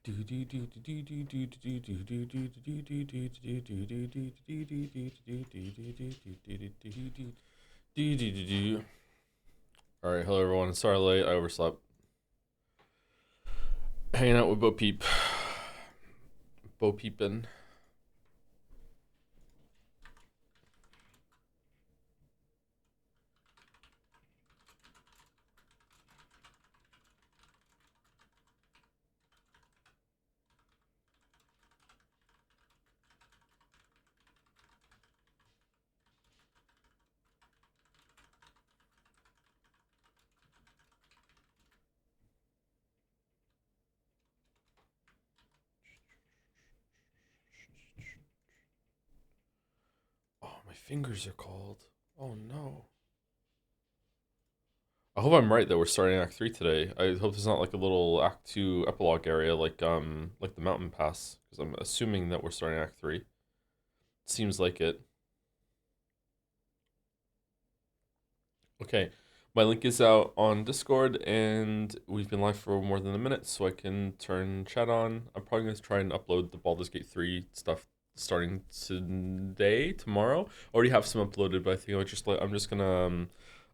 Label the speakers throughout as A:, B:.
A: Alright, hello everyone. Sorry late, I overslept. Hanging out with Bo Peep. Bo Peepin'. Oh, my fingers are cold. Oh no. I hope I'm right that we're starting Act 3 today. I hope there's not like a little Act 2 epilogue area like the mountain pass, because I'm assuming that we're starting Act 3. Seems like it. Okay. My link is out on Discord, and we've been live for more than a minute, so I can turn chat on. I'm probably going to try and upload the Baldur's Gate 3 stuff starting today, tomorrow. I already have some uploaded, but I think I'm just gonna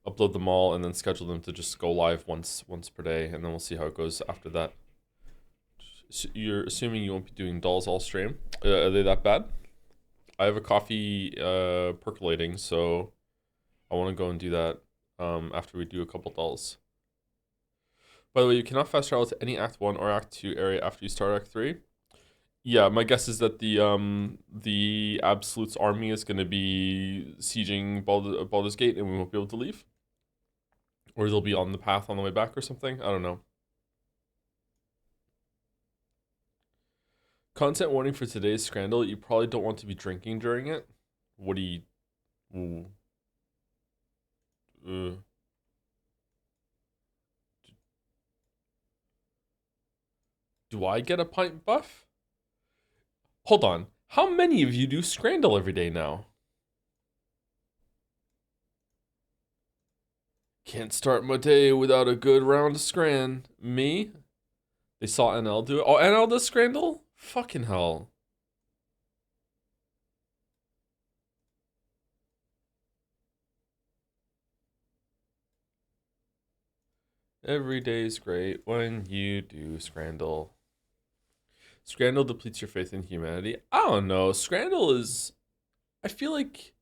A: upload them all and then schedule them to just go live once per day, and then we'll see how it goes after that. You're assuming you won't be doing dolls all stream? Are they that bad? I have a coffee percolating, so I want to go and do that after we do a couple dolls. By the way, you cannot fast travel to any Act 1 or Act 2 area after you start Act 3. Yeah, my guess is that the Absolute's army is going to be sieging Baldur's Gate, and we won't be able to leave. Or they'll be on the path on the way back or something. I don't know. Content warning for today's Scrandle. You probably don't want to be drinking during it. What do you... Ooh. Do I get a pint buff? Hold on. How many of you do Scrandle every day now? Can't start my day without a good round of Scran. Me? They saw NL do it. Oh, NL does Scrandle? Fucking hell. Every day's great when you do Scrandle. Scrandle depletes your faith in humanity. I don't know. Scrandle is... I feel like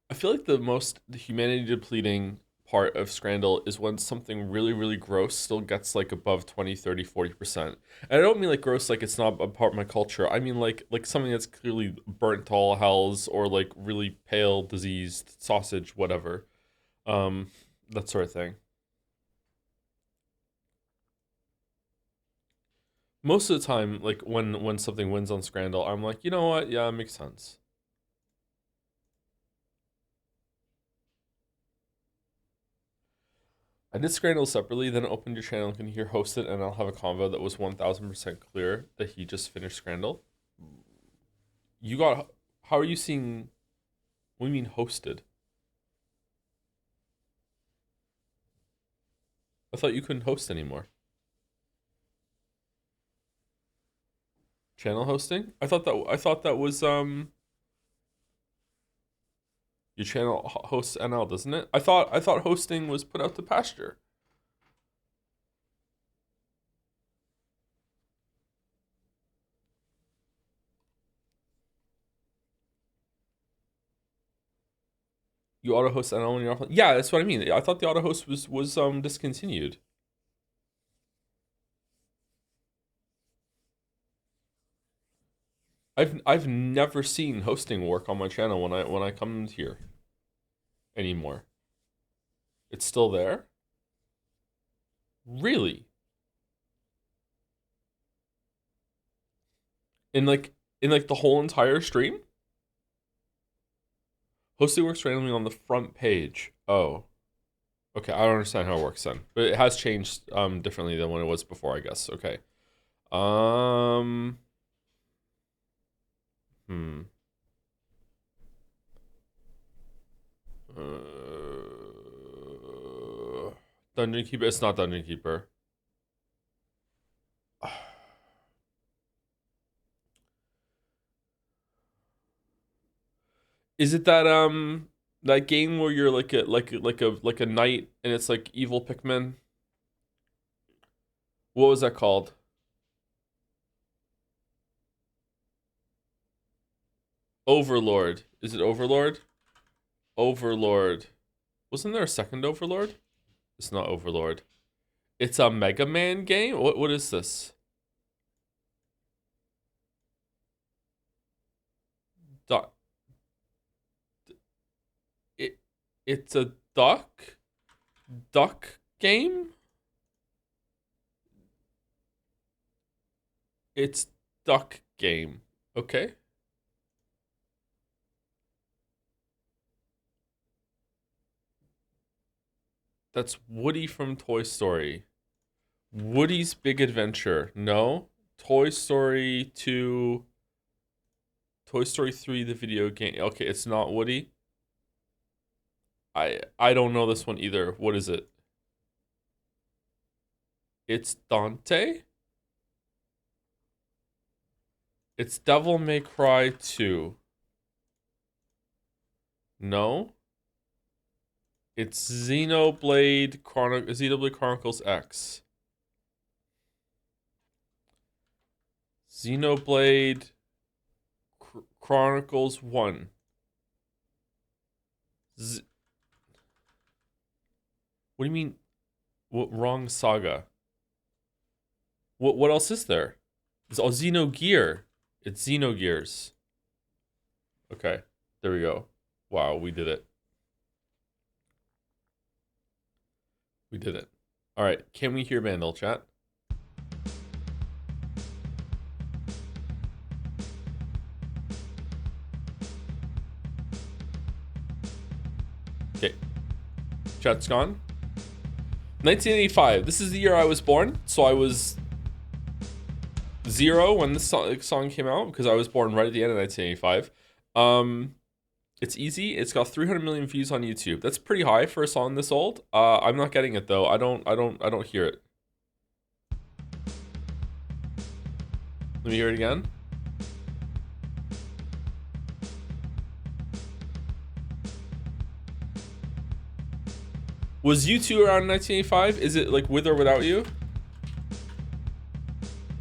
A: the most humanity depleting part of Scrandle is when something really, really gross still gets like above 20, 30, 40%. And I don't mean like gross like it's not a part of my culture. I mean like something that's clearly burnt to all hells, or like really pale, diseased, sausage, whatever. That sort of thing. Most of the time, like when something wins on Scrandle, I'm like, you know what? Yeah, it makes sense. I did Scrandle separately, then opened your channel and can hear hosted, and I'll have a convo that was 1000% clear that he just finished Scrandle. You got... How are you seeing... What do you mean hosted? I thought you couldn't host anymore. Channel hosting? I thought that was your channel hosts NL, doesn't it? I thought hosting was put out to pasture. You auto host NL when you're offline. Yeah, that's what I mean. I thought the auto host was discontinued. I've never seen hosting work on my channel when I come here anymore. It's still there? Really? In like the whole entire stream? Hosting works randomly on the front page. Oh. Okay, I don't understand how it works then. But it has changed differently than when it was before, I guess. Okay. Um hmm. Dungeon Keeper. It's not Dungeon Keeper. Is it that game where you're like a knight and it's like evil Pikmin? What was that called? Overlord. Is it Overlord? Overlord. Wasn't there a second Overlord? It's not Overlord. It's a Mega Man game? What is this? Duck. It's a duck game? It's duck game. Okay. That's Woody from Toy Story. Woody's Big Adventure. No. Toy Story 2. Toy Story 3, the video game. Okay, it's not Woody. I don't know this one either. What is it? It's Dante? It's Devil May Cry 2. No. It's Xenoblade Chronicles X. Xenoblade Chronicles 1. What do you mean? What wrong saga? What else is there? It's all Xenogear. It's Xenogears. Okay, there we go. Wow, we did it. We did it. All right, can we hear Bandle, chat? Okay. Chat's gone. 1985. This is the year I was born, so I was 0 when this song came out because I was born right at the end of 1985. It's easy. It's got 300 million views on YouTube. That's pretty high for a song this old. I'm not getting it though. I don't hear it. Let me hear it again. Was U2 around 1985? Is it like With or Without You?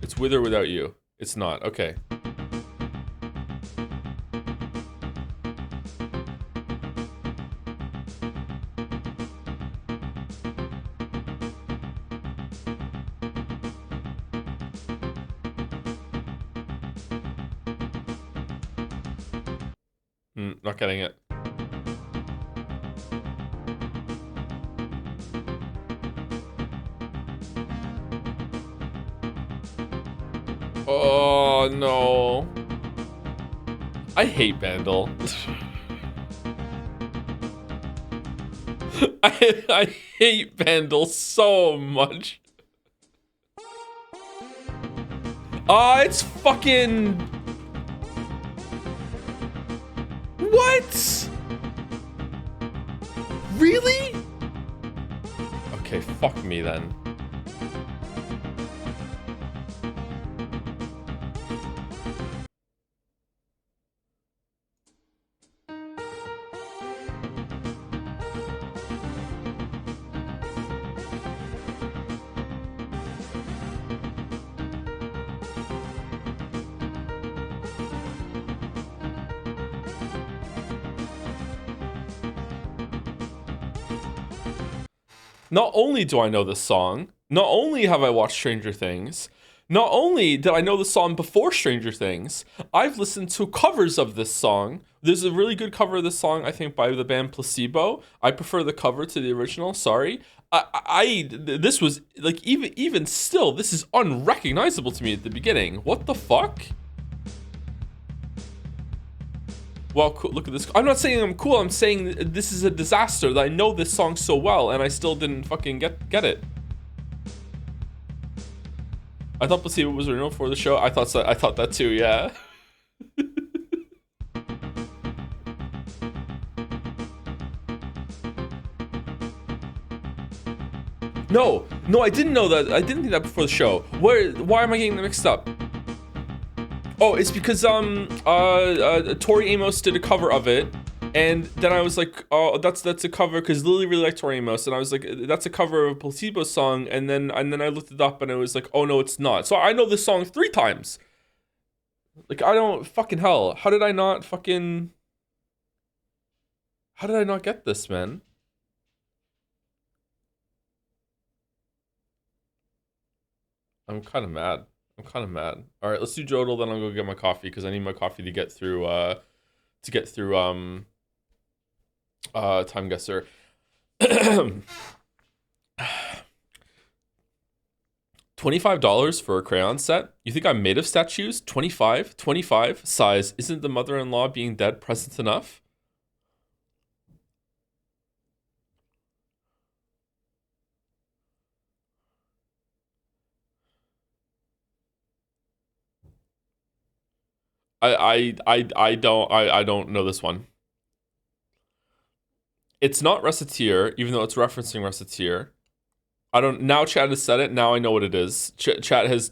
A: It's With or Without You. It's not. Okay. Not getting it. Oh no. I hate Bandle. I hate Bandle so much. It's fucking... What? Really? Okay, fuck me then. Not only do I know this song, not only have I watched Stranger Things, not only did I know the song before Stranger Things, I've listened to covers of this song. There's a really good cover of this song, I think, by the band Placebo. I prefer the cover to the original, sorry. This was, like, even still, this is unrecognizable to me at the beginning. What the fuck? Well, cool, look at this. I'm not saying I'm cool. I'm saying this is a disaster that I know this song so well and I still didn't fucking get it. I thought Placebo was original for the show. I thought so, I thought that too. Yeah. No, I didn't know that. I didn't think that before the show. Why am I getting them mixed up? Oh, it's because Tori Amos did a cover of it, And then I was like, oh, that's a cover, because Lily really liked Tori Amos, and I was like, that's a cover of a Placebo song. And then I looked it up, and it was like, oh no, it's not. So I know this song 3 times. Like, I don't fucking hell. How did I not get this, man? I'm kind of mad. All right, let's do Joedle, then I'll go get my coffee, because I need my coffee to get through Timeguessr. $25 for a crayon set? You think I'm made of statues? 25? 25? Size, isn't the mother-in-law being dead present enough? I don't know this one. It's not Reciteer, even though it's referencing Reciteer. I don't, now Chad has said it, now I know what it is. Chat has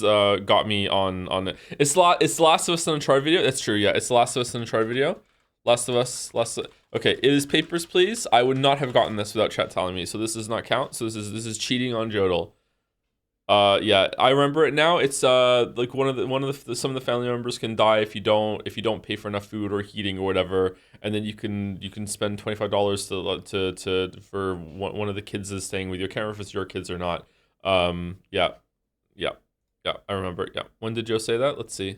A: got me on it. It's Last of Us in a Chart video. That's true, yeah. It's Last of Us in a Chart video. Okay, it is Papers, Please. I would not have gotten this without chat telling me, so this does not count. So this is cheating on Joedle. Yeah, I remember it now. It's like some of the family members can die if you don't pay for enough food or heating or whatever, and then you can spend $25 to for one of the kids is staying with you. I can't remember if it's your kids or not. Yeah, I remember. Yeah, when did Joe say that? Let's see.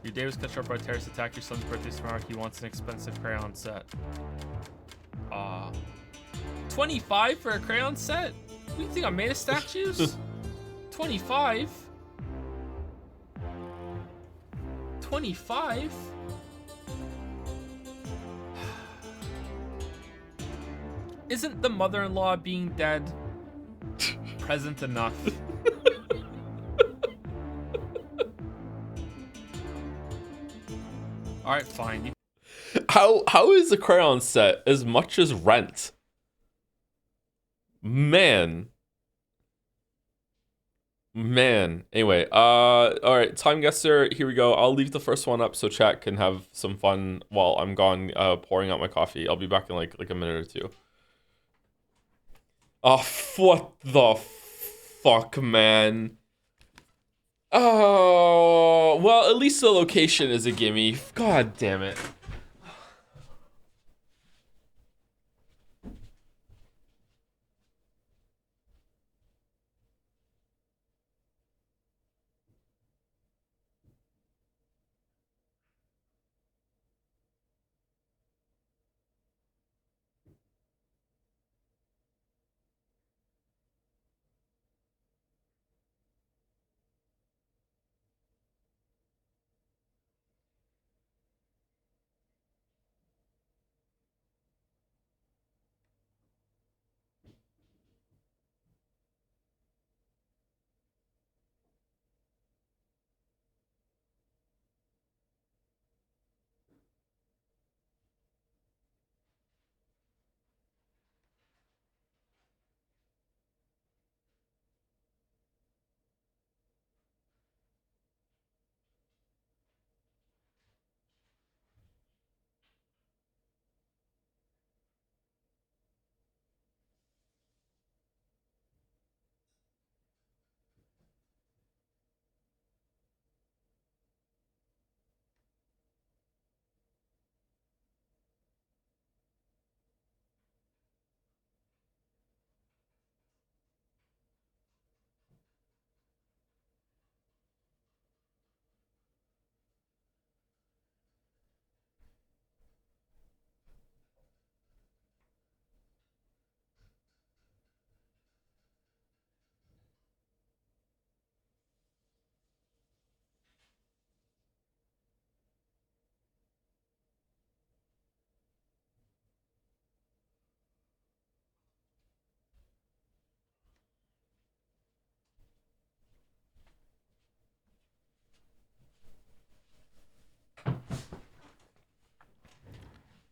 B: Your day was cut short by a terrorist attack. Your son's birthday tomorrow. He wants an expensive crayon set. 25 for a crayon set? What do you think I'm made of statues? 25? 25? Isn't the mother-in-law being dead present enough? Alright, fine.
A: How is a crayon set as much as rent? Man. Anyway, all right, Timeguessr, here we go. I'll leave the first one up so chat can have some fun while I'm gone pouring out my coffee. I'll be back in like a minute or two. Oh, what the fuck, man. Oh, well, at least the location is a gimme. God damn it.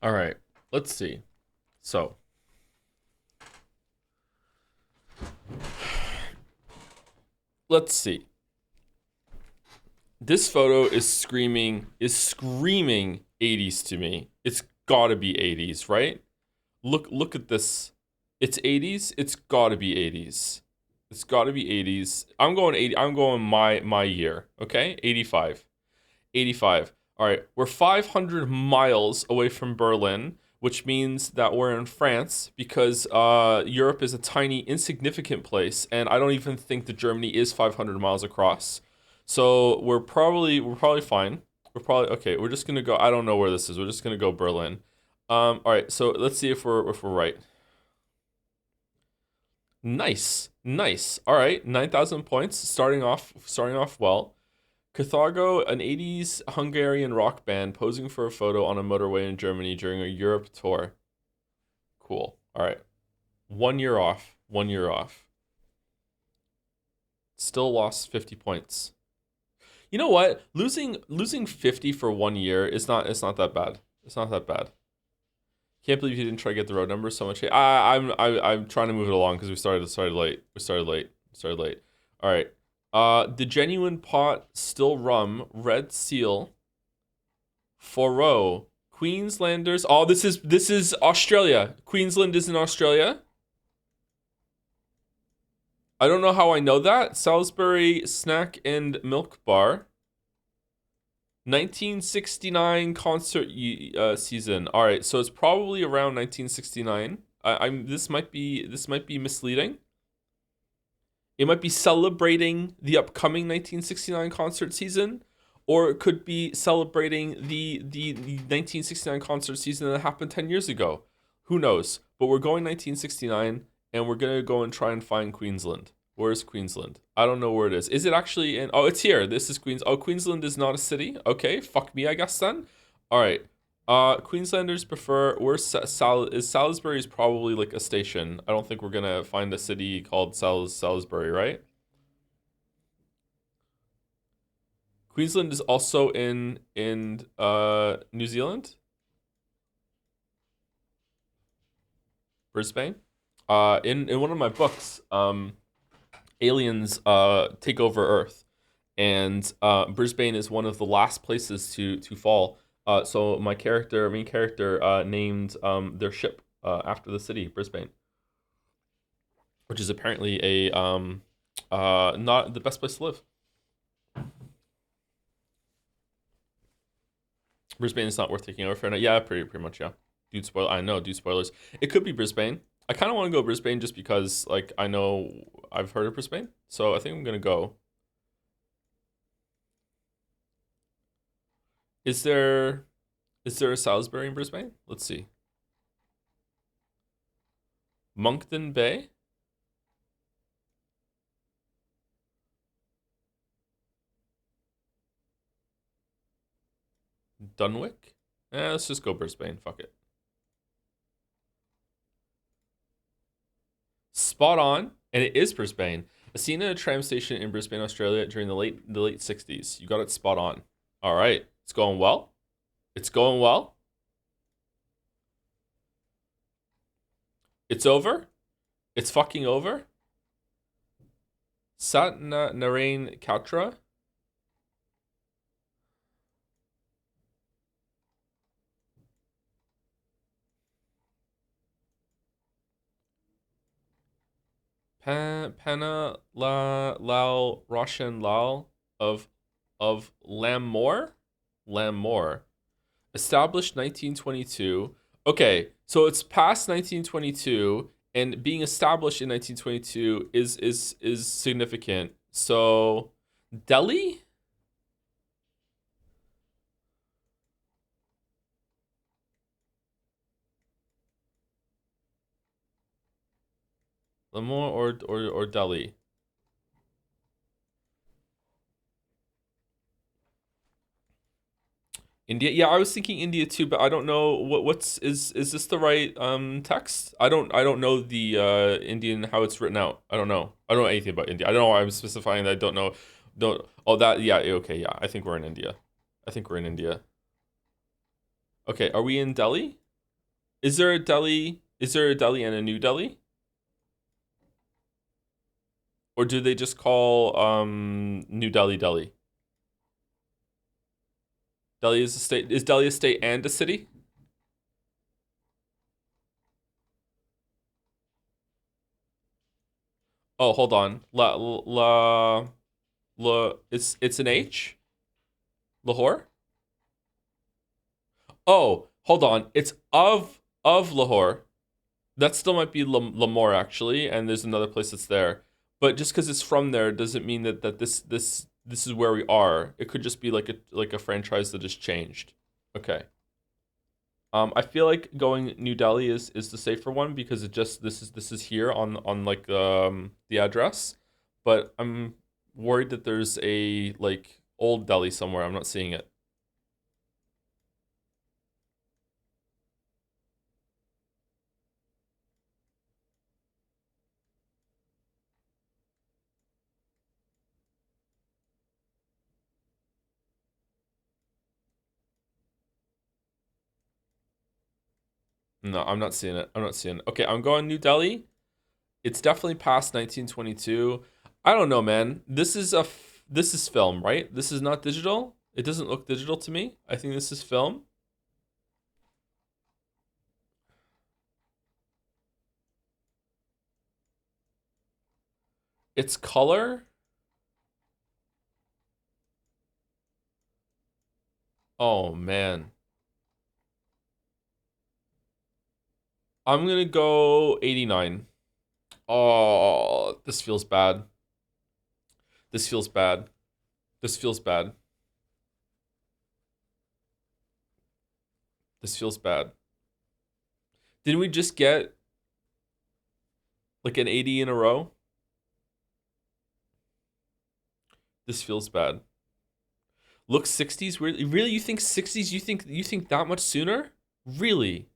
A: All right, let's see. So, let's see. This photo is screaming 80s to me. It's gotta be 80s, right? Look at this. It's 80s. It's gotta be 80s. It's gotta be 80s. I'm going 80. I'm going my year. Okay, 85. 85. All right, we're 500 miles away from Berlin, which means that we're in France because Europe is a tiny, insignificant place, and I don't even think that Germany is 500 miles across. So we're probably fine. We're probably okay. We're just gonna go. I don't know where this is. We're just gonna go Berlin. All right. So let's see if we're right. Nice, nice. All right, 9,000 points. Starting off well. Carthago, an 80s Hungarian rock band posing for a photo on a motorway in Germany during a Europe tour. Cool. All right. 1 year off. 1 year off. Still lost 50 points. You know what? Losing 50 for 1 year is not it's not that bad. It's not that bad. Can't believe you didn't try to get the road number so much. I'm trying to move it along because we started late. We started late. All right. The genuine pot still rum, red seal, Foro, Queenslanders. Oh, this is Australia. Queensland is in Australia. I don't know how I know that. Salisbury Snack and Milk Bar. 1969 concert season. All right, so it's probably around 1969. I'm this might be misleading. It might be celebrating the upcoming 1969 concert season, or it could be celebrating the 1969 concert season that happened 10 years ago. Who knows? But we're going 1969, and we're gonna go and try and find Queensland. Where's Queensland? I don't know where it is. Is it actually in? Oh, it's here. This is Queens. Oh, Queensland is not a city. Okay, fuck me, I guess then. All right. Queenslanders prefer. Salisbury is probably like a station. I don't think we're gonna find a city called Salisbury, right? Queensland is also in New Zealand, Brisbane. In one of my books, aliens take over Earth, and Brisbane is one of the last places to fall. So my main character, named their ship after the city, Brisbane, which is apparently a not the best place to live. Brisbane is not worth taking over for now. Yeah, pretty much, yeah. Dude, spoil. I know, dude, spoilers. It could be Brisbane. I kind of want to go Brisbane just because, like, I know I've heard of Brisbane, so I think I'm gonna go. Is there is there a Salisbury in Brisbane? Let's see. Moncton Bay. Dunwick. Let's just go Brisbane. Fuck it. Spot on, and it is Brisbane. A scene at a tram station in Brisbane, Australia, during the late 60s. You got it spot on. All right, it's going well. It's going well. It's over. It's fucking over. Satna Narain Katra. Pana Lal Roshan Lal of Lamore. Lamore. Established 1922. Okay, so it's past 1922, and being established in 1922 is significant. So Delhi? Lamore or Delhi? India? Yeah, I was thinking India too, but I don't know what's is this the right text? I don't know the Indian how it's written out. I don't know. I don't know anything about India. I don't know why I'm specifying that I don't know. Don't Oh, that, yeah, okay, yeah. I think we're in India. I think we're in India. Okay, are we in Delhi? Is there a Delhi? Is there a Delhi and a New Delhi? Or do they just call New Delhi Delhi? Delhi is a state. Is Delhi a state and a city? Oh, hold on. It's an H. Lahore. Oh, hold on. It's of Lahore. That still might be Lamore actually, and there's another place that's there. But just because it's from there doesn't mean that this is where we are. It could just be like a franchise that has changed. Okay. I feel like going New Delhi is the safer one because it just this is here on like the address, but I'm worried that there's a like old Delhi somewhere. I'm not seeing it. No, I'm not seeing it. I'm not seeing it. Okay, I'm going New Delhi. It's definitely past 1922. I don't know, man. This is film, right? This is not digital. It doesn't look digital to me. I think this is film. It's color. Oh man. I'm gonna go 89. Oh, this feels bad. This feels bad. This feels bad. This feels bad. Didn't we just get like an 80 in a row? This feels bad. Look, 60s. Really? You think 60s? You think that much sooner? Really?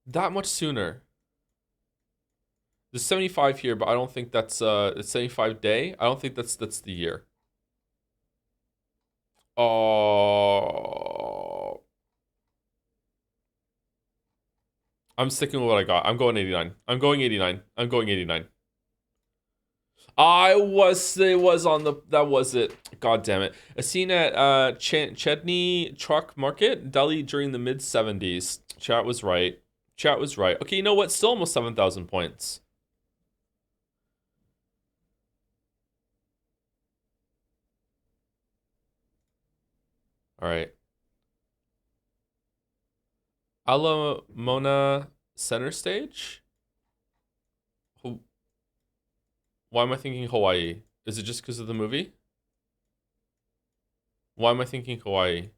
A: That much sooner? There's 75 here, but I don't think that's it's 75 day. I don't think that's the year. Oh, I'm sticking with what I got. I'm going 89. I'm going 89. I'm going 89. It was on the, that was it. God damn it. A scene at Chedney Truck Market, Delhi during the mid 70s. Chat was right. Chat was right. Okay, you know what? Still almost 7,000 points. All right. Alamona Center Stage? Why am I thinking Hawaii? Is it just because of the movie? Why am I thinking Hawaii?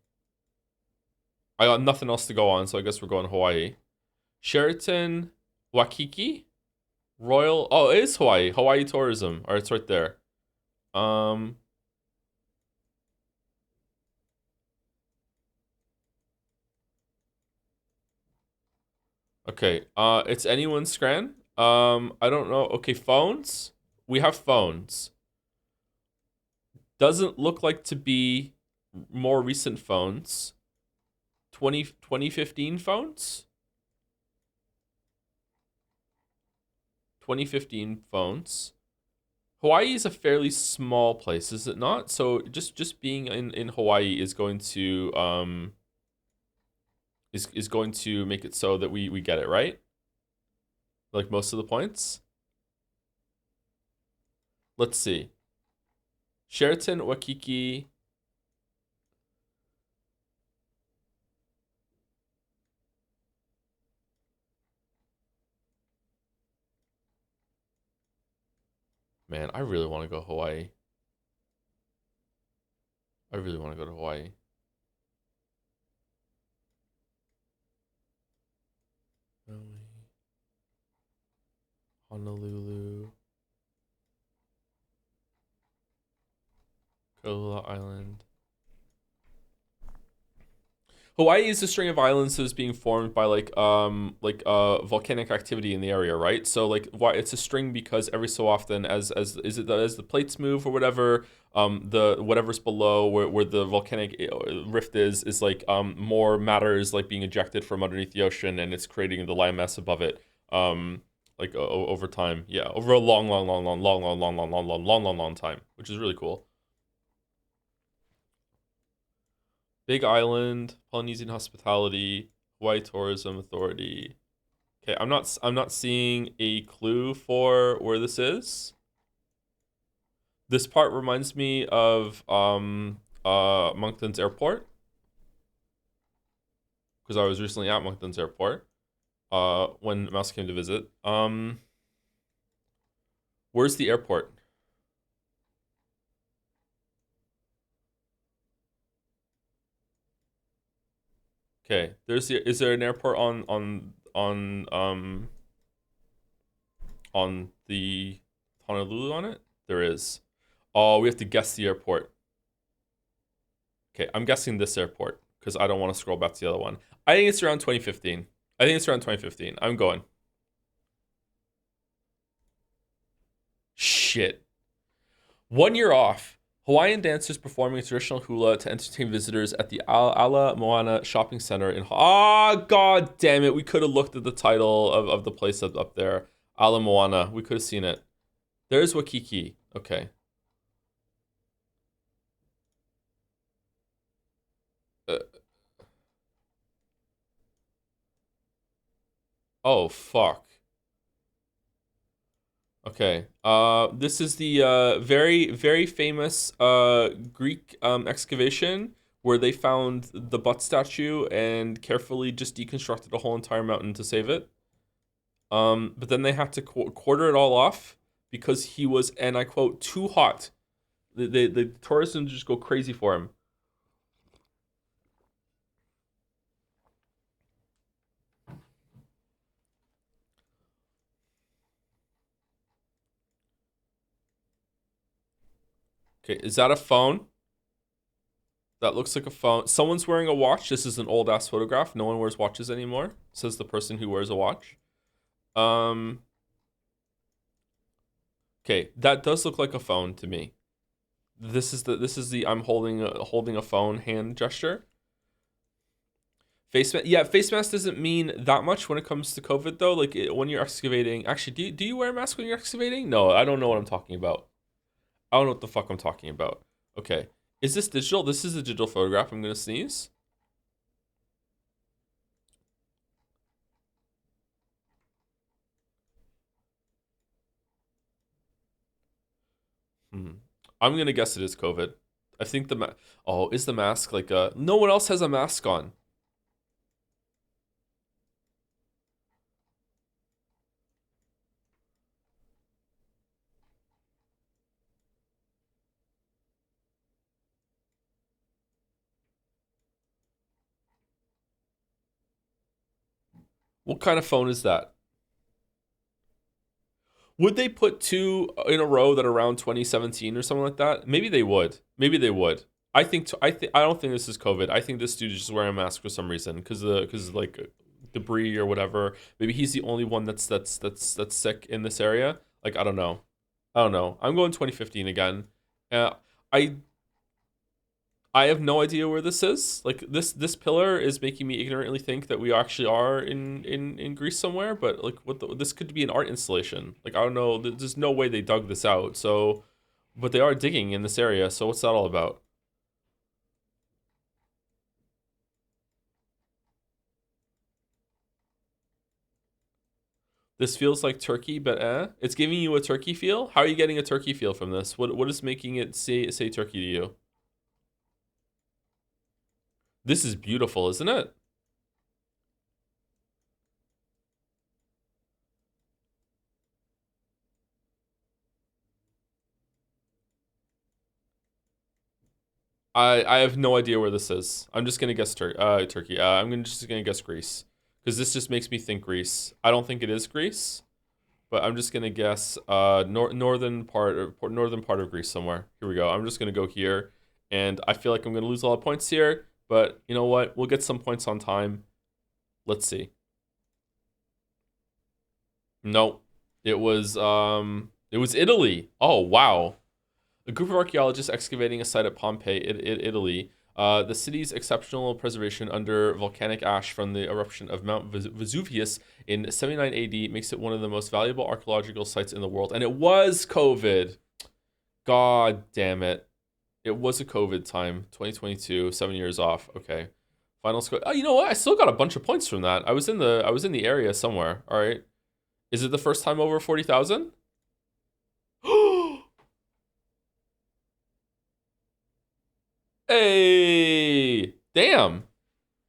A: I got nothing else to go on, so I guess we're going Hawaii. Sheraton Waikiki? Royal. Oh, it is Hawaii. Hawaii tourism. All right, it's right there. Um. Okay. It's anyone's Scran. I don't know. Okay, phones. We have phones. Doesn't look like to be more recent phones. 2015 phones. 2015 phones. Hawaii is a fairly small place, is it not? So just being in Hawaii is going to is going to make it so that we get it right, like most of the points. Let's see. Sheraton Waikiki. Man, I really want to go Hawaii. I really want to go to Hawaii. Honolulu, Kola Island. Hawaii is a string of islands that is being formed by volcanic activity in the area, right? So like why it's a string because every so often as the plates move or whatever, the whatever's below where the volcanic rift is like more matter is like being ejected from underneath the ocean and it's creating the landmass above it. Over time. Yeah, over a long time, which is really cool. Big Island, Polynesian Hospitality, Hawaii Tourism Authority. Okay, I'm not seeing a clue for where this is. This part reminds me of Moncton's Airport because I was recently at Moncton's Airport when Mouse came to visit. Where's the airport? Okay, is there an airport on the Honolulu on it? There is. Oh, we have to guess the airport. Okay, I'm guessing this airport because I don't want to scroll back to the other one. I think it's around 2015. I think it's around 2015. I'm going. Shit. 1 year off. Hawaiian dancers performing traditional hula to entertain visitors at the Ala Moana shopping center in. Ah, god damn it. We could have looked at the title of the place up there. Ala Moana. We could have seen it. There's Waikiki. Okay. Uh, oh, fuck. Okay. This is the very very famous Greek excavation where they found the butt statue and carefully just deconstructed a whole entire mountain to save it. But then they had to quarter it all off because he was, and I quote, too hot. The tourists just go crazy for him. Okay, is that a phone? That looks like a phone. Someone's wearing a watch. This is an old ass photograph. No one wears watches anymore, says the person who wears a watch. Um, okay, that does look like a phone to me. This is the I'm holding a phone hand gesture. Face mask, yeah, face mask doesn't mean that much when it comes to COVID though. Like when you're excavating, actually, do you wear a mask when you're excavating? No, I don't know what I'm talking about. I don't know what the fuck I'm talking about. Okay, is this digital? This is a digital photograph. I'm gonna sneeze. Hmm. I'm gonna guess it is COVID. I think oh, is the mask like a? No one else has a mask on. What kind of phone is that? Would they put two in a row that are around 2017 or something like that? Maybe they would. Maybe they would. I don't think this is COVID. I think this dude is just wearing a mask for some reason because like debris or whatever. Maybe he's the only one that's sick in this area. Like I don't know. I don't know. I'm going 2015 again. I I have no idea where this is. Like this pillar is making me ignorantly think that we actually are in Greece somewhere. But like, this could be an art installation. Like I don't know. There's no way they dug this out. So, but they are digging in this area. So what's that all about? This feels like Turkey, but it's giving you a Turkey feel. How are you getting a Turkey feel from this? What is making it say Turkey to you? This is beautiful, isn't it? I have no idea where this is. I'm just gonna guess Turkey. Just gonna guess Greece because this just makes me think Greece. I don't think it is Greece, but I'm just gonna guess northern part of Greece somewhere. Here we go. I'm just gonna go here, and I feel like I'm gonna lose a lot of points here. But you know what? We'll get some points on time. Let's see. No, it was Italy. Oh wow. A group of archaeologists excavating a site at Pompeii, Italy. The city's exceptional preservation under volcanic ash from the eruption of Mount Vesuvius in 79 AD makes it one of the most valuable archaeological sites in the world. And it was COVID. God damn it. It was a COVID time, 2022, 7 years off. Okay. Final score. Oh, you know what? I still got a bunch of points from that. I was in the area somewhere. All right. Is it the first time over 40,000? Hey, damn.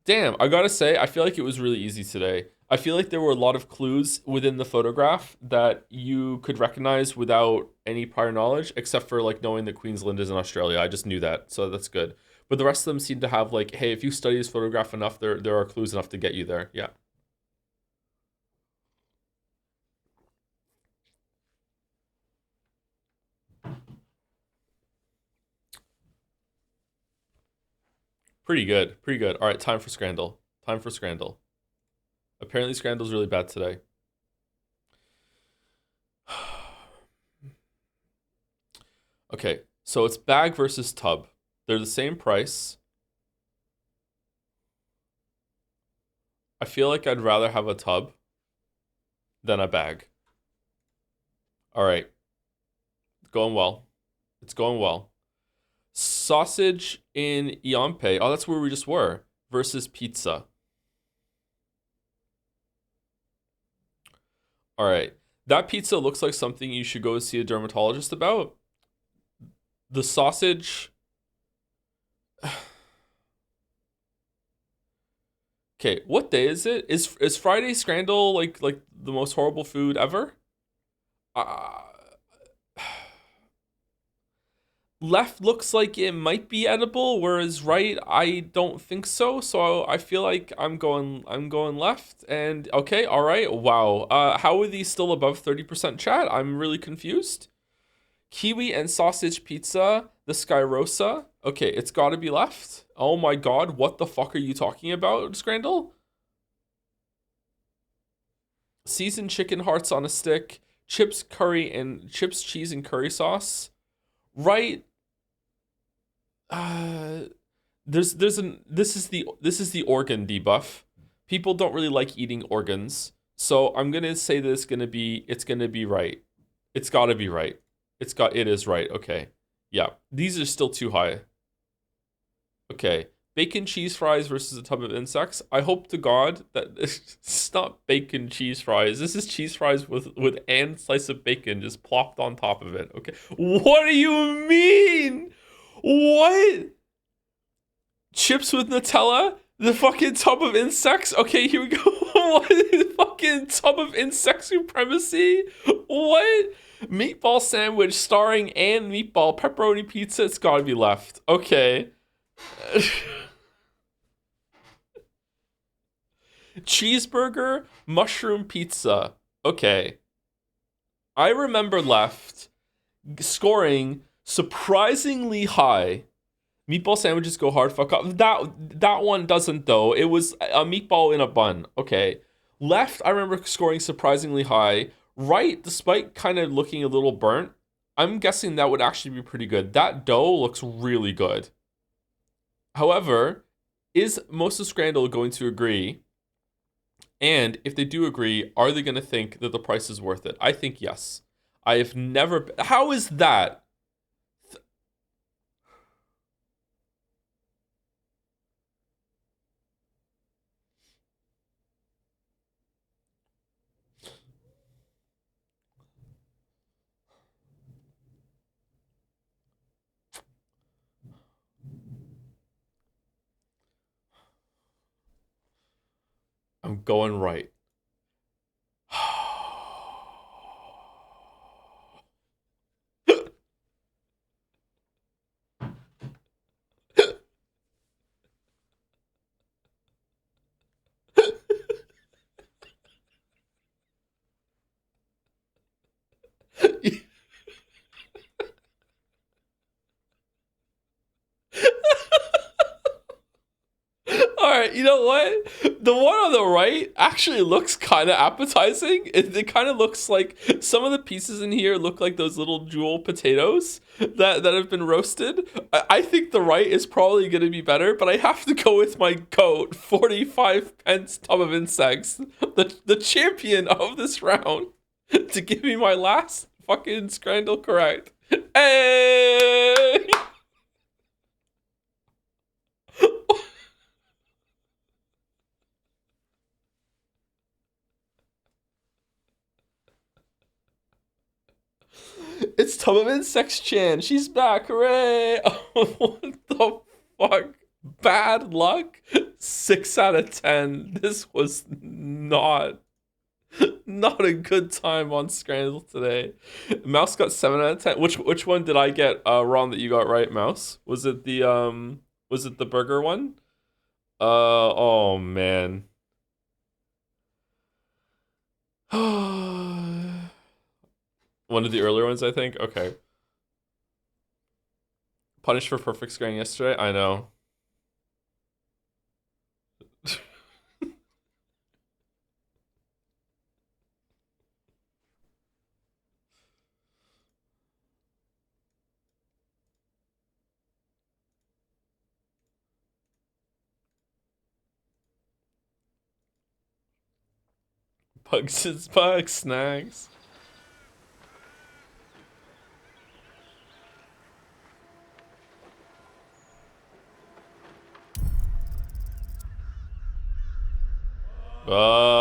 A: Damn, I gotta say, I feel like it was really easy today. I feel like there were a lot of clues within the photograph that you could recognize without any prior knowledge, except for like knowing that Queensland is in Australia. I just knew that, so that's good. But the rest of them seem to have like, hey, if you study this photograph enough, there are clues enough to get you there. Yeah. Pretty good. Pretty good. All right, time for Scrandle. Time for Scrandle. Apparently Scrandle's really bad today. Okay, so it's bag versus tub. They're the same price. I feel like I'd rather have a tub than a bag. All right, it's going well. It's going well. Sausage in Iampe. Oh, that's where we just were. Versus pizza. All right. That pizza looks like something you should go see a dermatologist about. The sausage. Okay, what day is it? Is Friday Scrandle like the most horrible food ever? Uh, left looks like it might be edible, whereas right I don't think so. So I feel like I'm going left. And okay, all right. Wow. How are these still above 30% chat? I'm really confused. Kiwi and sausage pizza, the Skyrosa. Okay, it's got to be left. Oh my god, what the fuck are you talking about, Scrandle? Seasoned chicken hearts on a stick, chips, cheese, and curry sauce. Right. Uh, this is the organ debuff. People don't really like eating organs, so I'm gonna say that it's gonna be right. It's got to be right. It is right. Okay, yeah. These are still too high. Okay, bacon cheese fries versus a tub of insects. I hope to God that it's not bacon cheese fries. This is cheese fries with and slice of bacon just plopped on top of it. Okay, what do you mean? What? Chips with Nutella? The fucking tub of insects? Okay, here we go. What? Fucking tub of insect supremacy? What? Meatball sandwich starring and meatball pepperoni pizza. It's gotta be left. Okay. Cheeseburger, mushroom pizza. Okay. I remember left scoring surprisingly high. Meatball sandwiches go hard, fuck up. That one doesn't though. It was a meatball in a bun. Okay. Left, I remember scoring surprisingly high. Right, despite kind of looking a little burnt, I'm guessing that would actually be pretty good. That dough looks really good. However, is most of Scrandle going to agree? And if they do agree, are they going to think that the price is worth it? I think yes. I have never. How is that? I'm going right. All right, you know what? The one on the right actually looks kind of appetizing. It kind of looks like some of the pieces in here look like those little jewel potatoes that have been roasted. I think the right is probably going to be better, but I have to go with my goat, 45 pence tub of insects, the champion of this round, to give me my last fucking Scrandle correct. Hey! It's Tubman Sex Chan. She's back. Hooray. What the fuck? Bad luck? 6 out of 10. This was not a good time on Scrandle today. Mouse got 7 out of 10. Which one did I get wrong that you got right, Mouse? Was it the burger one? Oh man. One of the earlier ones, I think. Okay. Punished for perfect scoring yesterday. I know. Bugs is bugs, snags. Oh.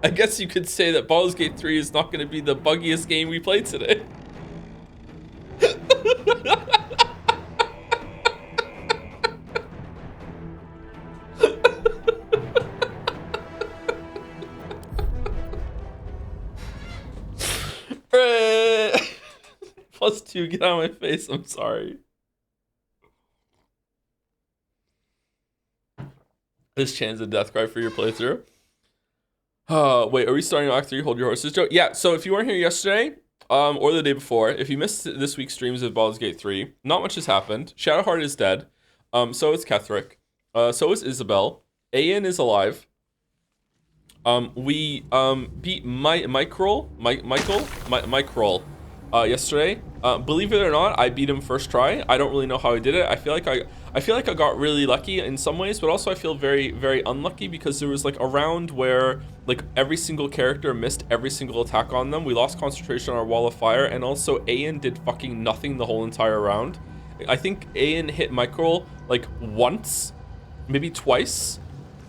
A: I guess you could say that Baldur's Gate 3 is not going to be the buggiest game we played today. +2, get out of my face, I'm sorry. This Chan's a death cry for your playthrough. Wait, are we starting Act 3? Hold your horses, Joe. Yeah, so if you weren't here yesterday, or the day before, if you missed this week's streams of Baldur's Gate 3, not much has happened. Shadowheart is dead. So is Ketherick. So is Isabel. Ayan is alive. We beat Mike Roll yesterday. Believe it or not, I beat him first try. I don't really know how I did it. I feel like I got really lucky in some ways, but also I feel very, very unlucky because there was like a round where like every single character missed every single attack on them. We lost concentration on our wall of fire, and also Ayan did fucking nothing the whole entire round. I think Ayan hit Microll like once, maybe twice.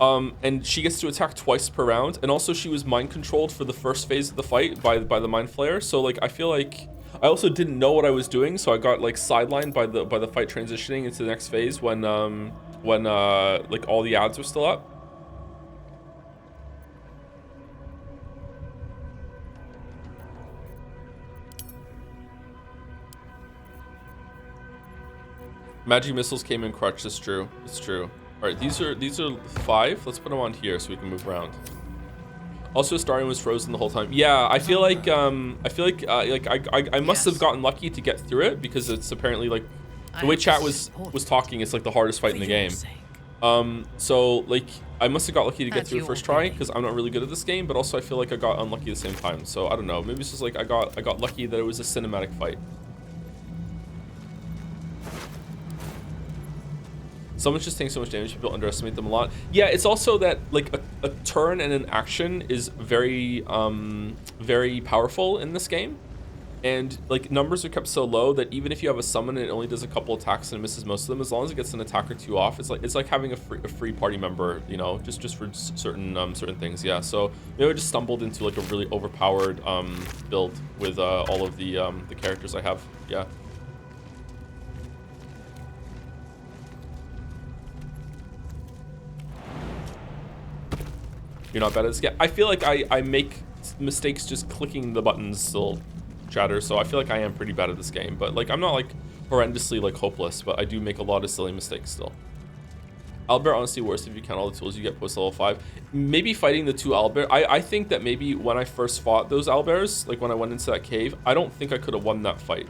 A: And she gets to attack twice per round, and also she was mind controlled for the first phase of the fight by the mind flayer. So like I feel like I also didn't know what I was doing, so I got like sidelined by the fight transitioning into the next phase when like all the ads were still up. Magic missiles came in clutch. It's true. It's true. All right, these are 5. Let's put them on here so we can move around. Also, Starion was frozen the whole time. Yeah, I feel like I must have gotten lucky to get through it because it's apparently like the way chat was talking. It's like the hardest fight in the game. So like I must have got lucky to get through it first try because I'm not really good at this game. But also I feel like I got unlucky at the same time. So I don't know. Maybe it's just like I got lucky that it was a cinematic fight. Someone's just taking so much damage, people underestimate them a lot. Yeah, it's also that like a turn and an action is very very powerful in this game, and like numbers are kept so low that even if you have a summon and it only does a couple attacks and misses most of them, as long as it gets an attack or 2 off, it's like having a free party member, you know, just for certain things. Yeah, so maybe I just stumbled into like a really overpowered build with all of the characters I have. Yeah. You're not bad at this. Yeah, I feel like I make mistakes just clicking the buttons still, chatter, so I feel like I am pretty bad at this game. But like I'm not like horrendously like hopeless, but I do make a lot of silly mistakes still. Owlbear honestly worse if you count all the tools you get post level 5. Maybe fighting the 2 owlbear. I think that maybe when I first fought those owlbears, like when I went into that cave, I don't think I could have won that fight.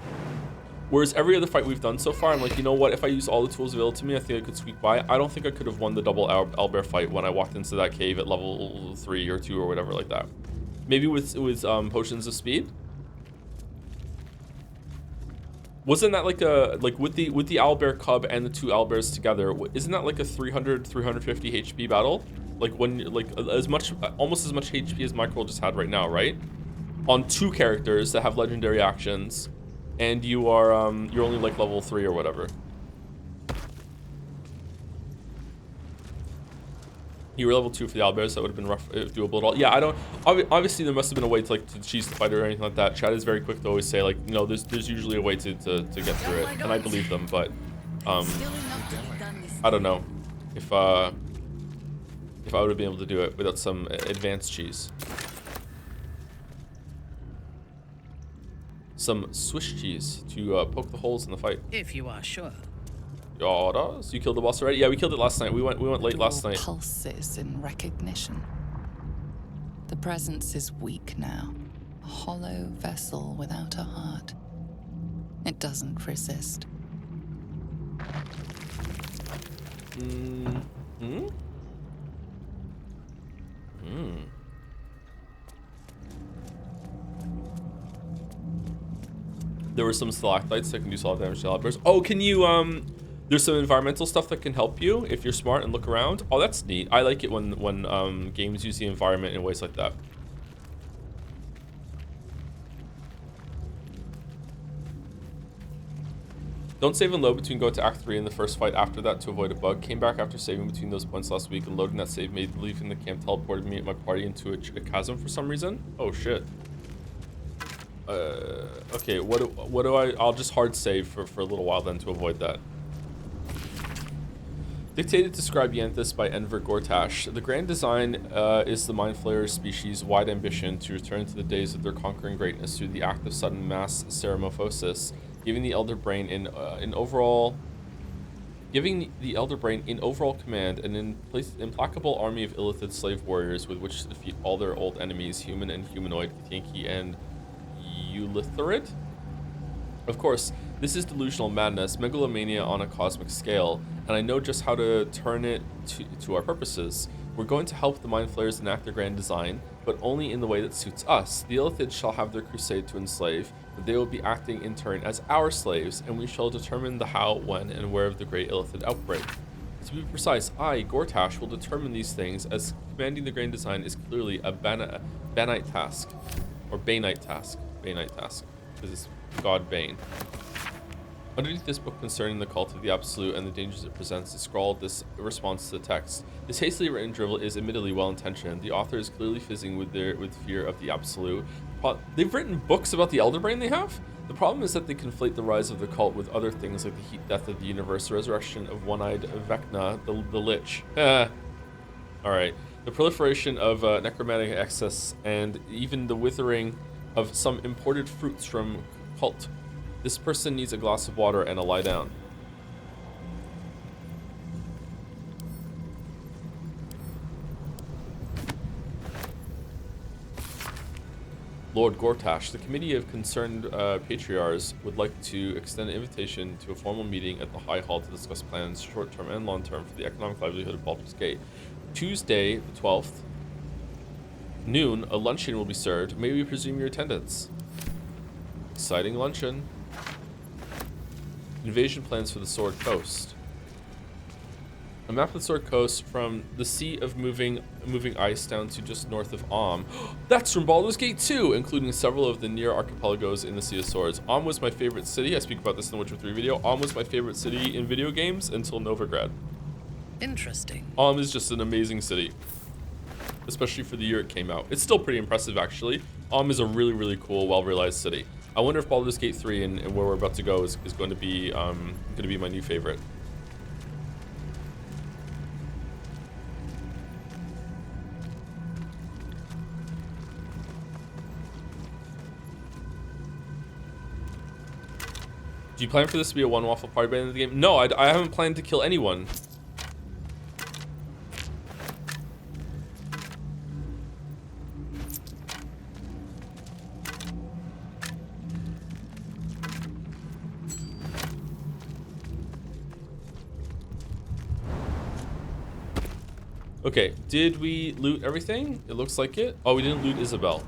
A: Whereas every other fight we've done so far, I'm like, you know what? If I use all the tools available to me, I think I could squeak by. I don't think I could have won the double owlbear fight when I walked into that cave at level 3 or 2 or whatever like that. Maybe with potions of speed. Wasn't that like a with the owlbear cub and the two owlbears together? Isn't that like a 350 HP battle? Like when as much almost as much HP as Micro just had right now, right? On two characters that have legendary actions, and you are you're only like level 3 or whatever. You were level 2 for the owlbears, so that would have been rough, doable at all. Yeah, I don't. Obviously, there must have been a way to cheese the fighter or anything like that. Chad is very quick to always say like, no, there's usually a way to get through it, and I believe them. But I don't know if I would have been able to do it without some advanced cheese, some Swiss cheese to poke the holes in the fight.
C: If you are sure.
A: So you killed the boss already? Yeah, we killed it last night. We went late last night.
D: Pulses in recognition. The presence is weak now. A hollow vessel without a heart. It doesn't resist.
A: There were some stalactites that can do solid damage to owlbears. Oh, can you there's some environmental stuff that can help you if you're smart and look around. Oh, that's neat. I like it when games use the environment in ways like that. Don't save and load between go to Act 3 and the first fight after that to avoid a bug. Came back after saving between those points last week, and loading that save made leaving the camp teleported me and my party into a chasm for some reason. Oh shit. Okay, what do I'll just hard save for a little while then to avoid that. Dictated to scribe Yanthus by Enver Gortash. The grand design is the Mind Flayer species' wide ambition to return to the days of their conquering greatness through the act of sudden mass ceramorphosis, giving the Elder Brain in overall command an implacable army of illithid slave warriors with which to defeat all their old enemies, human and humanoid, Yankee and Eulitharid. Of course, this is delusional madness, megalomania on a cosmic scale, and I know just how to turn it to our purposes. We're going to help the Mind Flayers enact their grand design, but only in the way that suits us. The Illithids shall have their crusade to enslave, but they will be acting in turn as our slaves, and we shall determine the how, when, and where of the great Illithid outbreak. To be precise, I, Gortash, will determine these things, as commanding the grand design is clearly a Banite task. Or Banite task. Banite task. Because it's God Bane. Underneath this book concerning the cult of the Absolute and the dangers it presents is scrawled this response to the text. This hastily written drivel is admittedly well-intentioned. The author is clearly fizzing with fear of the Absolute. They've written books about the Elder Brain they have? The problem is that they conflate the rise of the cult with other things like the heat death of the universe, the resurrection of one-eyed Vecna, the Lich. Alright. The proliferation of necromantic excess and even the withering of some imported fruits from cult. This person needs a glass of water and a lie down. Lord Gortash, the Committee of Concerned Patriarchs would like to extend an invitation to a formal meeting at the High Hall to discuss plans, short-term and long-term, for the economic livelihood of Baldur's Gate. Tuesday, the 12th, noon, a luncheon will be served. May we presume your attendance? Exciting luncheon. Invasion plans for the Sword Coast. A map of the Sword Coast from the sea of moving ice down to just north of Om. That's from Baldur's Gate 2, including several of the near archipelagos in the Sea of Swords. Om was my favorite city. I speak about this in the Witcher 3 video. Om was my favorite city in video games until Novigrad.
C: Interesting.
A: Om is just an amazing city, especially for the year it came out. It's still pretty impressive, actually. Om is a really, really cool, well-realized city. I wonder if Baldur's Gate 3 and where we're about to go is going to be my new favorite. Do you plan for this to be a one waffle party by the end of the game? No, I haven't planned to kill anyone. Okay, did we loot everything? It looks like it. Oh, we didn't loot Isabel.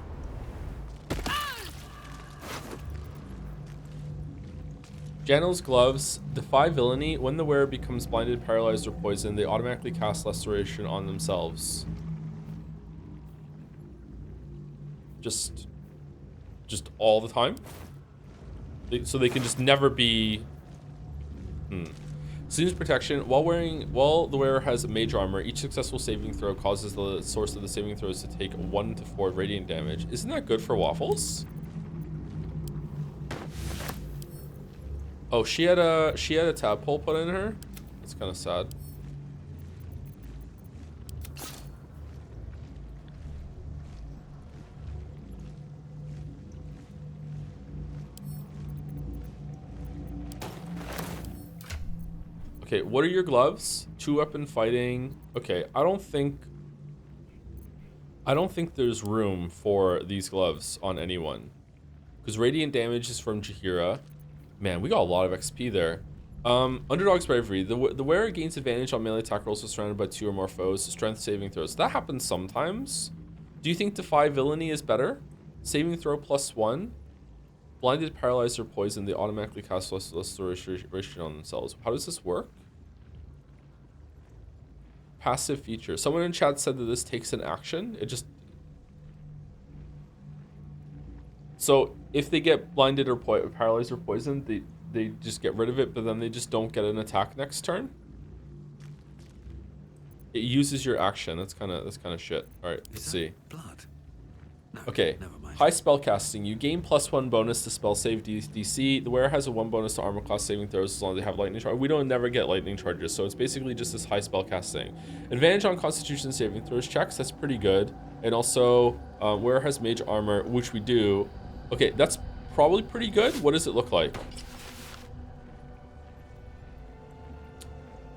A: Joedle's gloves defy villainy. When the wearer becomes blinded, paralyzed, or poisoned, they automatically cast Restoration on themselves. Just all the time? So they can just never be... Student's protection. While the wearer has mage armor, each successful saving throw causes the source of the saving throws to take 1 to 4 radiant damage. Isn't that good for Waffles? Oh, she had a tadpole put in her. That's kind of sad. Okay, what are your gloves? 2-weapon fighting. Okay, I don't think there's room for these gloves on anyone. Because radiant damage is from Jaheira. Man, we got a lot of XP there. Underdog's bravery. The wearer gains advantage on melee attack rolls if surrounded by 2 or more foes. Strength saving throws. That happens sometimes. Do you think defy villainy is better? Saving throw +1. Blinded, paralyzed, or poisoned, they automatically cast restoration on themselves. How does this work? Passive feature. Someone in chat said that this takes an action. It just... So, if they get blinded or paralyzed or poisoned, they just get rid of it, but then they just don't get an attack next turn? It uses your action. That's kind of shit. All right, let's see.
E: Blood? No,
A: Okay,
E: never mind.
A: high spell casting. You gain +1 bonus to spell save DC. The wearer has a 1 bonus to armor class saving throws as long as they have lightning charge. We don't never get lightning charges, so it's basically just this high spell casting. Advantage on constitution saving throws checks. That's pretty good. And also, wearer has mage armor, which we do. Okay, that's probably pretty good. What does it look like?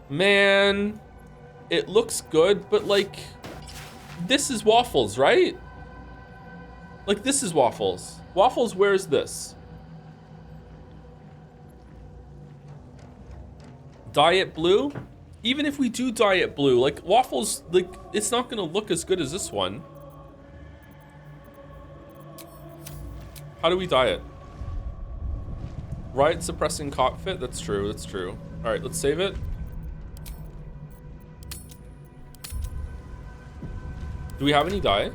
A: Man, it looks good, but like, this is Waffles, right? Like, this is Waffles. Waffles, where's this? Dye it blue? Even if we do dye it blue, like, Waffles, like, it's not gonna look as good as this one. How do we dye it? Riot suppressing cockpit? That's true, that's true. Alright, let's save it. Do we have any dye?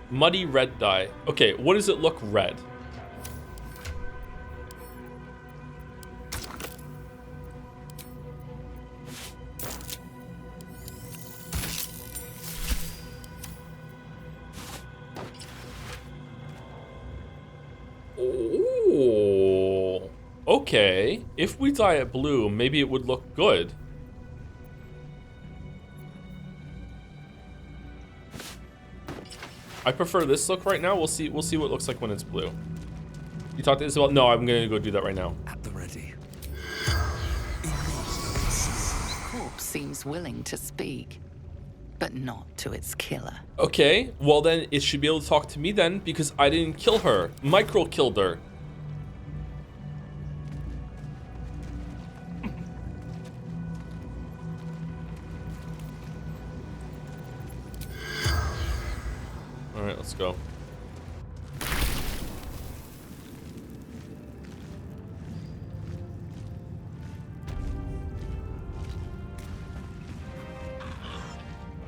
A: Muddy red dye. Okay, what does it look red? Oh, okay. If we dye it blue, maybe it would look good. I prefer this look right now. We'll see what it looks like when it's blue. You talked to Isabel? No, I'm gonna go do that right now.
E: At the ready.
D: Corpse seems willing to speak, but not to its killer.
A: Okay, well then it should be able to talk to me then, because I didn't kill her. Micro killed her. Alright, let's go.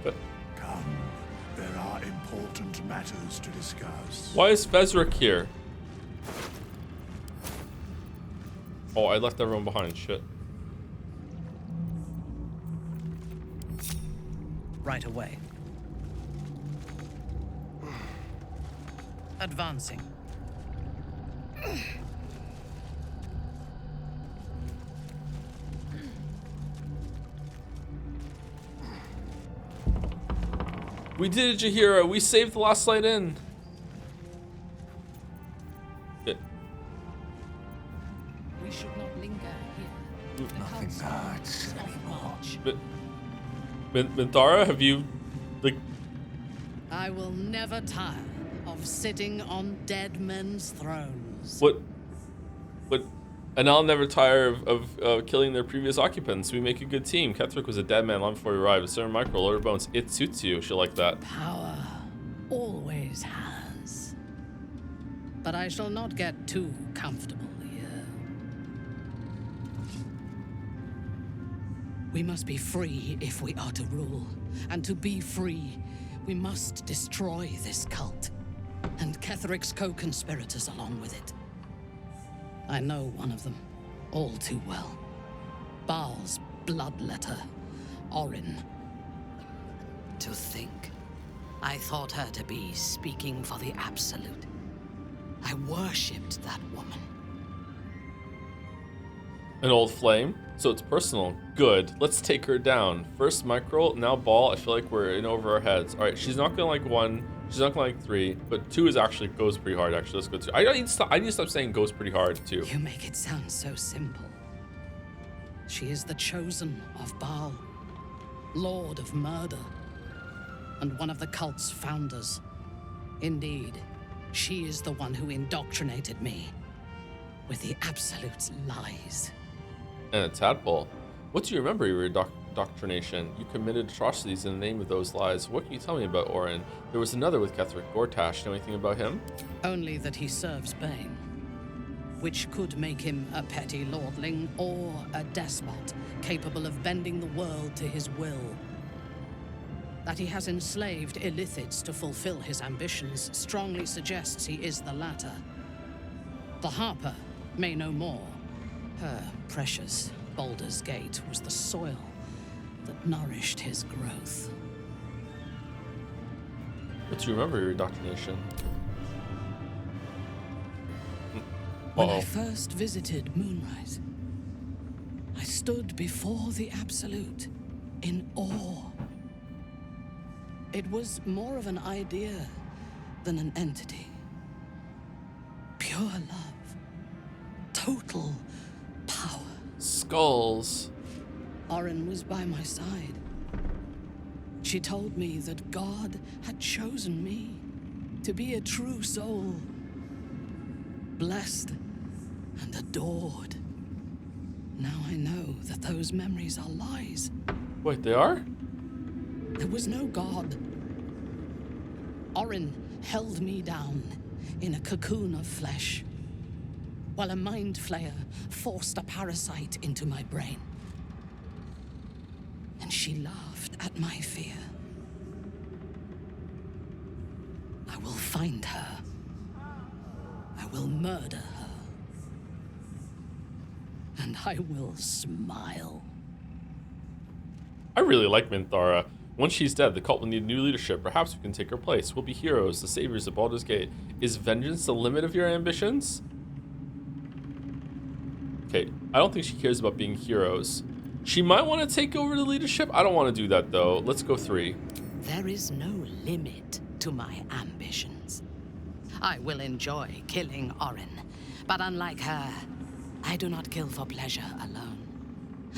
F: Come, there are important matters to discuss.
A: Why is Fezric here? Oh, I left everyone behind. Shit.
C: Right away. Advancing.
A: We did it, Jaheira. We saved the last light in. Shit.
D: We should not linger here.
E: Nothing hurts anymore.
A: Minthara, have you, like...
G: I will never tire of sitting on dead men's thrones.
A: What? And I'll never tire of killing their previous occupants. We make a good team. Ketherick was a dead man long before we arrived. A certain micro, lower bones. It suits you. She'll like that.
G: Power always has. but I shall not get too comfortable here. We must be free if we are to rule. And to be free, we must destroy this cult. And Ketheric's co-conspirators along with it. I know one of them, all too well. Baal's bloodletter, Orin.
C: To think, I thought her to be speaking for the Absolute. I worshipped that woman.
A: An old flame, so it's personal. Good. Let's take her down. First Micro, now Ball. I feel like we're in over our heads. All right, she's not gonna like 1. She's not gonna like 3, but 2 is actually goes pretty hard. Actually, let's go 2. I need to stop saying goes pretty hard too.
G: You make it sound so simple. She is the chosen of Baal, Lord of Murder, and one of the cult's founders. Indeed, she is the one who indoctrinated me with the Absolute's lies.
A: And a tadpole. What do you remember of your indoctrination? You committed atrocities in the name of those lies. What can you tell me about Orin? There was another with Ketheric, Gortash. Know anything about him?
G: Only that he serves Bane, which could make him a petty lordling or a despot capable of bending the world to his will. That he has enslaved illithids to fulfill his ambitions strongly suggests he is the latter. The Harper may know more. Her precious Baldur's Gate was the soil that nourished his growth.
A: What do you remember of your indoctrination?
G: When I first visited Moonrise, I stood before the Absolute in awe. It was more of an idea than an entity. Pure love. Total power.
A: Skulls.
G: Orin was by my side. She told me that God had chosen me to be a true soul. Blessed and adored. Now I know that those memories are lies.
A: Wait, they are?
G: There was no God. Orin held me down in a cocoon of flesh, while a mind flayer forced a parasite into my brain. And she laughed at my fear. I will find her. I will murder her. And I will smile.
A: I really like Minthara. Once she's dead, the cult will need new leadership. Perhaps we can take her place. We'll be heroes, the saviors of Baldur's Gate. Is vengeance the limit of your ambitions? Okay, I don't think she cares about being heroes. She might want to take over the leadership. I don't want to do that, though. Let's go 3.
C: There is no limit to my ambitions. I will enjoy killing Orin, but unlike her, I do not kill for pleasure alone.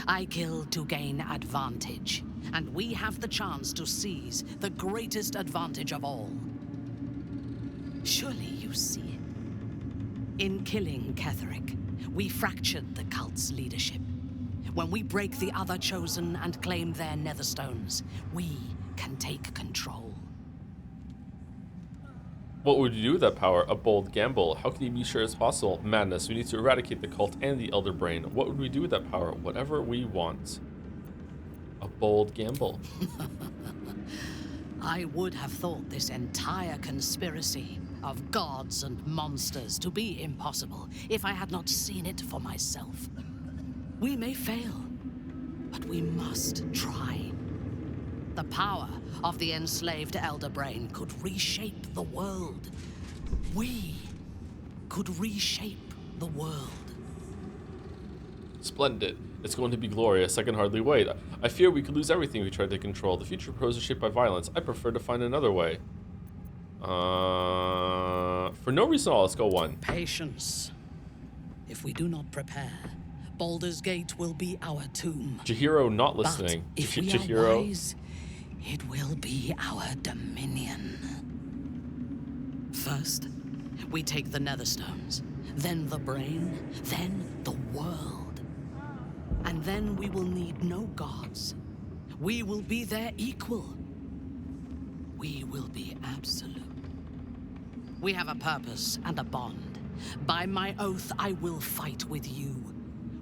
C: I kill to gain advantage, and we have the chance to seize the greatest advantage of all. Surely you see it. In killing Ketheric, we fractured the cult's leadership. When we break the other chosen and claim their netherstones, we can take control.
A: What would you do with that power? A bold gamble. How can you be sure it's possible? Madness. We need to eradicate the cult and the Elder Brain. What would we do with that power? Whatever we want. A bold gamble.
C: I would have thought this entire conspiracy of gods and monsters to be impossible if I had not seen it for myself. We may fail, but we must try. The power of the enslaved Elder Brain could reshape the world. We could reshape the world.
A: Splendid. It's going to be glorious. I can hardly wait. I fear we could lose everything we tried to control. The future proposed is shaped by violence. I prefer to find another way. For no reason at all, let's go 1.
G: Patience. If we do not prepare, Baldur's Gate will be our tomb.
A: Chihiro not listening.
G: But if we
A: Chihiro.
G: are wise, it will be our dominion. First, we take the netherstones, then the brain, then the world. And then we will need no gods. We will be their equal. We will be absolute.
C: We have a purpose and a bond. By my oath, I will fight with you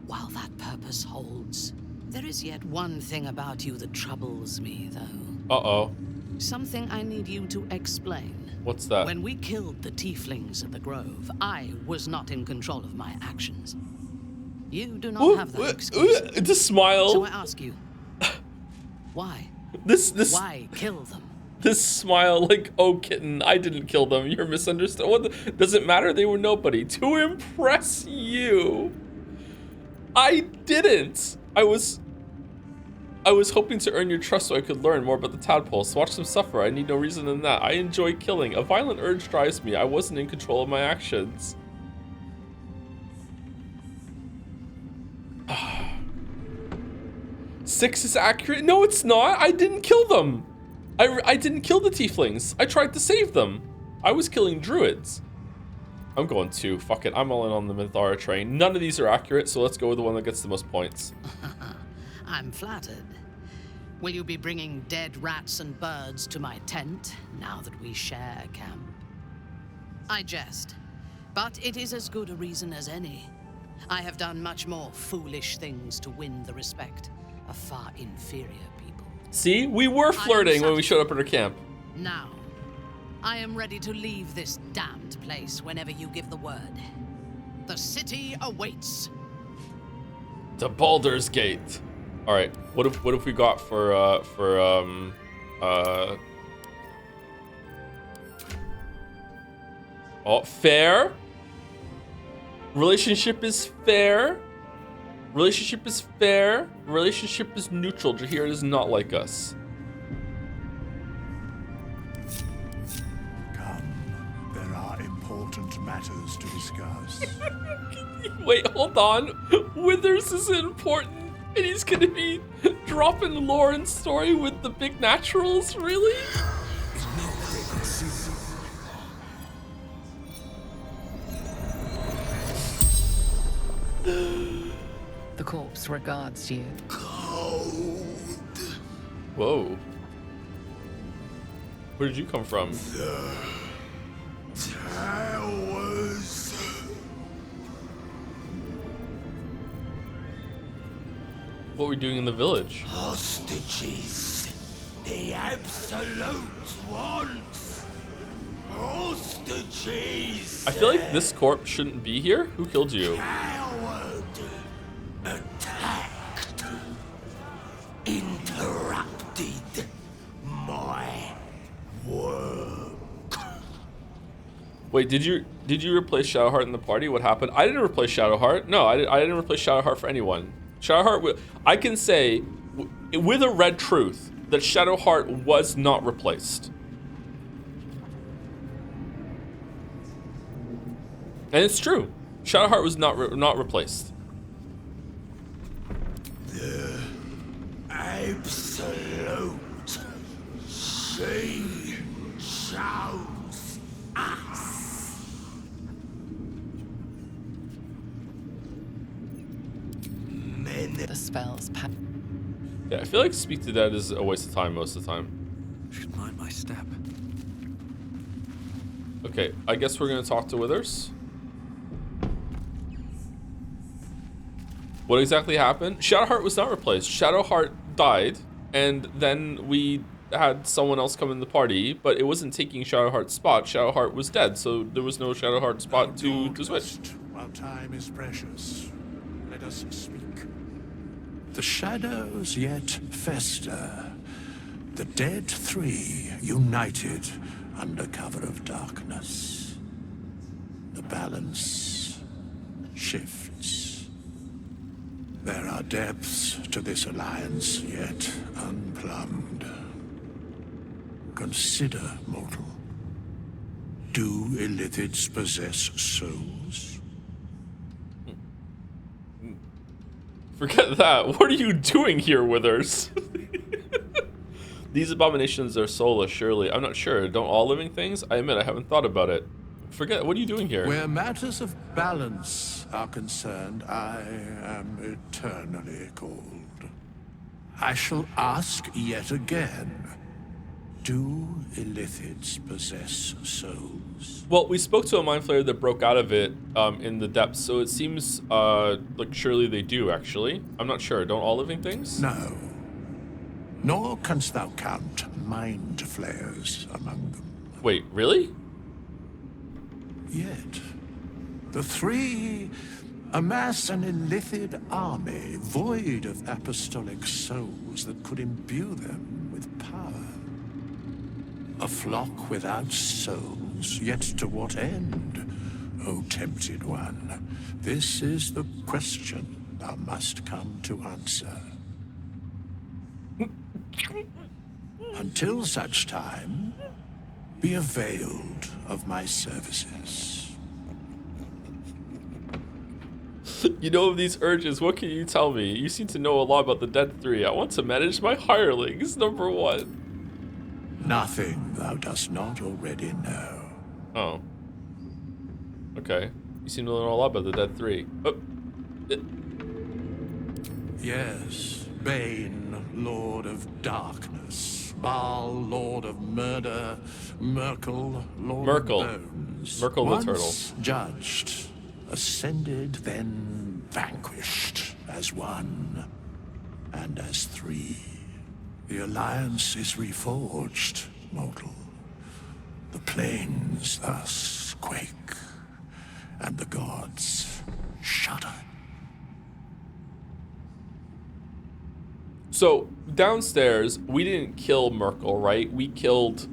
C: while that purpose holds. There is yet one thing about you that troubles me, though.
A: Uh-oh.
C: Something I need you to explain.
A: What's that?
C: When we killed the tieflings at the Grove, I was not in control of my actions. You do not have that excuse.
A: The smile.
C: So I ask you, why?
A: This
C: Why kill them?
A: This smile, like, oh, kitten, I didn't kill them. You're misunderstood. What does it matter? They were nobody. To impress you. I didn't. I was hoping to earn your trust so I could learn more about the tadpoles. Watch them suffer. I need no reason than that. I enjoy killing. A violent urge drives me. I wasn't in control of my actions. 6 is accurate? No, it's not. I didn't kill them. I didn't kill the tieflings. I tried to save them. I was killing druids. I'm going 2. Fuck it. I'm all in on the Mythara train. None of these are accurate, so let's go with the one that gets the most points.
C: I'm flattered. Will you be bringing dead rats and birds to my tent now that we share a camp? I jest, but it is as good a reason as any. I have done much more foolish things to win the respect of far inferior people.
A: See, we were flirting when we showed up at our camp.
C: Now, I am ready to leave this damned place whenever you give the word. The city awaits.
A: To Baldur's Gate. All right. What have we got for oh, fair. Relationship is fair. Relationship is fair. Relationship is neutral. Jahir does not like us.
F: Come, there are important matters to discuss.
A: Wait, hold on. Withers is important, and he's gonna be dropping lore and story with the big naturals, really?
D: The corpse regards you.
A: Whoa. Where did you come from?
F: Towers.
A: What were we doing in the village?
E: Hostages. The absolute wants. Hostages.
A: I feel like this corpse shouldn't be here. Who killed you?
E: Coward. Attacked. Interrupted my work.
A: Wait, did you replace Shadowheart in the party? What happened? I didn't replace Shadowheart. No, I didn't replace Shadowheart for anyone. Shadowheart, I can say with a red truth that Shadowheart was not replaced. And it's true. Shadowheart was not replaced.
E: The absolute she chose us.
D: The spell's power.
A: Yeah, I feel like Speak to Dead is a waste of time most of the time.
E: Should mind my step.
A: Okay, I guess we're gonna talk to Withers. What exactly happened? Shadowheart was not replaced. Shadowheart died, and then we had someone else come in the party, but it wasn't taking Shadowheart's spot. Shadowheart was dead, so there was no Shadowheart spot to switch.
F: While time is precious, let us speak. The shadows yet fester. The dead three united under cover of darkness. The balance shifts. There are depths to this alliance yet unplumbed. Consider, mortal. Do illithids possess souls?
A: Forget that. What are you doing here, Withers? These abominations are soulless, surely. I'm not sure. Don't all living things? I admit I haven't thought about it. Forget. What are you doing here?
F: Where matters of balance are concerned, I am eternally cold. I shall ask yet again. Do illithids possess souls?
A: Well, we spoke to a mind flayer that broke out of it in the depths, so it seems like surely they do, actually. I'm not sure. Don't all living things?
F: No. Nor canst thou count mind flayers among them.
A: Wait, really?
F: Yet, the three amass an illithid army void of apostolic souls that could imbue them with power. A flock without souls, yet to what end, O tempted one? This is the question thou must come to answer. Until such time, be availed of my services.
A: You know of these urges, what can you tell me? You seem to know a lot about the Dead Three. I want to manage my hirelings, number one.
F: Nothing thou dost not already know.
A: Oh. Okay. You seem to know a lot about the Dead Three. Oh.
F: Yes, Bane, Lord of Darkness. Baal, Lord of Murder. Merkel, Lord of Bones.
A: Merkel the turtle.
F: Once judged, ascended, then vanquished as one and as three. The alliance is reforged, mortal. The plains thus quake, and the gods shudder.
A: So downstairs, we didn't kill Merkel, right? We killed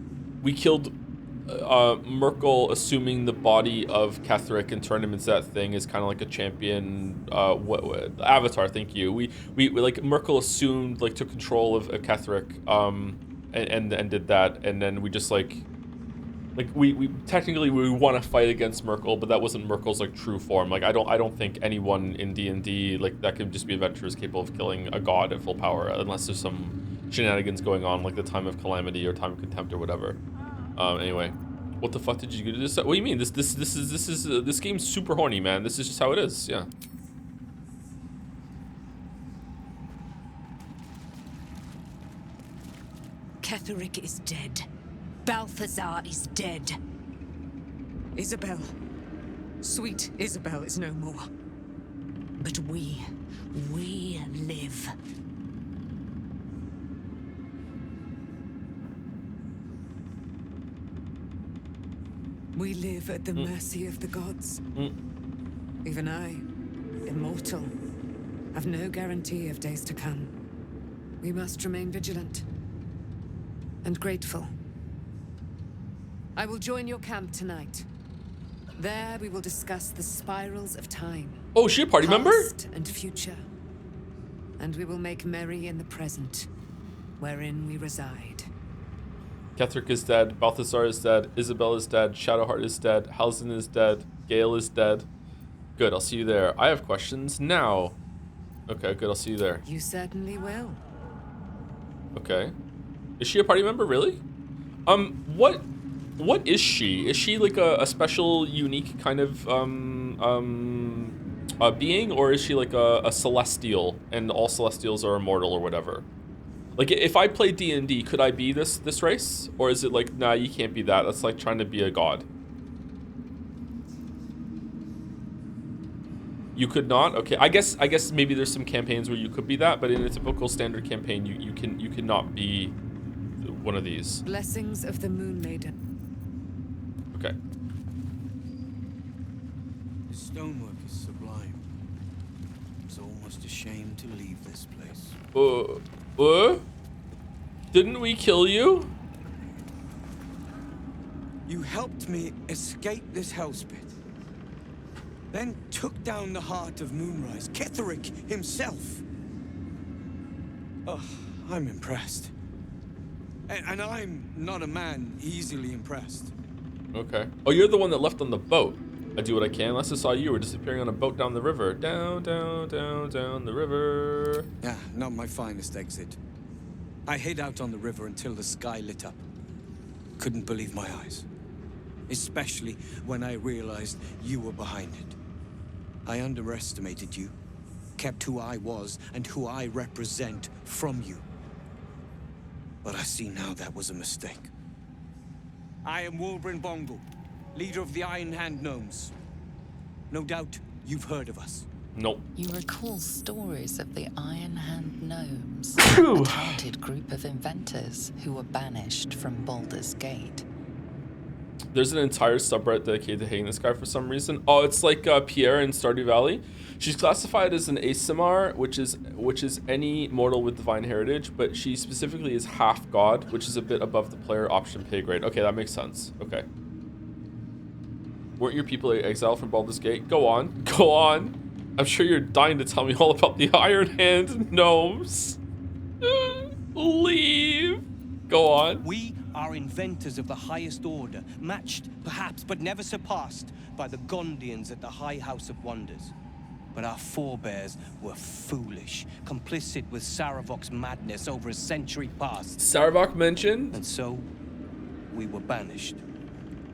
A: Merkel, assuming the body of Ketheric and turned him into that thing is kind of like a champion. What Avatar? Thank you. We like Merkel assumed, like, took control of Ketheric, and did that, and then we just like we technically we want to fight against Merkel, but that wasn't Merkel's like true form. Like I don't think anyone in D&D like that can just be adventurers capable of killing a god at full power unless there's some shenanigans going on, like the Time of Calamity or Time of Contempt or whatever. Anyway, what the fuck did you do to this? What do you mean? This game's super horny, man. This is just how it is. Yeah.
H: Ketheric is dead. Balthazar is dead. Isabel, sweet Isabel, is no more. But we live. We live at the mercy of the gods. Even I, immortal, have no guarantee of days to come. We must remain vigilant and grateful. I will join your camp tonight. There we will discuss the spirals of time.
A: Oh, she a party member?
H: Past and future. And we will make merry in the present, wherein we reside.
A: Ketheric is dead. Balthazar is dead. Isabel is dead. Shadowheart is dead. Halsin is dead. Gale is dead. Good, I'll see you there. I have questions now. Okay, good, I'll see you there.
H: You certainly will.
A: Okay. Is she a party member, really? What is she? Is she like a special, unique kind of being, or is she like a celestial and all celestials are immortal or whatever? Like if I play D&D, could I be this race, or is it like, nah, you can't be that? That's like trying to be a god. You could not? Okay, I guess maybe there's some campaigns where you could be that, but in a typical standard campaign, you cannot be one of these.
H: Blessings of the Moon Maiden.
A: Okay.
E: The stonework is sublime. It's almost a shame to leave this place.
A: Didn't we kill you?
E: You helped me escape this hellspit. Then took down the heart of Moonrise, Ketheric himself. Oh, I'm impressed. And I'm not a man easily impressed.
A: Okay. Oh, you're the one that left on the boat. I do what I can. Unless I saw you were disappearing on a boat down the river. Down the river.
E: Yeah, not my finest exit. I hid out on the river until the sky lit up. Couldn't believe my eyes. Especially when I realized you were behind it. I underestimated you. Kept who I was and who I represent from you. But I see now that was a mistake. I am Wolbrin Bongle, leader of the Iron Hand Gnomes. No doubt you've heard of us.
A: Nope.
D: You recall stories of the Iron Hand Gnomes, a talented group of inventors who were banished from Baldur's Gate.
A: There's an entire subreddit dedicated to hating this guy for some reason. Oh, it's like Pierre in Stardew Valley. She's classified as an Asimar, which is any mortal with divine heritage, but she specifically is half god, which is a bit above the player option pay grade. Okay, that makes sense. Okay. Weren't your people exiled from Baldur's Gate? Go on. Go on. I'm sure you're dying to tell me all about the Iron Hand Gnomes. Leave. Go on.
I: We are inventors of the highest order, matched, perhaps, but never surpassed by the Gondians at the High House of Wonders. But our forebears were foolish, complicit with Saravok's madness over a century past.
A: Saravok mentioned?
I: And so, we were banished.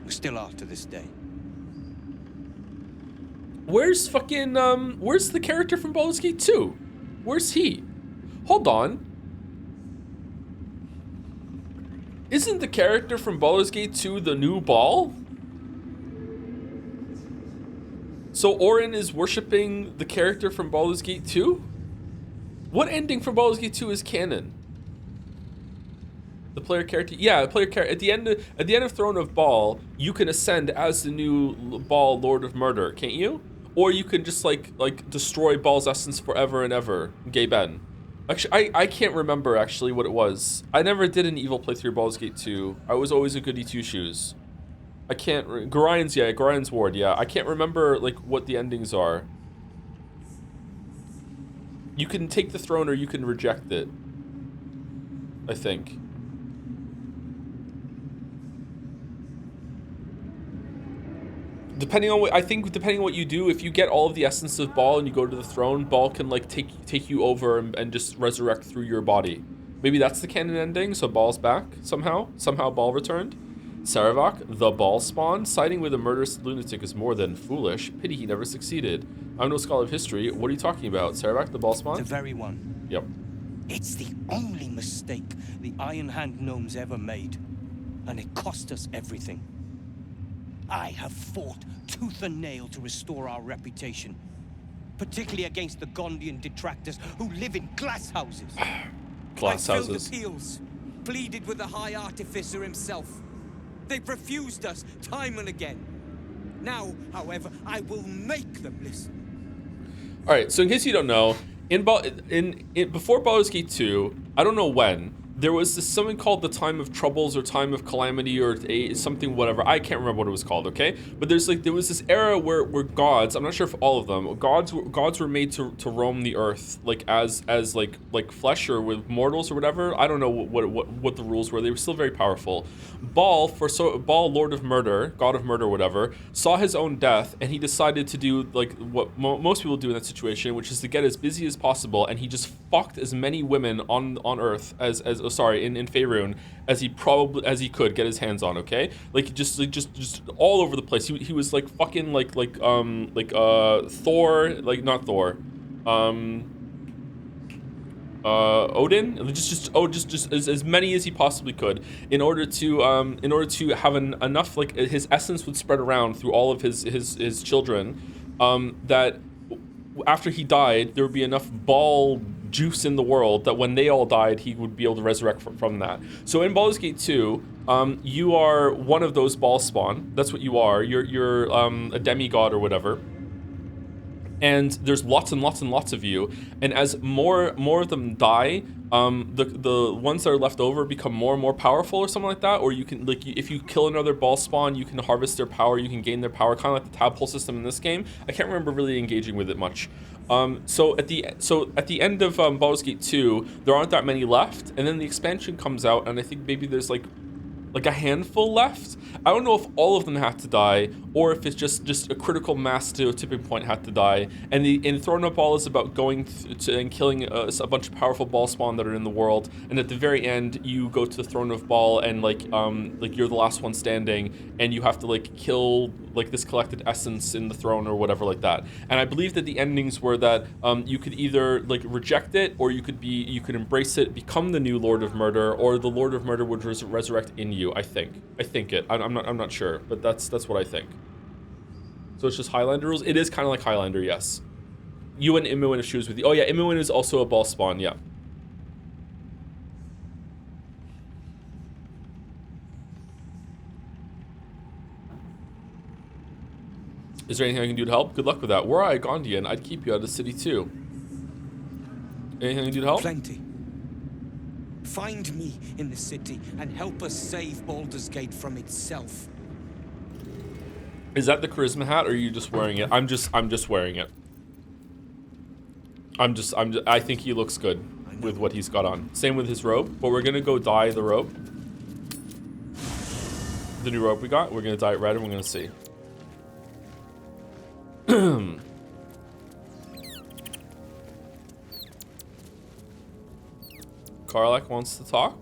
I: We still are to this day.
A: Where's fucking, where's the character from Baldur's Gate 2? Where's he? Hold on. Isn't the character from Baldur's Gate 2 the new Ball? So Orin is worshipping the character from Baldur's Gate 2? What ending from Baldur's Gate 2 is canon? The player character, yeah, the player character. At the end of Throne of Ball, you can ascend as the new Ball Lord of Murder, can't you? Or you can just like destroy Ball's essence forever and ever, Gay Ben. Actually, I can't remember actually what it was. I never did an evil playthrough of Baldur's Gate 2. I was always a goody two shoes. I can't. Gorian's Ward. Yeah, I can't remember like what the endings are. You can take the throne or you can reject it. I think. Depending on what you do, if you get all of the essence of Ball and you go to the throne, Ball can like take you over and just resurrect through your body. Maybe that's the canon ending. So Ball's back somehow. Somehow Ball returned. Saravok, the Ball spawn, siding with a murderous lunatic is more than foolish. Pity he never succeeded. I'm no scholar of history. What are you talking about? Saravok, the Ball spawn?
I: The very one.
A: Yep.
I: It's the only mistake the Iron Hand Gnomes ever made. And it cost us everything. I have fought tooth and nail to restore our reputation. Particularly against the Gondian detractors who live in glass houses.
A: Glass
E: I filled
A: houses.
E: appeals, pleaded with the High Artificer himself. They've refused us time and again. Now, however, I will make them listen.
A: All right. So in case you don't know, before Baldur's Gate 2, I don't know when, there was something called the Time of Troubles or Time of Calamity or something whatever. I can't remember what it was called. Okay, but there was this era where gods. I'm not sure if all of them gods were made to roam the earth like as like flesh or with mortals or whatever. I don't know what the rules were. They were still very powerful. Ball Lord of Murder, God of Murder, whatever, saw his own death and he decided to do like what most people do in that situation, which is to get as busy as possible, and he just fucked as many women on Earth as in Faerun as he could get his hands on. Okay, like just all over the place. He was like fucking like Thor, like not Thor, Odin, just as many as he possibly could in order to have enough like his essence would spread around through all of his children, that after he died there would be enough Ball juice in the world that when they all died he would be able to resurrect from that. So in Baldur's Gate 2, you are one of those Ball spawn. That's what you are. You're a demigod or whatever. And there's lots and lots and lots of you, and as more of them die, the ones that are left over become more and more powerful or something like that. Or you can if you kill another Ball spawn, you can harvest their power, you can gain their power, kind of like the tadpole system in this game. I can't remember really engaging with it much. So at the end of Baldur's Gate 2, there aren't that many left, and then the expansion comes out, and I think maybe there's like like a handful left. I don't know if all of them have to die, or if it's just a critical mass to a tipping point had to die. And the Throne of Ball is about going to and killing a bunch of powerful ball spawn that are in the world. And at the very end, you go to the Throne of Ball and like you're the last one standing, and you have to like kill like this collected essence in the throne or whatever like that. And I believe that the endings were that you could either like reject it, or you could embrace it, become the new Lord of Murder, or the Lord of Murder would resurrect in you. I think it. I'm not sure, but that's what I think. So it's just Highlander rules. It is kind of like Highlander, yes. You and Imoen if she was with you. Oh yeah, Imoen is also a ball spawn. Yeah. Is there anything I can do to help? Good luck with that. Were I a Gondian, I'd keep you out of the city too. Anything I can do to help?
E: Plenty. Find me in the city and help us save Baldur's Gate from itself.
A: Is that the charisma hat, or are you just wearing it? I'm just wearing it. I think he looks good with what he's got on. Same with his robe, but we're gonna go dye the robe. The new robe we got, we're gonna dye it red and we're gonna see. Karlak wants to talk.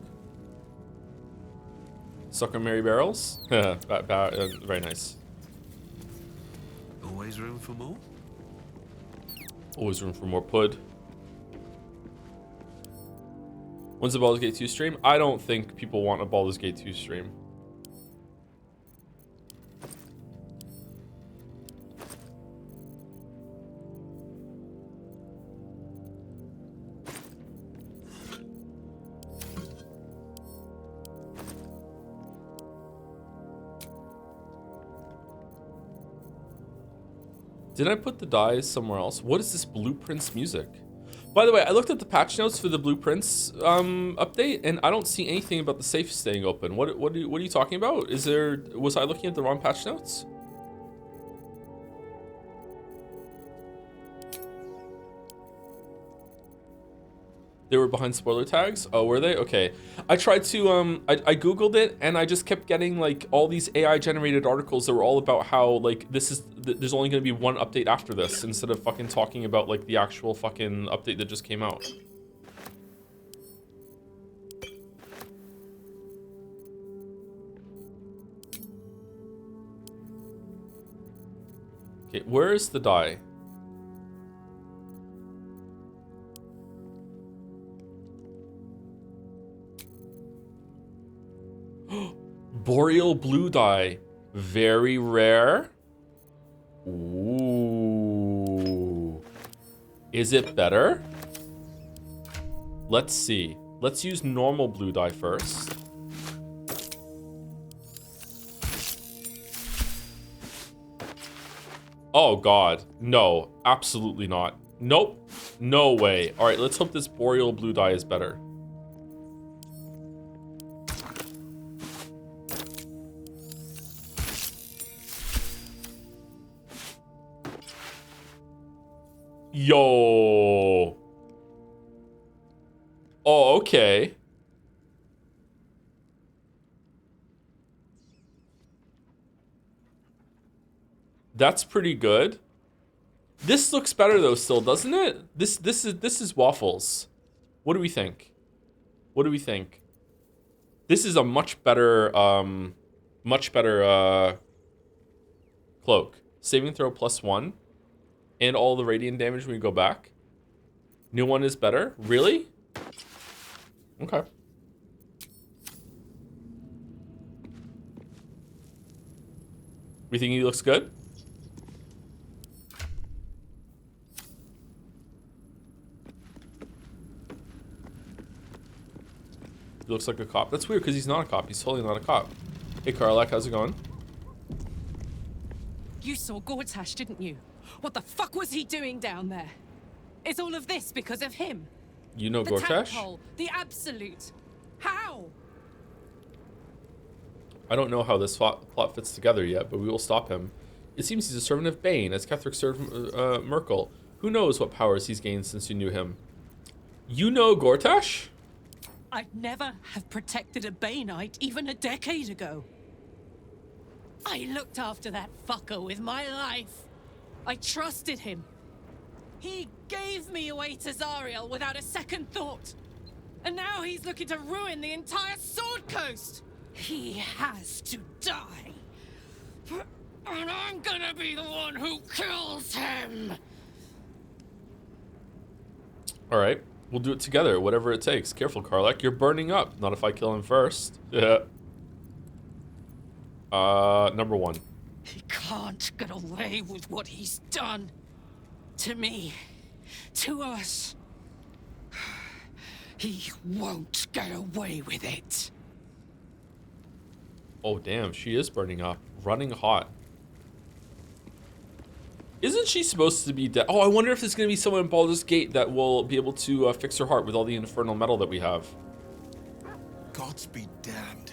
A: Sucker Mary Barrels. Very nice.
J: Always room for more?
A: Always room for more pud. When's the Baldur's Gate 2 stream? I don't think people want a Baldur's Gate 2 stream. Did I put the dyes somewhere else? What is this Blueprints music? By the way, I looked at the patch notes for the Blueprints update, and I don't see anything about the safe staying open. What are you talking about? Was I looking at the wrong patch notes? They were behind spoiler tags? Oh, were they? Okay. I tried to, I Googled it, and I just kept getting, like, all these AI-generated articles that were all about how, like, there's only gonna be one update after this, instead of fucking talking about, like, the actual fucking update that just came out. Okay, where is the dye? Boreal blue dye. Very rare. Ooh. Is it better? Let's see. Let's use normal blue dye first. Oh god. No. Absolutely not. Nope. No way. Alright, let's hope this boreal blue dye is better. Yo. Oh, okay. That's pretty good. This looks better though still, doesn't it? This is waffles. What do we think? What do we think? This is a much better cloak. Saving throw +1. And all the radiant damage when we go back. New one is better? Really? Okay. We think he looks good? He looks like a cop. That's weird because he's not a cop. He's totally not a cop. Hey, Karlak, how's it going?
K: You saw Gortash, didn't you? What the fuck was he doing down there? Is all of this because of him?
A: You know
K: the
A: Gortash?
K: Tadpole, the Absolute. How?
A: I don't know how this plot fits together yet, but we will stop him. It seems he's a servant of Bane, as Ketheric served Merkel. Who knows what powers he's gained since you knew him? You know Gortash?
K: I'd never have protected a Bay Knight even a decade ago. I looked after that fucker with my life. I trusted him. He gave me away to Zariel without a second thought. And now he's looking to ruin the entire Sword Coast. He has to die. And I'm gonna be the one who kills him.
A: All right, we'll do it together, whatever it takes. Careful, Karlach, you're burning up. Not if I kill him first. Yeah. Number 1.
K: He can't get away with what he's done. To me. To us. He won't get away with it.
A: Oh, damn, she is burning up. Running hot. Isn't she supposed to be dead? Oh, I wonder if there's going to be someone in Baldur's Gate that will be able to fix her heart with all the infernal metal that we have.
J: Gods be damned.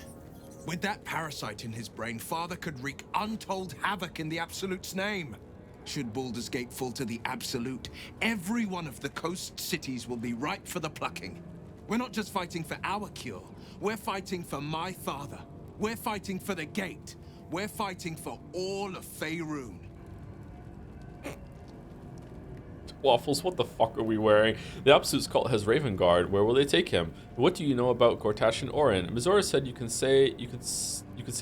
J: With that parasite in his brain, Father could wreak untold havoc in the Absolute's name. Should Baldur's Gate fall to the Absolute, every one of the coast cities will be ripe for the plucking. We're not just fighting for our cure. We're fighting for my father. We're fighting for the Gate. We're fighting for all of Faerun.
A: Waffles, what the fuck are we wearing? The Absolute's cult has Raven Guard. Where will they take him? What do you know about Gortash and Orin? Mizora said you can say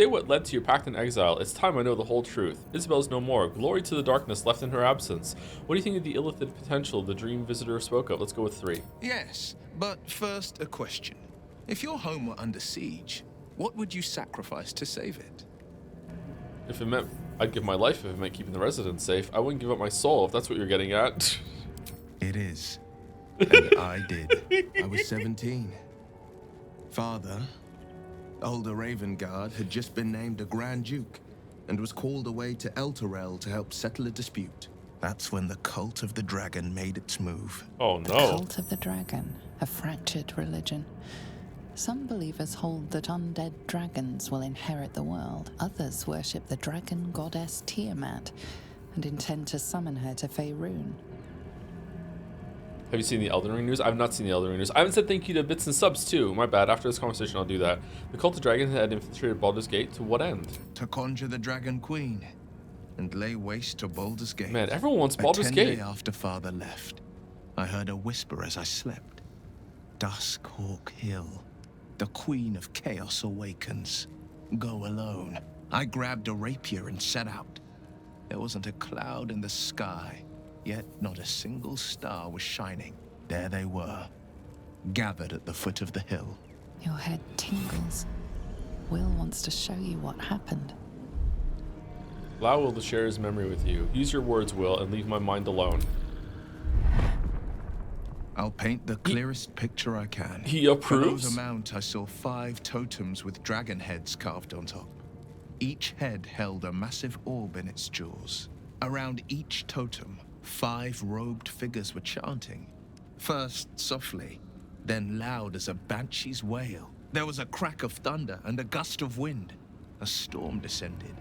A: what led to your pact in exile. It's time I know the whole truth. Isabel's no more. Glory to the darkness left in her absence. What do you think of the illithid potential the dream visitor spoke of? Let's go with 3.
J: Yes, but first a question. If your home were under siege, what would you sacrifice to save it?
A: If it meant I'd give my life if it meant keeping the residents safe. I wouldn't give up my soul if that's what you're getting at.
J: It is. And I did. I was 17. Father, older Raven Guard, had just been named a Grand Duke and was called away to Elturel to help settle a dispute. That's when the Cult of the Dragon made its move.
A: Oh no.
D: The Cult of the Dragon, a fractured religion. Some believers hold that undead dragons will inherit the world. Others worship the dragon goddess Tiamat and intend to summon her to Faerun.
A: Have you seen the Elden Ring news? I've not seen the Elden Ring news. I haven't said thank you to bits and subs too. My bad. After this conversation, I'll do that. The Cult of Dragon had infiltrated Baldur's Gate. To what end?
J: To conjure the Dragon Queen and lay waste to Baldur's Gate.
A: Man, everyone wants Baldur's
J: But 10
A: Gate.
J: days after Father left, I heard a whisper as I slept. Duskhawk Hill. The Queen of Chaos awakens. Go alone. I grabbed a rapier and set out. There wasn't a cloud in the sky, yet not a single star was shining. There they were, gathered at the foot of the hill.
D: Your head tingles. Will wants to show you what happened.
A: Allow Will to share his memory with you. Use your words, Will, and leave my mind alone.
J: I'll paint the clearest picture I can.
A: He approves?
J: Below the mount, I saw 5 totems with dragon heads carved on top. Each head held a massive orb in its jaws. Around each totem, 5 robed figures were chanting. First softly, then loud as a banshee's wail. There was a crack of thunder and a gust of wind. A storm descended,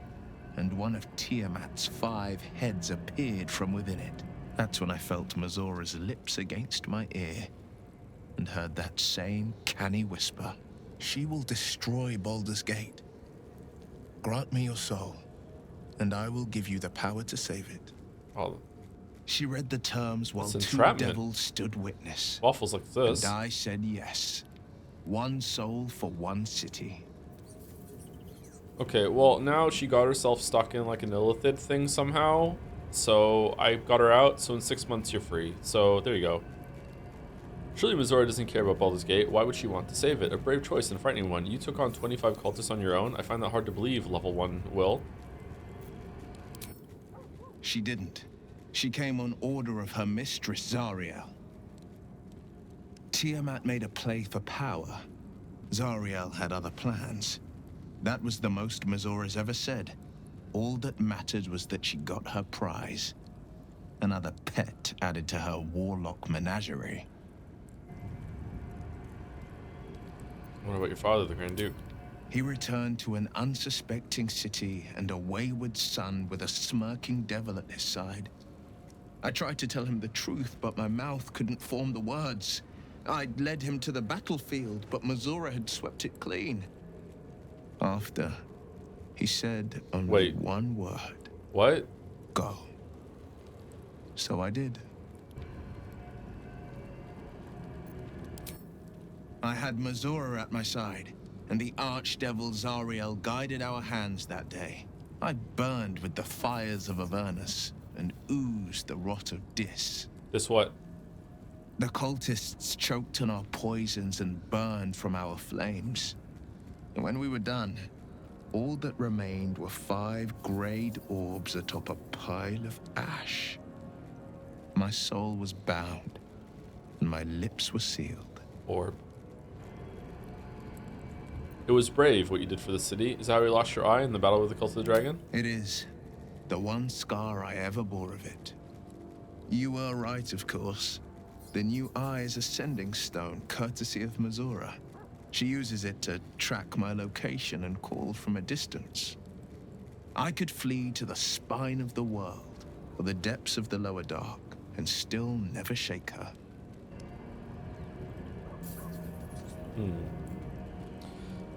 J: and one of Tiamat's 5 heads appeared from within it. That's when I felt Mizora's lips against my ear and heard that same canny whisper. She will destroy Baldur's Gate. Grant me your soul, and I will give you the power to save it.
A: Oh,
J: She read the terms while
A: that's
J: 2
A: entrapment.
J: devils stood witness.
A: Waffles like this.
J: And I said yes. 1 soul for 1 city.
A: Okay, well, now she got herself stuck in like an illithid thing somehow. So I got her out, so in 6 months you're free. So there you go. Surely Mizora doesn't care about Baldur's Gate. Why would she want to save it? A brave choice and frightening one. You took on 25 cultists on your own. I find that hard to believe, level 1 Will.
J: She didn't. She came on order of her mistress, Zariel. Tiamat made a play for power. Zariel had other plans. That was the most Mizora's ever said. All that mattered was that she got her prize. Another pet added to her warlock menagerie.
A: What about your father, the Grand Duke?
J: He returned to an unsuspecting city and a wayward son with a smirking devil at his side. I tried to tell him the truth, but my mouth couldn't form the words. I'd led him to the battlefield, but Mazora had swept it clean. After, he said only one word.
A: What?
J: Go. So I did. I had Mazora at my side, and the archdevil Zariel guided our hands that day. I burned with the fires of Avernus and oozed the rot of Dis.
A: This what?
J: The cultists choked on our poisons and burned from our flames. And when we were done, all that remained were 5 grayed orbs atop a pile of ash. My soul was bound, and my lips were sealed.
A: Orb. It was brave what you did for the city. Is that how you lost your eye in the battle with the Cult of the Dragon?
J: It is. The one scar I ever bore of it. You were right, of course. The new eye is a sending stone, courtesy of Mazora. She uses it to track my location and call from a distance. I could flee to the spine of the world, or the depths of the lower dark, and still never shake her.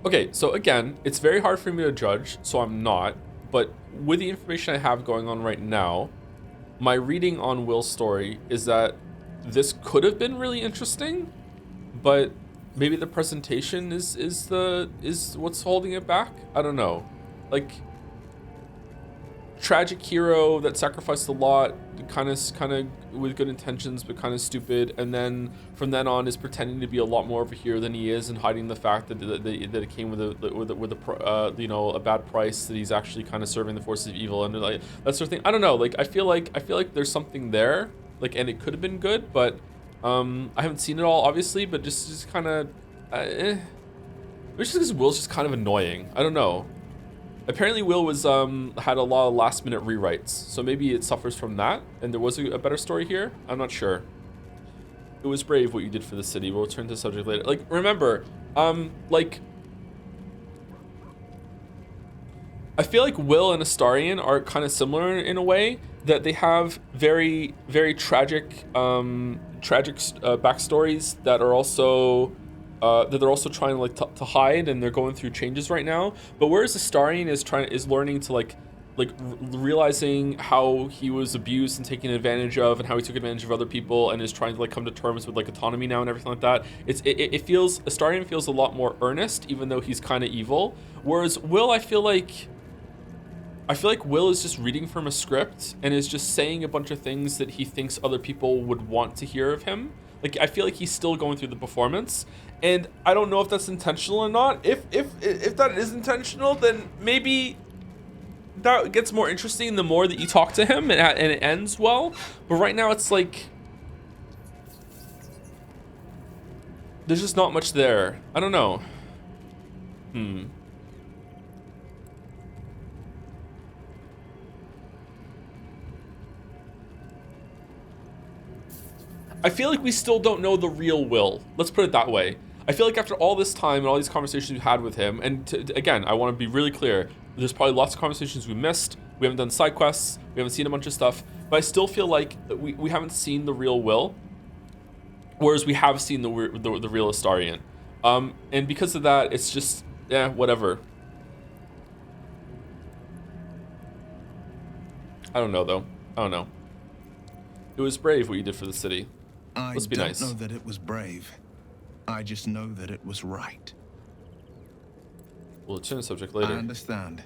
A: Okay, so again, it's very hard for me to judge, so I'm not. But with the information I have going on right now, my reading on Will's story is that this could have been really interesting, but maybe the presentation is what's holding it back. I don't know. Like, tragic hero that sacrificed a lot, kind of with good intentions, but kind of stupid, and then from then on is pretending to be a lot more of a hero than he is, and hiding the fact that it came with a bad price, that he's actually kind of serving the forces of evil and like that sort of thing. I don't know. Like I feel like there's something there, like, and it could have been good, but I haven't seen it all obviously, but just kind of it's just because Will's just kind of annoying. I don't know. Apparently Will was had a lot of last minute rewrites, so maybe it suffers from that, and there was a better story here. I'm not sure. It was brave what you did for the city. We'll return to the subject later. Like, remember, like, I feel like Will and Astarion are kind of similar in a way that they have very, very tragic backstories that are also that they're also trying to hide, and they're going through changes right now. But whereas Astarion is learning to realizing how he was abused and taken advantage of, and how he took advantage of other people, and is trying to come to terms with autonomy now and everything like that. It feels, Astarion feels a lot more earnest, even though he's kind of evil. Whereas Will, I feel like Will is just reading from a script and is just saying a bunch of things that he thinks other people would want to hear of him. Like, I feel like he's still going through the performance, and I don't know if that's intentional or not. If that is intentional, then maybe that gets more interesting the more that you talk to him, and it ends well. But right now it's like there's just not much there. I don't know. I feel like we still don't know the real Will. Let's put it that way. I feel like after all this time and all these conversations we've had with him, and again, I want to be really clear, there's probably lots of conversations we missed. We haven't done side quests. We haven't seen a bunch of stuff. But I still feel like we haven't seen the real Will, whereas we have seen the real Astarion. And because of that, it's just, whatever. I don't know, though. I don't know. It was brave what you did for the city. Let's be nice.
J: I don't know that it was brave. I just know that it was right.
A: We'll return to the subject later.
J: I understand.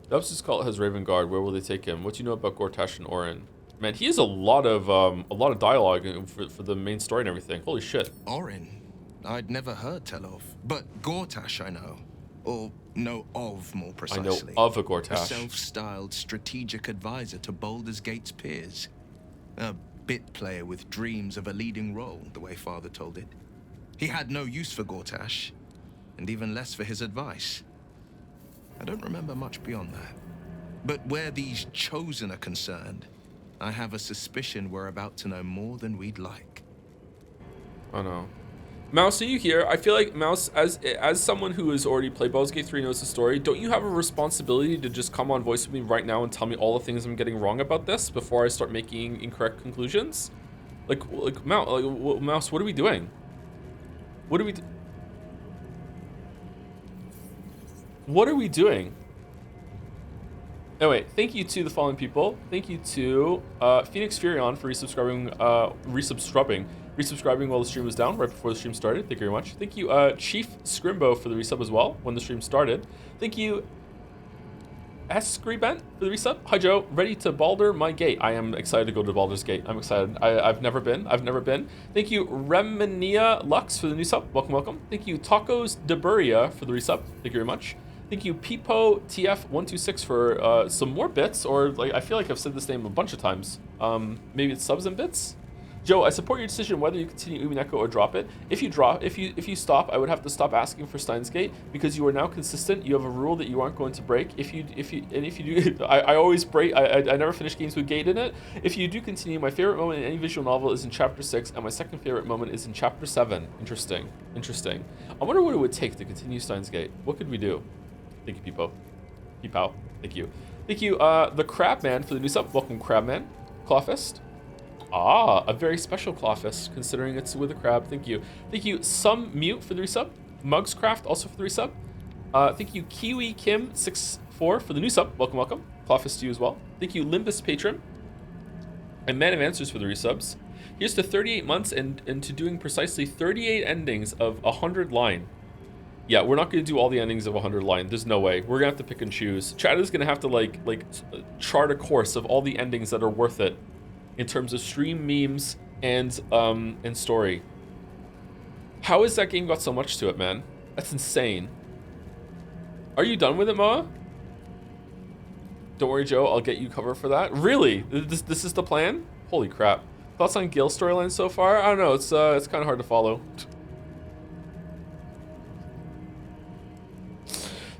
A: The Upstairs Cult has Raven Guard. Where will they take him? What do you know about Gortash and Orin? Man, he has a lot of dialogue for the main story and everything. Holy shit.
J: Orin? I'd never heard tell of. But Gortash I know. Or know of, more precisely.
A: I know of a Gortash.
J: A self-styled strategic advisor to Baldur's Gate's peers. A bit player with dreams of a leading role, the way Father told it. He had no use for Gortash, and even less for his advice. I don't remember much beyond that. But where these Chosen are concerned, I have a suspicion we're about to know more than we'd like.
A: Oh no. Mouse, are you here? I feel like Mouse, as someone who has already played Baldur's Gate 3, knows the story, don't you have a responsibility to just come on voice with me right now and tell me all the things I'm getting wrong about this before I start making incorrect conclusions? Mouse, what are we doing? What are we doing? Anyway, thank you to the following people. Thank you to Phoenix Furion for resubscribing while the stream was down, right before the stream started. Thank you very much. Thank you, Chief Scrimbo, for the resub as well when the stream started. Thank you, Escribent, for the resub. Hi Joe, ready to Baldur my gate. I am excited to go to Baldur's Gate. I'm excited. I've never been. Thank you, Remania Lux, for the new sub. Welcome. Thank you, Tacos de Buria, for the resub. Thank you very much. Thank you, Peepo TF126, for some more bits, or like I feel like I've said this name a bunch of times. Maybe it's subs and bits. Joe, I support your decision whether you continue Umineko or drop it. If you stop, I would have to stop asking for Steins Gate because you are now consistent. You have a rule that you aren't going to break. If you do, I always break. I never finish games with Gate in it. If you do continue, my favorite moment in any visual novel is in chapter 6, and my second favorite moment is in chapter 7. Interesting. I wonder what it would take to continue Steins Gate. What could we do? Thank you, Peepow. Thank you. The Crabman, for the new sub. Welcome, Crabman. Clawfist. Ah, a very special Clawfist, considering it's with a crab. Thank you. Thank you, Some Mute, for the resub. Mugscraft, also for the resub. Thank you, Kiwi Kim 64 for the new sub. Welcome. Clawfist to you as well. Thank you, Limbus Patron. And Man of Answers for the resubs. Here's to 38 months and to doing precisely 38 endings of 100 line. Yeah, we're not going to do all the endings of 100 line. There's no way. We're going to have to pick and choose. Chad is going to have to like chart a course of all the endings that are worth it in terms of stream memes and story. How has that game got so much to it, man? That's insane. Are you done with it, Moa? Don't worry, Joe. I'll get you cover for that. Really? This is the plan? Holy crap. Thoughts on Gil's storyline so far? I don't know. It's kind of hard to follow.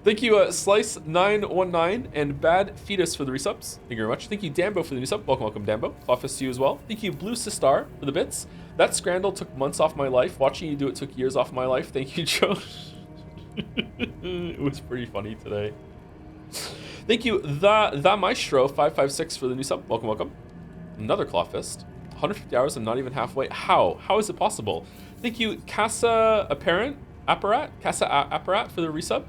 A: Thank you, Slice919 and Bad Fetus for the resubs. Thank you very much. Thank you, Dambo, for the new sub. Welcome, Dambo. Office to you as well. Thank you, Blue Sistar, for the bits. That Scrandle took months off my life. Watching you do it took years off my life. Thank you, Joe. It was pretty funny today. Thank you, the Maestro 556 for the new sub. Welcome. Another Clawfist. 150 hours and not even halfway. How is it possible? Thank you, Casa Apparat for the resub.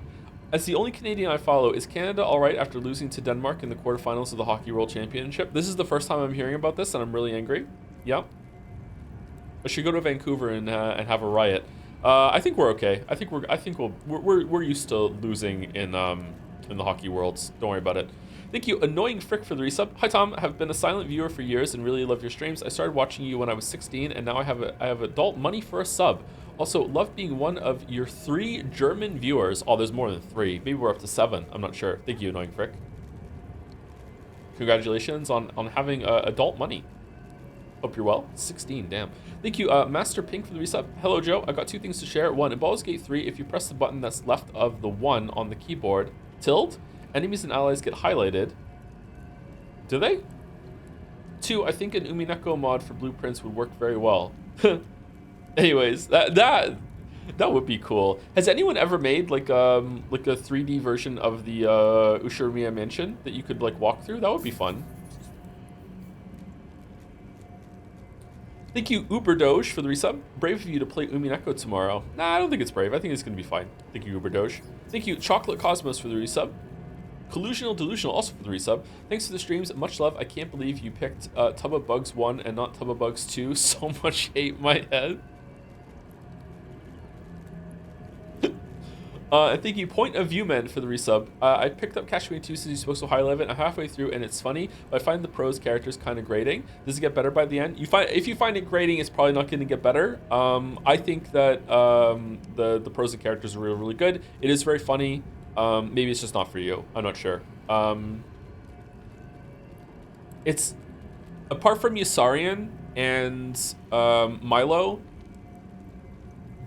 A: As the only Canadian I follow, is Canada alright after losing to Denmark in the quarterfinals of the Hockey World Championship? This is the first time I'm hearing about this, and I'm really angry. Yeah. I should go to Vancouver and have a riot. I think we're okay. I think we're used to losing in the hockey worlds. Don't worry about it. Thank you, Annoying Frick, for the resub. Hi Tom, I have been a silent viewer for years and really love your streams. I started watching you when I was 16, and now I have adult money for a sub. Also, love being one of your 3 German viewers. Oh, there's more than 3. Maybe we're up to 7. I'm not sure. Thank you, Annoying Frick. Congratulations on having adult money. Hope you're well. 16, damn. Thank you, Master Pink, for the resub. Hello, Joe. I got 2 things to share. 1, in Baldur's Gate 3, if you press the button that's left of the 1 on the keyboard, tilde, enemies and allies get highlighted. Do they? 2, I think an Umineko mod for blueprints would work very well. Anyways, that would be cool. Has anyone ever made like a 3D version of the Ushiromiya mansion that you could like walk through? That would be fun. Thank you, Uberdoge, for the resub. Brave of you to play Umineko tomorrow. Nah, I don't think it's brave. I think it's gonna be fine. Thank you, Uberdoge. Thank you, Chocolate Cosmos, for the resub. Collusional Delusional, also for the resub. Thanks for the streams. Much love. I can't believe you picked Tub of Bugs 1 and not Tub of Bugs 2. So much hate in my head. And thank you, Point of View Men, for the resub. I picked up Cashmere 2 since you're supposed to highlight it. I'm halfway through and it's funny, but I find the prose characters kind of grating. Does it get better by the end? If you find it grating, it's probably not going to get better. I think that the prose and characters are really good. It is very funny. Maybe it's just not for you. I'm not sure. It's apart from Yasarian and Milo.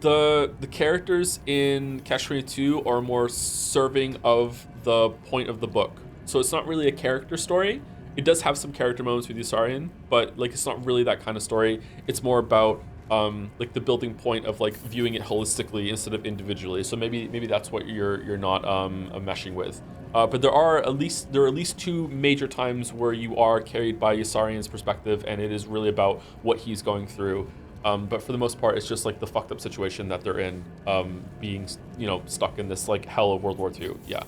A: The characters in Cashmere 2 are more serving of the point of the book. So it's not really a character story. It does have some character moments with Yasarian, but like it's not really that kind of story. It's more about like the building point of like viewing it holistically instead of individually. So maybe that's what you're not meshing with. But there are at least 2 major times where you are carried by Ysarian's perspective, and it is really about what he's going through. But for the most part, it's just like the fucked up situation that they're in, being, you know, stuck in this like hell of World War II. Yeah.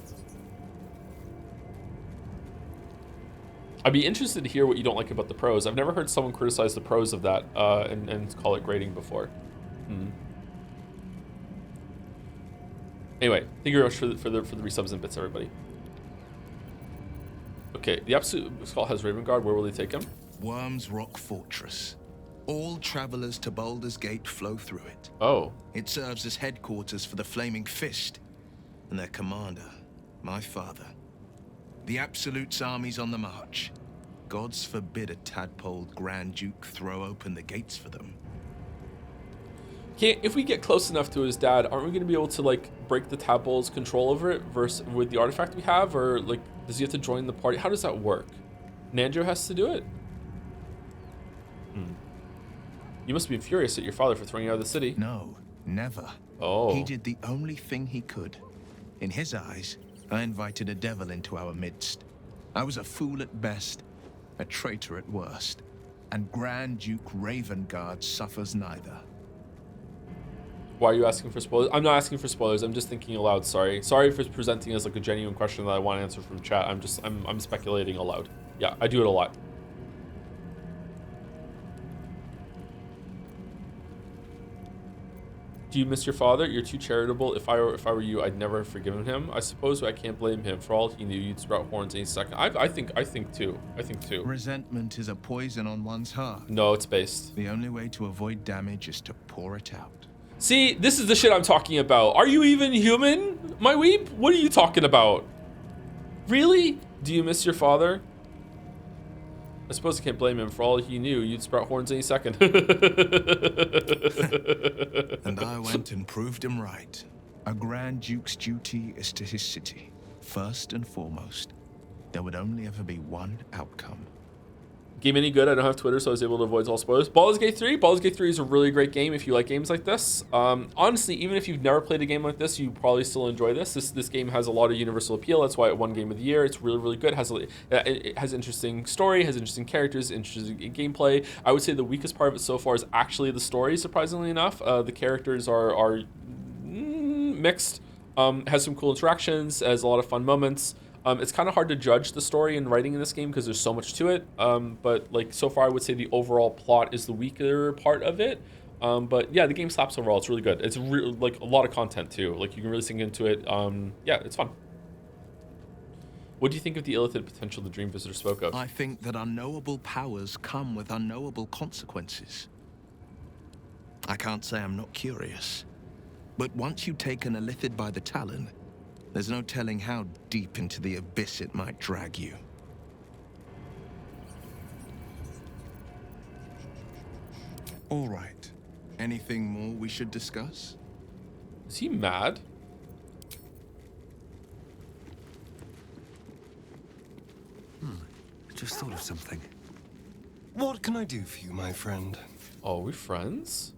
A: I'd be interested to hear what you don't like about the prose. I've never heard someone criticize the prose of that and call it grading before. Anyway, thank you very much for the resubs and bits, everybody. Okay, the Absolute Skull has Raven Guard. Where will they take him?
J: Worm's Rock Fortress. All travelers to Baldur's Gate flow through it.
A: Oh.
J: It serves as headquarters for the Flaming Fist and their commander, my father. The Absolute's army's on the march. Gods forbid a tadpole Grand Duke throw open the gates for them.
A: If we get close enough to his dad, aren't we going to be able to like break the tadpole's control over it versus with the artifact we have, or like does he have to join the party? How does that work? Nanjo has to do it. You must be furious at your father for throwing you out of the city.
J: No, never.
A: Oh.
J: He did the only thing he could. In his eyes, I invited a devil into our midst. I was a fool at best, a traitor at worst, and Grand Duke Ravengard suffers neither.
A: Why are you asking for spoilers? I'm not asking for spoilers. I'm just thinking aloud. Sorry for presenting as like a genuine question that I want to answer from chat. I'm speculating aloud. Yeah, I do it a lot. Do you miss your father? You're too charitable. If I were you, I'd never have forgiven him. I suppose I can't blame him. For all he knew, you'd sprout horns any second. I think too.
J: Resentment is a poison on one's heart.
A: No, it's based.
J: The only way to avoid damage is to pour it out.
A: See, this is the shit I'm talking about. Are you even human, my weeb? What are you talking about? Really? Do you miss your father? I suppose I can't blame him. For all he knew, you'd sprout horns any second.
J: And I went and proved him right. A Grand Duke's duty is to his city. First and foremost, there would only ever be one outcome.
A: Game any good? I don't have Twitter, so I was able to avoid all spoilers. Baldur's Gate 3. Baldur's Gate 3 is a really great game if you like games like this. Honestly, even if you've never played a game like this, you probably still enjoy this. This game has a lot of universal appeal. That's why it won Game of the Year. It's really, really good. It has interesting story, has interesting characters, interesting gameplay. I would say the weakest part of it so far is actually the story, surprisingly enough. The characters are mixed. Has some cool interactions, has a lot of fun moments. It's kind of hard to judge the story and writing in this game because there's so much to it. But like so far, I would say the overall plot is the weaker part of it. But yeah, the game slaps overall. It's really good. It's like a lot of content too. Like you can really sink into it. Yeah, it's fun. What do you think of the illithid potential the Dream Visitor spoke of?
J: I think that unknowable powers come with unknowable consequences. I can't say I'm not curious. But once you take an illithid by the talon, there's no telling how deep into the abyss it might drag you. All right. Anything more we should discuss?
A: Is he mad?
L: I just thought of something. What can I do for you, my friend?
A: Oh, we friends?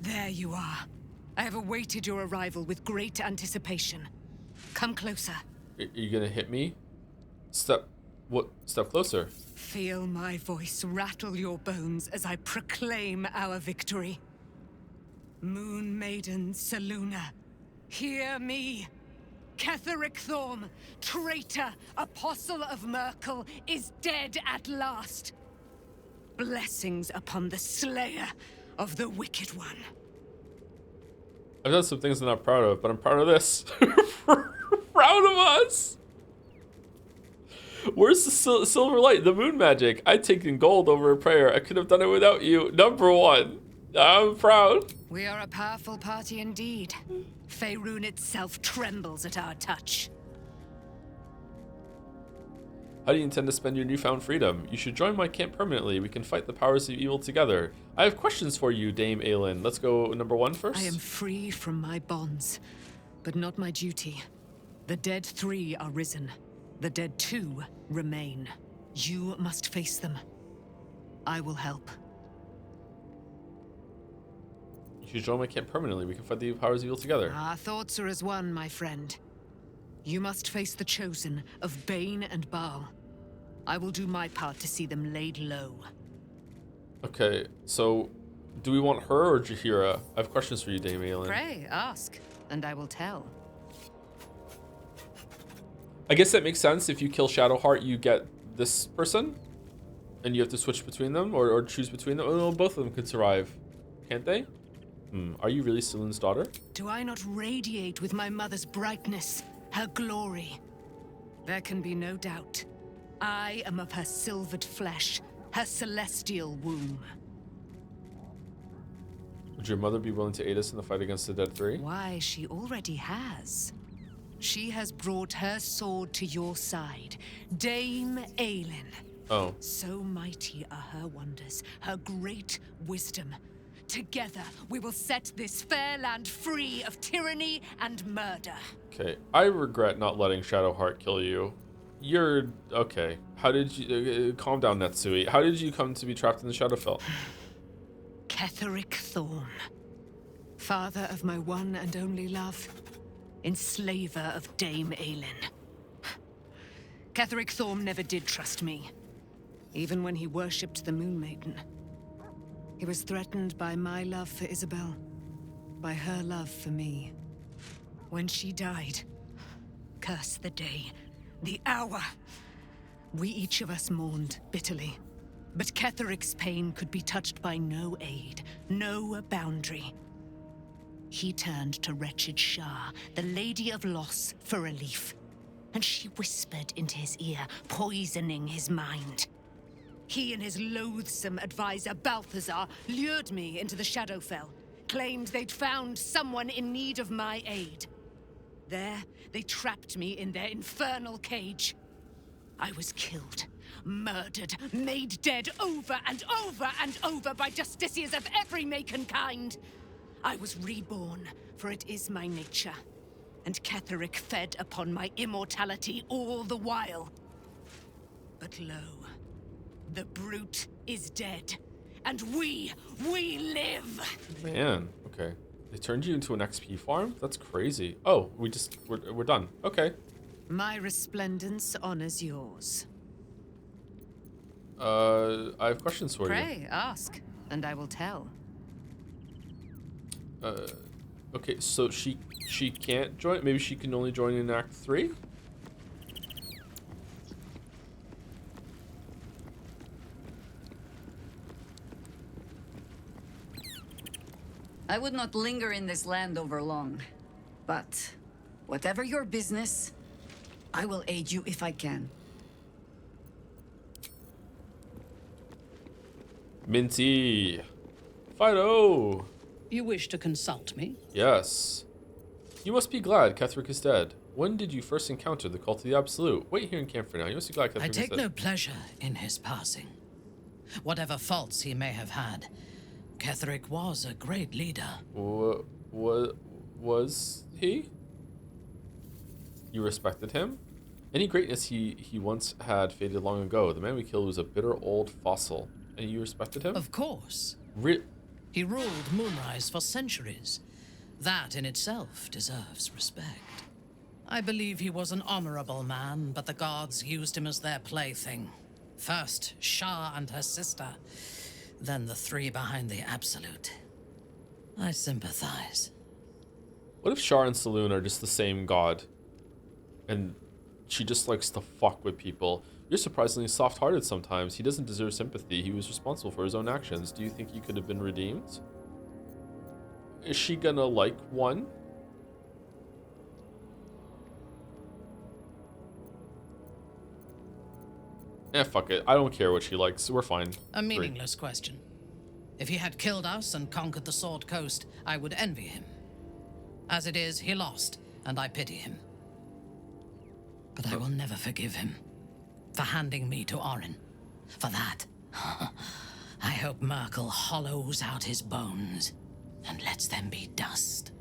K: There you are. I have awaited your arrival with great anticipation. Come closer.
A: Are you gonna hit me? Step closer.
K: Feel my voice rattle your bones as I proclaim our victory. Moon Maiden Selûne, hear me. Ketheric Thorm, traitor, apostle of Merkel, is dead at last. Blessings upon the slayer of the Wicked One.
A: I've done some things I'm not proud of, but I'm proud of this. Proud of us. Where's the silver light, the moon magic? I'd taken gold over a prayer. I could have done it without you. Number one. I'm proud.
K: We are a powerful party indeed. Faerun itself trembles at our touch.
A: How do you intend to spend your newfound freedom? You should join my camp permanently. We can fight the powers of evil together. I have questions for you, Dame Aelin. Let's go number one first.
K: I am free from my bonds, but not my duty. The dead 3 are risen. The dead 2 remain. You must face them. I will help.
A: You should join my camp permanently. We can fight the powers of evil together.
K: Our thoughts are as one, my friend. You must face the chosen of Bane and Baal. I will do my part to see them laid low.
A: Okay, so do we want her or Jaheira? I have questions for you, Dame Aelin.
K: Pray, ask, and I will tell.
A: I guess that makes sense. If you kill Shadowheart, you get this person, and you have to switch between them or choose between them. Oh, both of them could survive, can't they? Are you really Saloon's daughter?
K: Do I not radiate with my mother's brightness, her glory? There can be no doubt. I am of her silvered flesh, her celestial womb.
A: Would your mother be willing to aid us in the fight against the Dead Three?
K: Why, she already has. She has brought her sword to your side, Dame Aelin.
A: Oh.
K: So mighty are her wonders, her great wisdom. Together, we will set this fair land free of tyranny and murder.
A: Okay, I regret not letting Shadowheart kill you. You're... okay. How did you... calm down, Netsui. How did you come to be trapped in the Shadowfell?
K: Ketheric Thorn. Father of my one and only love. Enslaver of Dame Aelin. Ketheric Thorn never did trust me. Even when he worshipped the Moon Maiden. He was threatened by my love for Isabel. By her love for me. When she died, curse the day, the hour. We each of us mourned bitterly. But Ketheric's pain could be touched by no aid, no boundary. He turned to wretched Shah, the Lady of Loss, for relief. And she whispered into his ear, poisoning his mind. He and his loathsome advisor, Balthazar, lured me into the Shadowfell, claimed they'd found someone in need of my aid. There, they trapped me in their infernal cage. I was killed, murdered, made dead over and over and over by justiciars of every make and kind. I was reborn, for it is my nature. And Ketheric fed upon my immortality all the while. But lo, the brute is dead, and we live!
A: Man, okay. They turned you into an XP farm? That's crazy. Oh, we're done. Okay.
K: My resplendence honors yours.
A: I have questions for you.
K: Pray, ask, and I will tell.
A: Okay, so she can't join? Maybe she can only join in Act 3?
M: I would not linger in this land over long. But whatever your business, I will aid you if I can.
A: Minty. Fido.
G: You wish to consult me?
A: Yes. You must be glad Ketheric is dead. When did you first encounter the Cult of the Absolute? Wait here in camp for now. You must be glad Ketheric
C: I
A: is
C: take
A: dead.
C: no pleasure in his passing. Whatever faults he may have had, Ketheric was a great leader.
A: Was he? You respected him? Any greatness he once had faded long ago. The man we killed was a bitter old fossil. And you respected him?
C: Of course.
A: He
C: ruled Moonrise for centuries. That in itself deserves respect. I believe he was an honorable man, but the gods used him as their plaything. First, Shah and her sister, then the three behind the Absolute. I sympathize.
A: What if Shar and Saloon are just the same god? And she just likes to fuck with people. You're surprisingly soft-hearted sometimes. He doesn't deserve sympathy. He was responsible for his own actions. Do you think he could have been redeemed? Is she gonna like one? Fuck it. I don't care what she likes. We're fine.
C: A meaningless question. If he had killed us and conquered the Sword Coast, I would envy him. As it is, he lost, and I pity him. But I will never forgive him for handing me to Orin. For that, I hope Merkel hollows out his bones and lets them be dust.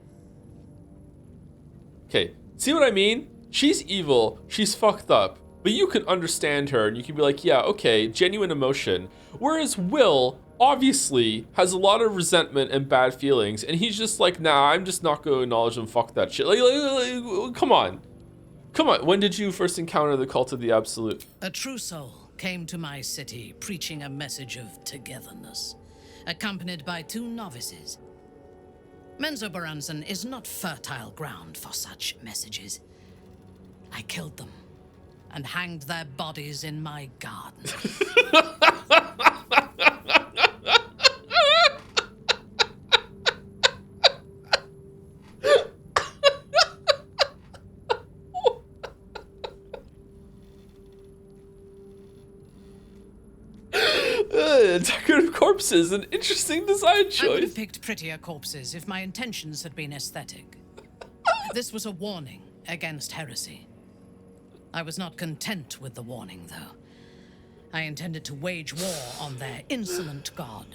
A: Okay, see what I mean? She's evil, she's fucked up, but you can understand her and you can be like, yeah, okay, genuine emotion. Whereas Will obviously has a lot of resentment and bad feelings, and he's just like, nah, I'm just not going to acknowledge them. Fuck that shit. Like, come on. Come on. When did you first encounter the cult of the Absolute?
C: A true soul came to my city preaching a message of togetherness, accompanied by 2 novices. Menzoberranzan is not fertile ground for such messages. I killed them and hanged their bodies in my garden.
A: Decorative corpses, an interesting design choice.
C: I would have picked prettier corpses if my intentions had been aesthetic. This was a warning against heresy. I was not content with the warning, though. I intended to wage war on their insolent god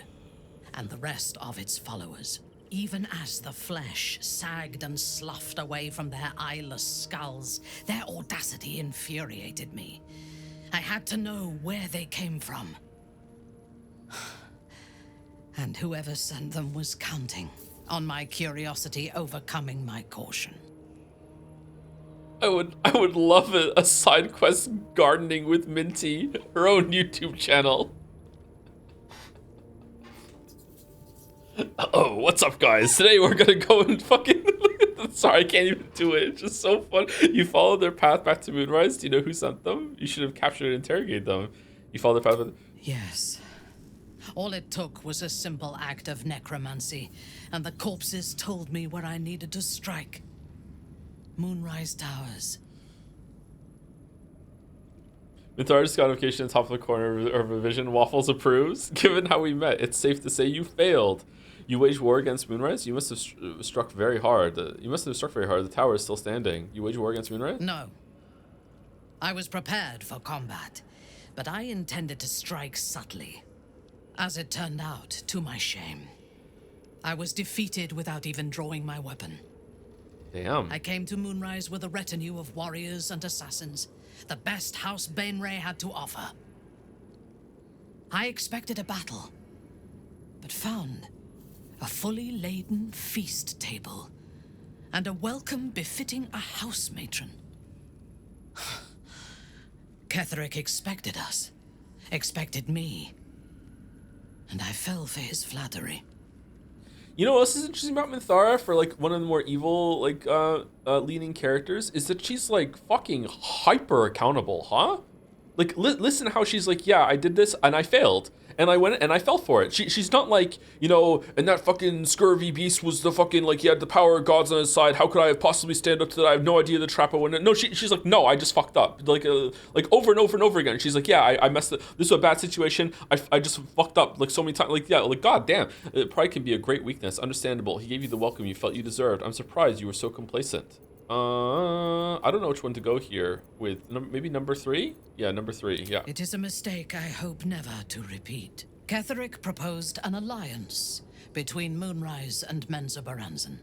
C: and the rest of its followers. Even as the flesh sagged and sloughed away from their eyeless skulls, their audacity infuriated me. I had to know where they came from. And whoever sent them was counting on my curiosity overcoming my caution.
A: I would love a side quest gardening with Minty, her own YouTube channel. Oh, what's up, guys? Today we're gonna go and fucking... Sorry, I can't even do it. It's just so fun. You follow their path back to Moonrise. Do you know who sent them? You should have captured and interrogated them. You follow their path...
C: Yes. All it took was a simple act of necromancy, and the corpses told me where I needed to strike. Moonrise Towers.
A: Mithara's notification at the top of the corner of revision. Waffles approves. Given how we met, it's safe to say you failed. You waged war against Moonrise? You must have struck very hard. You must have struck very hard. The tower is still standing. You waged war against Moonrise?
C: No. I was prepared for combat, but I intended to strike subtly. As it turned out, to my shame, I was defeated without even drawing my weapon.
A: Damn.
C: I came to Moonrise with a retinue of warriors and assassins, the best House Bainray had to offer. I expected a battle, but found a fully laden feast table and a welcome befitting a house matron. Ketheric expected us, expected me, and I fell for his flattery.
A: You know what else is interesting about Minthara for like one of the more evil like leading characters is that she's like fucking hyper accountable, huh? Like listen how she's like, yeah, I did this and I failed and I went and I fell for it. She's not like, you know, and that fucking scurvy beast was the fucking like he had the power of gods on his side. How could I have possibly stand up to that? I have no idea the trap I went in. No, she's like, no, I just fucked up. Like over and over and over again. She's like, yeah, I messed up. This was a bad situation. I just fucked up like so many times. Like, yeah, like god damn. Pride can be a great weakness. Understandable. He gave you the welcome you felt you deserved. I'm surprised you were so complacent. I don't know which one to go here with. Maybe number 3? Yeah, number 3, yeah.
C: It is a mistake I hope never to repeat. Ketheric proposed an alliance between Moonrise and Menzoberranzan.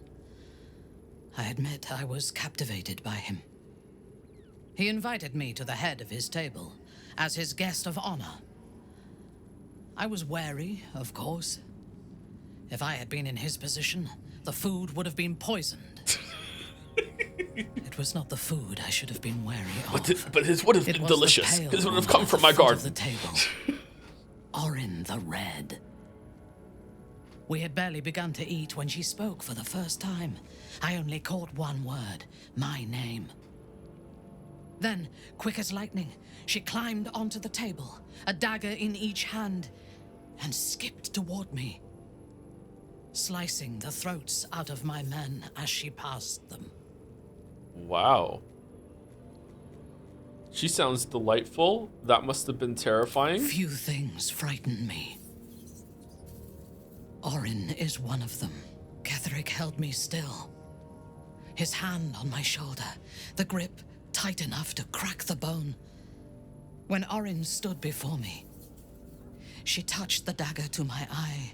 C: I admit I was captivated by him. He invited me to the head of his table as his guest of honor. I was wary, of course. If I had been in his position, the food would have been poisoned. It was not the food I should have been wary of.
A: But it would have been delicious. It would have come from my garden.
C: The table. Orin the Red. We had barely begun to eat when she spoke for the first time. I only caught one word, my name. Then, quick as lightning, she climbed onto the table, a dagger in each hand, and skipped toward me, slicing the throats out of my men as she passed them.
A: Wow. She sounds delightful. That must have been terrifying.
C: Few things frighten me. Orin is one of them. Ketheric held me still. His hand on my shoulder, the grip tight enough to crack the bone. When Orin stood before me, she touched the dagger to my eye,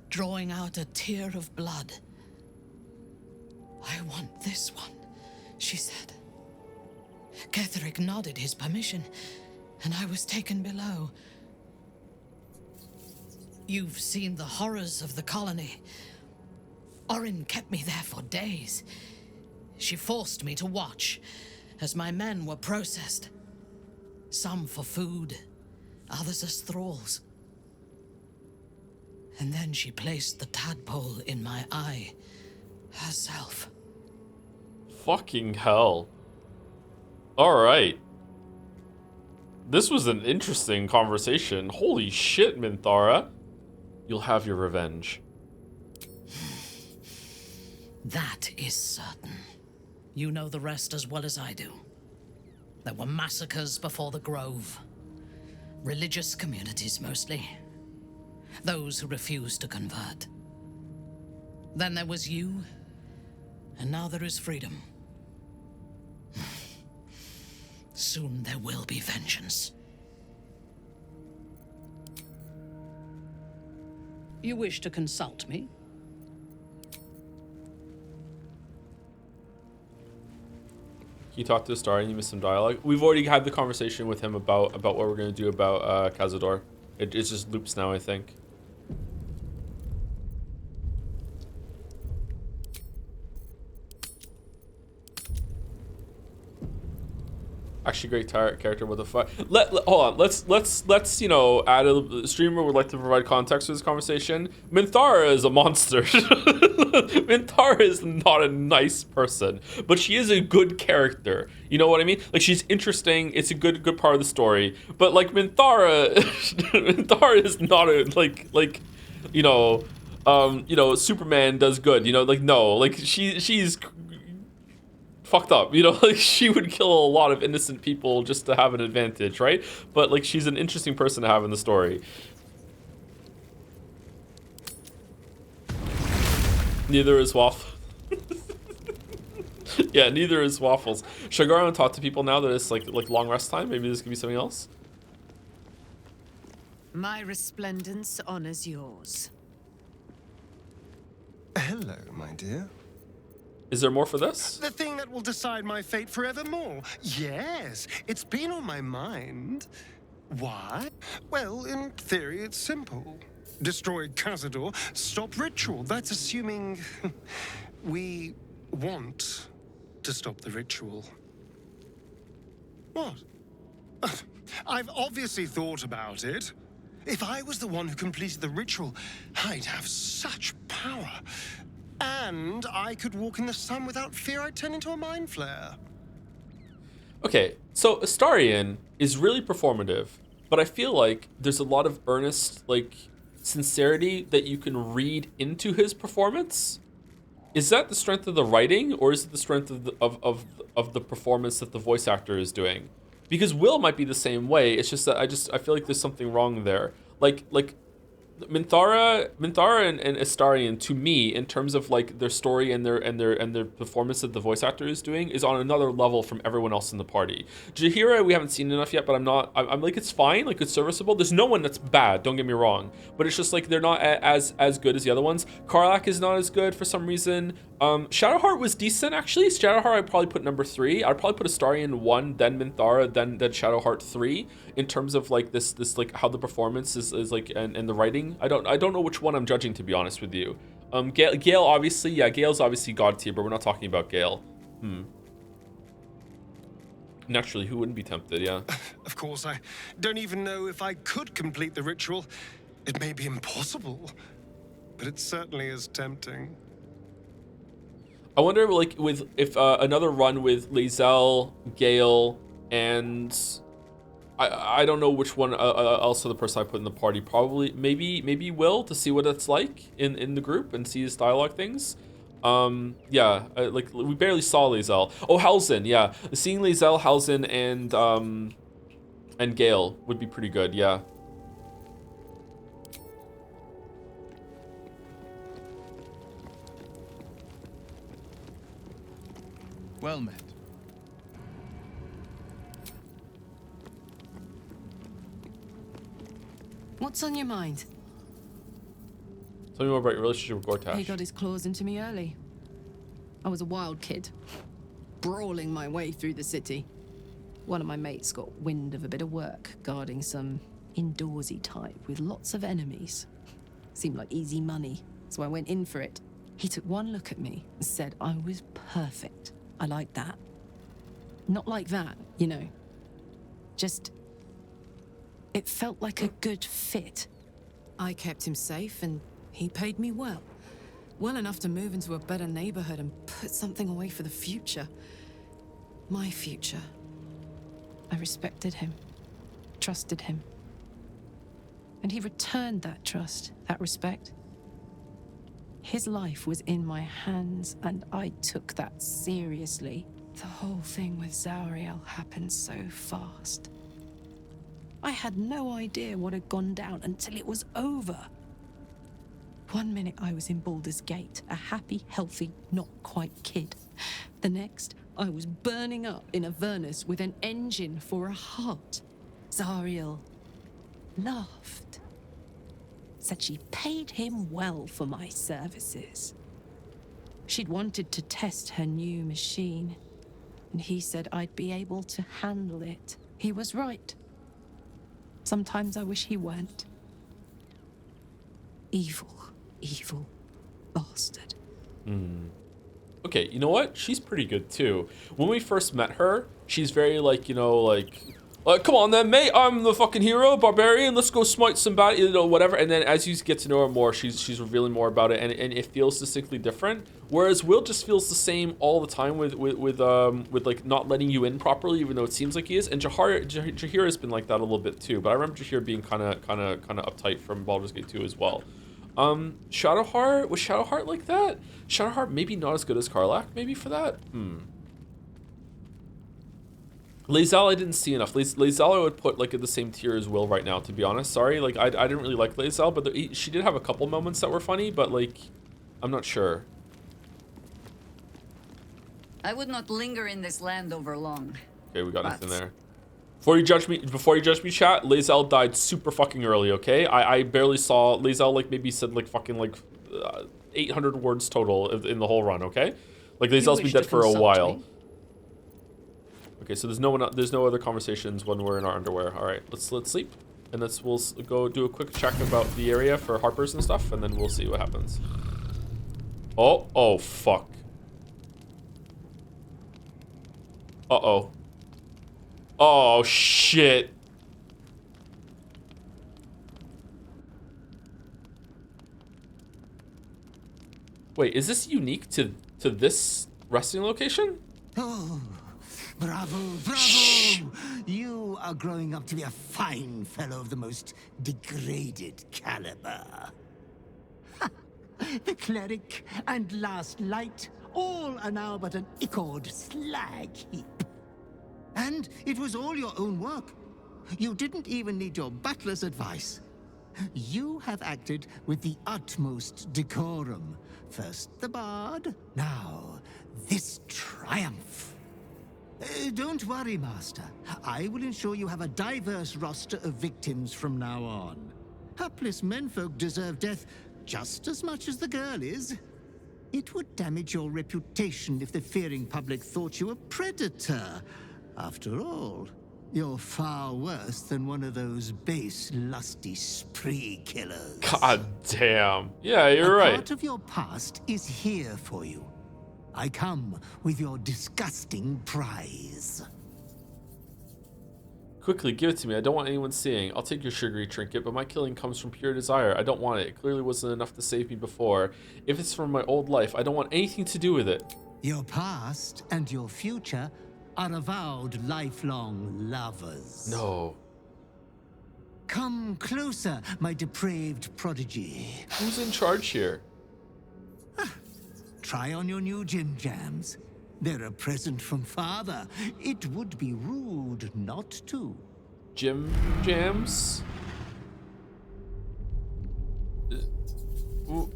C: drawing out a tear of blood. I want this one, she said.
G: Ketheric nodded his permission, and I was taken below. You've seen the horrors of the colony. Orin kept me there for days. She forced me to watch as my men were processed. Some for food, others as thralls. And then she placed the tadpole in my eye herself.
A: Fucking hell. Alright. This was an interesting conversation. Holy shit, Minthara. You'll have your revenge.
G: That is certain. You know the rest as well as I do. There were massacres before the Grove. Religious communities, mostly. Those who refused to convert. Then there was you, and now there is freedom. Soon there will be vengeance. You wish to consult me?
A: You talked to Star and you missed some dialogue. We've already had the conversation with him about what we're going to do about Cazador. It just loops now, I think. Actually, great character. What the fuck? Hold on. Let's you know, add a streamer would like to provide context for this conversation. Minthara is a monster. Minthara is not a nice person, but she is a good character. You know what I mean? Like, she's interesting. It's a good part of the story. But like Minthara, Minthara is not a you know, Superman does good. You know, like no, like she's fucked up, you know, like she would kill a lot of innocent people just to have an advantage, right? But like she's an interesting person to have in the story. Neither is Waffle. Yeah, neither is Waffles. Should I go around and talk to people now that it's like long rest time? Maybe this could be something else.
H: My resplendence honors yours.
L: Hello, my dear.
A: Is there more for this?
L: The thing that will decide my fate forevermore. Yes, it's been on my mind. Why? Well, in theory, it's simple. Destroy Cazador, stop ritual. That's assuming we want to stop the ritual. What? I've obviously thought about it. If I was the one who completed the ritual, I'd have such power. And I could walk in the sun without fear I'd turn into a mind flare.
A: Okay, so Astarion is really performative, but I feel like there's a lot of earnest, like, sincerity that you can read into his performance. Is that the strength of the writing, or is it the strength of the performance that the voice actor is doing? Because Will might be the same way. It's just that I feel like there's something wrong there. Like Minthara and Astarion, to me, in terms of like their story and their performance that the voice actor is doing, is on another level from everyone else in the party. Jaheira, we haven't seen enough yet, but I'm like, it's fine, like it's serviceable. There's no one that's bad, don't get me wrong, but it's just like they're not as good as the other ones. Karlach is not as good for some reason. Shadowheart was decent actually. Shadowheart I'd probably put number 3. I'd probably put Astarion 1, then Minthara, then Shadowheart 3, in terms of like this like how the performance is like and the writing. I don't know which one I'm judging, to be honest with you. Gale obviously, yeah, Gale's obviously god tier, but we're not talking about Gale. Naturally, who wouldn't be tempted, yeah.
L: Of course, I don't even know if I could complete the ritual. It may be impossible, but it certainly is tempting.
A: I wonder, like, if another run with Lae'zel, Gale, and I don't know which one also the person I put in the party. Probably maybe Will, to see what it's like in the group and see his dialogue things. Yeah, like we barely saw Lae'zel. Oh, Halsin, yeah, seeing Lae'zel, Halsin, and Gale would be pretty good. Yeah.
J: Well met.
K: What's on your mind?
A: Tell me more about your relationship with Gortash.
K: He got his claws into me early. I was a wild kid, brawling my way through the city.
N: One of my mates got wind of a bit of work guarding some indoorsy type with lots of enemies. Seemed like easy money, so I went in for it. He took one look at me and said I was perfect. I like that. Not like that, you know. Just... it felt like a good fit.
H: I kept him safe and he paid me well. Well enough to move into a better neighborhood and put something away for the future. My future.
N: I respected him, trusted him. And he returned that trust, that respect. His life was in my hands, and I took that seriously. The whole thing with Zauriel happened so fast. I had no idea what had gone down until it was over. One minute I was in Baldur's Gate, a happy, healthy, not quite kid. The next, I was burning up in Avernus with an engine for a heart. Zauriel laughed. Said she paid him well for my services. She'd wanted to test her new machine, and he said I'd be able to handle it. He was right. Sometimes I wish he weren't. Evil, evil bastard.
A: Okay, you know what? She's pretty good too. When we first met her, she's very like, you know, like come on then, mate, I'm the fucking hero, barbarian, let's go smite some bad, you know, whatever. And then as you get to know her more, she's revealing more about it, and it feels distinctly different. Whereas Will just feels the same all the time with like not letting you in properly, even though it seems like he is. And Jaheira has been like that a little bit too. But I remember Jaheira being kind of uptight from Baldur's Gate 2 as well. Shadowheart, was Shadowheart like that? Shadowheart maybe not as good as Karlach, maybe for that. Lae'zel I didn't see enough. Lae'zel I would put like in the same tier as Will right now, to be honest. Sorry, like I didn't really like Lae'zel, but she did have a couple moments that were funny, but like I'm not sure.
M: I would not linger in this land over long.
A: Okay, we got nothing there. Before you judge me, chat, Lae'zel died super fucking early, okay? I barely saw Lae'zel, like maybe said like fucking like 800 words total in the whole run, okay? Like Lae'zel's been dead for a while. Okay, so there's no other conversations when we're in our underwear. All right, let's sleep, and we'll go do a quick check about the area for harpers and stuff, and then we'll see what happens. Oh fuck. Uh-oh. Oh shit. Wait, is this unique to this resting location?
O: Oh, bravo, bravo! You are growing up to be a fine fellow of the most degraded caliber. Ha! The cleric and last light, all are now but an ichord slag heap. And it was all your own work. You didn't even need your butler's advice. You have acted with the utmost decorum. First the bard, now this triumph. Don't worry, Master. I will ensure you have a diverse roster of victims from now on. Hapless menfolk deserve death just as much as the girl is. It would damage your reputation if the fearing public thought you a predator. After all, you're far worse than one of those base, lusty spree killers.
A: God damn. Yeah, you're right.
O: Part of your past is here for you. I come with your disgusting prize.
A: Quickly, give it to me. I don't want anyone seeing. I'll take your sugary trinket, but my killing comes from pure desire. I don't want it. It clearly wasn't enough to save me before. If it's from my old life, I don't want anything to do with it.
O: Your past and your future are avowed lifelong lovers.
A: No.
O: Come closer, my depraved prodigy.
A: Who's in charge here?
O: Try on your new gym jams. They're a present from Father. It would be rude not to.
A: Gym jams? What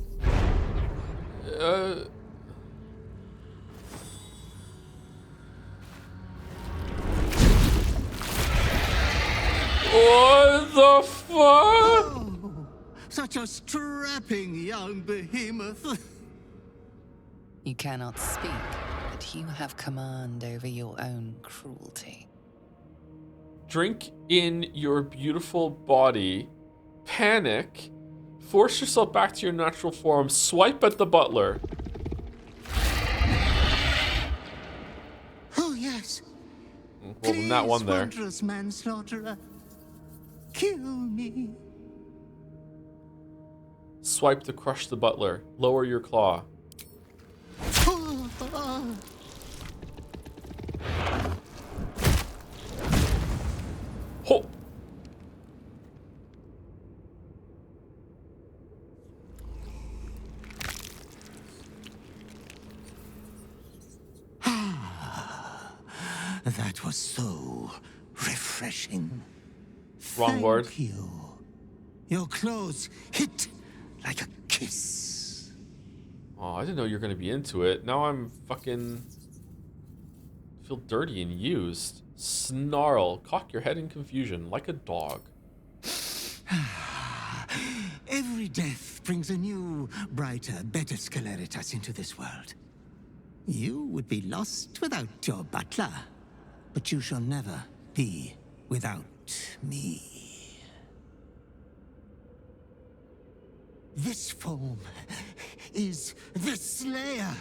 A: the fuck?
O: Oh, such a strapping young behemoth.
D: You cannot speak, but you have command over your own cruelty.
A: drink in your beautiful body, panic, force yourself back to your natural form, swipe at the butler.
O: Oh, yes.
A: Well, then that one there.
O: Wondrous manslaughterer. Kill me.
A: Swipe to crush the butler. Lower your claw. Ho!
O: That was so refreshing.
A: Wrong word.
O: Thank you. Your clothes hit like a kiss.
A: Oh, I didn't know you were gonna be into it. Now I'm fucking feel dirty and used. Snarl. Cock your head in confusion like a dog.
O: Every death brings a new, brighter, better Sceleritas into this world. You would be lost without your butler, but you shall never be without me. This foam is the Slayer.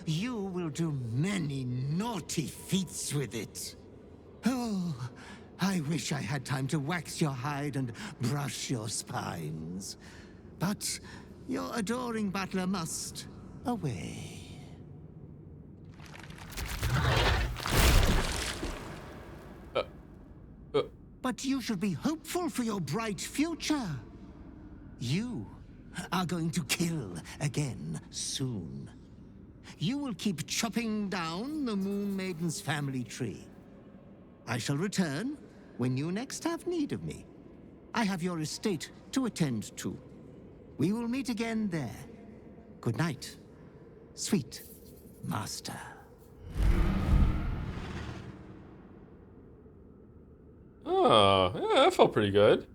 O: You will do many naughty feats with it. Oh, I wish I had time to wax your hide and brush your spines. But your adoring butler must away. But you should be hopeful for your bright future. You are going to kill again soon. You will keep chopping down the Moon Maiden's family tree. I shall return when you next have need of me. I have your estate to attend to. We will meet again there. Good night, sweet master.
A: Oh, yeah, that felt pretty good.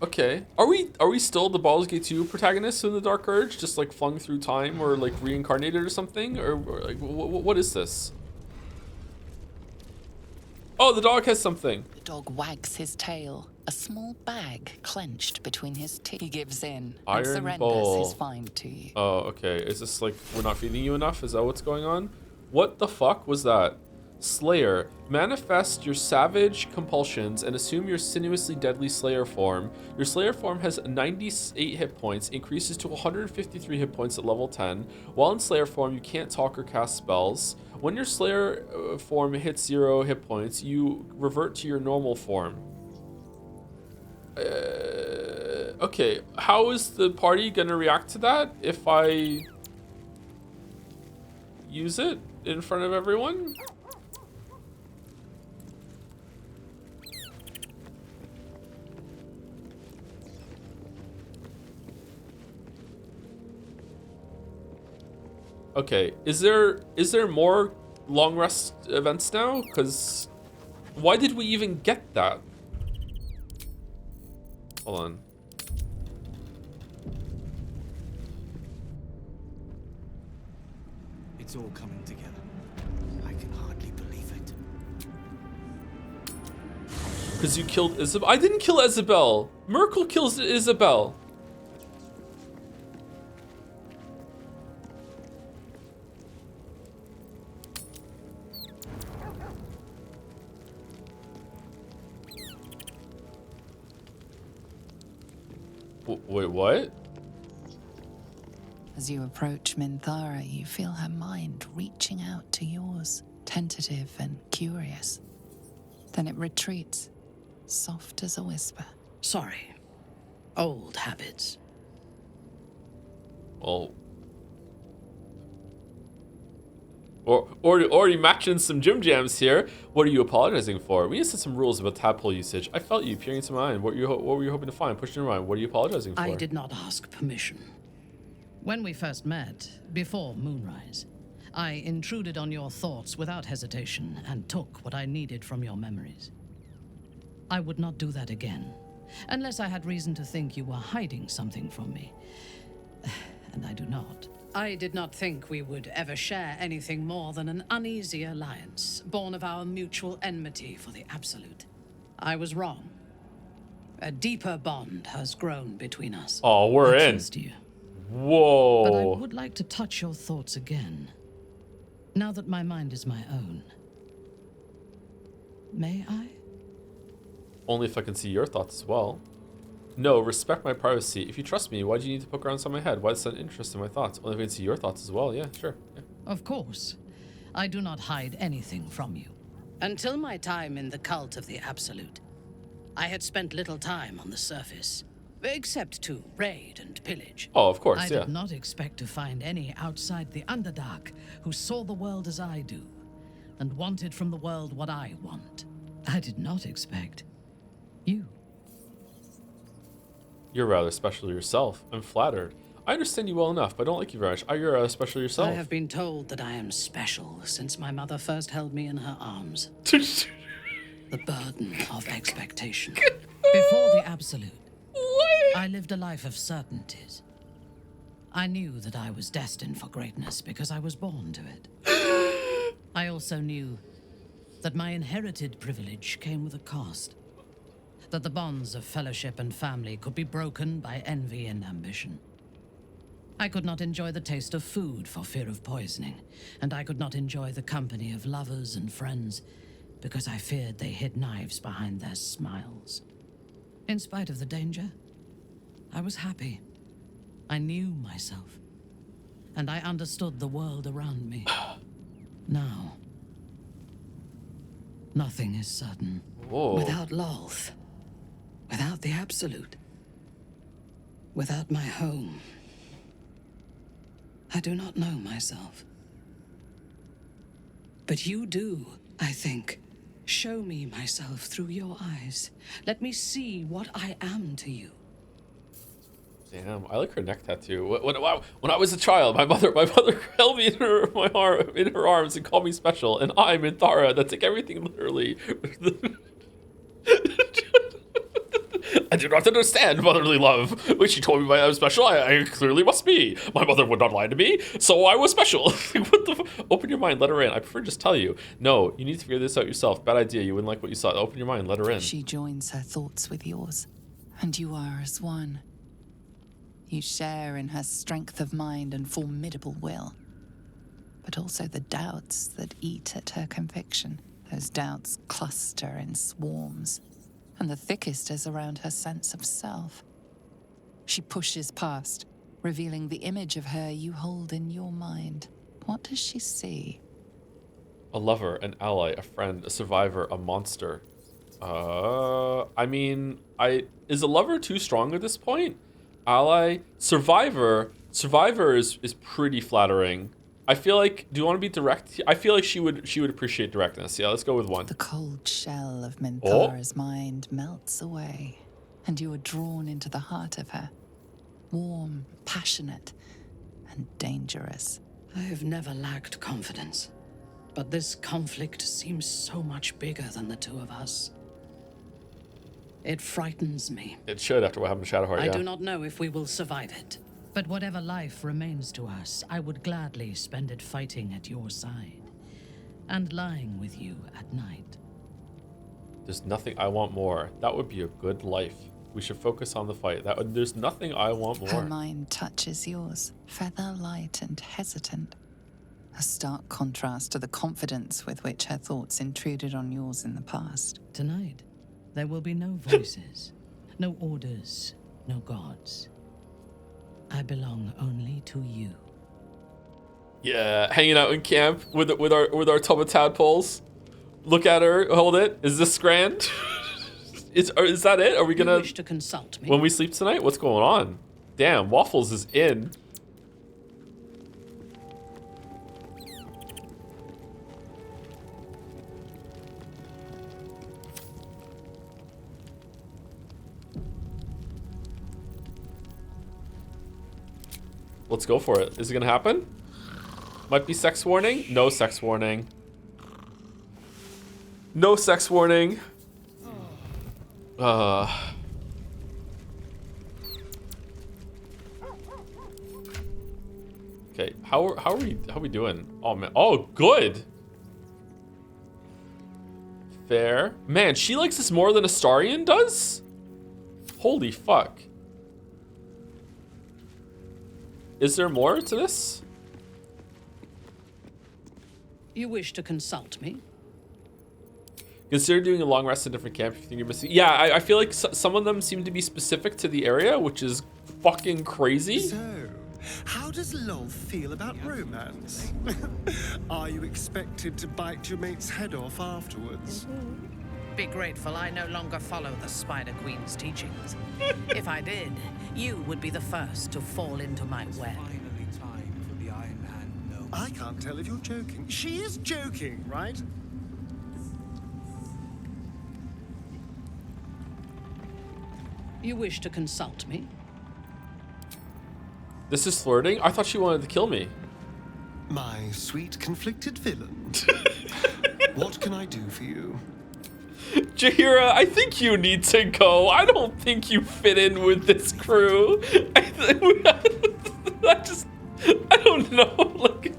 A: Okay, are we still the Baldur's Gate 2 protagonists in the Dark Urge, just like flung through time or like reincarnated or something, or like what is this? Oh, the dog has something.
D: The dog wags his tail, a small bag clenched between his teeth. He gives in and surrenders
A: Bowl.
D: his find to you.
A: Oh, okay. Is this like we're not feeding you enough? Is that what's going on? What the fuck was that? Slayer, manifest your savage compulsions and assume your sinuously deadly Slayer form. Your Slayer form has 98 hit points, increases to 153 hit points at level 10. While in Slayer form, you can't talk or cast spells. When your Slayer form hits 0 hit points, you revert to your normal form. Okay, how is the party gonna react to that if I use it in front of everyone? Okay, is there more long rest events now? Because why did we even get that? Hold on.
E: It's all coming together. I can hardly believe it.
A: Because you killed Isabel. I didn't kill Isabel. Merkel kills Isabel. Wait, what?
D: As you approach Minthara, you feel her mind reaching out to yours, tentative and curious. Then it retreats, soft as a whisper.
G: Sorry. Old habits.
A: Well, already matching some gym jams here. What are you apologizing for? We need to set some rules about tadpole usage. I felt you peering into my mind. What were you hoping to find? Pushing your mind. What are you apologizing for?
G: I did not ask permission. When we first met, before moonrise, I intruded on your thoughts without hesitation and took what I needed from your memories. I would not do that again, unless I had reason to think you were hiding something from me. And I do not. I did not think we would ever share anything more than an uneasy alliance, born of our mutual enmity for the Absolute. I was wrong. A deeper bond has grown between us.
A: Oh, we're
G: I
A: in.
G: trust you.
A: Whoa.
G: But I would like to touch your thoughts again, now that my mind is my own. May I?
A: Only if I can see your thoughts as well. No, respect my privacy. If you trust me, why do you need to poke around inside my head? Why is that interest in my thoughts? Only if I can see your thoughts as well. Yeah, sure. Yeah.
G: Of course. I do not hide anything from you. Until my time in the cult of the Absolute, I had spent little time on the surface, except to raid and pillage.
A: Oh, of course,
G: I
A: yeah.
G: did not expect to find any outside the Underdark who saw the world as I do, and wanted from the world what I want. I did not expect you.
A: You're rather special yourself. I'm flattered. I understand you well enough, but I don't like you very much. You're rather special yourself.
G: I have been told that I am special since my mother first held me in her arms. The burden of expectation. Before the Absolute, I lived a life of certainties. I knew that I was destined for greatness because I was born to it. I also knew that my inherited privilege came with a cost. That the bonds of fellowship and family could be broken by envy and ambition. I could not enjoy the taste of food for fear of poisoning, and I could not enjoy the company of lovers and friends because I feared they hid knives behind their smiles. In spite of the danger, I was happy. I knew myself, and I understood the world around me. Now, nothing is certain.
A: Whoa.
G: Without Lolth, without the Absolute, without my home, I do not know myself. But you do, I think. Show me myself through your eyes. Let me see what I am to you.
A: Damn, I like her neck tattoo. When I was a child, my mother held me in her arms and called me special, and I, Minthara, that took everything literally. I do not understand motherly love. When she told me I was special, I clearly must be. My mother would not lie to me, so I was special. What the Open your mind, let her in. I prefer just tell you. No, you need to figure this out yourself. Bad idea. You wouldn't like what you saw. Open your mind, let her in.
D: She joins her thoughts with yours, and you are as one. You share in her strength of mind and formidable will, but also the doubts that eat at her conviction. Those doubts cluster in swarms, and the thickest is around her sense of self. She pushes past, revealing the image of her you hold in your mind. What does she see?
A: A lover, an ally, a friend, a survivor, a monster. I mean, is a lover too strong at this point? Ally, survivor is pretty flattering. I feel like, do you want to be direct? I feel like she would appreciate directness. Yeah, let's go with one.
D: The cold shell of Minthara's mind melts away, and you are drawn into the heart of her. Warm, passionate, and dangerous.
G: I have never lacked confidence, but this conflict seems so much bigger than the two of us. It frightens me.
A: It should after what happened to Shadowheart,
G: I
A: yeah.
G: do not know if we will survive it. But whatever life remains to us, I would gladly spend it fighting at your side and lying with you at night.
A: There's nothing I want more. That would be a good life. We should focus on the fight. There's nothing I want more.
D: Her mind touches yours, feather light and hesitant. A stark contrast to the confidence with which her thoughts intruded on yours in the past.
G: Tonight, there will be no voices, no orders, no gods. I belong only to you.
A: Yeah, hanging out in camp with our tub of tadpoles. Look at her, hold it. Is this Scrand? Is that it? Are we gonna?
G: You wish to consult me?
A: When we sleep tonight? What's going on? Damn, Waffles is in. Let's go for it. Is it gonna happen? Might be sex warning. No sex warning. No sex warning. Okay, how are we doing? Oh man, oh good. Fair. Man, she likes this more than Astarion does? Holy fuck. Is there more to this?
G: You wish to consult me?
A: Consider doing a long rest in different camp if you think you're missing. Yeah, I feel like some of them seem to be specific to the area, which is fucking crazy.
L: So, how does Lol feel about romance? Are you expected to bite your mate's head off afterwards?
C: Be grateful I no longer follow the Spider Queen's teachings. If I did, you would be the first to fall into my web.
L: I can't tell if you're joking. She is joking, right?
G: You wish to consult me?
A: This is flirting? I thought she wanted to kill me.
L: My sweet conflicted villain. What can I do for you?
A: Jaheira, I think you need to go. I don't think you fit in with this crew. I don't know. Like,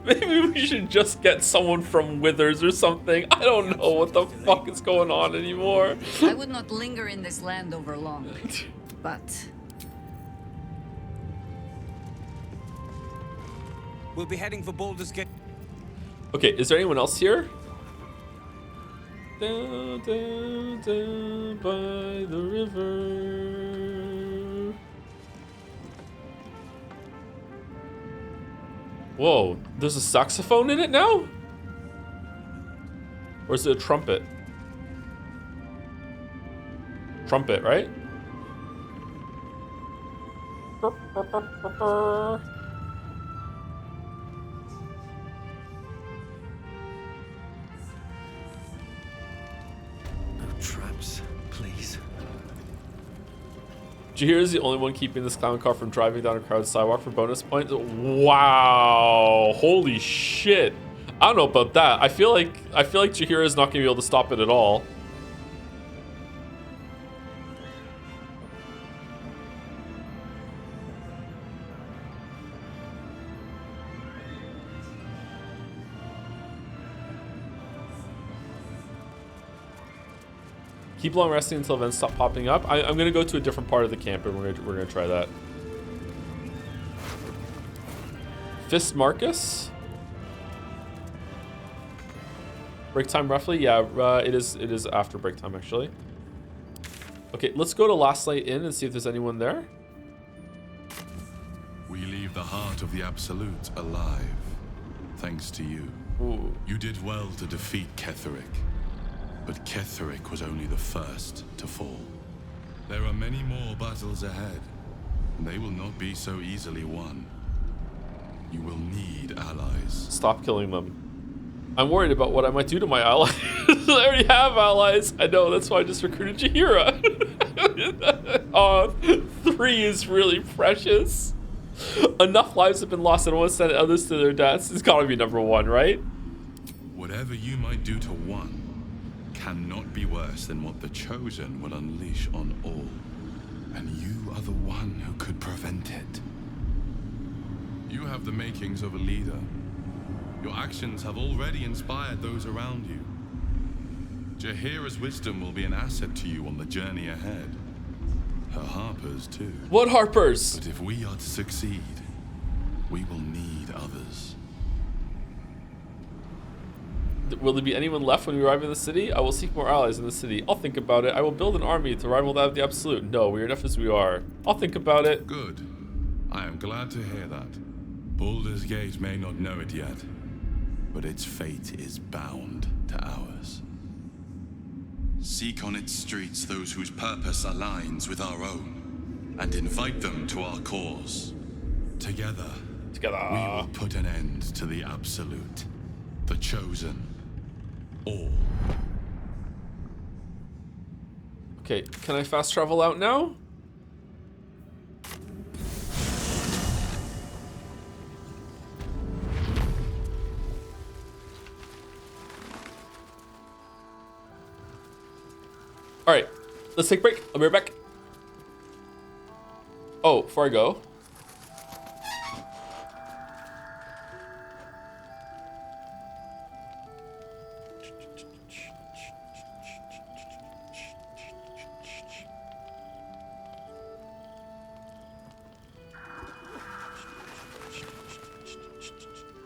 A: maybe we should just get someone from Withers or something. I don't know what the fuck is going on anymore.
M: I would not linger in this land over long, but
E: We'll be heading for Baldur's Gate.
A: Okay, is there anyone else here? Down, down, down by the river. Whoa, there's a saxophone in it now? Or is it a trumpet? Trumpet, right?
E: Traps, please.
A: Jaheira is the only one keeping this clown car from driving down a crowded sidewalk for bonus points. Wow, holy shit! I don't know about that. I feel like Jaheira is not gonna be able to stop it at all. Keep long resting until events stop popping up. I'm gonna go to a different part of the camp and we're gonna try that. Fist Marcus. Break time roughly? Yeah, it is after break time actually. Okay, let's go to Last Light Inn and see if there's anyone there.
P: We leave the heart of the Absolute alive, thanks to you.
A: Ooh.
P: You did well to defeat Ketheric. But Ketheric was only the first to fall. There are many more battles ahead, and they will not be so easily won. You will need allies.
A: Stop killing them. I'm worried about what I might do to my allies. I already have allies. I know, that's why I just recruited Jaheira. Oh, 3 is really precious. Enough lives have been lost and I want to send others to their deaths. It's gotta be number 1, right?
P: Whatever you might do to one cannot be worse than what the Chosen will unleash on all. And you are the one who could prevent it. You have the makings of a leader. Your actions have already inspired those around you. Jaheira's wisdom will be an asset to you on the journey ahead. Her Harpers too.
A: What Harpers?
P: But if we are to succeed, we will need others.
A: Will there be anyone left when we arrive in the city? I will seek more allies in the city. I'll think about it. I will build an army to rival that of the Absolute. No, we are enough as we are. I'll think about it.
P: Good. I am glad to hear that. Baldur's Gate may not know it yet, but its fate is bound to ours. Seek on its streets those whose purpose aligns with our own, and invite them to our cause. Together, we will put an end to the Absolute, the Chosen, all.
A: Okay, can I fast travel out now? All right, let's take a break. I'll be right back. Oh, before I go.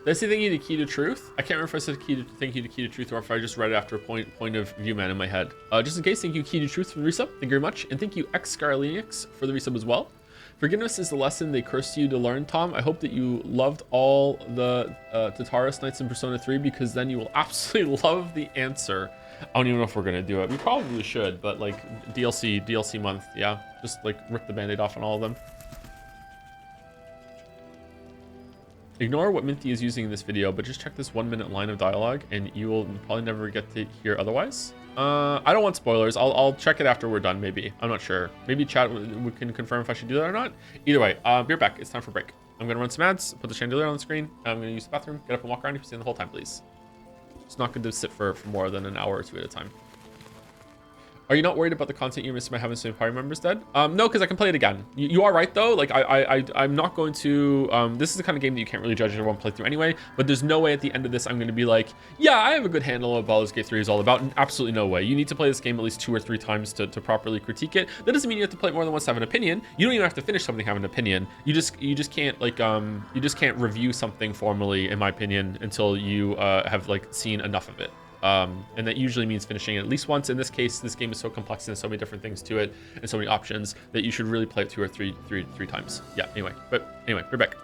A: Did I say thank you to Key to Truth? I can't remember if I said thank you to Key to Truth or if I just read it after a point of view man in my head. Just in case, thank you Key to Truth for the resub. Thank you very much. And thank you Xscarlinix for the resub as well. Forgiveness is the lesson they cursed you to learn, Tom. I hope that you loved all the Tataris Knights in Persona 3 because then you will absolutely love the answer. I don't even know if we're going to do it. We probably should, but like DLC month. Yeah, just like rip the band-aid off on all of them. Ignore what Minty is using in this video, but just check this 1-minute line of dialogue and you will probably never get to hear otherwise. I don't want spoilers. I'll check it after we're done, maybe. I'm not sure. Maybe chat we can confirm if I should do that or not. Either way, be right back. It's time for break. I'm going to run some ads, put the chandelier on the screen. I'm going to use the bathroom, get up and walk around. You can stay the whole time, please. It's not good to sit for more than an hour or two at a time. Are you not worried about the content you're missing by having so many party members dead? No, because I can play it again. You are right though. Like I'm not going to. This is the kind of game that you can't really judge in one playthrough anyway. But there's no way at the end of this I'm going to be like, yeah, I have a good handle on what Baldur's Gate 3 is all about. Absolutely no way. You need to play this game at least 2 or 3 times to properly critique it. That doesn't mean you have to play it more than once to have an opinion. You don't even have to finish something to have an opinion. You just can't like you just can't review something formally, in my opinion, until you have like seen enough of it. And that usually means finishing it at least once. In this case, this game is so complex and there's so many different things to it and so many options that you should really play it 2 or 3 times. Yeah, anyway, we're back.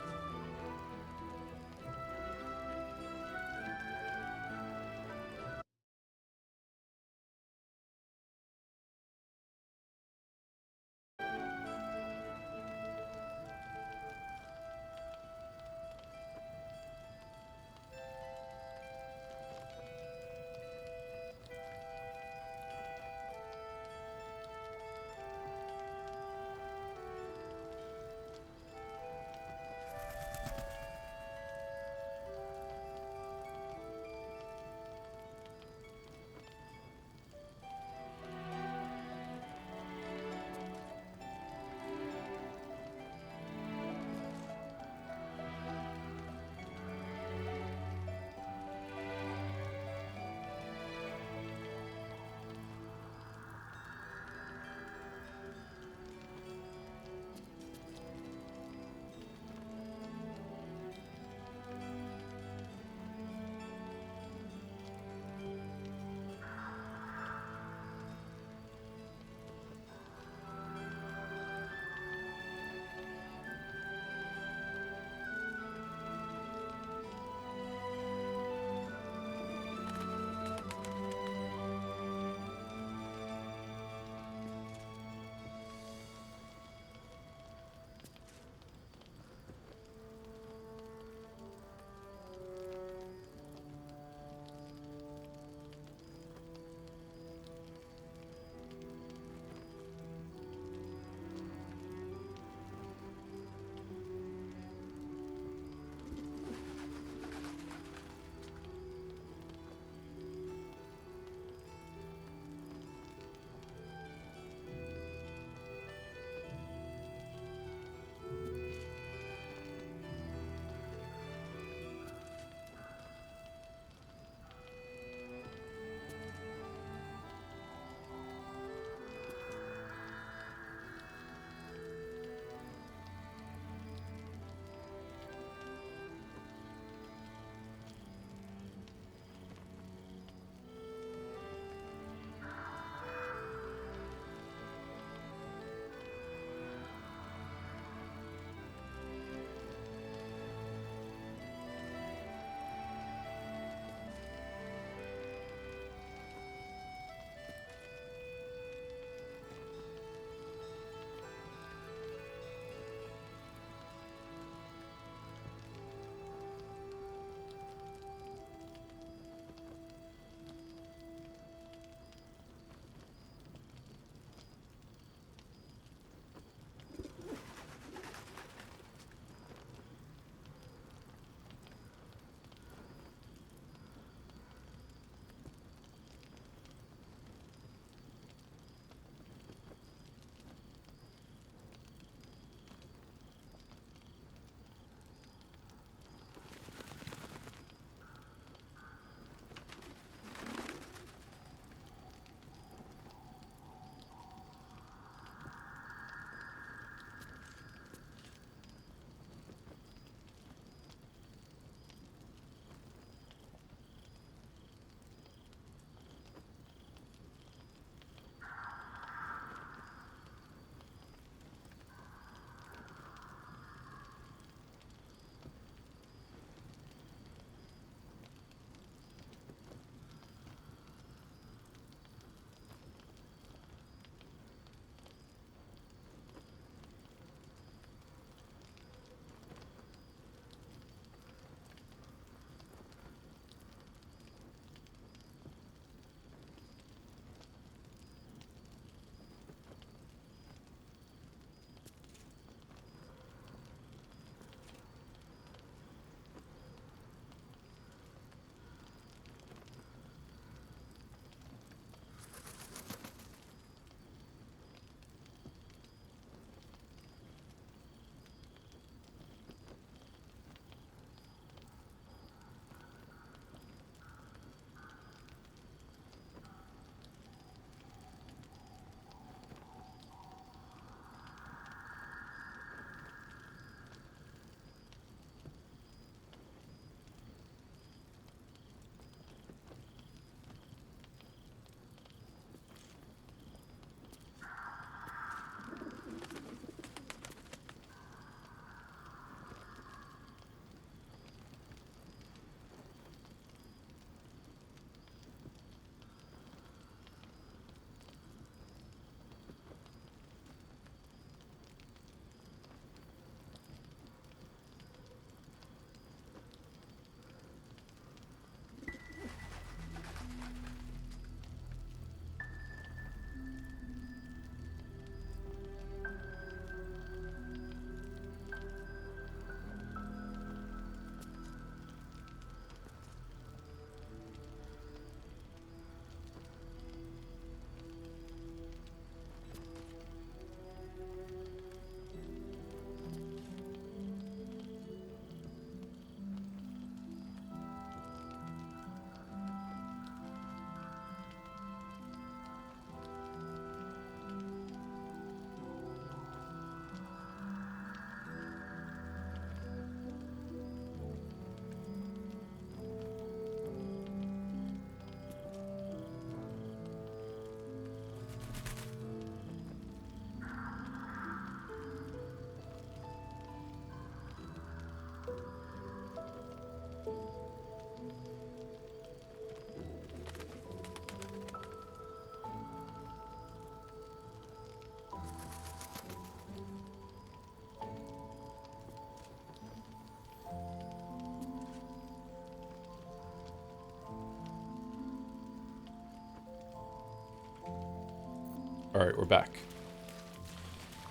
A: All right, we're back.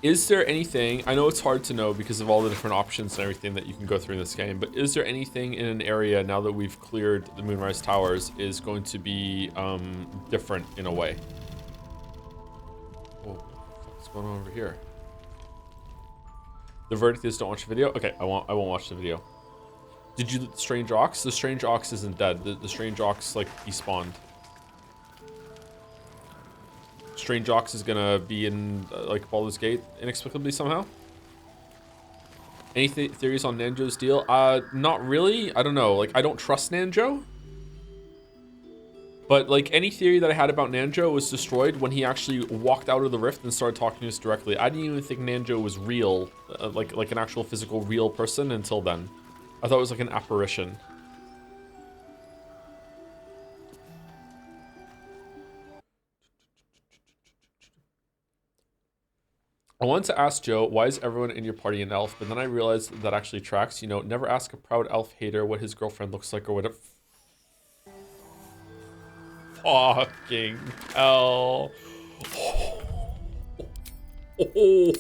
A: Is there anything, I know it's hard to know because of all the different options and everything that you can go through in this game, but is there anything in an area now that we've cleared the Moonrise Towers is going to be different in a way? Whoa, what's going on over here? The verdict is don't watch the video? Okay, I won't watch the video. Did you loot the Strange Ox? The Strange Ox isn't dead. The Strange Ox, like, despawned. Strange Ox is gonna be in like Baldur's Gate inexplicably somehow. Any theories on Nanjo's deal? Not really. I don't know. Like, I don't trust Nanjo. But like any theory that I had about Nanjo was destroyed when he actually walked out of the rift and started talking to us directly. I didn't even think Nanjo was real, like an actual physical real person until then. I thought it was like an apparition. I wanted to ask Joe, why is everyone in your party an elf? But then I realized that actually tracks. You know, never ask a proud elf hater what his girlfriend looks like or what it... Fucking hell. Holy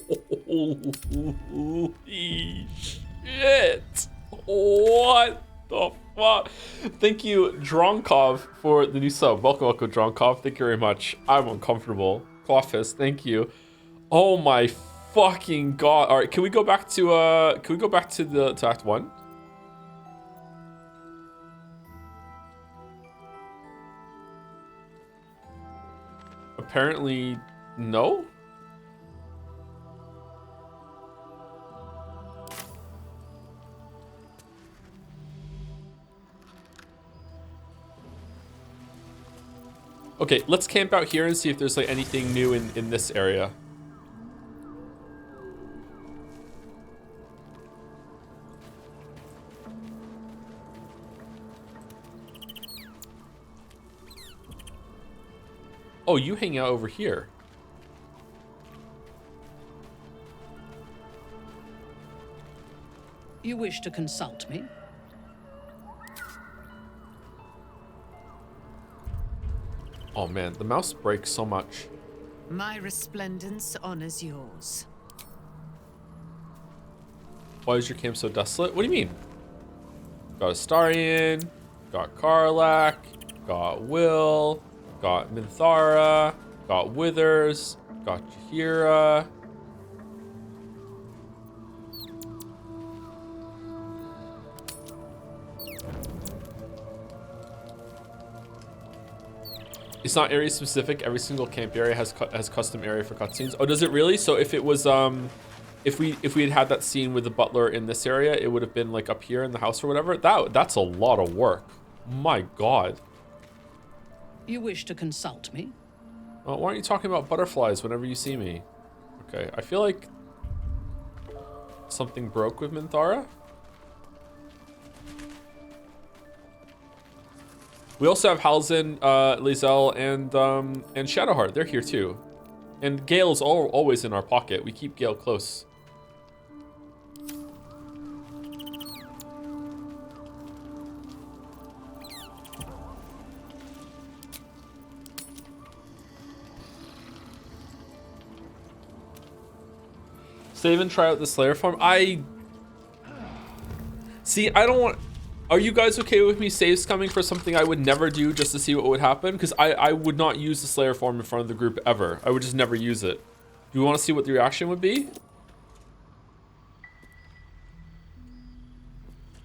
A: shit. What the fuck? Thank you, Dronkov, for the new sub. Welcome, Dronkov. Thank you very much. I'm uncomfortable. Clawfist, thank you. Oh my fucking god. All right, can we go back to to Act 1? Apparently no. Okay, let's camp out here and see if there's like anything new in this area. Oh, you hang out over here.
G: You wish to consult me?
A: Oh man, the mouse breaks so much.
K: My resplendence honors yours.
A: Why is your camp so desolate? What do you mean? Got Astarion, got Karlak, got Will, got Minthara, got Withers, got Jaheira. It's not area specific. Every single camp area has custom area for cutscenes. Oh, does it really? So if it was if we had that scene with the butler in this area, it would have been like up here in the house or whatever. That's a lot of work. My god.
G: You wish to consult me?
A: Well, why aren't you talking about butterflies whenever you see me? Okay, I feel like something broke with Minthara. We also have Halzin, Lae'zel, and Shadowheart. They're here too. And Gale's always in our pocket. We keep Gale close. Save and try out the Slayer farm. I don't want... Are you guys okay with me saves coming for something I would never do just to see what would happen? Because I would not use the Slayer form in front of the group ever. I would just never use it. Do you want to see what the reaction would be?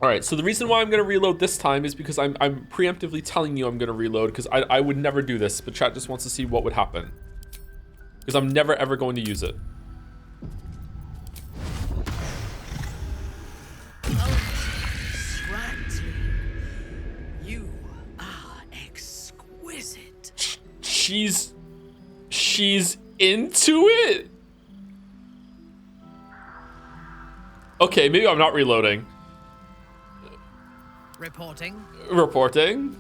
A: Alright, so the reason why I'm going to reload this time is because I'm preemptively telling you I'm going to reload because I would never do this, but chat just wants to see what would happen. Because I'm never ever going to use it. She's into it? Okay, maybe I'm not reloading.
C: Reporting.
A: Reporting.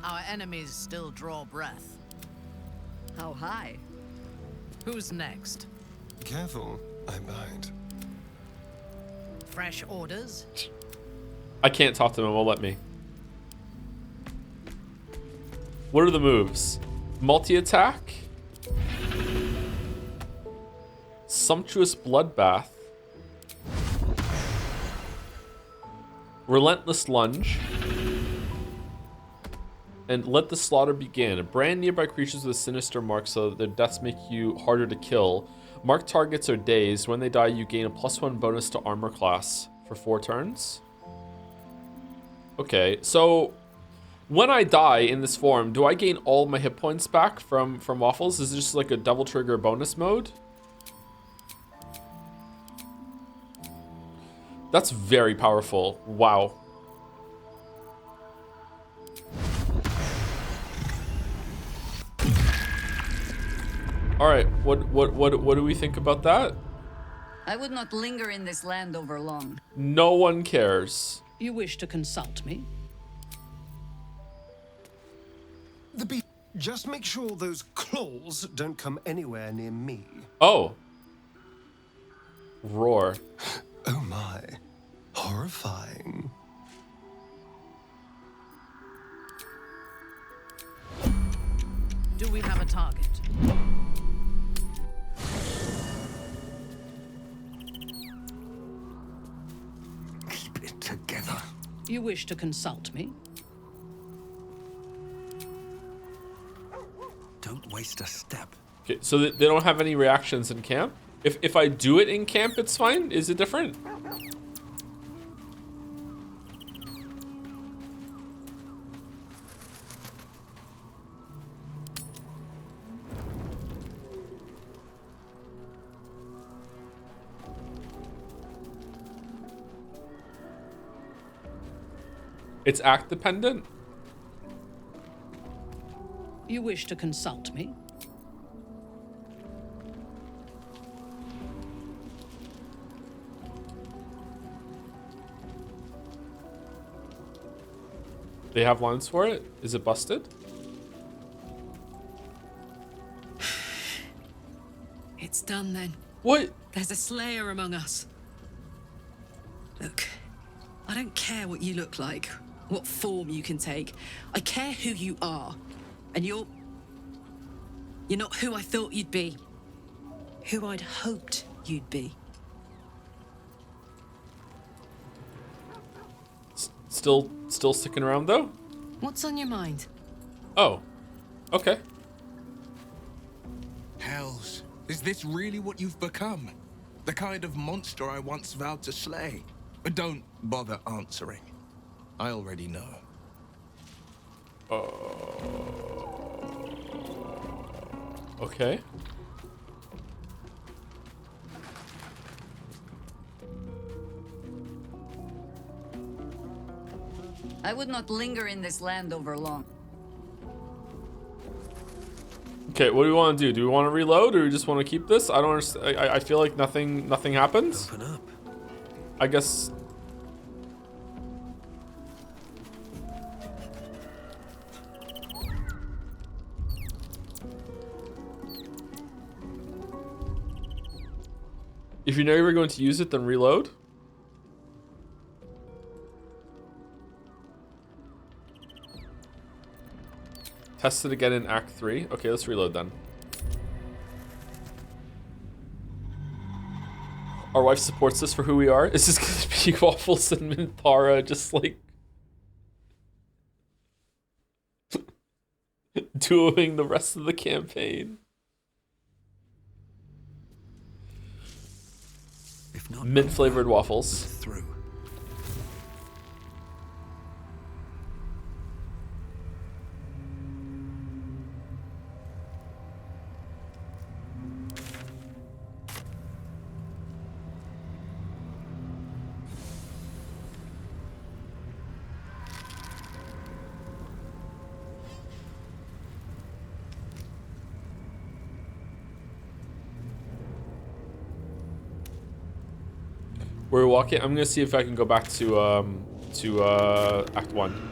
C: Our enemies still draw breath.
M: How high?
C: Who's next?
L: Careful, I bite.
C: Fresh orders?
A: I can't talk to him, it won't let me. What are the moves? Multi-attack. Sumptuous Bloodbath. Relentless Lunge. And Let the Slaughter Begin. Brand nearby creatures with sinister marks so that their deaths make you harder to kill. Marked targets are dazed. When they die, you gain a +1 bonus to armor class for 4 turns. Okay, so when I die in this form, do I gain all my hit points back from Waffles? Is it just like a double trigger bonus mode? That's very powerful. Wow. All right, what do we think about that?
M: I would not linger in this land over long.
A: No one cares.
G: You wish to consult me?
L: Just make sure those claws don't come anywhere near me.
A: Oh. Roar.
L: Oh my. Horrifying.
C: Do we have a target?
L: Keep it together.
G: You wish to consult me?
L: Don't waste a step.
A: Okay, so they don't have any reactions in camp? If I do it in camp, it's fine? Is it different? It's act dependent?
G: You wish to consult me?
A: They have lines for it? Is it busted?
K: It's done then.
A: What?
K: There's a slayer among us. Look, I don't care what you look like, what form you can take. I care who you are. And you're not who I thought you'd be. Who I'd hoped you'd be.
A: Still sticking around though?
K: What's on your mind?
A: Oh. Okay.
J: Hells, is this really what you've become? The kind of monster I once vowed to slay? But don't bother answering. I already know.
A: Okay.
M: I would not linger in this land over long.
A: Okay, what do we want to do? Do we want to reload, or we just want to keep this? I don't understand. I feel like nothing happens.
L: Open up.
A: I guess. If you know you were going to use it, then reload. Test it again in Act 3. Okay, let's reload then. Our wife supports us for who we are. Is this gonna be Waffles and Minthara just like duoing the rest of the campaign?
L: If not,
A: mint flavored waffles.
L: Through.
A: We're walking. I'm gonna see if I can go back to Act 1.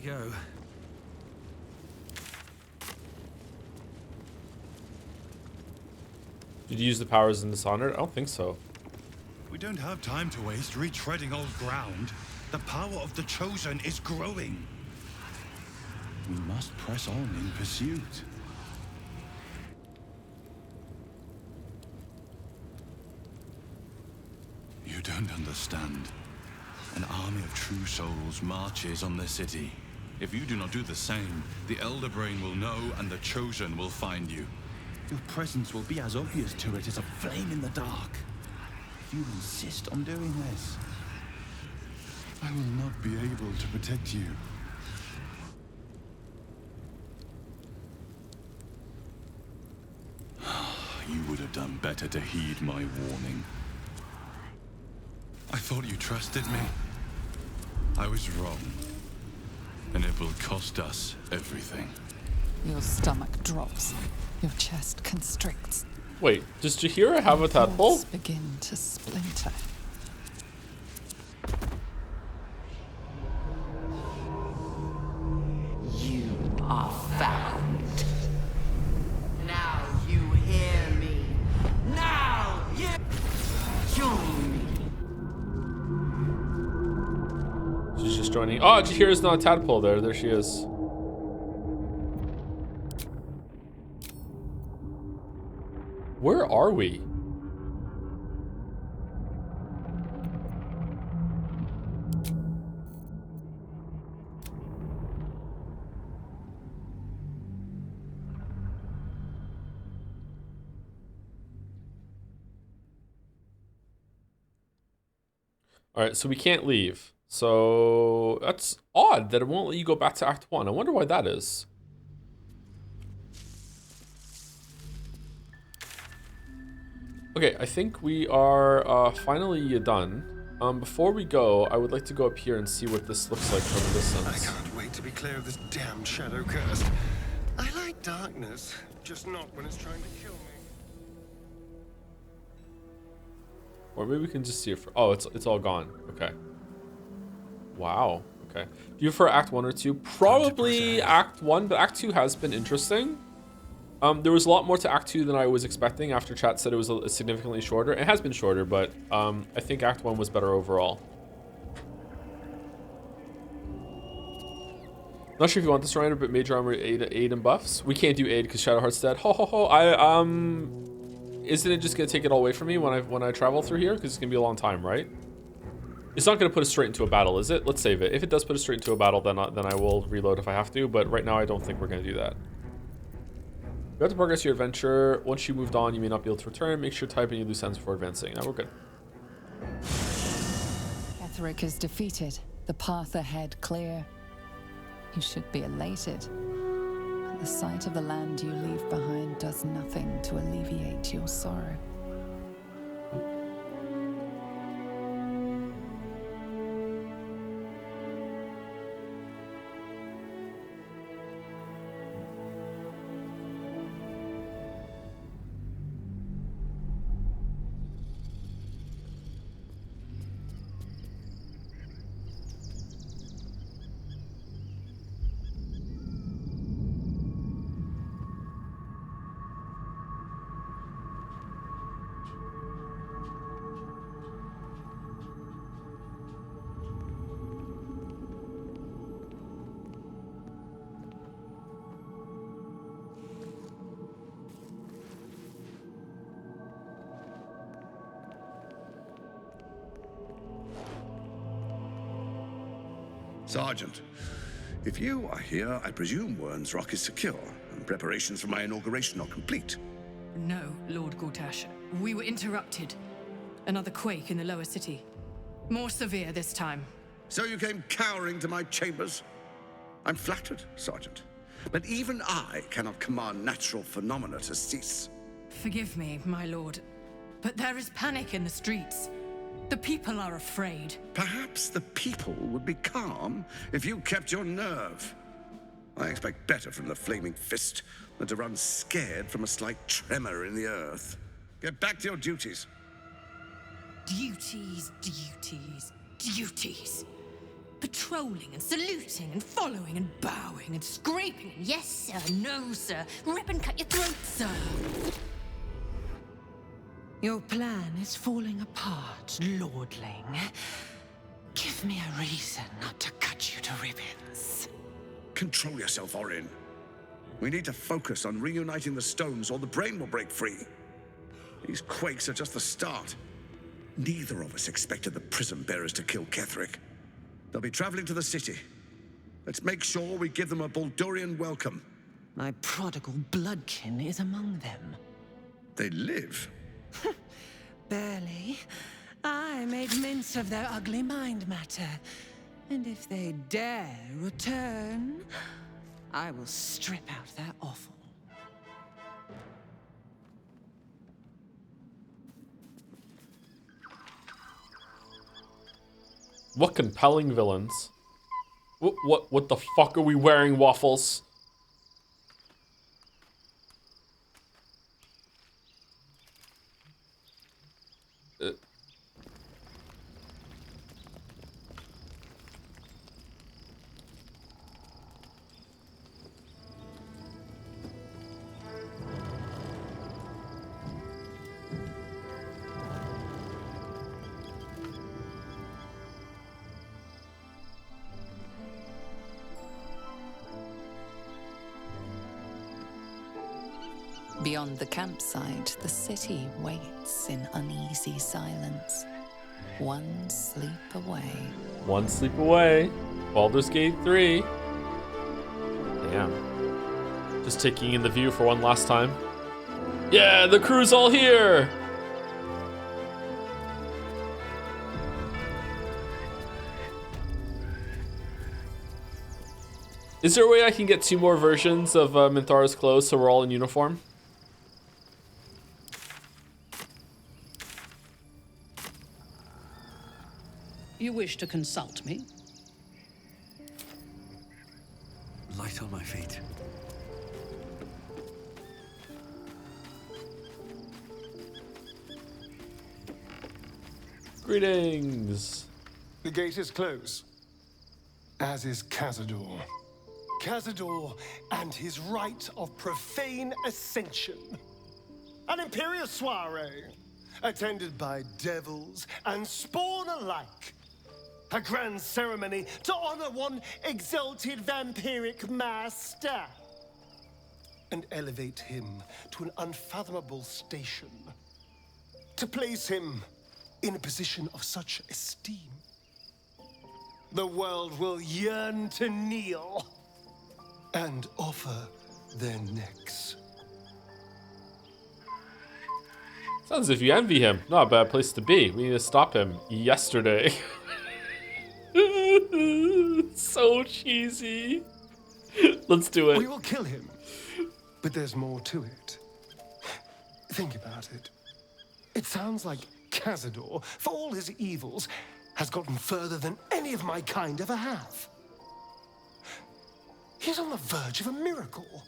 Q: we go.
A: Did you use the powers in Dishonored? I don't think so.
P: We don't have time to waste retreading old ground. The power of the Chosen is growing. We must press on in pursuit. You don't understand. An army of true souls marches on the city. If you do not do the same, the Elder Brain will know and the Chosen will find you. Your presence will be as obvious to it as a flame in the dark. If you insist on doing this, I will not be able to protect you. You would have done better to heed my warning. I thought you trusted me. I was wrong. And it will cost us everything.
D: Your stomach drops. Your chest constricts.
A: Wait, does Jaheira have a tadpole?
D: Thoughts begin to splinter.
R: You are found. Now you hear me. Now you join me.
A: She's just joining. Oh, Jaheira's not a tadpole there. There she is. Where are we? All right, so we can't leave. So that's odd that it won't let you go back to Act 1. I wonder why that is. Okay, I think we are finally done. Before we go, I would like to go up here and see what this looks like from a distance.
L: I can't wait to be clear of this damn shadow curse. I like darkness, just not when it's trying to kill me.
A: Or maybe we can just see it for... Oh, it's all gone. Okay. Wow. Okay. Do you prefer Act 1 or 2? Probably Act 1, but Act 2 has been interesting. There was a lot more to Act 2 than I was expecting after chat said it was significantly shorter. It has been shorter, but I think Act 1 was better overall. Not sure if you want this Rhino, but Major Armor aid and buffs. We can't do aid because Shadowheart's dead. Ho ho ho. Isn't it just gonna take it all away from me when I travel through here? Because it's gonna be a long time, right? It's not gonna put us straight into a battle, is it? Let's save it. If it does put us straight into a battle, then I will reload if I have to. But right now, I don't think we're gonna do that. You have to progress your adventure. Once you moved on, you may not be able to return. Make sure to type any loose ends before advancing. Now we're good.
D: Ketheric is defeated. The path ahead clear. You should be elated. But the sight of the land you leave behind does nothing to alleviate your sorrow.
F: Sergeant, if you are here, I presume Wern's Rock is secure, and preparations for my inauguration are complete.
N: No, Lord Gortash. We were interrupted. Another quake in the lower city. More severe this time.
F: So you came cowering to my chambers? I'm flattered, Sergeant. But even I cannot command natural phenomena to cease.
N: Forgive me, my lord, but there is panic in the streets. The people are afraid.
F: Perhaps the people would be calm if you kept your nerve. I expect better from the Flaming Fist than to run scared from a slight tremor in the earth. Get back to your duties.
N: Duties, duties, duties.
K: Patrolling and saluting and following and bowing and scraping. Yes, sir. No, sir. Rip and cut your throat, sir. Your plan is falling apart, lordling. Give me a reason not to cut you to ribbons.
F: Control yourself, Orin. We need to focus on reuniting the stones or the brain will break free. These quakes are just the start. Neither of us expected the prison bearers to kill Ketheric. They'll be traveling to the city. Let's make sure we give them a Baldurian welcome.
K: My prodigal bloodkin is among them.
F: They live.
K: Barely. I made mince of their ugly mind matter. And if they dare return, I will strip out their offal.
A: What compelling villains. What the fuck are we wearing, Waffles?
D: Beyond the campsite, the city waits in uneasy silence. One sleep away.
A: One sleep away. Baldur's Gate 3. Damn. Just taking in the view for one last time. Yeah, the crew's all here! Is there a way I can get 2 more versions of Minthara's clothes so we're all in uniform?
G: You wish to consult me?
Q: Light on my feet.
A: Greetings.
L: The gate is closed, as is Cazador. Cazador and his rite of profane ascension. An imperial soiree, attended by devils and spawn alike. A grand ceremony to honor one exalted vampiric master. And elevate him to an unfathomable station. To place him in a position of such esteem. The world will yearn to kneel and offer their necks.
A: Sounds as if you envy him. Not a bad place to be. We need to stop him yesterday. So cheesy. Let's do it.
L: We will kill him, but there's more to it. Think about it. It sounds like Cazador, for all his evils, has gotten further than any of my kind ever have. He's on the verge of a miracle.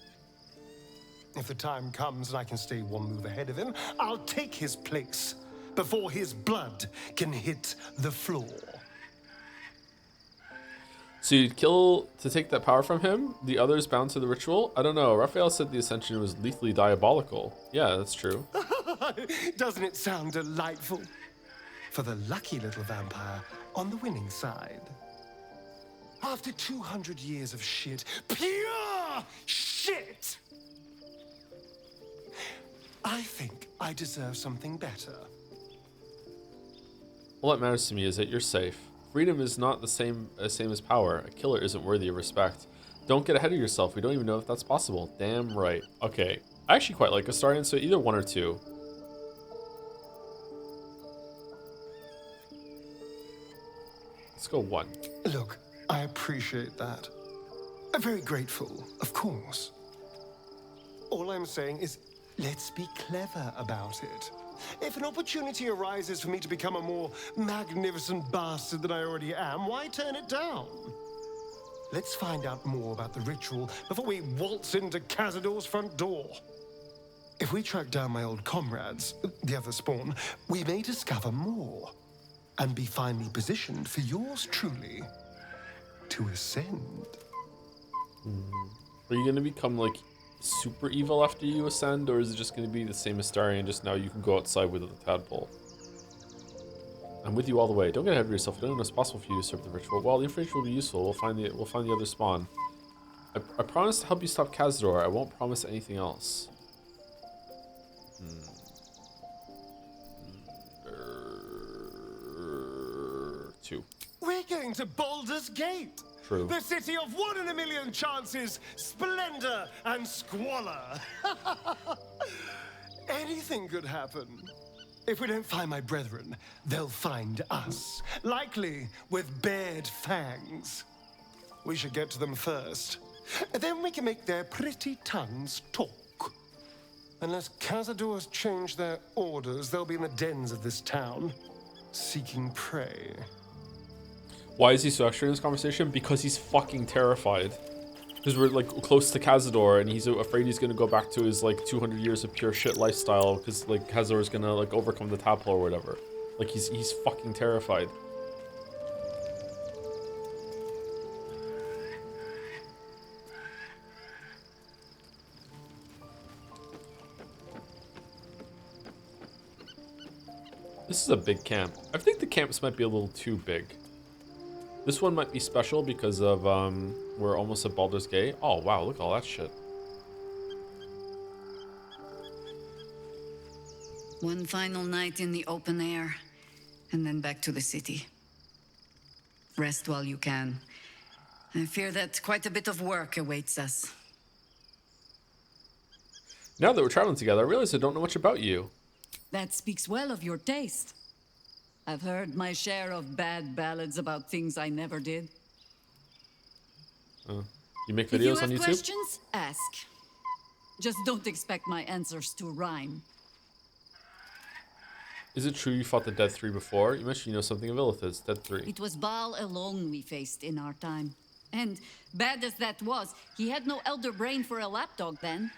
L: If the time comes and I can stay one move ahead of him, I'll take his place before his blood can hit the floor.
A: So you'd kill to take that power from him? The others bound to the ritual? I don't know. Raphael said the Ascension was lethally diabolical. Yeah, that's true.
L: Doesn't it sound delightful? For the lucky little vampire on the winning side. After 200 years of shit, pure shit, I think I deserve something better.
A: All that matters to me is that you're safe. Freedom is not the same as power. A killer isn't worthy of respect. Don't get ahead of yourself. We don't even know if that's possible. Damn right. Okay. I actually quite like Astarion, so either 1 or 2. Let's go 1.
L: Look, I appreciate that. I'm very grateful, of course. All I'm saying is, let's be clever about it. If an opportunity arises for me to become a more magnificent bastard than I already am, why turn it down? Let's find out more about the ritual before we waltz into Cazador's front door. If we track down my old comrades, the other spawn, we may discover more and be finally positioned for yours truly. to ascend.
A: Are you gonna become like super evil after you ascend, or is it just gonna be the same Astarion, just now you can go outside with the tadpole? I'm with you all the way. Don't get ahead of yourself. I don't know it's possible for you to serve the ritual. Well, the information will be useful. We'll find the other spawn. I promise to help you stop Khazador. I won't promise anything else. Two.
L: We're going to Baldur's Gate.
A: True.
L: The city of 1 in a million chances, splendor and squalor. Anything could happen. If we don't find my brethren, they'll find us, likely with bared fangs. We should get to them first. Then we can make their pretty tongues talk. Unless Khazador's changed their orders, they'll be in the dens of this town, seeking prey.
A: Why is he so extra in this conversation? Because he's fucking terrified. Because we're like close to Khazador, and he's afraid he's gonna go back to his like 200 years of pure shit lifestyle. Because like Khazador is gonna like overcome the tadpole or whatever. Like he's fucking terrified. This is a big camp. I think the camps might be a little too big. This one might be special because of we're almost at Baldur's Gate. Oh wow, look at all that shit.
M: One final night in the open air, and then back to the city. Rest while you can. I fear that quite a bit of work awaits us.
A: Now that we're traveling together, I realize I don't know much about you.
M: That speaks well of your taste. I've heard my share of bad ballads about things I never did.
A: You make
M: If you
A: videos on
M: have
A: YouTube?
M: questions, ask. Just don't expect my answers to rhyme.
A: Is it true you fought the Dead 3 before? You mentioned you know something of Illithid's Dead 3.
M: It was Baal alone we faced in our time. And bad as that was, he had no elder brain for a lapdog then.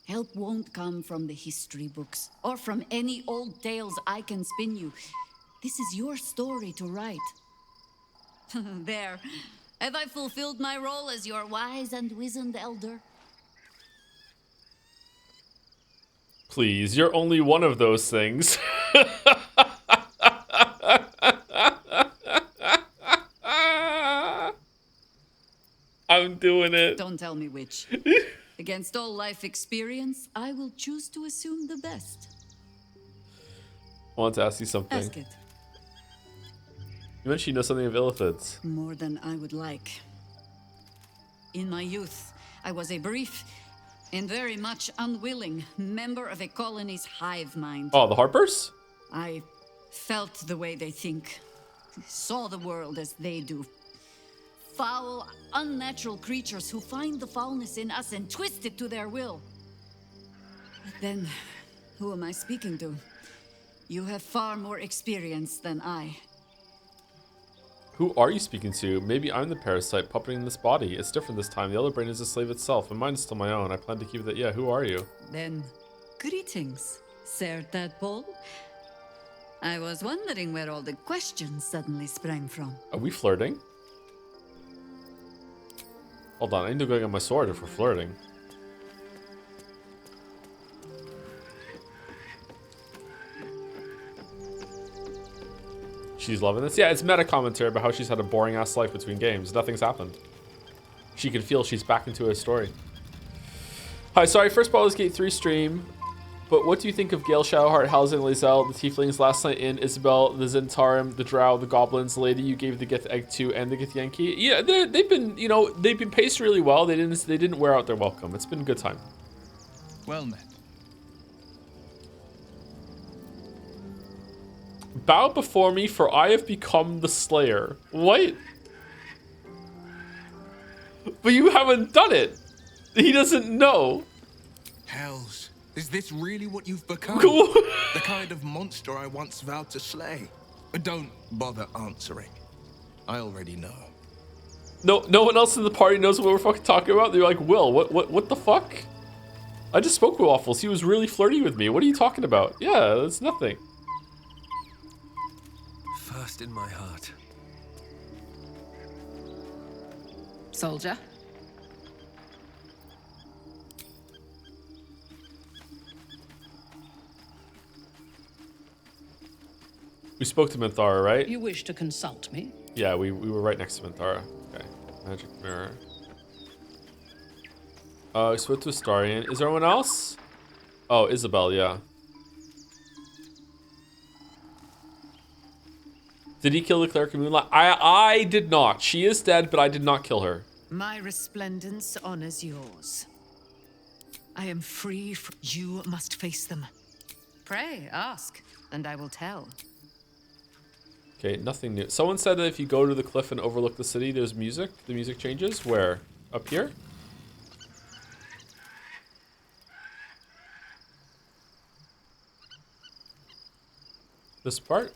M: Help won't come from the history books, or from any old tales I can spin you. This is your story to write. There. Have I fulfilled my role as your wise and wizened elder?
A: Please, you're only one of those things. I'm doing it.
M: Don't tell me which. Against all life experience, I will choose to assume the best.
A: I want to ask you something.
M: Ask it.
A: You mentioned you know something of Illithid's.
M: More than I would like. In my youth, I was a brief and very much unwilling member of a colony's hive mind.
A: Oh, the Harpers?
M: I felt the way they think, saw the world as they do. Foul, unnatural creatures who find the foulness in us and twist it to their will. But then, who am I speaking to? You have far more experience than I.
A: Who are you speaking to? Maybe I'm the parasite puppeting this body. It's different this time. The other brain is a slave itself, and mine is still my own. I plan to keep that. Yeah, who are you?
M: Then, greetings, Sir Tadpole. I was wondering where all the questions suddenly sprang from.
A: Are we flirting? Hold on, I need to go get my sword if we're flirting. She's loving this. Yeah, it's meta commentary about how she's had a boring ass life between games. Nothing's happened. She can feel she's back into a story. Hi, sorry, first Baldur's Gate 3 stream. But what do you think of Gale, Shadowheart, Halzin, Lae'zel, the Tieflings last night in Isabel, the Zentarim, the Drow, the Goblins, the lady you gave the Gith Egg to, and the Githyanki? Yeah, they've been, you know, they've been paced really well. They didn't wear out their welcome. It's been a good time.
J: Well met.
A: Bow before me, for I have become the Slayer. What? But you haven't done it. He doesn't know.
J: Hells. Is this really what you've become? The kind of monster I once vowed to slay? Don't bother answering. I already know.
A: No one else in the party knows what we're fucking talking about? They're like, Will, what the fuck? I just spoke with Waffles. He was really flirty with me. What are you talking about? Yeah, that's nothing.
Q: First in my heart.
G: Soldier.
A: We spoke to Minthara, right?
G: You wish to consult me?
A: Yeah, we were right next to Minthara. Okay. Magic mirror. We spoke to Astarion. Is there anyone else? Oh, Isabel, yeah. Did he kill the Cleric of Moonlight? I did not. She is dead, but I did not kill her.
K: My resplendence honors yours. I am free from... You must face them. Pray, ask, and I will tell.
A: Okay, nothing new. Someone said that if you go to the cliff and overlook the city, there's music. The music changes. Where? Up here? This part?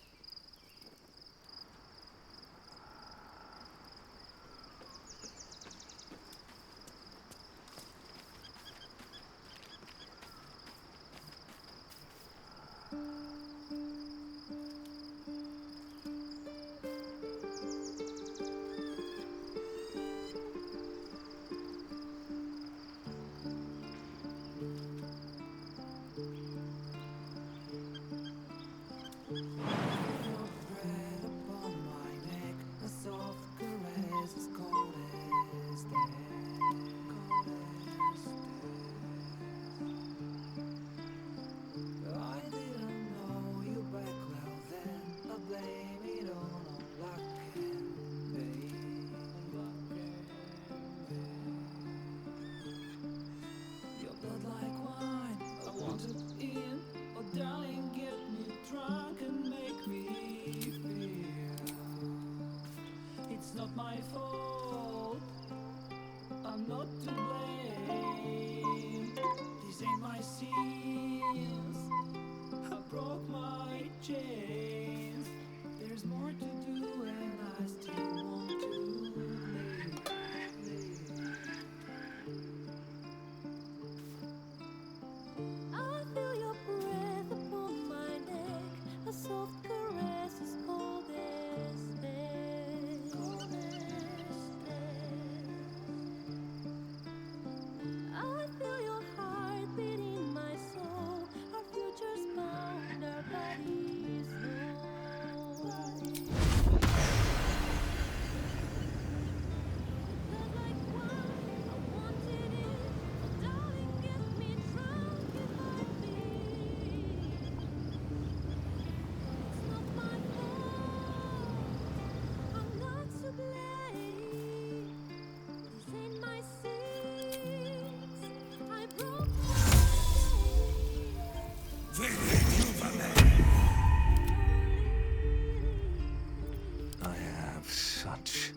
F: I have such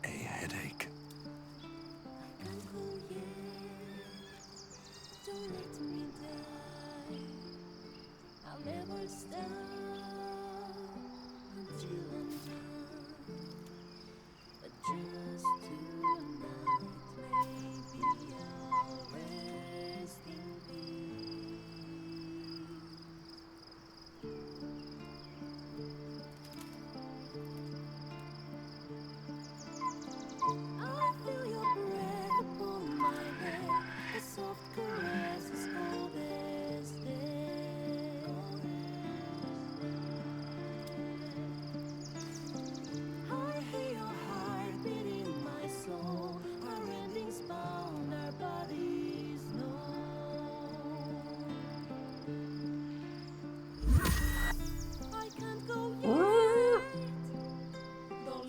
F: a headache.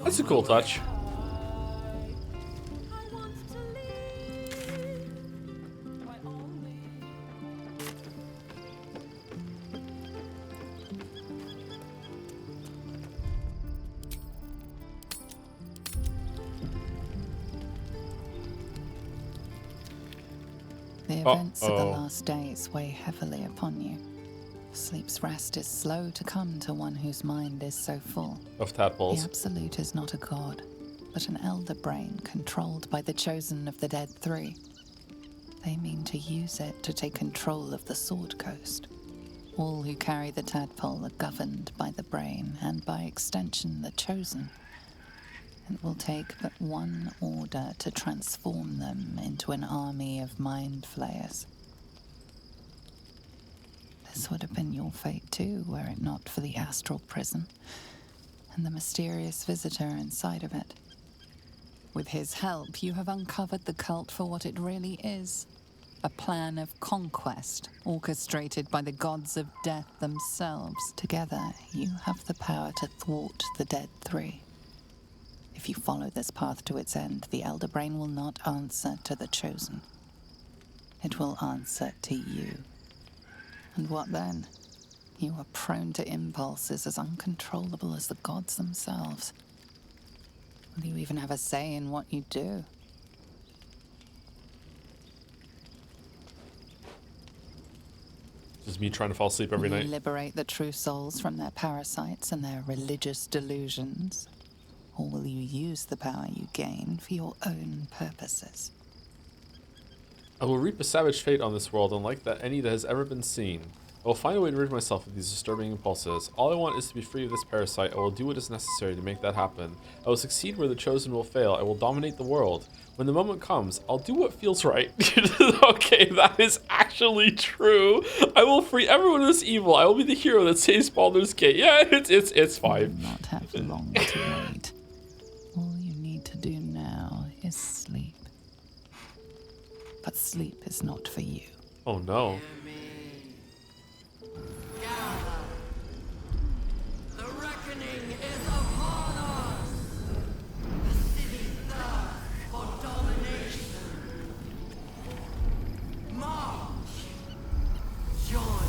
A: That's a cool touch.
D: The events of the last days weigh heavily upon you. Sleep's rest is slow to come to one whose mind is so full.
A: Of tadpoles.
D: The Absolute is not a god, but an elder brain controlled by the chosen of the Dead Three. They mean to use it to take control of the Sword Coast. All who carry the tadpole are governed by the brain, and by extension the chosen. It will take but one order to transform them into an army of mind flayers. This would have been your fate too, were it not for the astral prison and the mysterious visitor inside of it. With his help, you have uncovered the cult for what it really is. A plan of conquest, orchestrated by the gods of death themselves. Together, you have the power to thwart the Dead Three. If you follow this path to its end, the Elder Brain will not answer to the Chosen. It will answer to you. And what then? You are prone to impulses as uncontrollable as the gods themselves. Will you even have a say in what you do?
A: Just me trying to fall asleep every
D: Will
A: night.
D: you liberate the true souls from their parasites and their religious delusions? Or will you use the power you gain for your own purposes?
A: I will reap a savage fate on this world unlike any that has ever been seen. I will find a way to rid myself of these disturbing impulses. All I want is to be free of this parasite. I will do what is necessary to make that happen. I will succeed where the Chosen will fail. I will dominate the world. When the moment comes, I'll do what feels right. Okay, that is actually true. I will free everyone of this evil. I will be the hero that saves Baldur's Gate. Yeah, it's fine.
D: You will not have long to wait. All you need to do now is sleep. But sleep is not for you.
A: Oh no.
R: The reckoning is upon us! The city thirsts for domination. March! Join!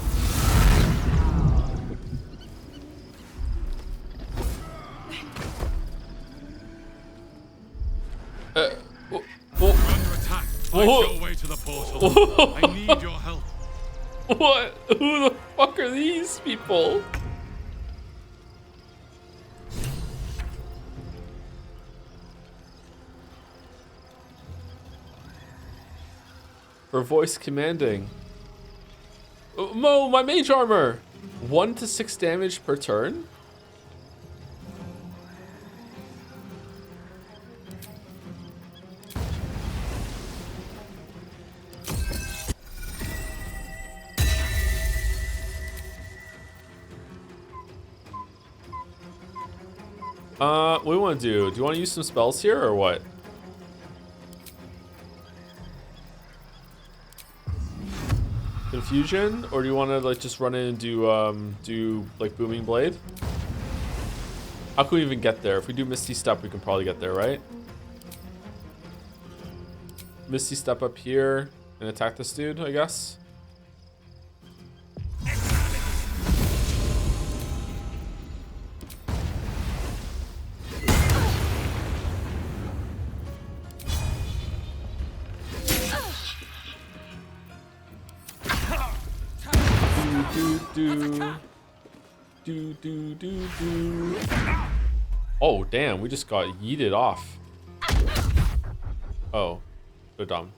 P: We're under attack. Find your way to the portal. I need your help.
A: What? Who the fuck are these people? For voice commanding. Mo, my mage armor! 1 to 6 damage per turn? What do you want to do? Do you want to use some spells here or what? Confusion, or do you want to like just run in and do like Booming Blade? How can we even get there? If we do Misty Step, we can probably get there, right? Misty Step up here and attack this dude, I guess. Do. Oh, damn, we just got yeeted off. Oh, so dumb.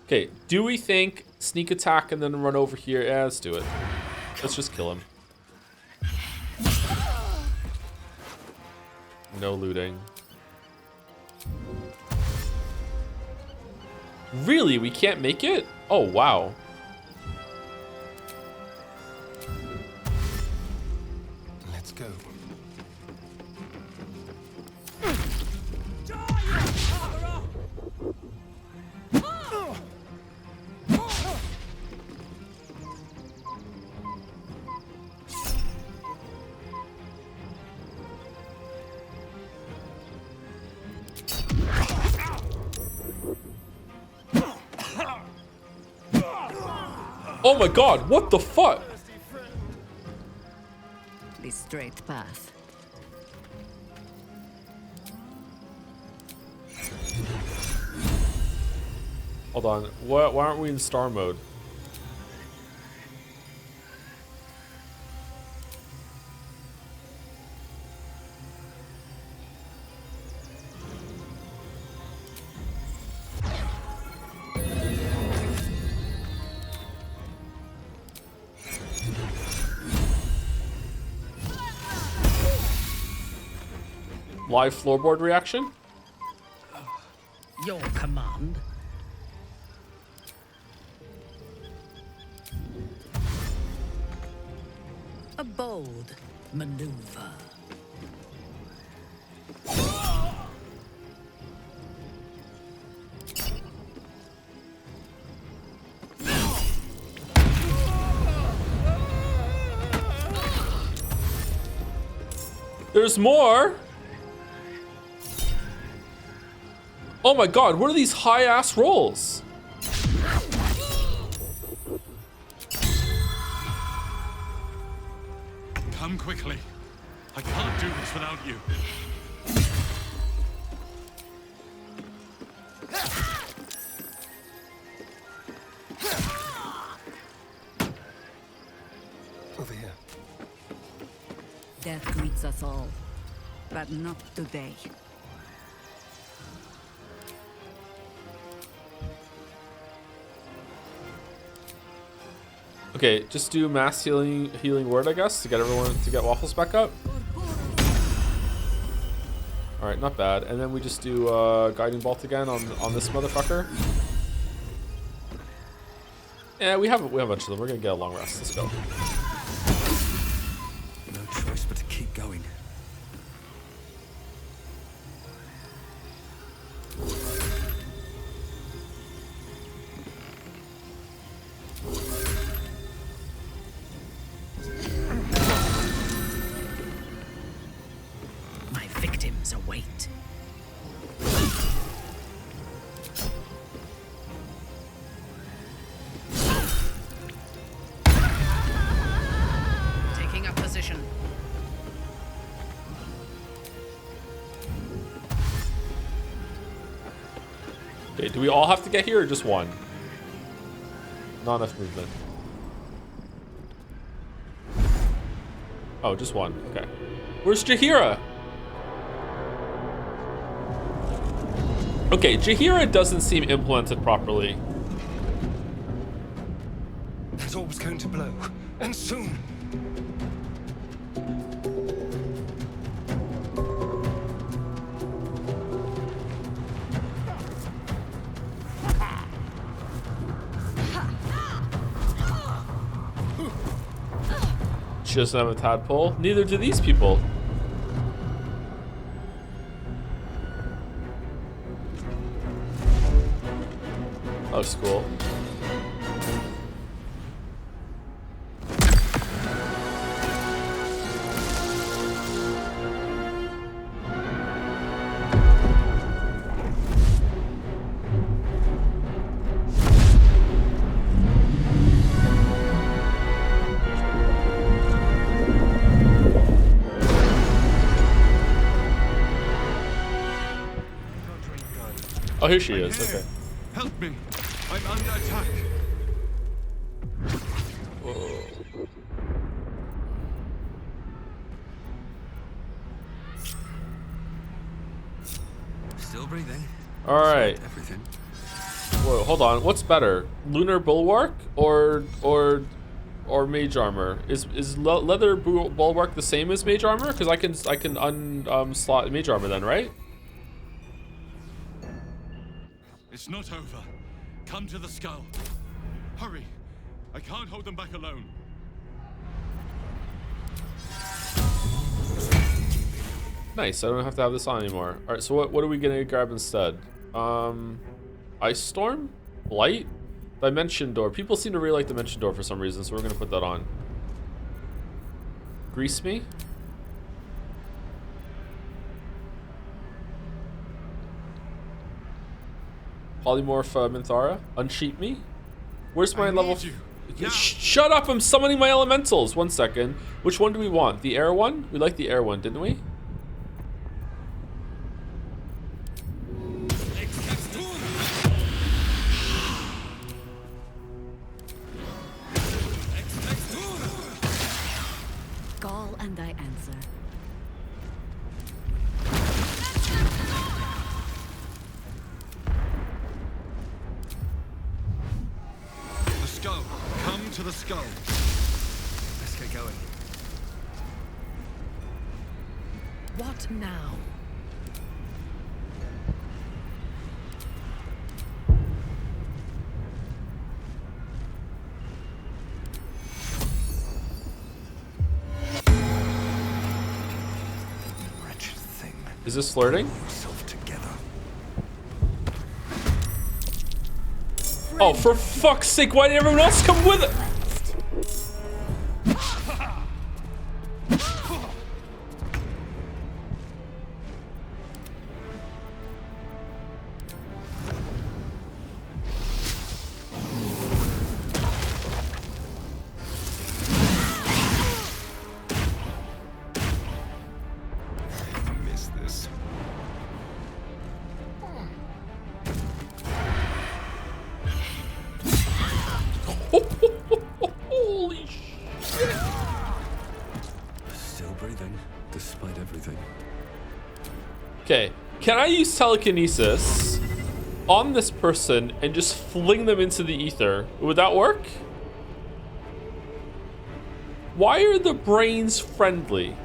A: Okay, do we think sneak attack and then run over here? Yeah, let's do it. Let's just kill him. No looting. Really? We can't make it? Oh, wow.
L: Let's go.
A: Oh my god, what the fuck?
M: The straight path.
A: Hold on, why aren't we in star mode? live floorboard reaction.
C: Your command. A bold maneuver.
A: There's more. Oh my god, what are these high ass rolls?
P: Come quickly. I can't do this without you.
L: Over here.
M: Death greets us all, but not today.
A: Okay, just do mass healing word, I guess, to get everyone to get Waffles back up. All right, not bad. And then we just do guiding bolt again on this motherfucker. Yeah, we have a bunch of them. We're gonna get a long rest. Let's go.
R: No choice but to keep going.
C: My victims await. Taking up position.
A: Okay, do we all have to get here or just one? Not enough movement. Oh, just one. Okay. Where's Jaheira? Okay, Jaheira doesn't seem implemented properly.
L: That orb's going to blow, and soon.
A: She doesn't have a tadpole. Neither do these people. That looks cool. Oh, here she is. Okay.
P: Help me. I'm under attack.
A: Whoa.
R: Still breathing.
A: All right.
R: Everything.
A: Whoa, hold on. What's better, lunar bulwark or mage armor? Is leather bulwark the same as mage armor? Because I can slot mage armor then, right?
P: It's not over. Come to the skull. Hurry. I can't hold them back alone.
A: Nice. I don't have to have this on anymore. All right. So what are we gonna grab instead? Ice storm, light, dimension door. People seem to really like dimension door for some reason, so we're gonna put that on. Grease me. Polymorph Minthara. Unsheep me. Where's my level? Shut up! I'm summoning my elementals. 1 second. Which one do we want? The air one? We like the air one, didn't we?
M: Call and I answer.
P: The skull. Come to the skull.
R: Let's get going.
C: What now?
A: Is this flirting? Oh, for fuck's sake, why did everyone else come with it? Holy shit.
Q: Still breathing, despite everything.
A: Okay, can I use telekinesis on this person and just fling them into the ether? Would that work? Why are the brains friendly?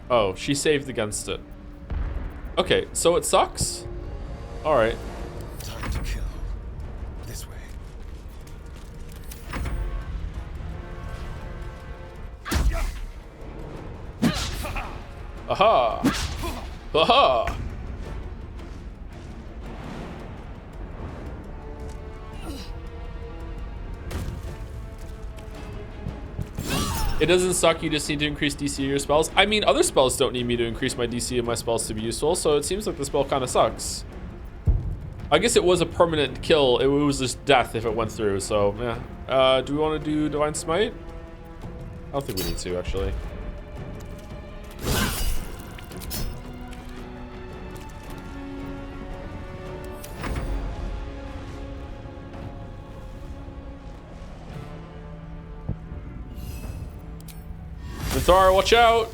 A: Oh, she saved against it. Okay, so it sucks? Alright.
Q: Time to kill. This way.
A: Aha! Aha! It doesn't suck, you just need to increase DC of your spells. I mean, other spells don't need me to increase my DC of my spells to be useful, so it seems like the spell kind of sucks. I guess it was a permanent kill. It was just death if it went through, so yeah. Do we want to do Divine Smite? I don't think we need to, actually. Thor, watch out!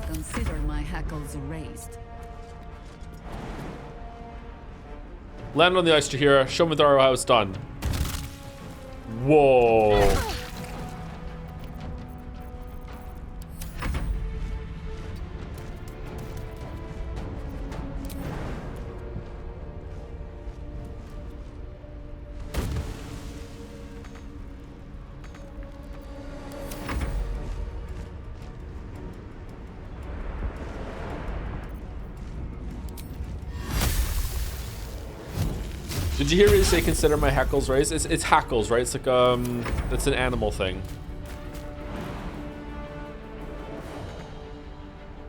M: Consider my hackles raised.
A: Land on the ice, Jahira. Show Mitharo how it's done. Whoa. Did you hear me say consider my hackles raised? It's hackles, right? It's like it's an animal thing.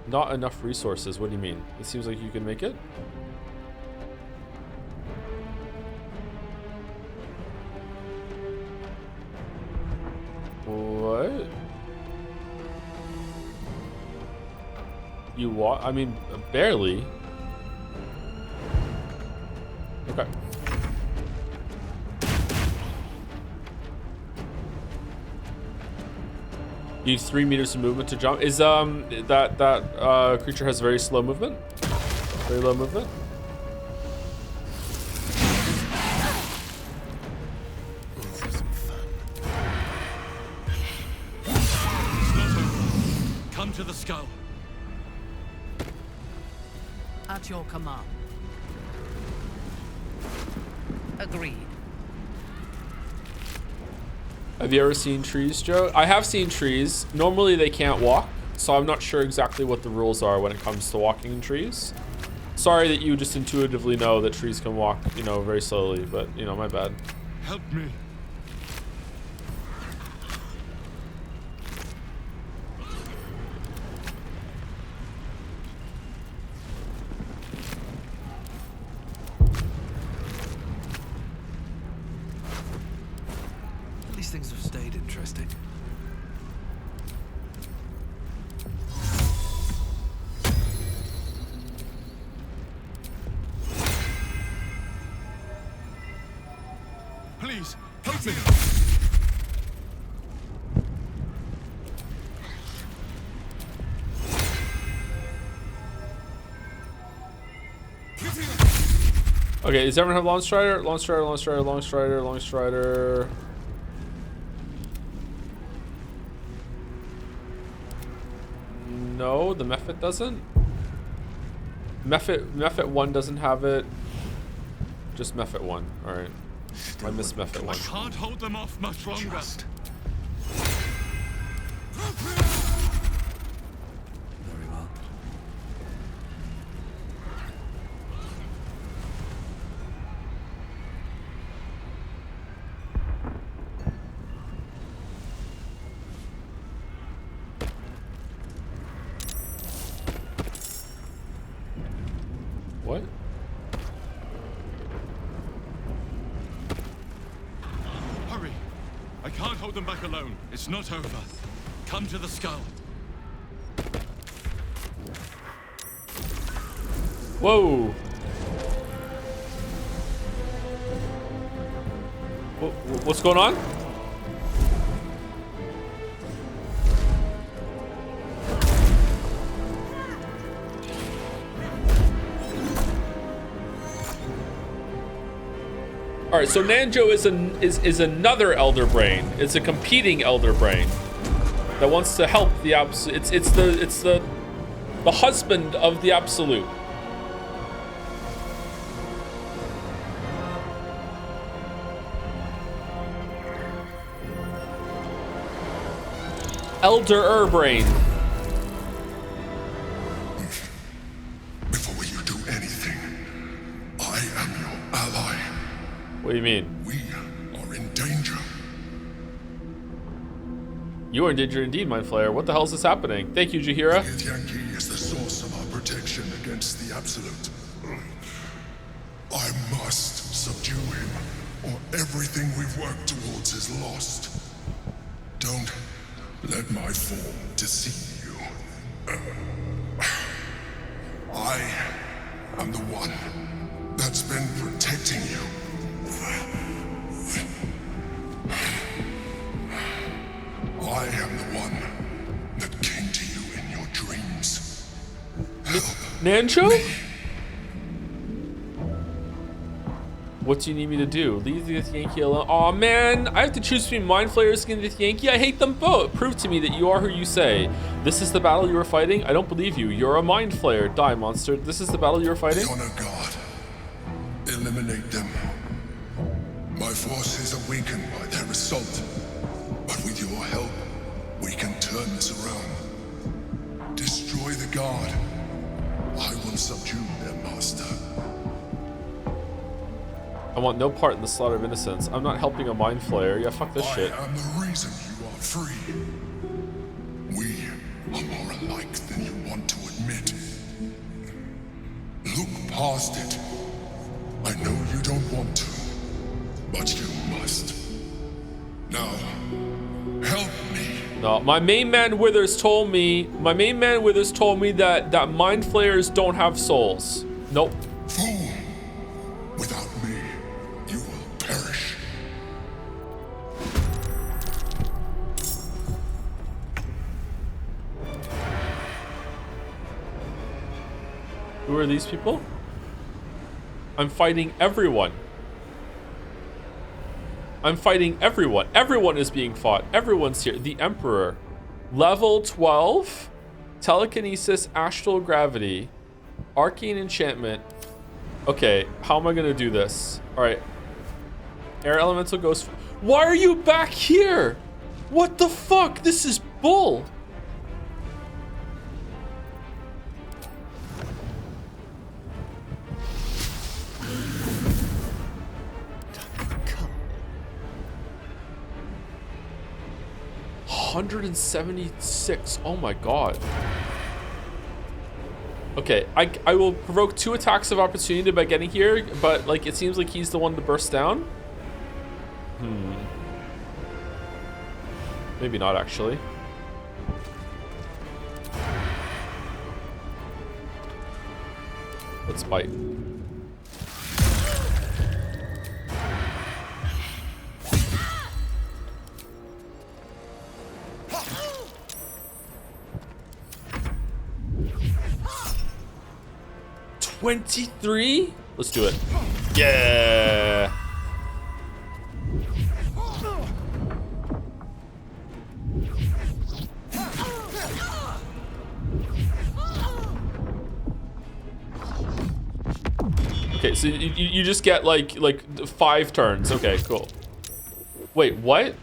A: Not enough resources. What do you mean? It seems like you can make it. What? You what? I mean, barely. Okay. You need 3 meters of movement to jump. Is that creature has very slow movement? Very low movement?
Q: Come to the skull.
C: At your command. Agreed.
A: Have you ever seen trees, Joe? I have seen trees. Normally they can't walk, so I'm not sure exactly what the rules are when it comes to walking in trees. Sorry that you just intuitively know that trees can walk, you know, very slowly, but, you know, my bad.
Q: Help me. Things have stayed interesting. Please, help me.
A: Okay, does everyone have Long Strider? Long Strider, Long Strider, Long Strider, Long Strider. No, the Mephit doesn't. Mephit 1 doesn't have it. Just Mephit 1. Alright. I missed Mephit 1.
P: I can't hold them off much longer.
Q: Very well.
A: What?
P: Hurry! I can't hold them back alone. It's not over. Come to the skull.
A: Whoa! What's going on? All right, so Nanjo is another Elder Brain. It's a competing Elder Brain that wants to help the Absolute. It's the husband of the Absolute. Elder Brain.
F: Before you do anything, I am your ally.
A: What do you mean?
F: We are in danger.
A: You are in danger indeed, Mind Flayer. What the hell is this happening? Thank you, Jaheira.
F: Githyanki is the source of our protection against the Absolute. I must subdue him, or everything we've worked towards is lost. Don't let my form deceive you. I am the one that's been protecting you. I am the one that came to you in your dreams.
A: Nanjo? What do you need me to do? Leave the Githyanki alone. Aw, man, I have to choose between Mind Flayers and Githyanki. I hate them both. Prove to me that you are who you say. This is the battle you are fighting? I don't believe you. You're a Mind Flayer. Die, monster. This is the battle you are fighting?
F: Honor God. Eliminate them. My forces are weakened by their assault. But with your help, we can turn this around. Destroy the God. I will subdue their master.
A: I want no part in the slaughter of innocents. I'm not helping a Mind Flayer. Yeah, fuck this shit.
F: I am the reason you are free. We are more alike than you want to admit. Look past it. I know you don't want to, but you must. Now, help me.
A: No, my main man Withers told me that Mind Flayers don't have souls. Nope.
F: Fool. Without me, you will perish.
A: Who are these people? I'm fighting everyone. I'm fighting everyone. Everyone is being fought. Everyone's here. The Emperor. Level 12. Telekinesis, astral gravity. Arcane enchantment. Okay, how am I gonna do this? Alright. Air elemental goes. Why are you back here? What the fuck? This is bull. $176. Oh my god. Okay, I will provoke 2 attacks of opportunity by getting here, but like it seems like he's the one to burst down. Maybe not actually. Let's bite. $23? Let's do it. Yeah. So you just get like 5 turns. Okay, cool. Wait, what?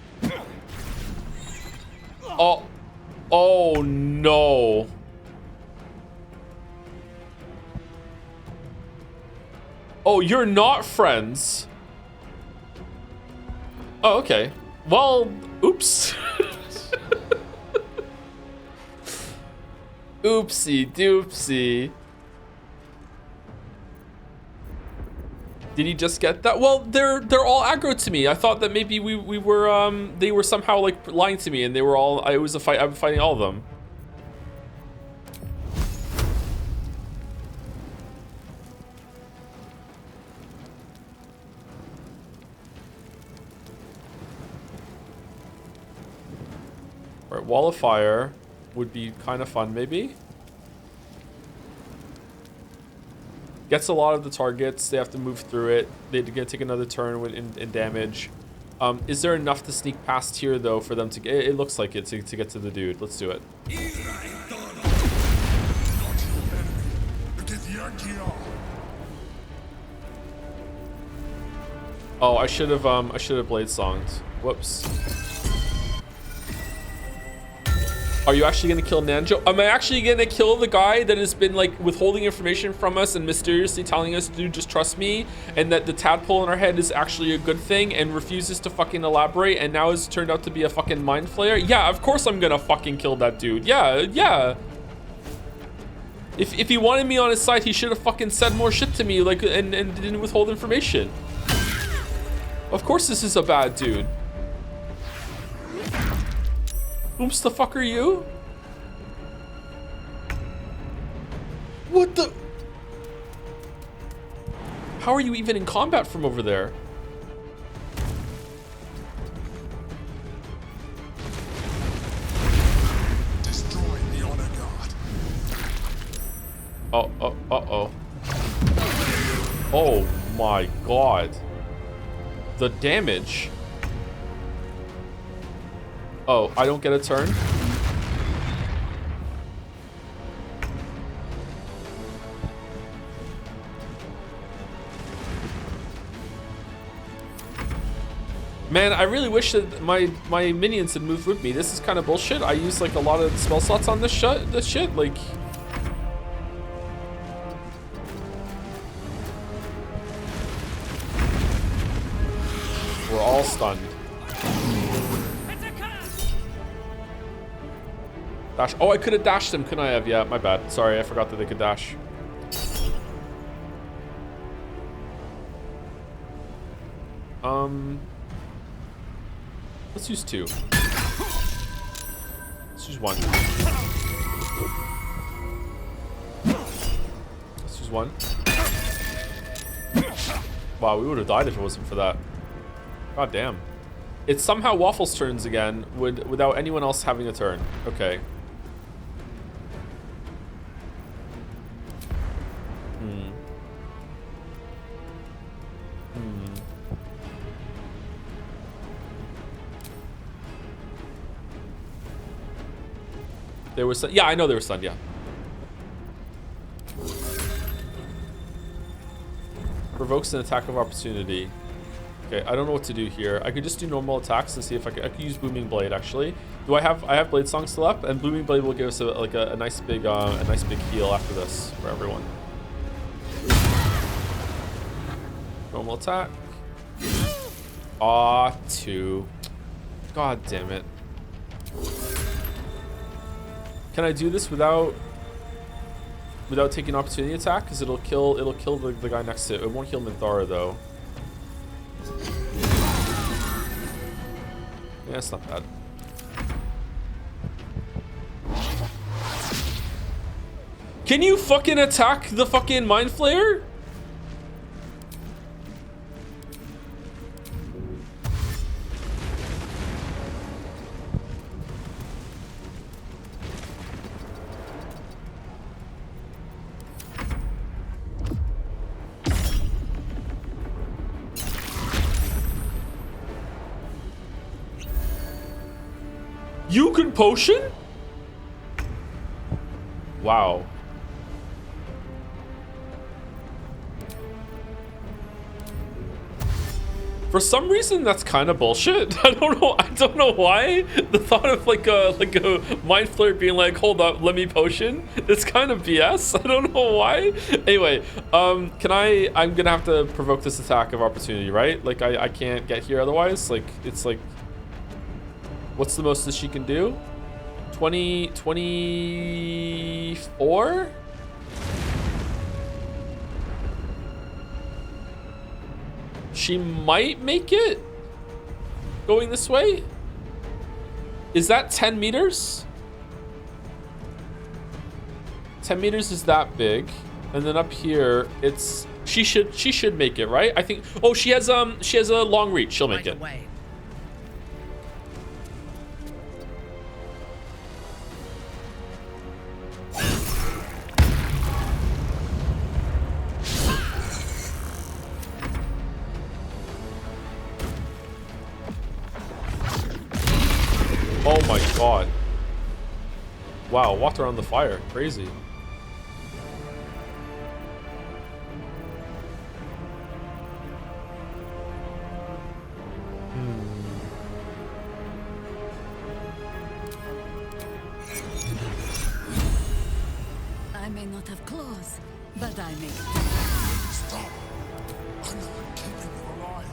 A: Oh no. Oh, you're not friends. Oh, okay. Well, oops. Oopsie doopsie. Did he just get that? Well, they're all aggro to me. I thought that maybe we were they were somehow like lying to me, and they were all. It was a fight. I'm fighting all of them. All right, wall of fire would be kind of fun, maybe. Gets a lot of the targets. They have to move through it. They're gonna take another turn in damage. Is there enough to sneak past here though for them to get? It looks like it to get to the dude. Let's do it. Oh, I should have blade songed. Whoops. Are you actually gonna kill Nanjo? Am I actually gonna kill the guy that has been like withholding information from us and mysteriously telling us to just trust me, and that the tadpole in our head is actually a good thing and refuses to fucking elaborate, and now has turned out to be a fucking mind flayer? Yeah, of course I'm gonna fucking kill that dude. Yeah. If he wanted me on his side, he should have fucking said more shit to me, like, and didn't withhold information. Of course this is a bad dude. Oops, the fuck are you? What the? How are you even in combat from over there?
F: Destroy the honor guard.
A: Uh-oh. Oh my god. The damage. Oh, I don't get a turn? Man, I really wish that my minions had moved with me. This is kind of bullshit. I use like a lot of spell slots on this shit. Like, we're all stunned. Dash. Oh, I could have dashed him, couldn't I have? Yeah, my bad. Sorry, I forgot that they could dash. Let's use 2. Let's use 1. Let's use 1. Wow, we would have died if it wasn't for that. God damn. It's somehow Waffle's turns again without anyone else having a turn. Okay. They were stunned. Yeah, I know they were stunned, yeah. Provokes an attack of opportunity. Okay, I don't know what to do here. I could just do normal attacks and see if I could use Booming Blade actually. Do I have Blade Song still up? And Booming Blade will give us a nice big heal after this for everyone. Normal attack. Aw, 2. God damn it. Can I do this without taking opportunity attack? Because it'll kill the guy next to it. It won't heal Minthara though. Yeah, it's not bad. Can you fucking attack the fucking Mind Flayer? You can potion? Wow. For some reason, that's kind of bullshit. I don't know why. The thought of like a mind flare being like, hold up, let me potion. It's kind of BS. I don't know why. Anyway, I'm gonna have to provoke this attack of opportunity, right? Like I can't get here otherwise. Like it's like, what's the most that she can do? 24? She might make it going this way. Is that 10 meters? 10 meters is that big. And then up here, it's she should make it, right? I think. Oh, she has a long reach. She'll make it. Oh my god. Wow, walked around the fire. Crazy.
M: I may not have claws, but I may.
F: Stop! I'm not keeping you alive.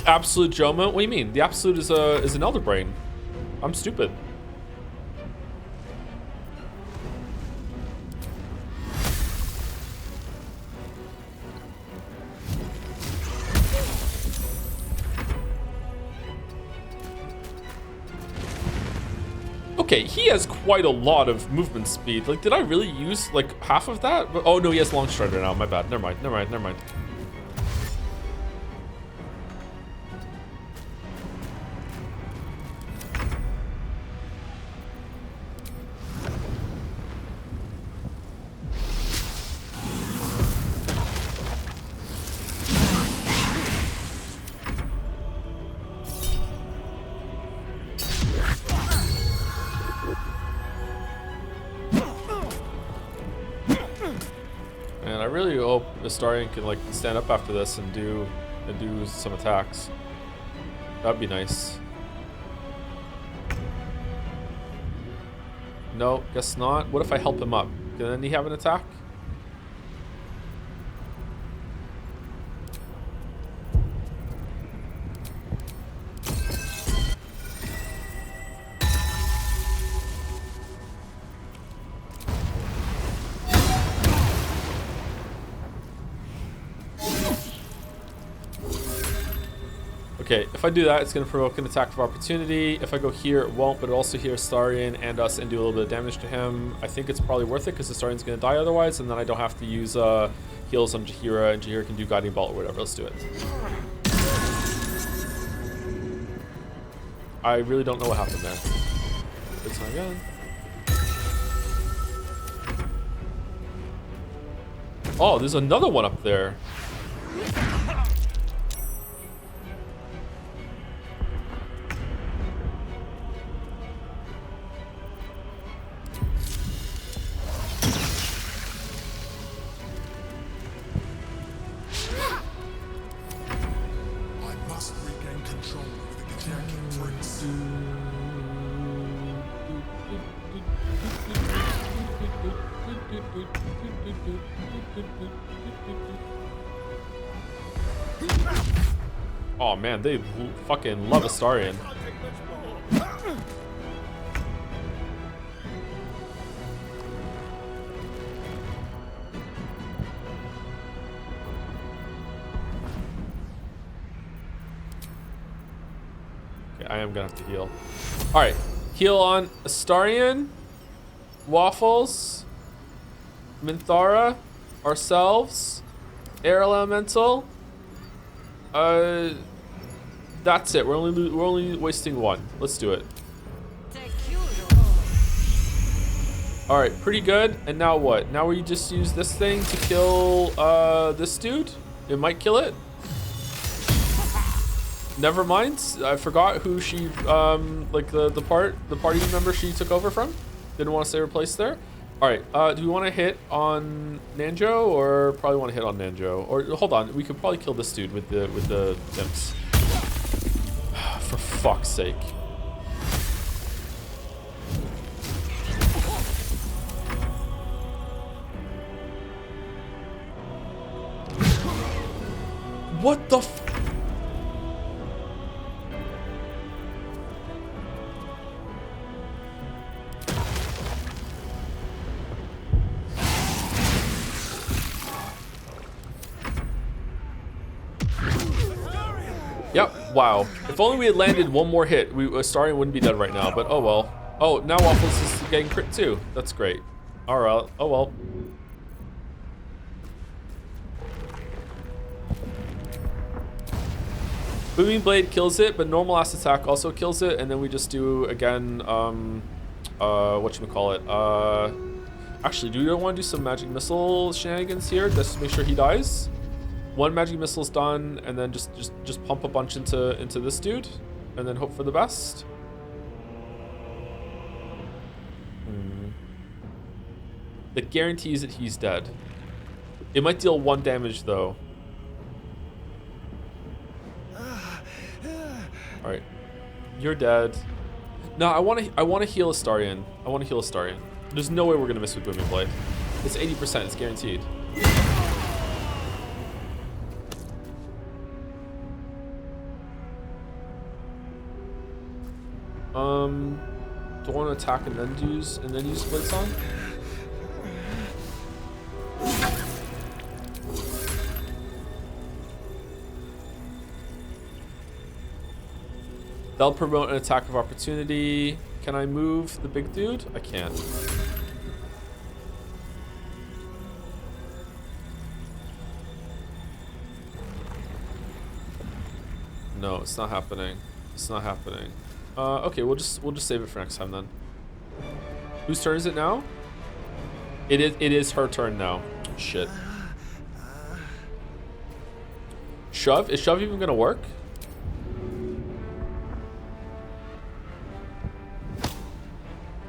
A: Absolute Joma? What do you mean? The absolute is an elder brain. I'm stupid. Okay, he has quite a lot of movement speed. Like, did I really use like half of that? Oh no, he has long strider now. My bad. Never mind. And I really hope Astarion can like stand up after this and do some attacks. That'd be nice. No, guess not. What if I help him up? Can he have an attack? Okay, if I do that, it's going to provoke an attack of opportunity. If I go here, it won't, but it also hears Astarion and us and do a little bit of damage to him. I think it's probably worth it because Astarion's going to die otherwise, and then I don't have to use heals on Jaheira, and Jaheira can do Guiding Bolt or whatever. Let's do it. I really don't know what happened there. It's not good. Oh, there's another one up there. Oh man, they fucking love Astarion. Okay, I am gonna have to heal. Alright, heal on Astarion, Waffles, Minthara, ourselves, Air Elemental. That's it. We're only wasting one. Let's do it. All right, pretty good. And now what? Now we just use this thing to kill this dude. It might kill it. Never mind. I forgot who she, like the party member she took over from. Didn't want to say replaced there. All right. Do we want to hit on Nanjo or probably want to hit on Nanjo? Or hold on, we could probably kill this dude with the imps. For fuck's sake. What the f- Yep, wow. If only we had landed one more hit, Astarion wouldn't be dead right now, but oh well. Oh, now Waffles is getting crit too. That's great. Alright, oh well. Booming Blade kills it, but normal ass attack also kills it, and then we just do again, whatchamacallit, actually, do we want to do some magic missile shenanigans here, just to make sure he dies? One magic missile's done, and then just pump a bunch into this dude, and then hope for the best. That guarantees that he's dead. It might deal 1 damage though. All right, you're dead. No, I want to heal Astarion. I want to heal Astarion. There's no way we're gonna miss with Booming Blade. It's 80%. It's guaranteed. Do I want to attack and then use Blade Song? That'll promote an attack of opportunity. Can I move the big dude? I can't. No, it's not happening. It's not happening. Okay, we'll just save it for next time then. Whose turn is it now? It is her turn now. Shit. Shove? Is shove even gonna work?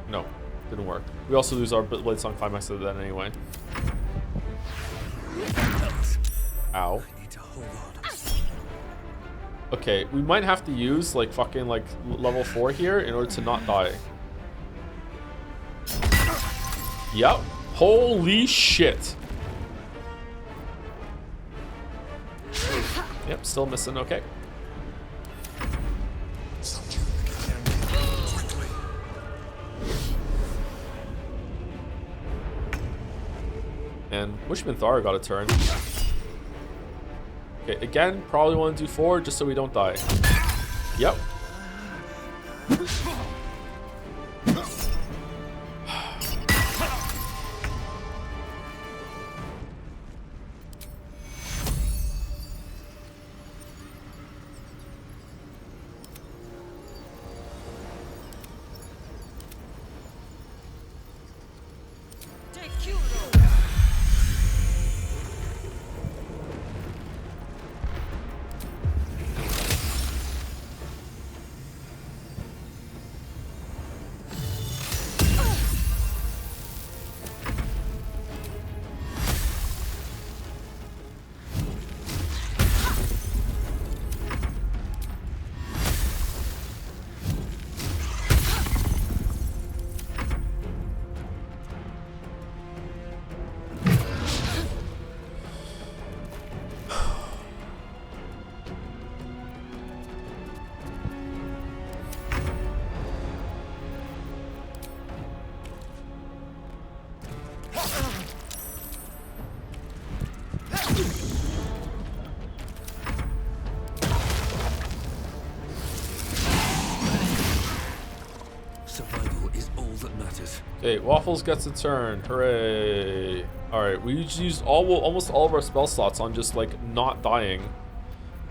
A: No, didn't work. We also lose our Blade Song climax of that anyway. Ow. Okay, we might have to use like fucking like level 4 here in order to not die. Yep. Holy shit. Yep, still missing. Okay. And Wishman Thar got a turn. Okay, again, probably want to do 4 just so we don't die. Yep. Okay, Waffles gets a turn. Hooray. Alright, we used almost all of our spell slots on just like not dying.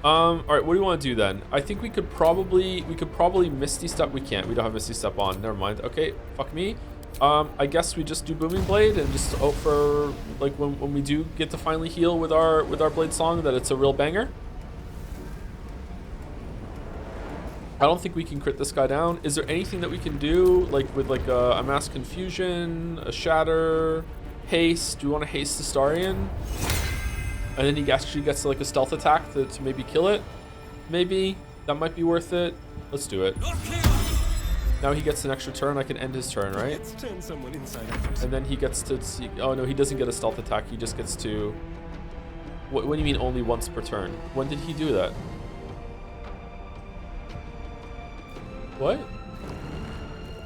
A: Alright, what do you want to do then? I think we could probably Misty Step. We can't. We don't have Misty Step on. Never mind. Okay, fuck me. I guess we just do Booming Blade and just hope for like when we do get to finally heal with our Blade Song that it's a real banger. I don't think we can crit this guy down. Is there anything that we can do like with like a Mass Confusion, a Shatter, Haste? Do we want to haste the Starion? And then he actually gets like a stealth attack to maybe kill it. Maybe that might be worth it. Let's do it. Now he gets an extra turn. I can end his turn, right?
L: Let's turn someone inside out.
A: And then he gets to see. Oh no, he doesn't get a stealth attack. He just gets to. What do you mean only once per turn? When did he do that? What?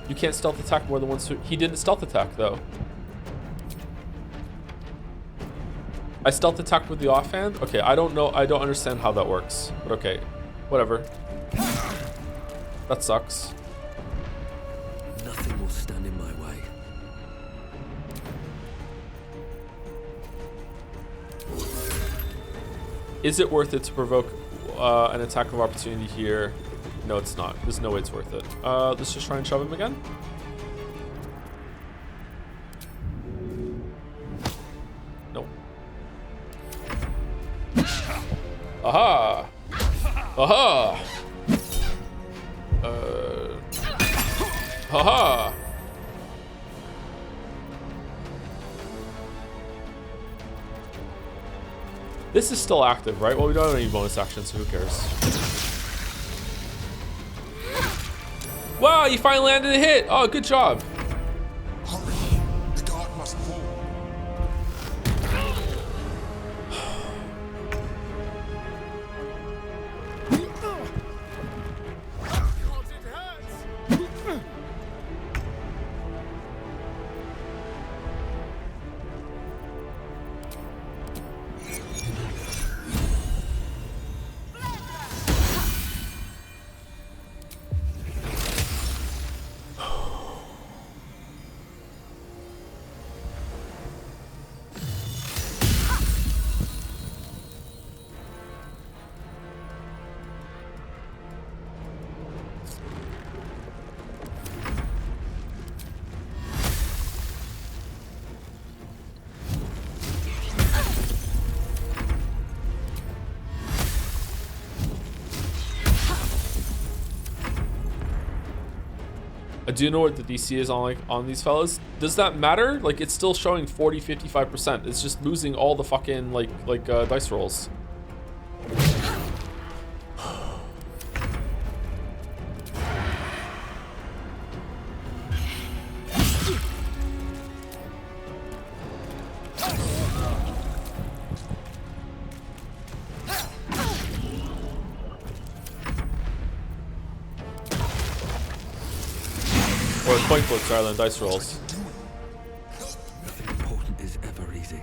A: You can't stealth attack more than once. He didn't stealth attack though. I stealth attacked with the offhand? Okay, I don't know. I don't understand how that works. But okay, whatever. That sucks.
R: Nothing will stand in my way.
A: Is it worth it to provoke an attack of opportunity here? No, it's not. There's no way it's worth it. Let's just try and shove him again. Nope. Aha! Aha! Haha! This is still active, right? Well, we don't have any bonus actions, so who cares? Wow, you finally landed a hit! Oh, good job.
F: Hurry, the guard must fall.
A: I do know what the DC is on these fellas. Does that matter? Like, it's still showing 40-55%. It's just losing all the fucking dice rolls. Or point flips rather than dice rolls.
R: Nothing important is ever easy.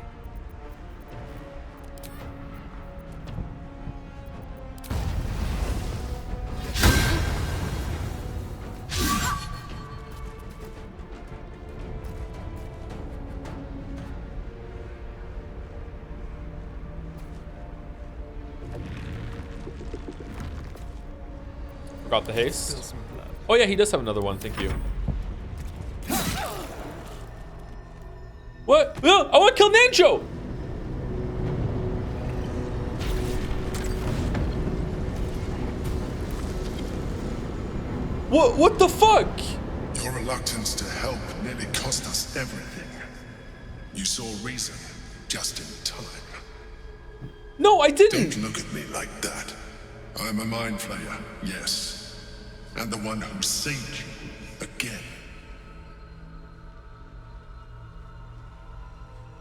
A: Forgot the haste. Oh yeah, he does have another one. Thank you. What? No, I want to kill Nanjo! What the fuck?
F: Your reluctance to help nearly cost us everything. You saw reason just in time.
A: No, I didn't.
F: Don't look at me like that. I'm a mind flayer, yes. And the one who saved you again.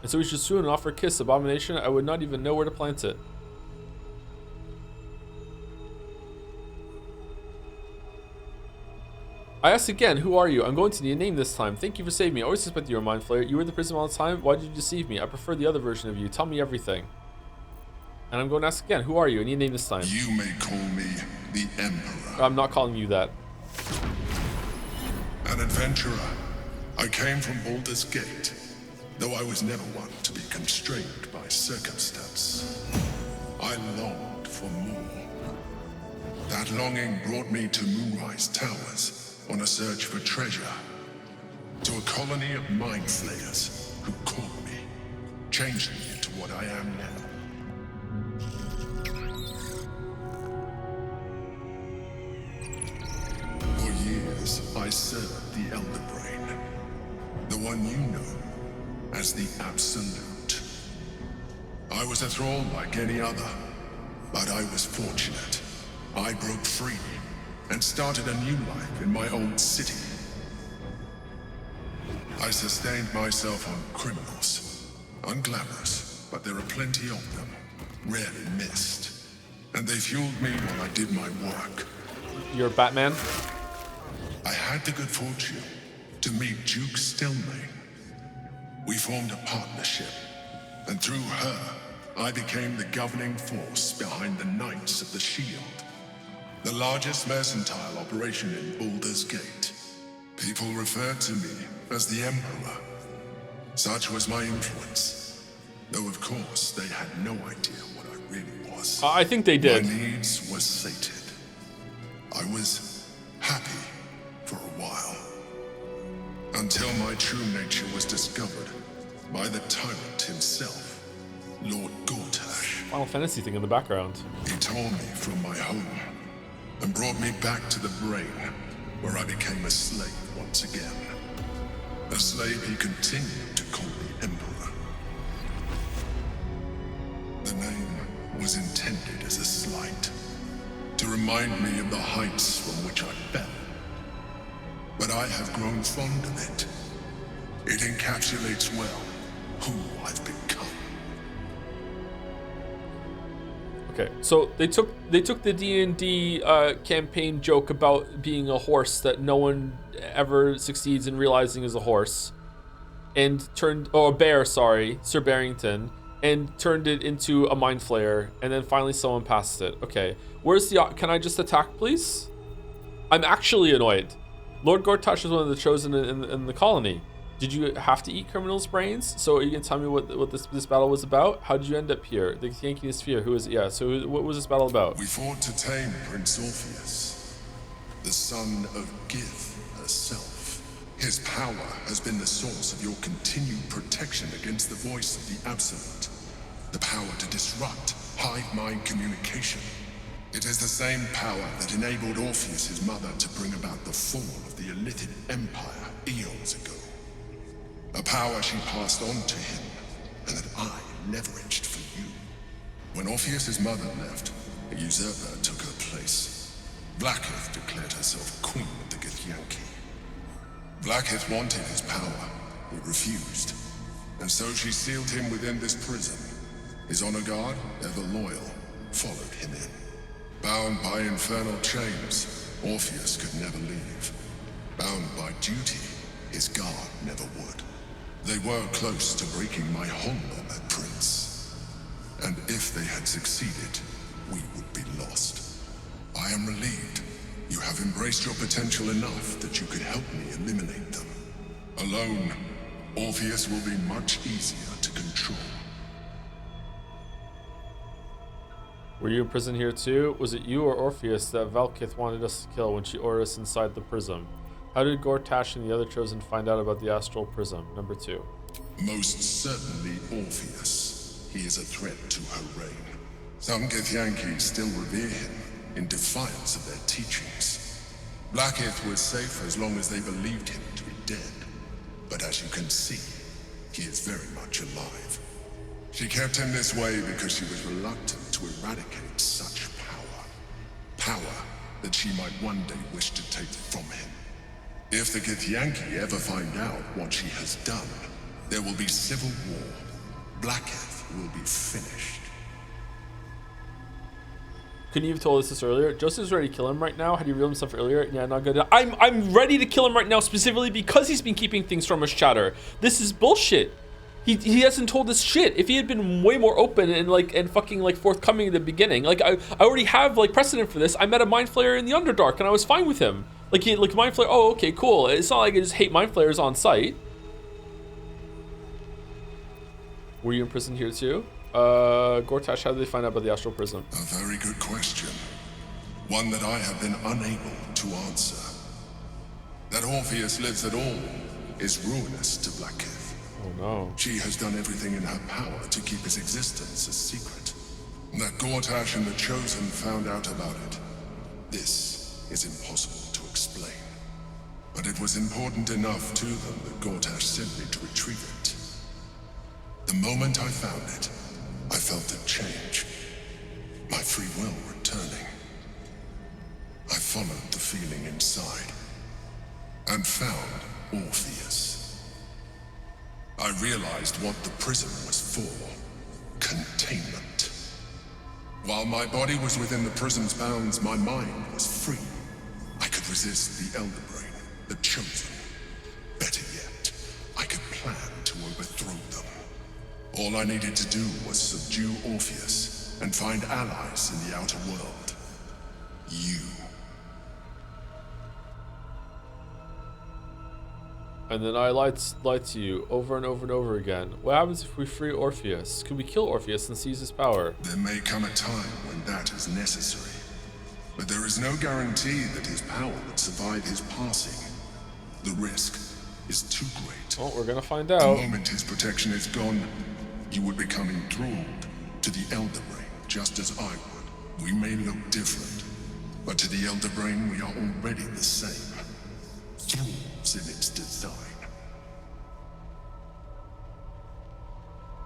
A: And so we should soon offer Kiss Abomination. I would not even know where to plant it. I ask again, who are you? I'm going to need a name this time. Thank you for saving me. I always suspected you were a mind flayer. You were the prism all the time. Why did you deceive me? I prefer the other version of you. Tell me everything. And I'm going to ask again, who are you? I need a name this time.
F: You may call me the Emperor.
A: I'm not calling you that.
F: An adventurer. I came from Baldur's Gate, though I was never one to be constrained by circumstance. I longed for more. That longing brought me to Moonrise Towers on a search for treasure. to a colony of mind flayers who caught me, changed me into what I am now. For years, I served the Elder Brain, the one you know as the Absolute. I was a thrall like any other, but I was fortunate. I broke free and started a new life in my old city. I sustained myself on criminals, unglamorous, but there are plenty of them, rarely missed. And they fueled me while I did my work.
A: You're Batman?
F: I had the good fortune to meet Duke Stillmain. We formed a partnership, and through her, I became the governing force behind the Knights of the Shield, the largest mercantile operation in Baldur's Gate. People referred to me as the Emperor. Such was my influence, though of course they had no idea what I really was.
A: I think they did.
F: My needs were sated. I was happy for a while, until my true nature was discovered by the tyrant himself, Lord Gortash.
A: Final Fantasy thing in the background.
F: He tore me from my home and brought me back to the Brain, where I became a slave once again. A slave he continued to call the Emperor. The name was intended as a slight, to remind me of the heights from which I fell. But I have grown fond of it. It encapsulates well who I've become.
A: Okay, so they took the D&D campaign joke about being a horse that no one ever succeeds in realizing is a horse, and a bear, sorry, Sir Barrington, and turned it into a mind flayer, and then finally someone passed it. Okay, where's the? Can I just attack, please? I'm actually annoyed. Lord Gortash is one of the chosen in the colony. Did you have to eat criminals' brains? So are you gonna tell me what this battle was about? How did you end up here? The Yankee Sphere. Who is it? Yeah. So what was this battle about?
F: We fought to tame Prince Orpheus, the son of Gith herself. His power has been the source of your continued protection against the voice of the Absolute. The power to disrupt hive mind communication. It is the same power that enabled Orpheus' mother to bring about the fall of the Illithid Empire eons ago. A power she passed on to him, and that I leveraged for you. When Orpheus' mother left, a usurper took her place. Blackith declared herself queen of the Githyanki. Blackith wanted his power, he refused, and so she sealed him within this prison. His honor guard, ever loyal, followed him in. Bound by infernal chains, Orpheus could never leave. Bound by duty, his guard never would. They were close to breaking my hold on that prince. And if they had succeeded, we would be lost. I am relieved. You have embraced your potential enough that you could help me eliminate them. Alone, Orpheus will be much easier to control.
A: Were you in prison here too? Was it you or Orpheus that Valkith wanted us to kill when she ordered us inside the prism? How did Gortash and the other chosen find out about the astral prism? Number 2.
F: Most certainly Orpheus. He is a threat to her reign. Some Githyanki still revere him in defiance of their teachings. Blackith was safe as long as they believed him to be dead. But as you can see, he is very much alive. She kept him this way because she was reluctant to eradicate such power. Power that she might one day wish to take from him. If the Githyanki ever find out what she has done, there will be civil war. Blackith will be finished.
A: Couldn't you have told us this earlier? Joseph's ready to kill him right now. Had he revealed himself earlier? Yeah, not good. I'm ready to kill him right now specifically because he's been keeping things from us, chatter. This is bullshit. He hasn't told us shit. If he had been way more open and fucking forthcoming at the beginning, I already have precedent for this. I met a mind flayer in the Underdark and I was fine with him. Mind flayer. Oh, okay, cool. It's not like I just hate mind flayers on sight. Were you in prison here too? Gortash, how did they find out about the astral prism?
F: A very good question. One that I have been unable to answer. That Orpheus lives at all
S: is ruinous to Blackkeath.
A: Oh no.
S: She has done everything in her power to keep its existence a secret. That Gortash and the Chosen found out about it. This is impossible to explain. But it was important enough to them that Gortash sent me to retrieve it. The moment I found it, I felt a change. My free will returning. I followed the feeling inside and found Orpheus. I realized what the prison was for. Containment. While my body was within the prison's bounds, my mind was free. I could resist the Elder Brain, the Chosen. Better yet, I could plan to overthrow them. All I needed to do was subdue Orpheus and find allies in the outer world. You.
A: And then I lied to you over and over and over again. What happens if we free Orpheus? Could we kill Orpheus and seize his power?
S: There may come a time when that is necessary. But there is no guarantee that his power would survive his passing. The risk is too great.
A: Oh, we're gonna find out.
S: The moment his protection is gone, you would become enthralled to the Elder Brain, just as I would. We may look different, but to the Elder Brain we are already the same. Thralls in its design.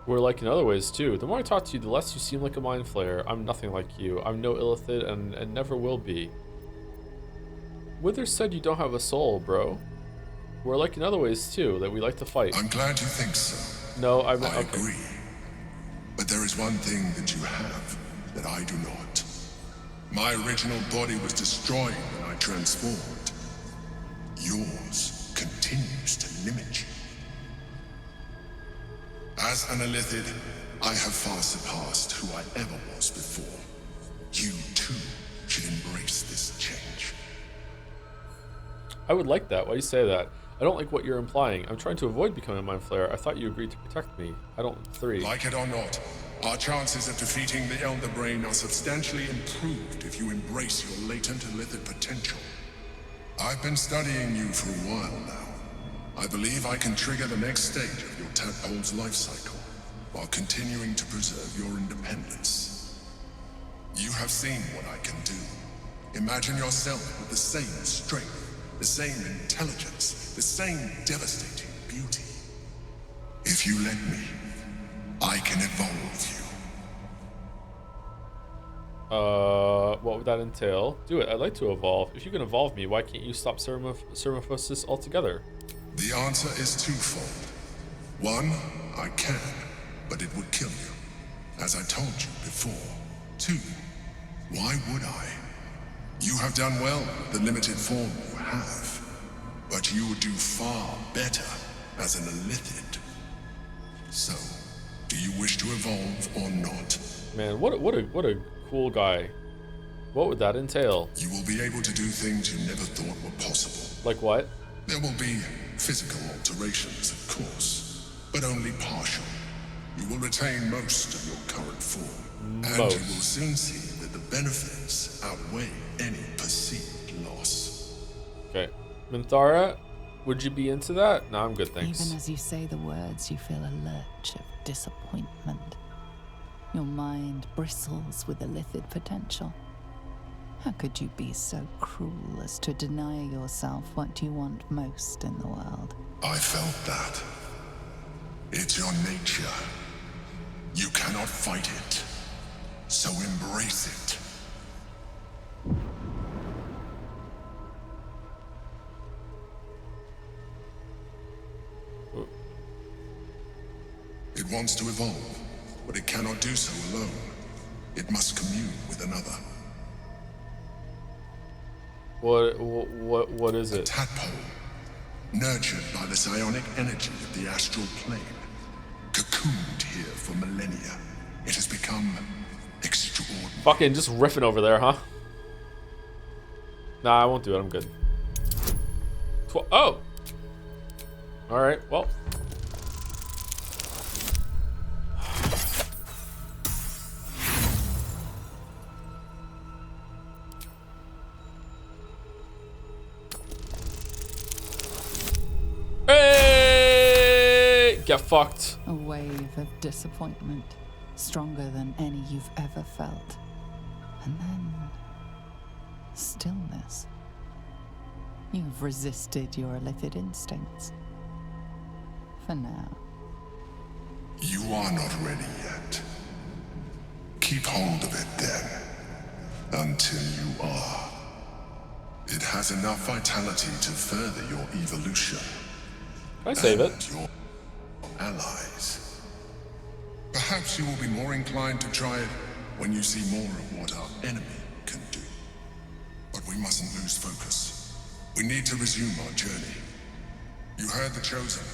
A: We're like in other ways too. The more I talk to you, the less you seem like a mind flayer. I'm nothing like you. I'm no illithid and never will be. Wither said you don't have a soul, bro. We're like in other ways too, that we like to fight.
S: I'm glad you think so.
A: No, I
S: okay. Agree. But there is one thing that you have that I do not. My original body was destroyed when I transformed. Yours continues to limit you. As an illithid, I have far surpassed who I ever was before. You too should embrace this change.
A: I would like that. Why do you say that? I don't like what you're implying. I'm trying to avoid becoming a mind flayer. I thought you agreed to protect me. I don't. 3.
S: Like it or not, our chances of defeating the Elder Brain are substantially improved if you embrace your latent illithid potential. I've been studying you for a while now. I believe I can trigger the next stage of your tadpole's life cycle, while continuing to preserve your independence. You have seen what I can do. Imagine yourself with the same strength, the same intelligence, the same devastating beauty. If you let me, I can evolve you.
A: What would that entail? Do it. I'd like to evolve. If you can evolve me, why can't you stop Ceramophosis altogether?
S: The answer is twofold. One, I can, but it would kill you, as I told you before. 2, why would I? You have done well with the limited form you have, but you would do far better as an illithid. So, do you wish to evolve or not?
A: Man, what a cool guy. What would that entail?
S: You will be able to do things you never thought were possible.
A: Like what?
S: There will be physical alterations, of course, but only partial. You will retain most of your current form, and you will soon see that the benefits outweigh any perceived loss.
A: Okay. Minthara, would you be into that? No, I'm good, thanks.
D: Even as you say the words, you feel a lurch of disappointment. Your mind bristles with illithid potential. How could you be so cruel as to deny yourself what you want most in the world?
S: I felt that. It's your nature. You cannot fight it. So embrace it. It wants to evolve, but it cannot do so alone. It must commune with another.
A: What is it?
S: A tadpole, nurtured by the psionic energy of the astral plane. Cocooned here for millennia, it has become extraordinary.
A: Fucking just riffing over there, huh? Nah, I won't do it. I'm good. Oh! Alright, well. Hey! fucked.
D: A wave of disappointment, stronger than any you've ever felt. And then stillness. You've resisted your illithid instincts. For now.
S: You are not ready yet. Keep hold of it then, until you are. It has enough vitality to further your evolution.
A: Can I save it?
S: And your allies. Perhaps you will be more inclined to try it when you see more of what our enemy can do. But we mustn't lose focus. We need to resume our journey. You heard the Chosen.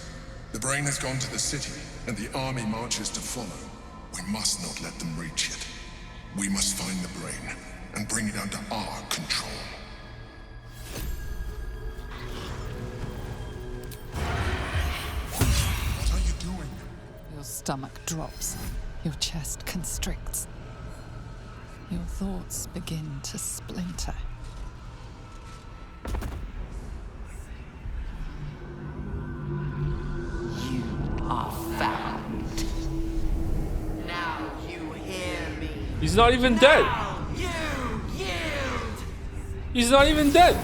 S: The brain has gone to the city, and the army marches to follow. We must not let them reach it. We must find the brain and bring it under our control. What are you doing?
D: Your stomach drops. Your chest constricts. Your thoughts begin to splinter.
T: You are found. Now you hear me.
A: He's not even dead.
T: You yield.
A: He's not even dead.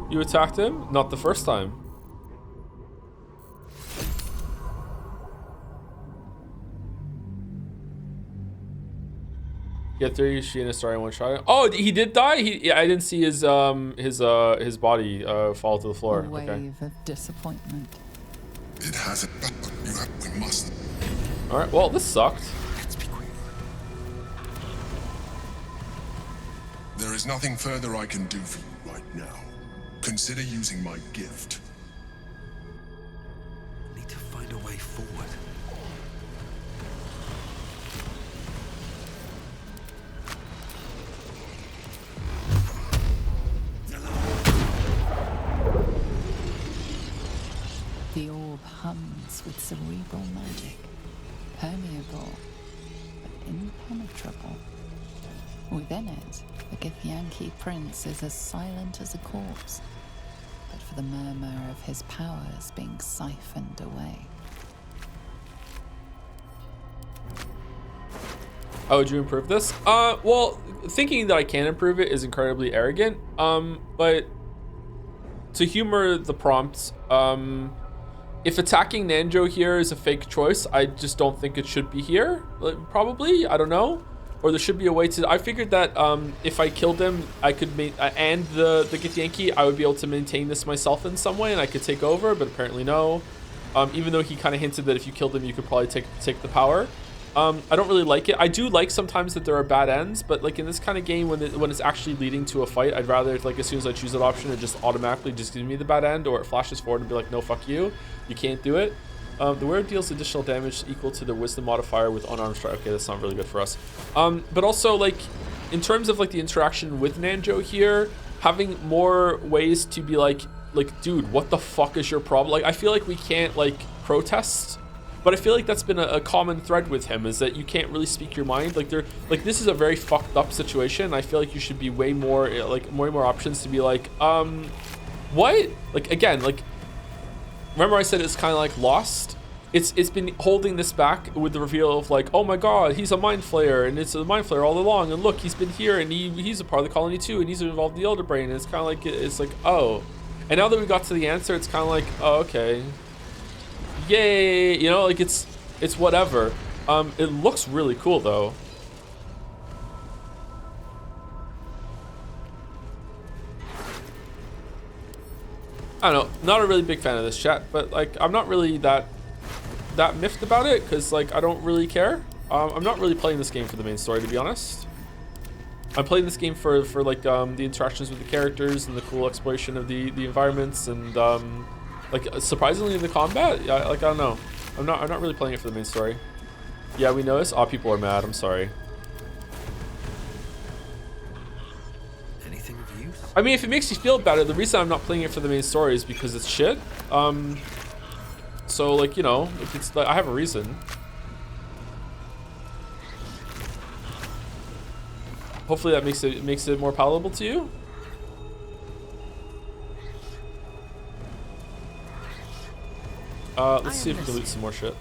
A: You attacked him? Not the first time. Get 3, she and a star in one shot. Oh, he did die? Yeah, I didn't see his body fall to the floor.
D: A wave
A: Okay.
D: of disappointment.
S: It has it. We must.
A: Alright, well, this sucked.
S: There is nothing further I can do for you right now. Consider using my gift.
Q: Need to find a way forward.
D: The orb hums with cerebral magic. Permeable, but impenetrable. Within it, the Githyanki prince is as silent as a corpse, but for the murmur of his powers being siphoned away.
A: How would you improve this? Well, thinking that I can improve it is incredibly arrogant. But to humor the prompts, if attacking Nanjo here is a fake choice, I just don't think it should be here. Probably, I don't know. Or there should be a way to. I figured that if I killed him, I could and the Githyanki, I would be able to maintain this myself in some way, and I could take over. But apparently no. Even though he kind of hinted that if you killed him, you could probably take the power. I don't really like it. I do like sometimes that there are bad ends, but like in this kind of game, when it's actually leading to a fight, I'd rather like as soon as I choose that option, it just automatically just gives me the bad end, or it flashes forward and be like, no, fuck you, you can't do it. The weird deals additional damage equal to the wisdom modifier with unarmed strike. Okay, that's not really good for us. But also like in terms of like the interaction with Nanjo here, having more ways to be like, dude, what the fuck is your problem? Like I feel like we can't like protest. But I feel like that's been a common thread with him, is that you can't really speak your mind. Like this is a very fucked up situation. I feel like you should be way more like more options to be like, what? Like again, like remember I said it's kind of like Lost. It's been holding this back with the reveal of like, oh my god, he's a mind flayer, and it's a mind flayer all along, and look, he's been here, and he's a part of the colony too, and he's involved in the Elder Brain, and it's kind of like it's like, oh, and now that we got to the answer, it's kind of like, oh, okay. Yay, you know, like it's whatever. It looks really cool though. I don't know, not a really big fan of this chat, but like I'm not really that miffed about it, because like I don't really care. I'm not really playing this game for the main story, to be honest. I'm playing this game for like the interactions with the characters and the cool exploration of the environments, and like surprisingly the combat. Yeah, like I don't know. I'm not really playing it for the main story. Yeah, we know this. Oh, people are mad. I'm sorry.
Q: Anything of use?
A: I mean, if it makes you feel better, the reason I'm not playing it for the main story is because it's shit. So like, you know, if it's like, I have a reason. hopefully that makes it more palatable to you. Let's see if we can loot some more shit.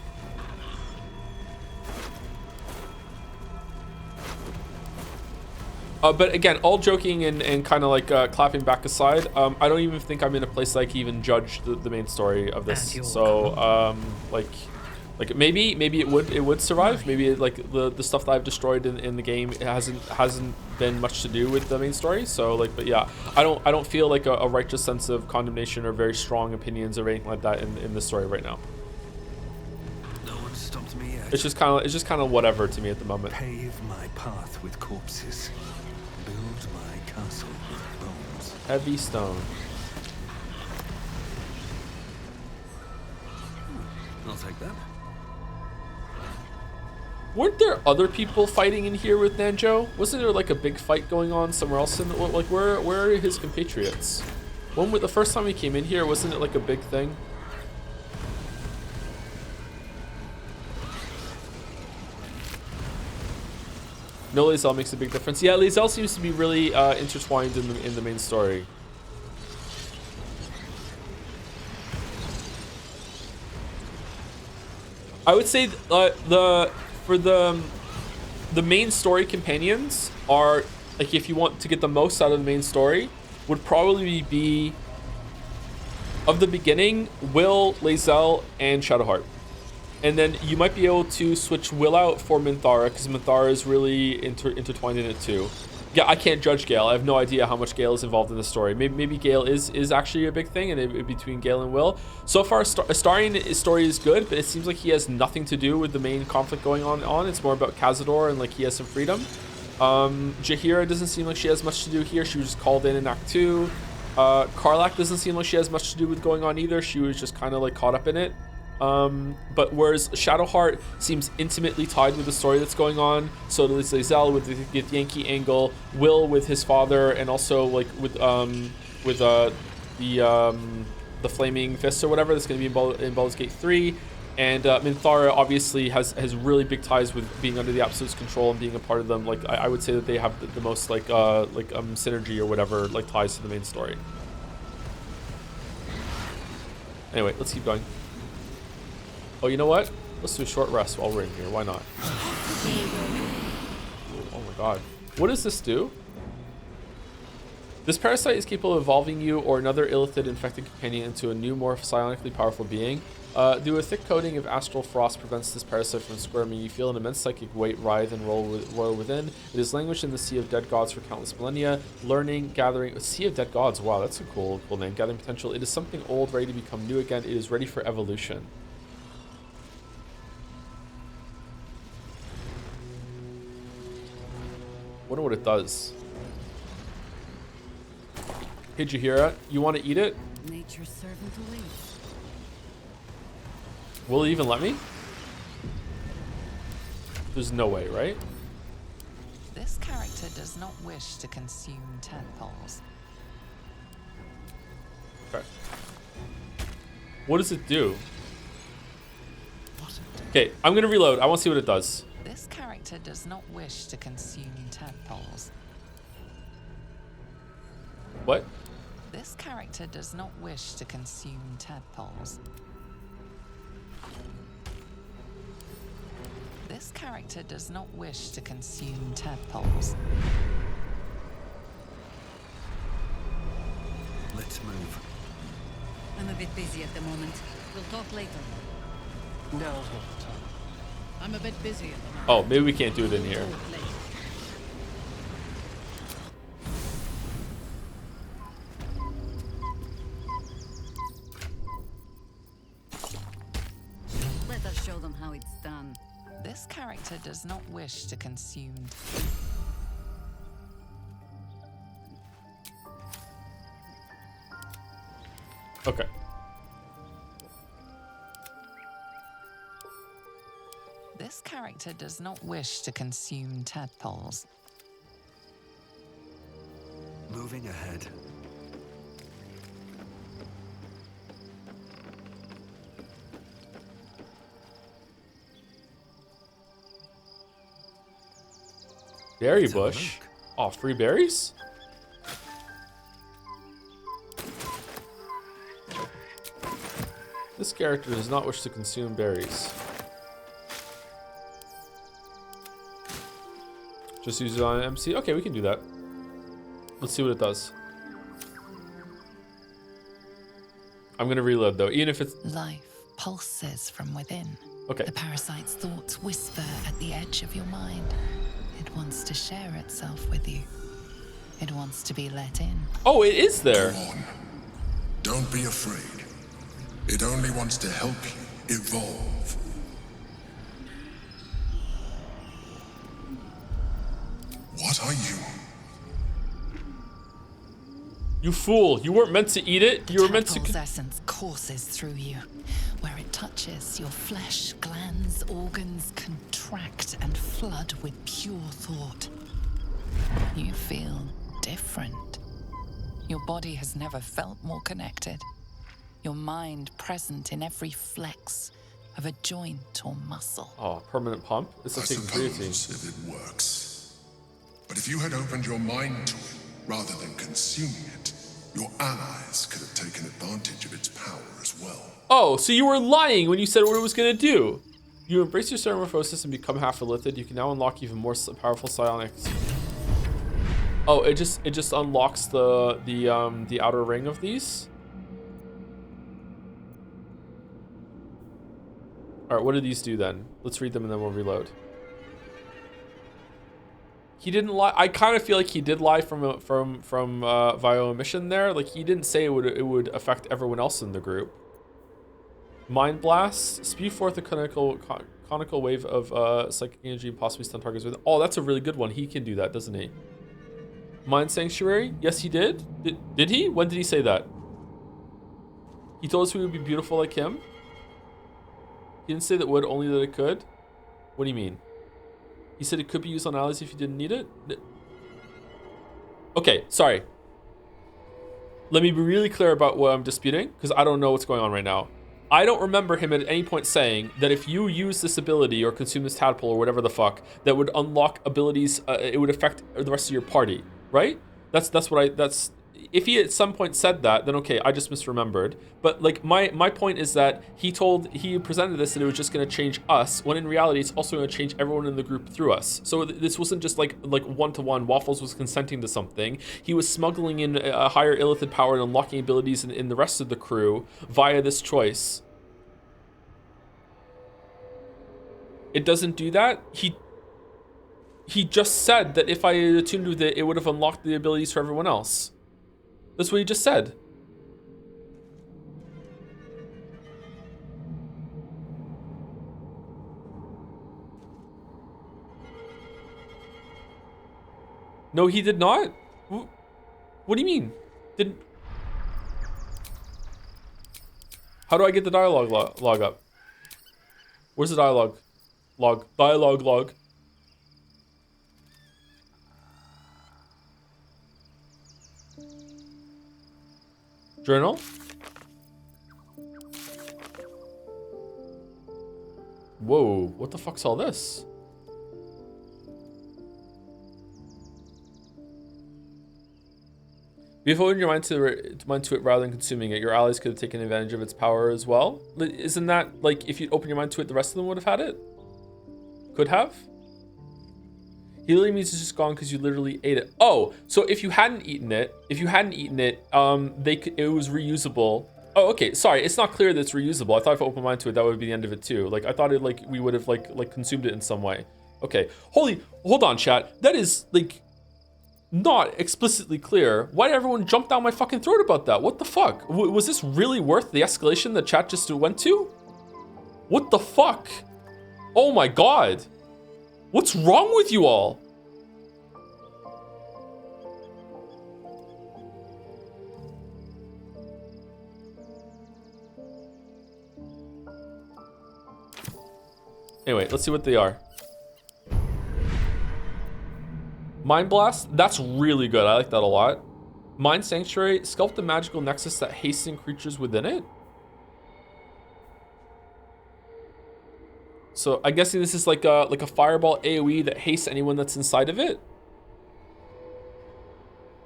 A: But again, all joking and kind of like clapping back aside, I don't even think I'm in a place that I can even judge the main story of this. So like maybe it would survive. Maybe like the stuff that I've destroyed in the game hasn't been much to do with the main story. So like, but yeah, I don't feel like a righteous sense of condemnation or very strong opinions or anything like that in this story right now.
Q: No one stopped me yet.
A: It's just kind of whatever to me at the moment.
Q: Pave my path with corpses. Build my castle with bones.
A: Heavy stone.
Q: I'll take that.
A: Weren't there other people fighting in here with Nanjo? Wasn't there like a big fight going on somewhere else? Like where are his compatriots? The first time he came in here, wasn't it like a big thing? No, Lae'zel makes a big difference. Yeah, Lae'zel seems to be really intertwined in the main story. I would say the main story companions are like, if you want to get the most out of the main story, would probably be of the beginning Will, Lae'zel, and Shadowheart. And then you might be able to switch Will out for Minthara, because Minthara is really intertwined in it too. Yeah, I can't judge Gale. I have no idea how much Gale is involved in the story. Maybe Gale is actually a big thing, and between Gale and Will. So far, Astarian's story is good, but it seems like he has nothing to do with the main conflict going on. It's more about Cazador, and like he has some freedom. Jaheira doesn't seem like she has much to do here. She was just called in Act 2. Karlach doesn't seem like she has much to do with going on either. She was just kind of like caught up in it. But whereas Shadowheart seems intimately tied with the story that's going on, so does Lae'zel with the Yankee angle, Will with his father, and also like with the Flaming Fists or whatever that's going to be in Baldur's Gate 3, and Minthara obviously has really big ties with being under the Absolute's control and being a part of them. Like I would say that they have the most synergy or whatever, like ties to the main story. Anyway, let's keep going. Oh, you know what? Let's do a short rest while we're in here. Why not? Oh my god. What does this do? This parasite is capable of evolving you or another illithid infected companion into a new, more psionically powerful being. Through a thick coating of astral frost prevents this parasite from squirming. You feel an immense psychic weight writhe and roil within. It is languished in the Sea of Dead Gods for countless millennia. Learning, gathering... Sea of Dead Gods. Wow, that's a cool name. Gathering potential. It is something old, ready to become new again. It is ready for evolution. Wonder what it does. Hey Jaheira, you want to eat it?
M: Nature's servant awaits.
A: Will it even let me? There's no way, right?
D: This character does not wish to consume tadpoles.
A: Okay. What does it do? Okay, I'm gonna reload. I want to see what it does.
D: This character does not wish to consume tadpoles.
A: What?
D: This character does not wish to consume tadpoles. This character does not wish to consume tadpoles.
Q: Let's move.
M: I'm a bit busy at the moment. We'll talk later.
L: Now's not the time.
G: I'm a bit busy at the moment.
A: Oh, maybe we can't do it in here.
M: Let us show them how it's done.
D: This character does not wish to consume.
A: Okay.
D: This character does not wish to consume tadpoles.
Q: Moving ahead.
A: Berry bush. Oh, free berries? This character does not wish to consume berries. Just use it on MC. Okay, we can do that. Let's see what it does. I'm gonna reload though, even if it's...
D: Life pulses from within.
A: Okay.
D: The parasite's thoughts whisper at the edge of your mind. It wants to share itself with you. It wants to be let in.
A: Oh, it is there.
S: Go on. Don't be afraid. It only wants to help you evolve. What are you?
A: You fool. You weren't meant to eat it. You were meant to...
D: Tadpole's essence courses through you. Where it touches, your flesh, glands, organs contract and flood with pure thought. You feel different. Your body has never felt more connected. Your mind present in every flex of a joint or muscle.
A: Oh, permanent pump? It's
S: I
A: a creatine.
S: suppose if it works. But if you had opened your mind to it, rather than consuming it, your allies could have taken advantage of its power as well.
A: Oh, so you were lying when you said what it was gonna do. You embrace your metamorphosis and become half elithid. You can now unlock even more powerful psionics. Oh, it just unlocks the outer ring of these. All right, what do these do then? Let's read them and then we'll reload. He didn't lie. I kind of feel like he did lie from via omission there. Like he didn't say it would affect everyone else in the group. Mind blast, spew forth a conical wave of psychic energy and possibly stun targets with. Oh, that's a really good one. He can do that, doesn't he? Mind sanctuary. Yes, he did. Did he? When did he say that? He told us we would be beautiful like him. He didn't say that would, only that it could. What do you mean? He said it could be used on allies if you didn't need it? Okay, sorry. Let me be really clear about what I'm disputing, because I don't know what's going on right now. I don't remember him at any point saying that if you use this ability or consume this tadpole or whatever the fuck, that would unlock abilities, it would affect the rest of your party, right? That's if he at some point said that, then okay, I just misremembered. But like my point is that he presented this and it was just going to change us, when in reality it's also going to change everyone in the group through us. So this wasn't just like one-to-one. Waffles was consenting to something. He was smuggling in a higher illithid power and unlocking abilities in the rest of the crew via this choice. It doesn't do that. He just said that if I had attuned with it, it would have unlocked the abilities for everyone else. That's what he just said. No, he did not? What do you mean? How do I get the dialogue log up? Where's the dialogue log? Dialogue log. Journal? Whoa, what the fuck's all this? If you opened your mind to it rather than consuming it, your allies could have taken advantage of its power as well. Isn't that like if you'd open your mind to it, the rest of them would have had it? Could have? He literally means it's just gone because you literally ate it. Oh, so if you hadn't eaten it, it was reusable. Oh, okay. Sorry, it's not clear that it's reusable. I thought if I opened my mind to it, that would be the end of it too. Like I thought it we would have like consumed it in some way. Okay. Hold on, chat. That is like not explicitly clear. Why did everyone jump down my fucking throat about that? What the fuck? Was this really worth the escalation that chat just went to? What the fuck? Oh my god. What's wrong with you all? Anyway, let's see what they are. Mind Blast, that's really good. I like that a lot. Mind Sanctuary, sculpt the magical nexus that hastens creatures within it. So I'm guessing this is like a fireball AoE that hastes anyone that's inside of it.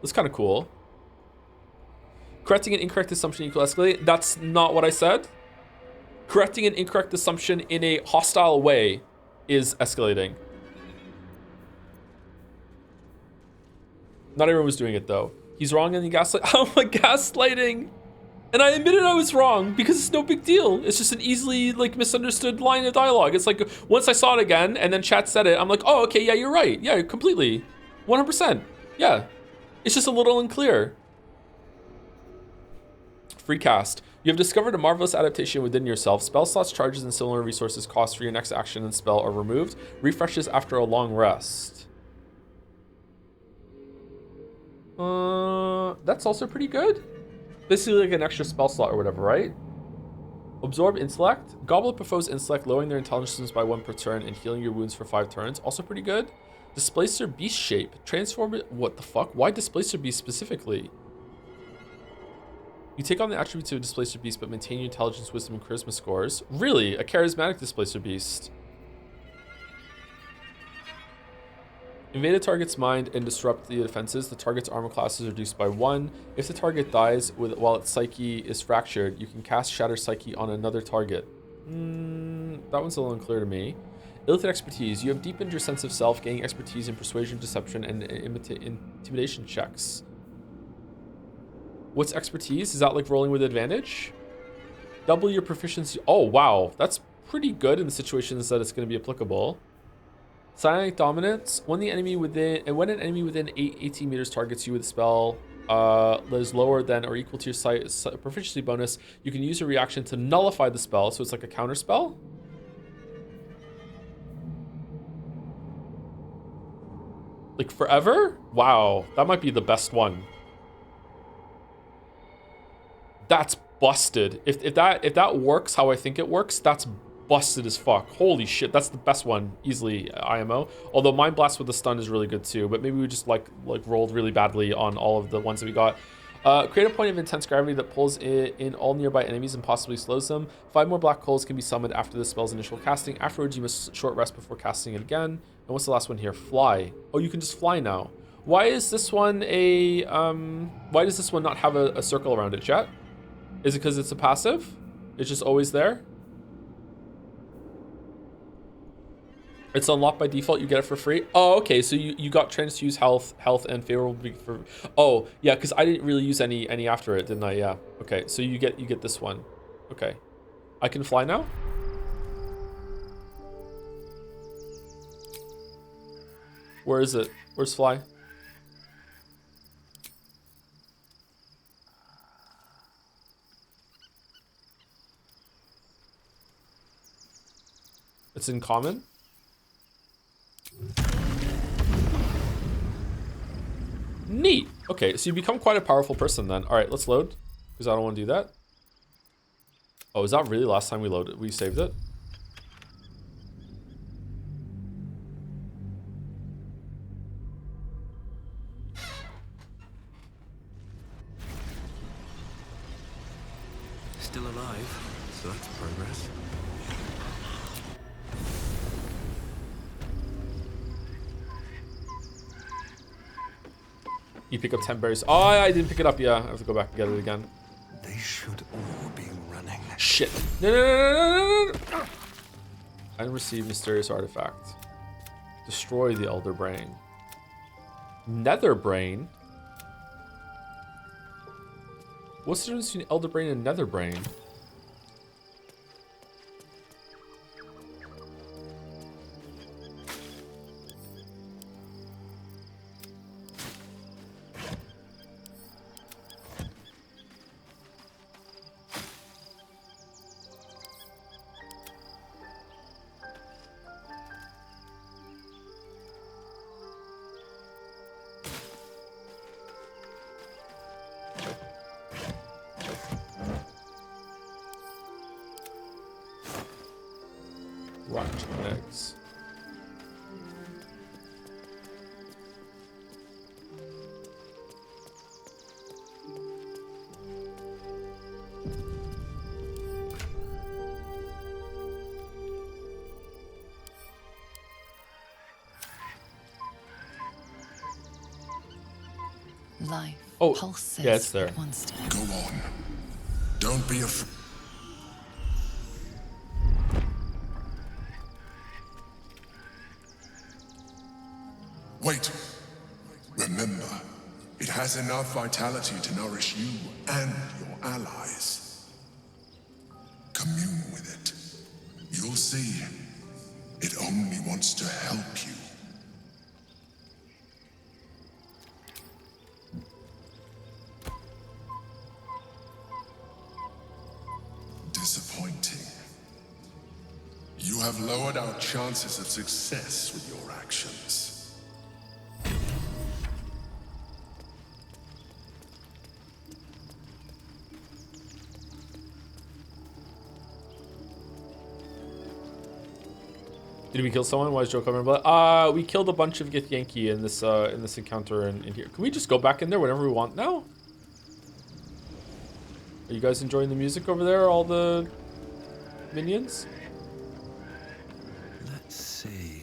A: That's kind of cool. Correcting an incorrect assumption equal escalate. That's not what I said. Correcting an incorrect assumption in a hostile way is escalating. Not everyone was doing it though. He's wrong in the gaslight. Oh my gaslighting. And I admitted I was wrong because it's no big deal. It's just an easily like misunderstood line of dialogue. It's like once I saw it again and then chat said it, I'm like, oh, okay, yeah, you're right. Yeah, completely. 100%. Yeah. It's just a little unclear. Free cast. You have discovered a marvelous adaptation within yourself. Spell slots, charges, and similar resources cost for your next action and spell are removed. Refreshes after a long rest. That's also pretty good. Basically like an extra spell slot or whatever, right? Absorb intellect. Goblet prefers intellect, lowering their intelligence by 1 per turn and healing your wounds for 5 turns. Also pretty good. Displacer beast shape. Transform it. What the fuck? Why displacer beast specifically? You take on the attributes of a displacer beast, but maintain your intelligence, wisdom, and charisma scores. Really? A charismatic displacer beast. Invade a target's mind and disrupt the defenses. The target's armor class is reduced by 1. If the target dies while its psyche is fractured, you can cast Shatter Psyche on another target. That one's a little unclear to me. Illithid expertise. You have deepened your sense of self, gaining expertise in persuasion, deception, and intimidation checks. What's expertise? Is that like rolling with advantage? Double your proficiency. Oh, wow. That's pretty good in the situations that it's going to be applicable. Psionic dominance. When an enemy within 18 meters targets you with a spell that is lower than or equal to your proficiency bonus, you can use a reaction to nullify the spell. So it's like a counter spell. Like forever? Wow, that might be the best one. That's busted. If that works how I think it works, that's busted as fuck. Holy shit, that's the best one easily, IMO. Although Mind Blast with the stun is really good too, but maybe we just like rolled really badly on all of the ones that we got. Create a point of intense gravity that pulls in all nearby enemies and possibly slows them. 5 more black holes can be summoned after the spell's initial casting. Afterwards, you must short rest before casting it again. And what's the last one here? Fly. Oh, you can just fly now. Why is this one why does this one not have a circle around it, chat? Is it because it's a passive? It's just always there? It's unlocked by default, you get it for free. Oh, okay, so you got transfuse health and favorable for. Oh, yeah, because I didn't really use any after it, didn't I? Yeah. Okay, so you get this one. Okay. I can fly now? Where is it? Where's fly? It's in common? Neat. Okay, so you become quite a powerful person then. All right, let's load, because I don't want to do that. Oh, is that really last time we saved it?
Q: Still alive, so that's progress.
A: You pick up 10 berries. Oh, I didn't pick it up. Yeah, I have to go back and get it again.
Q: They should all be running.
A: Shit. No. I receive mysterious artifact. Destroy the Elder Brain. Nether Brain? What's the difference between Elder Brain and Nether Brain? Eggs.
D: Life pulses
A: yeah, it's there.
D: at once.
S: Go on. Don't be afraid. Wait. Remember, it has enough vitality to nourish you and your allies. Commune with it. You'll see. It only wants to help you. Disappointing. You have lowered our chances of success with your actions.
A: Did we kill someone? Why is Joe covering blood? We killed a bunch of Githyanki in this encounter in here. Can we just go back in there whenever we want now? Are you guys enjoying the music over there, all the minions?
Q: Let's see.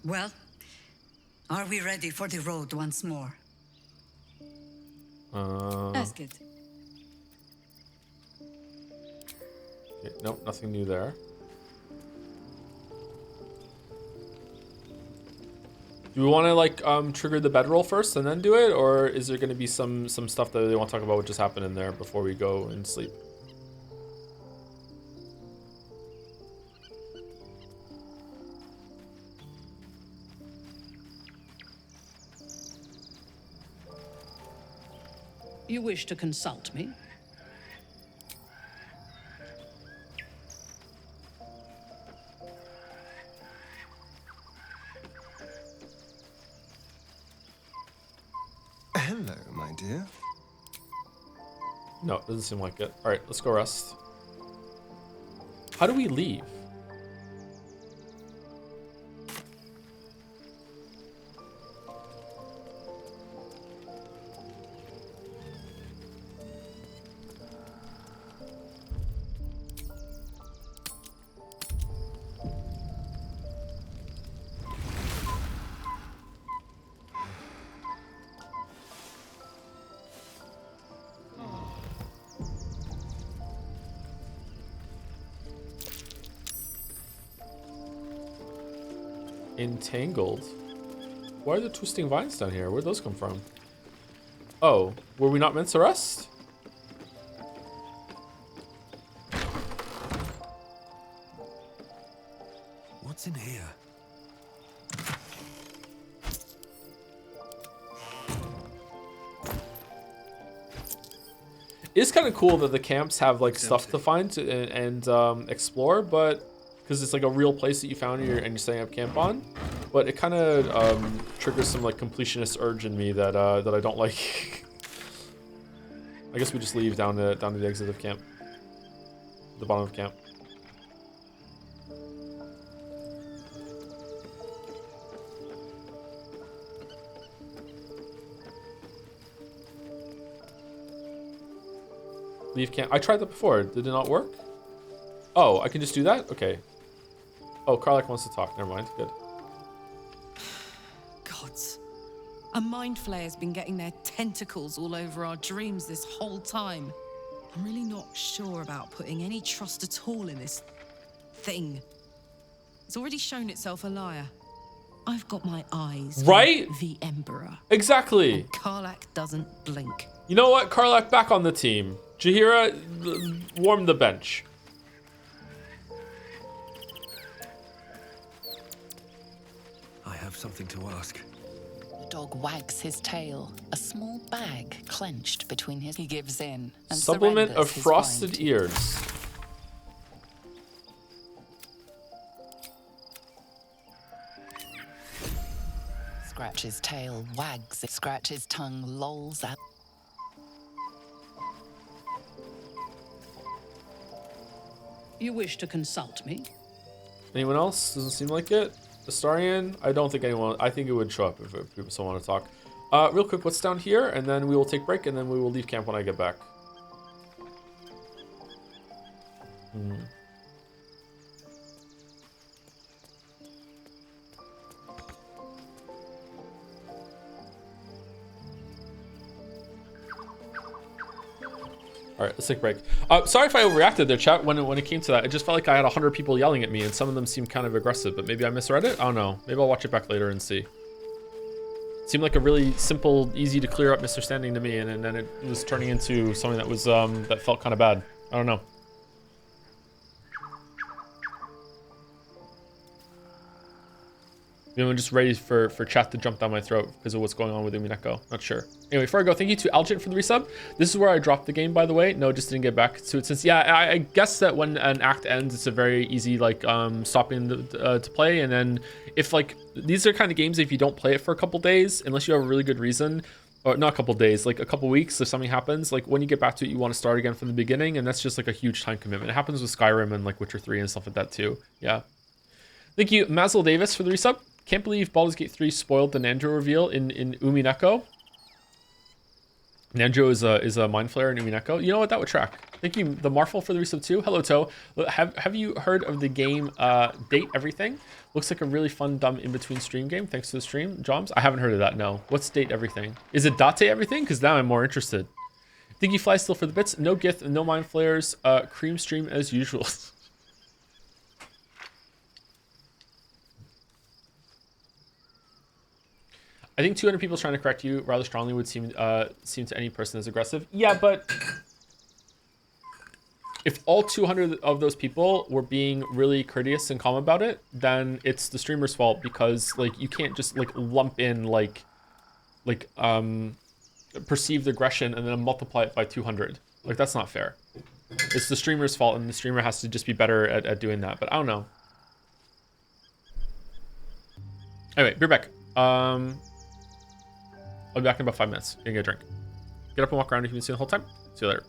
M: Well, are we ready for the road once more? Ask it.
A: Okay, nope, nothing new there. Do we want to like trigger the bedroll first and then do it, or is there going to be some stuff that they want to talk about what just happened in there before we go and sleep?
G: You wish to consult me?
U: Hello, my dear.
A: No, it doesn't seem like it. All right, let's go rest. How do we leave? Entangled? Why are there twisting vines down here? Where'd those come from? Oh, were we not meant to rest?
Q: What's in here?
A: It's kind of cool that the camps have like stuff to find and explore, but because it's like a real place that you found and you're setting up camp on, but it kind of triggers some like completionist urge in me that that I don't like. I guess we just leave down to the exit of camp, the bottom of camp. Leave camp. I tried that before. Did it not work? Oh, I can just do that? Okay. Oh, Karlak wants to talk. Never mind. Good.
N: Gods. A mind flayer's been getting their tentacles all over our dreams this whole time. I'm really not sure about putting any trust at all in this thing. It's already shown itself a liar. I've got my eyes
A: Right?
N: on the Emperor.
A: Exactly.
N: And Karlak doesn't blink.
A: You know what? Karlak back on the team. Jaheira, warm the bench.
Q: I have something to ask.
D: The dog wags his tail, a small bag clenched between his. He gives in and
A: Supplement of
D: surrenders his
A: frosted
D: find.
A: ears.
D: Scratches tail, wags it, scratches tongue, lolls out.
G: You wish to consult me?
A: Anyone else? Doesn't seem like it. Astarion, I don't think anyone. I think it would show up if people still want to talk. Real quick, what's down here, and then we will take break, and then we will leave camp when I get back. All right, let's take a break. Sorry if I overreacted there, chat, when it came to that. It just felt like I had 100 people yelling at me, and some of them seemed kind of aggressive, but maybe I misread it? I don't know. Maybe I'll watch it back later and see. It seemed like a really simple, easy to clear up misunderstanding to me, and then it was turning into something that was that felt kind of bad. I don't know. I'm just ready for chat to jump down my throat because of what's going on with Umineko. Not sure. Anyway, before I go, thank you to Algent for the resub. This is where I dropped the game, by the way. No, just didn't get back to it since, yeah, I guess that when an act ends, it's a very easy, like, stopping to play. And then if, like, these are kind of games, if you don't play it for a couple days, unless you have a really good reason, or not a couple days, like a couple weeks, if something happens, like when you get back to it, you want to start again from the beginning. And that's just like a huge time commitment. It happens with Skyrim and like Witcher 3 and stuff like that too. Yeah. Thank you, Mazel Davis, for the resub. Can't believe Baldur's Gate 3 spoiled the Nandro reveal in Umineko. Nandro is a mind flayer in Umineko. You know what? That would track. Thank you, the Marful, for the resub too. Hello, Toe. Have you heard of the game Date Everything? Looks like a really fun, dumb in-between stream game. Thanks to the stream, Joms. I haven't heard of that, no. What's Date Everything? Is it Date Everything? Because now I'm more interested. Thank you, Fly, still for the bits. No Gith, no mind flares. Cream stream as usual. I think 200 people trying to correct you rather strongly would seem to any person as aggressive. Yeah, but if all 200 of those people were being really courteous and calm about it, then it's the streamer's fault because like you can't just like lump in like perceived aggression and then multiply it by 200. Like that's not fair. It's the streamer's fault, and the streamer has to just be better at doing that. But I don't know. Anyway, be back. I'll be back in about 5 minutes. Gonna get a drink. Get up and walk around if you've been seeing the whole time. See you later.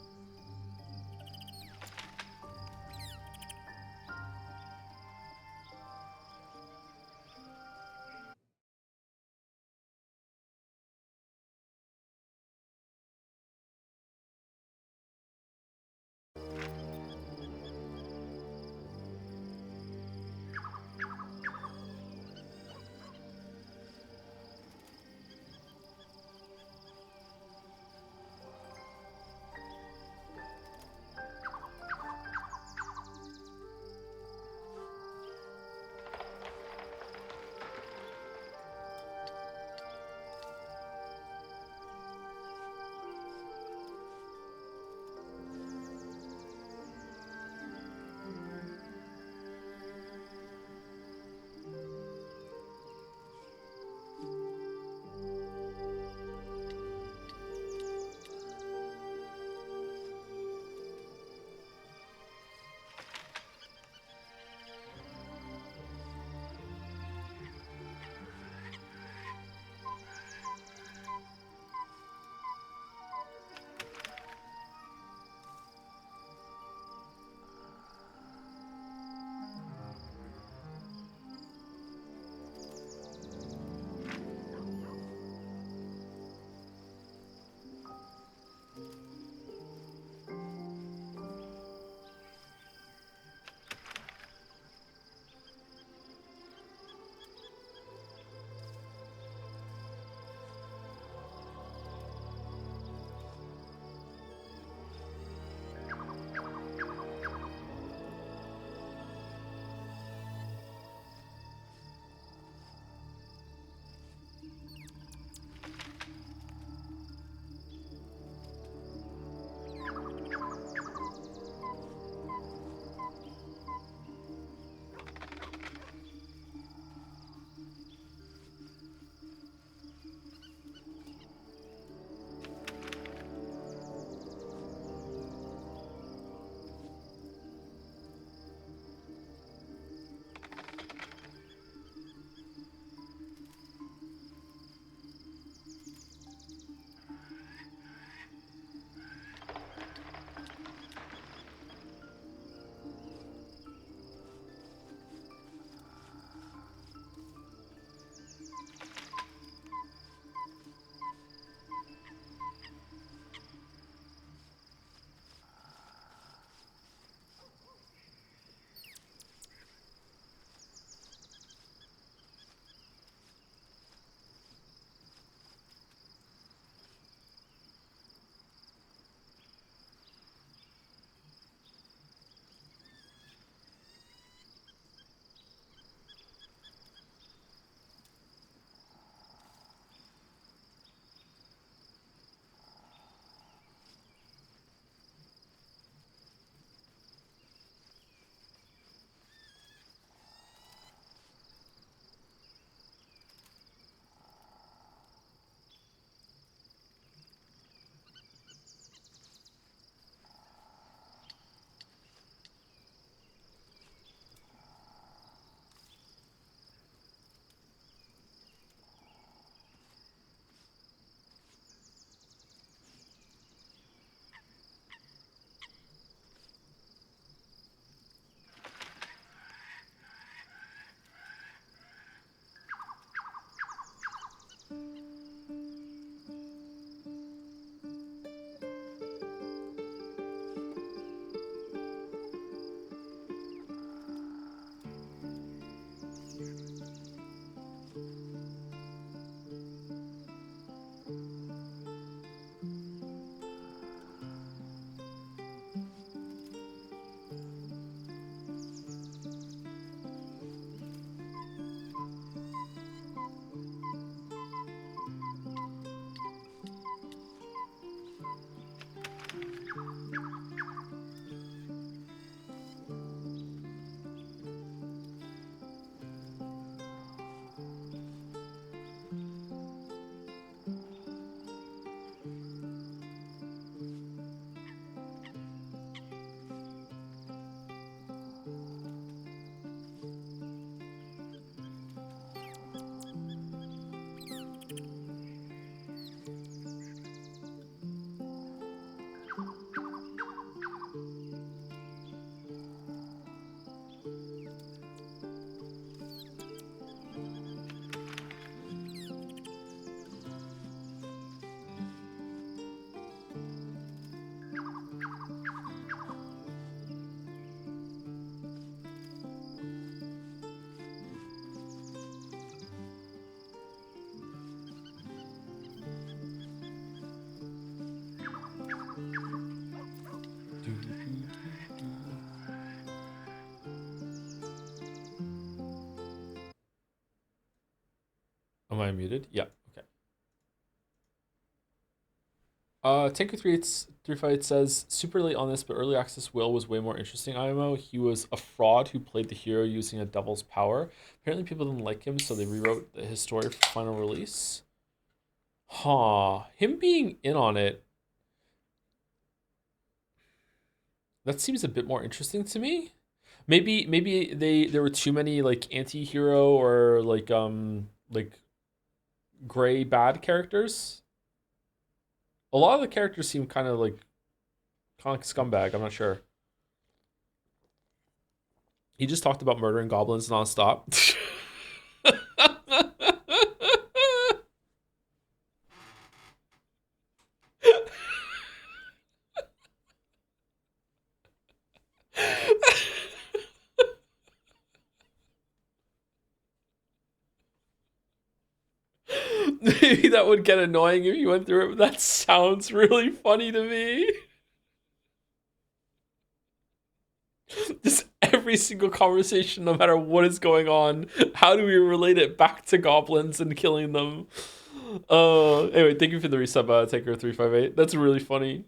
A: Am I muted? Yeah. Okay. Tanker358 says, super late on this, but early access Will was way more interesting IMO. He was a fraud who played the hero using a devil's power. Apparently people didn't like him, so they rewrote his story for final release. Huh. Him being in on it, that seems a bit more interesting to me. Maybe there were too many like anti-hero or like gray bad characters. A lot of the characters seem kind of like scumbag. I'm not sure. He just talked about murdering goblins nonstop. Maybe that would get annoying if you went through it, but that sounds really funny to me. Just every single conversation, no matter what is going on, how do we relate it back to goblins and killing them? Anyway, thank you for the resub, Taker358. That's really funny.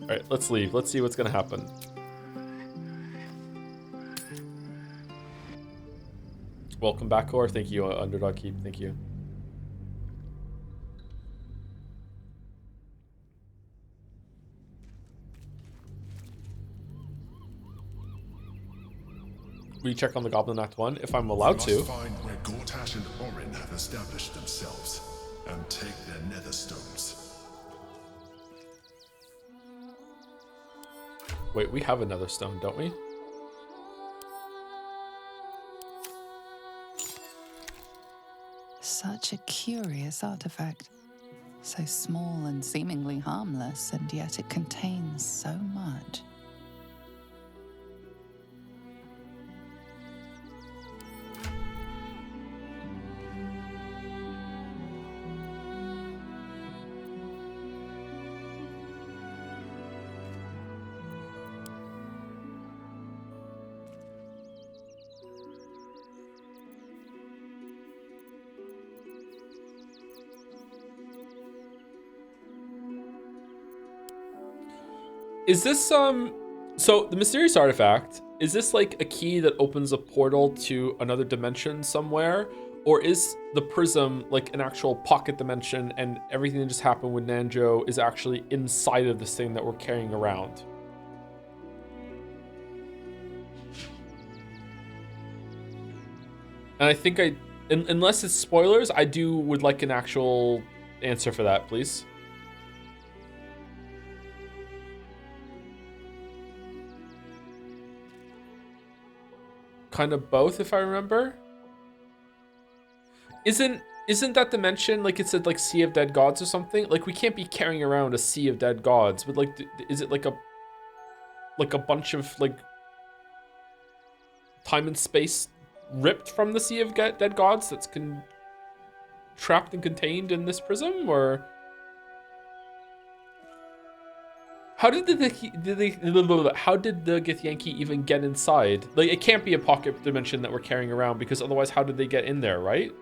A: Alright, let's leave. Let's see what's gonna happen. Welcome back, Core. Thank you, Underdog Keep. Thank you. Will you check on the Goblin Act 1? If I'm allowed to.
S: We must find where Gortash and Orin have established themselves and take their nether stones.
A: Wait, we have another stone, don't we?
D: Such a curious artifact. So small and seemingly harmless, and yet it contains so much.
A: Is this so the mysterious artifact, is this like a key that opens a portal to another dimension somewhere? Or is the prism like an actual pocket dimension and everything that just happened with Nanjo is actually inside of this thing that we're carrying around? And I think unless it's spoilers, I would like an actual answer for that, please. Kind of both, if I remember. Isn't that dimension like it said like Sea of Dead Gods or something? Like we can't be carrying around a Sea of Dead Gods, but like is it like a bunch of like time and space ripped from the Sea of Dead Gods that's trapped and contained in this prism, or how did the Githyanki even get inside? Like it can't be a pocket dimension that we're carrying around, because otherwise how did they get in there, right?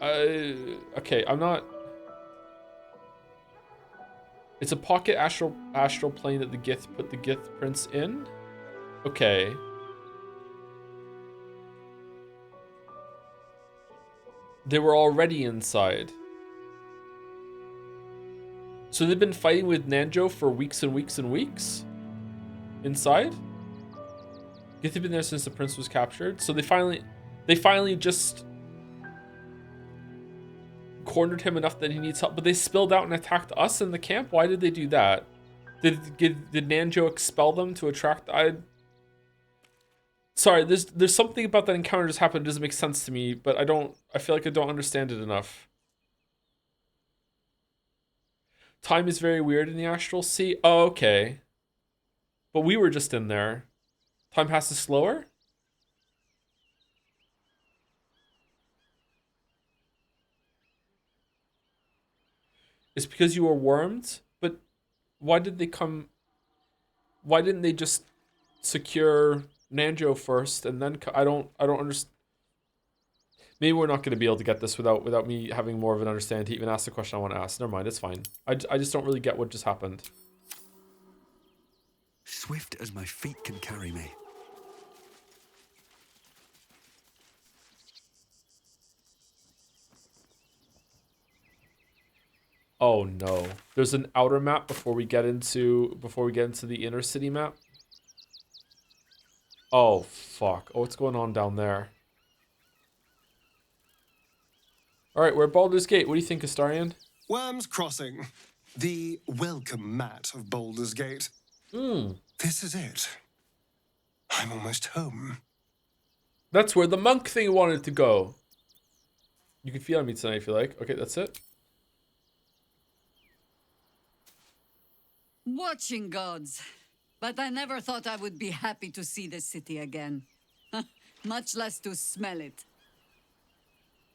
A: Okay, I'm not. It's a pocket astral plane that the Gith put the Gith prince in. Okay. They were already inside. So they've been fighting with Nanjo for weeks and weeks and weeks? Inside? Gith had been there since the prince was captured. So they finally just cornered him enough that he needs help, but they spilled out and attacked us in the camp? Why did they do that? Did Nanjo expel them to attract? Sorry, there's something about that encounter just happened that doesn't make sense to me, but I feel like I don't understand it enough. Time is very weird in the Astral Sea. Oh, okay. But we were just in there. Time passes slower? It's because you were wormed? But why did they come? Why didn't they just secure Nanjo first and then I don't understand. Maybe we're not going to be able to get this without me having more of an understanding to even ask the question I want to ask. Never mind, it's fine. I just don't really get what just happened.
Q: Swift as my feet can carry me.
A: Oh no. There's an outer map before we get into the inner city map. Oh fuck. Oh, what's going on down there? Alright, we're at Baldur's Gate. What do you think, Astarion?
L: Worm's Crossing. The welcome mat of Baldur's Gate. This is it. I'm almost home.
A: That's where the monk thing wanted to go. You can feel on me tonight if you like. Okay, that's it.
M: Watching gods. But I never thought I would be happy to see the city again. Much less to smell it.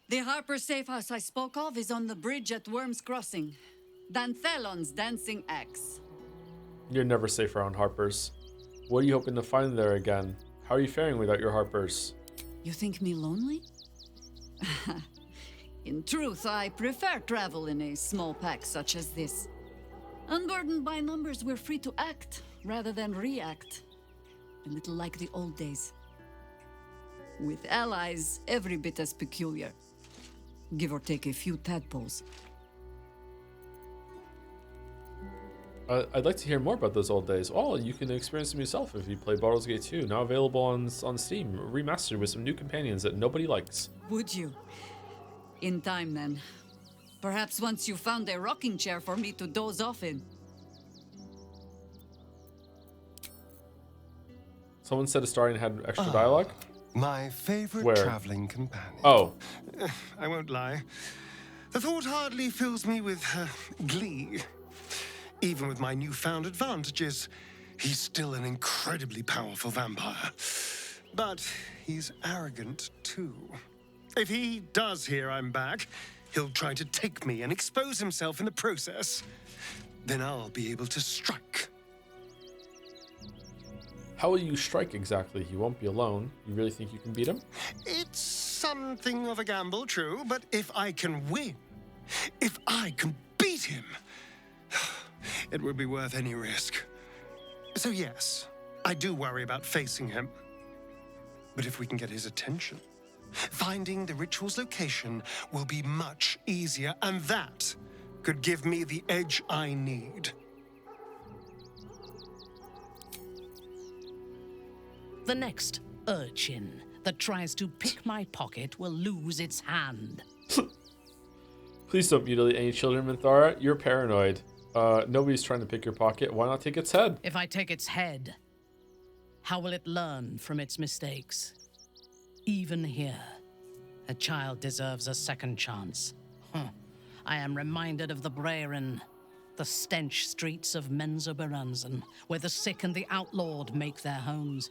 M: The Harper safe house I spoke of is on the bridge at Worm's Crossing. Danthelon's dancing axe.
A: You're never safe around Harpers. What are you hoping to find there again? How are you faring without your Harpers?
M: You think me lonely? In truth, I prefer travel in a small pack such as this. Unburdened by numbers, we're free to act rather than react. A little like the old days. With allies every bit as peculiar. Give or take a few tadpoles.
A: I'd like to hear more about those old days. Oh, you can experience them yourself if you play Baldur's Gate 2. Now available on Steam, remastered with some new companions that nobody likes.
M: Would you? In time, then. Perhaps once you found a rocking chair for me to doze off in.
A: Someone said Astarion had extra dialogue?
L: My favorite
A: Where?
L: traveling companion.
A: Oh.
L: I won't lie. The thought hardly fills me with glee. Even with my newfound advantages, he's still an incredibly powerful vampire. But he's arrogant, too. If he does hear I'm back, he'll try to take me and expose himself in the process. Then I'll be able to strike.
A: How will you strike exactly? You won't be alone. You really think you can beat him?
L: It's something of a gamble, true, but if I can win, if I can beat him, it would be worth any risk. So yes, I do worry about facing him. But if we can get his attention, finding the ritual's location will be much easier, and that could give me the edge I need.
C: The next urchin that tries to pick my pocket will lose its hand.
A: Please don't mutilate any children, Minthara. You're paranoid. Nobody's trying to pick your pocket. Why not take its head?
C: If I take its head, how will it learn from its mistakes? Even here, a child deserves a second chance. I am reminded of the Breren, the stench streets of Menzoberranzan, where the sick and the outlawed make their homes.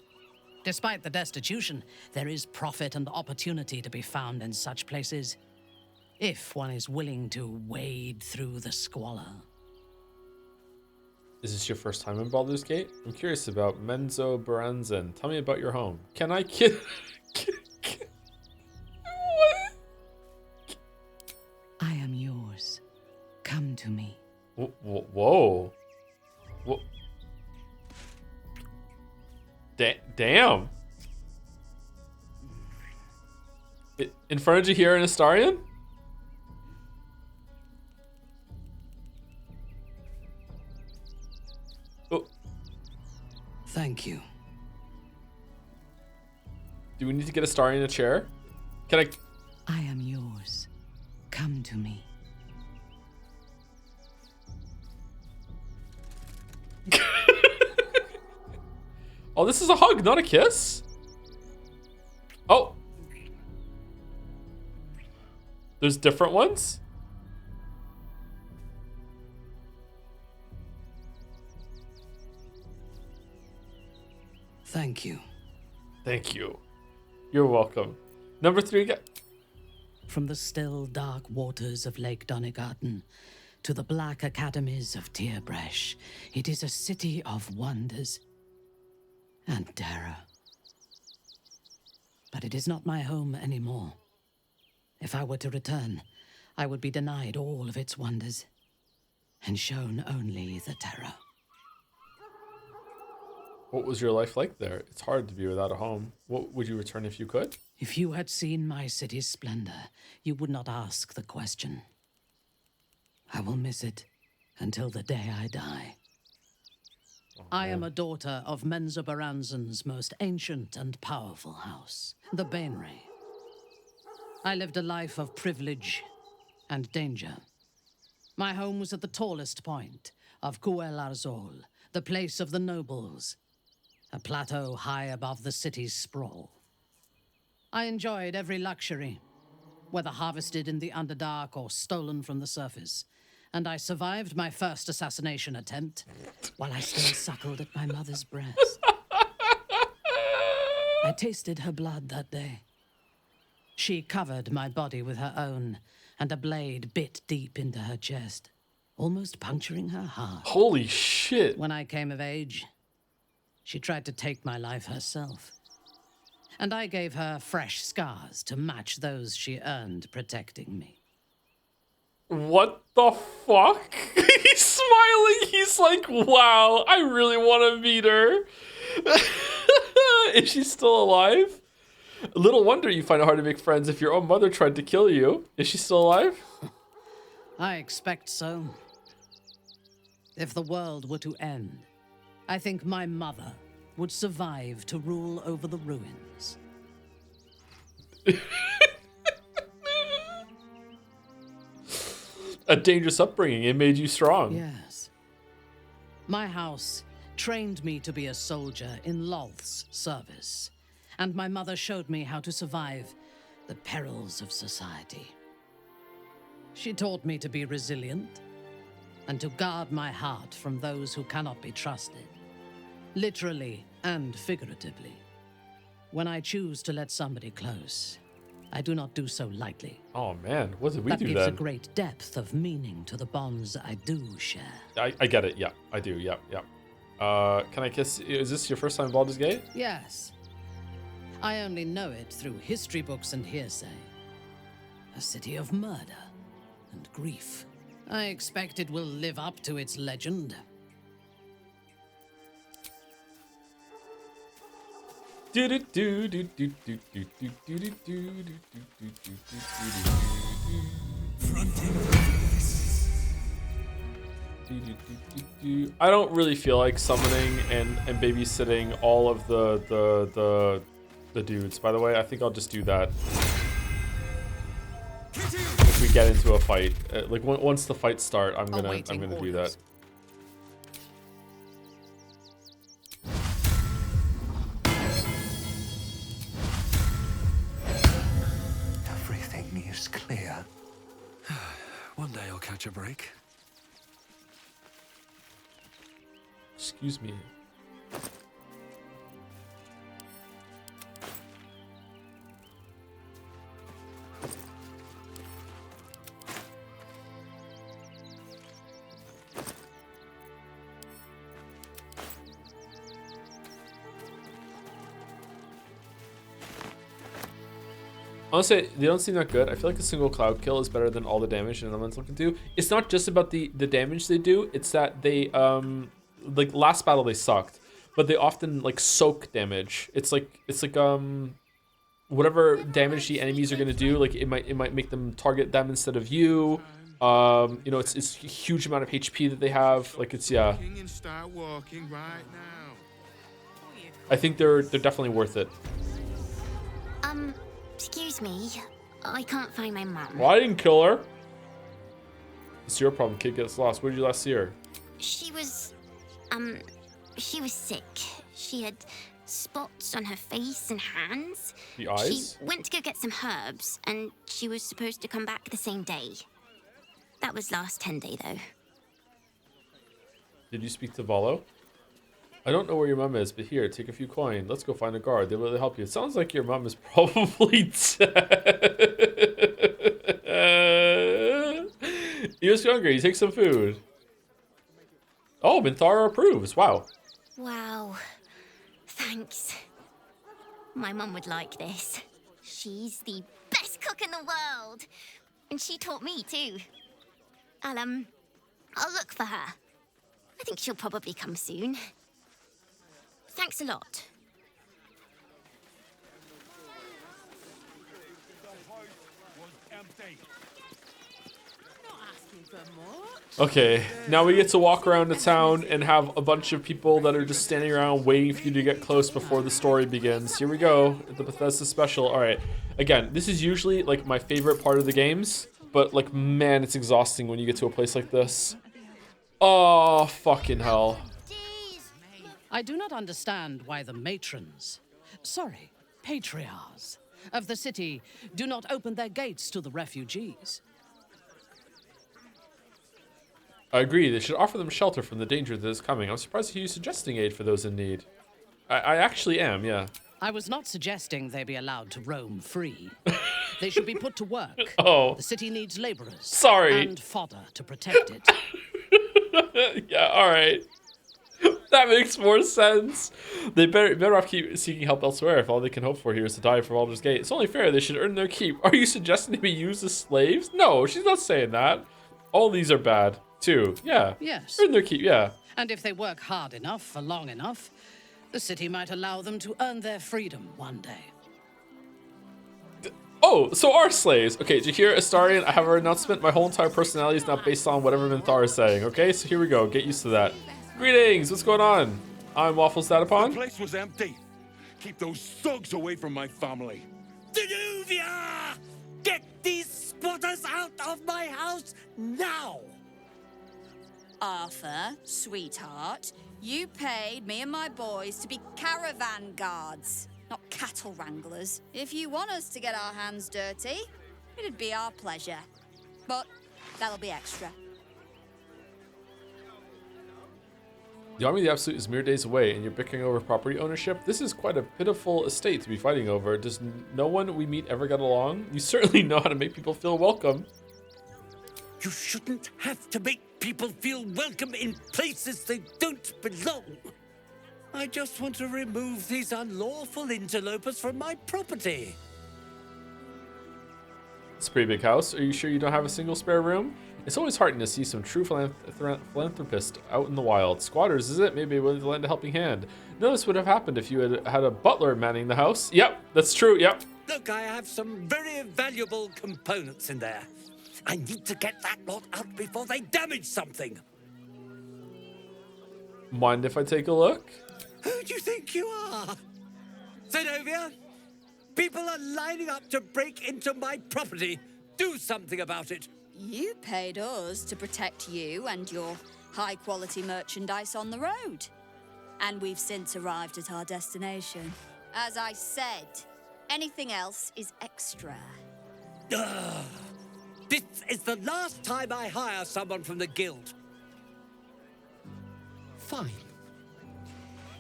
C: Despite the destitution, there is profit and opportunity to be found in such places, if one is willing to wade through the squalor.
A: Is this your first time in Baldur's Gate? I'm curious about Menzoberranzan. Tell me about your home. Can I kid?
G: I am yours. Come to me.
A: Whoa. Whoa. Damn. In front of you here in Astarion? Oh.
C: Thank you.
A: Do we need to get Astarion a chair? Can I?
G: I am yours. Come to me.
A: Oh, this is a hug, not a kiss. Oh. There's different ones?
C: Thank you.
A: Thank you. You're welcome. Number 3 again.
C: From the still, dark waters of Lake Donegarten to the black academies of Tierbresh, it is a city of wonders and terror. But it is not my home anymore.
G: If I were to return, I would be denied all of its wonders and shown only the terror.
A: What was your life like there? It's hard to be without a home. What would you return if you could?
G: If you had seen my city's splendor, you would not ask the question. I will miss it until the day I die. I am a daughter of Menzoberranzan's most ancient and powerful house, the Bainray. I lived a life of privilege and danger. My home was at the tallest point of Cuel Arzol, the place of the nobles, a plateau high above the city's sprawl. I enjoyed every luxury, whether harvested in the Underdark or stolen from the surface, and I survived my first assassination attempt while I still suckled at my mother's breast. I tasted her blood that day. She covered my body with her own, and a blade bit deep into her chest, almost puncturing her heart.
A: Holy shit.
G: When I came of age, she tried to take my life herself, and I gave her fresh scars to match those she earned protecting me.
A: What the fuck? He's smiling. He's like, wow, I really want to meet her. Is she still alive? Little wonder you find it hard to make friends if your own mother tried to kill you. Is she still alive?
G: I expect so. If the world were to end, I think my mother would survive to rule over the ruins.
A: A dangerous upbringing. It made you strong.
G: Yes. My house trained me to be a soldier in Lolth's service, and my mother showed me how to survive the perils of society. She taught me to be resilient and to guard my heart from those who cannot be trusted, literally and figuratively. When I choose to let somebody close, I do not do so lightly.
A: Oh man, what did we do then?
G: That gives a great depth of meaning to the bonds I do share.
A: I get it. Yeah, I do. Yeah, yeah. Can I kiss? Is this your first time in Baldur's Gate?
G: Yes. I only know it through history books and hearsay. A city of murder and grief. I expect it will live up to its legend.
A: I don't really feel like summoning and babysitting all of the dudes. By the way, I think I'll just do that if we get into a fight. Like once the fights start, I'm gonna do that.
Q: Everything is clear.
R: One day I'll catch a break.
A: Excuse me. Honestly, they don't seem that good. I feel like a single cloud kill is better than all the damage an elemental can do. It's not just about the damage they do. It's that they like last battle they sucked, but they often like soak damage. It's like whatever damage the enemies are gonna do, like it might make them target them instead of you. You know, it's a huge amount of HP that they have. Like it's yeah. I think they're definitely worth it.
U: Excuse me, I can't find my mum.
A: Well, I didn't kill her. It's your problem. Kid gets lost. Where did you last see her?
U: She was sick. She had spots on her face and hands.
A: The eyes?
U: She went to go get some herbs, and she was supposed to come back the same day. That was last 10 day, though.
A: Did you speak to Volo? I don't know where your mom is, but here, take a few coin. Let's go find a guard. They'll really help you. It sounds like your mom is probably dead. You're just hungry. You take some food. Oh, Minthara approves. Wow.
U: Wow. Thanks. My mum would like this. She's the best cook luck in the world. And she taught me too. I'll look for her. I think she'll probably come soon. Thanks a lot.
A: Okay, now we get to walk around the town and have a bunch of people that are just standing around waiting for you to get close before the story begins. Here we go, the Bethesda special. All right, again, this is usually like my favorite part of the games, but like, man, it's exhausting when you get to a place like this. Oh, fucking hell.
C: I do not understand why the matrons, sorry, patriarchs of the city do not open their gates to the refugees.
A: I agree, they should offer them shelter from the danger that is coming. I'm surprised you suggesting aid for those in need. I actually am, yeah.
C: I was not suggesting they be allowed to roam free. They should be put to work.
A: Oh.
C: The city needs laborers.
A: Sorry.
C: And fodder to protect it.
A: Yeah, all right. That makes more sense. They better off keep seeking help elsewhere if all they can hope for here is to die for Baldur's Gate. It's only fair they should earn their keep. Are you suggesting to be used as slaves? No, she's not saying that. All these are bad, too. Yeah.
C: Yes.
A: Earn their keep, yeah.
C: And if they work hard enough for long enough, the city might allow them to earn their freedom one day.
A: Oh, so our slaves. Okay, did you hear, Astarion? I have our announcement. My whole entire personality is now based on whatever Minthar is saying, okay? So here we go. Get used to that. Greetings, what's going on? I'm Waffles Datapon.
B: The place was empty. Keep those thugs away from my family.
T: Danuvia! Get these spotters out of my house now!
M: Arthur, sweetheart, you paid me and my boys to be caravan guards, not cattle wranglers. If you want us to get our hands dirty, it'd be our pleasure. But that'll be extra.
A: The Army of the Absolute is mere days away, and you're bickering over property ownership? This is quite a pitiful estate to be fighting over. Does no one we meet ever get along? You certainly know how to make people feel welcome.
T: You shouldn't have to make people feel welcome in places they don't belong. I just want to remove these unlawful interlopers from my property.
A: It's a pretty big house. Are you sure you don't have a single spare room? It's always heartening to see some true philanthropist out in the wild. Squatters, is it? Maybe willing to lend a helping hand. None of this would have happened if you had had a butler manning the house. Yep, that's true, yep.
T: Look, I have some very valuable components in there. I need to get that lot out before they damage something.
A: Mind if I take a look?
T: Who do you think you are? Zenobia? People are lining up to break into my property. Do something about it.
M: You paid us to protect you and your high-quality merchandise on the road. And we've since arrived at our destination. As I said, anything else is extra.
T: Ugh. This is the last time I hire someone from the guild.
O: Fine.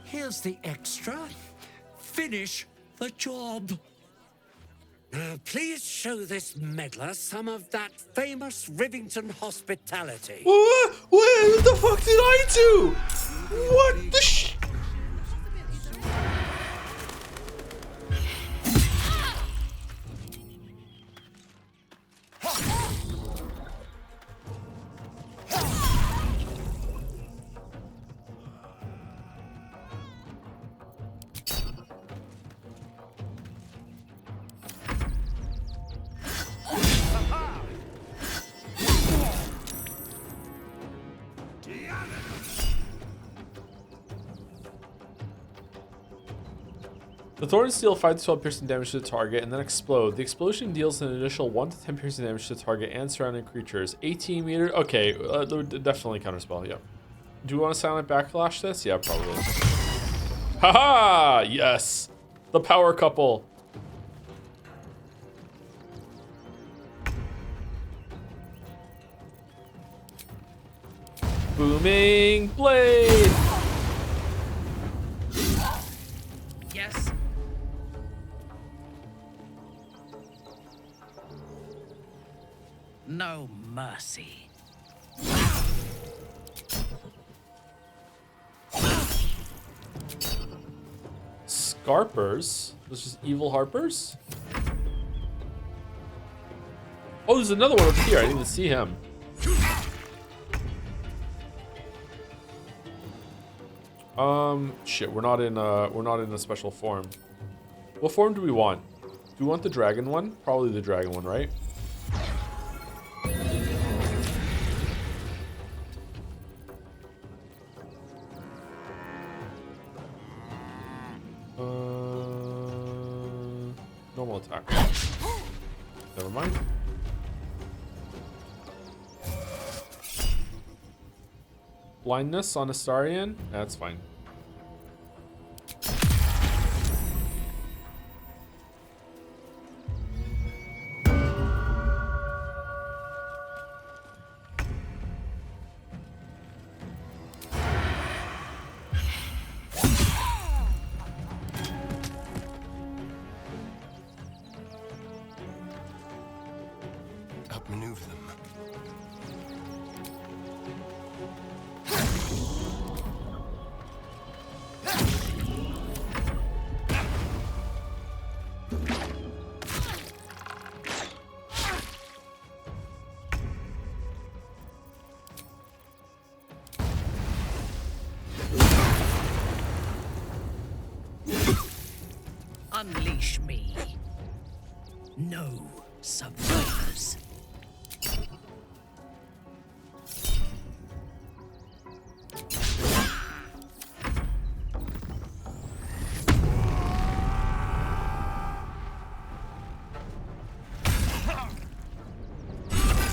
O: Here's the extra. Finish the job.
T: Now, please show this meddler some of that famous Rivington hospitality.
A: What? What the fuck did I do? What the sh... The Thorn Steel 5 to 12 piercing damage to the target and then explode. The explosion deals an initial 1 to 10 piercing damage to the target and surrounding creatures. 18 meters. Okay, definitely counterspell. Yep. Do you want to silent backlash this? Yeah, probably. Haha! Yes! The power couple. Booming blade!
C: Yes. No mercy.
A: Scarpers? This is evil harpers? Oh, there's another one over here. I didn't even see him. Shit, we're not in a special form. What form do we want? Do we want the dragon one? Probably the dragon one, right? Normal attack. Never mind. Blindness on Astarion? That's fine.
Q: Outmaneuver them.
C: Unleash me. No survivors.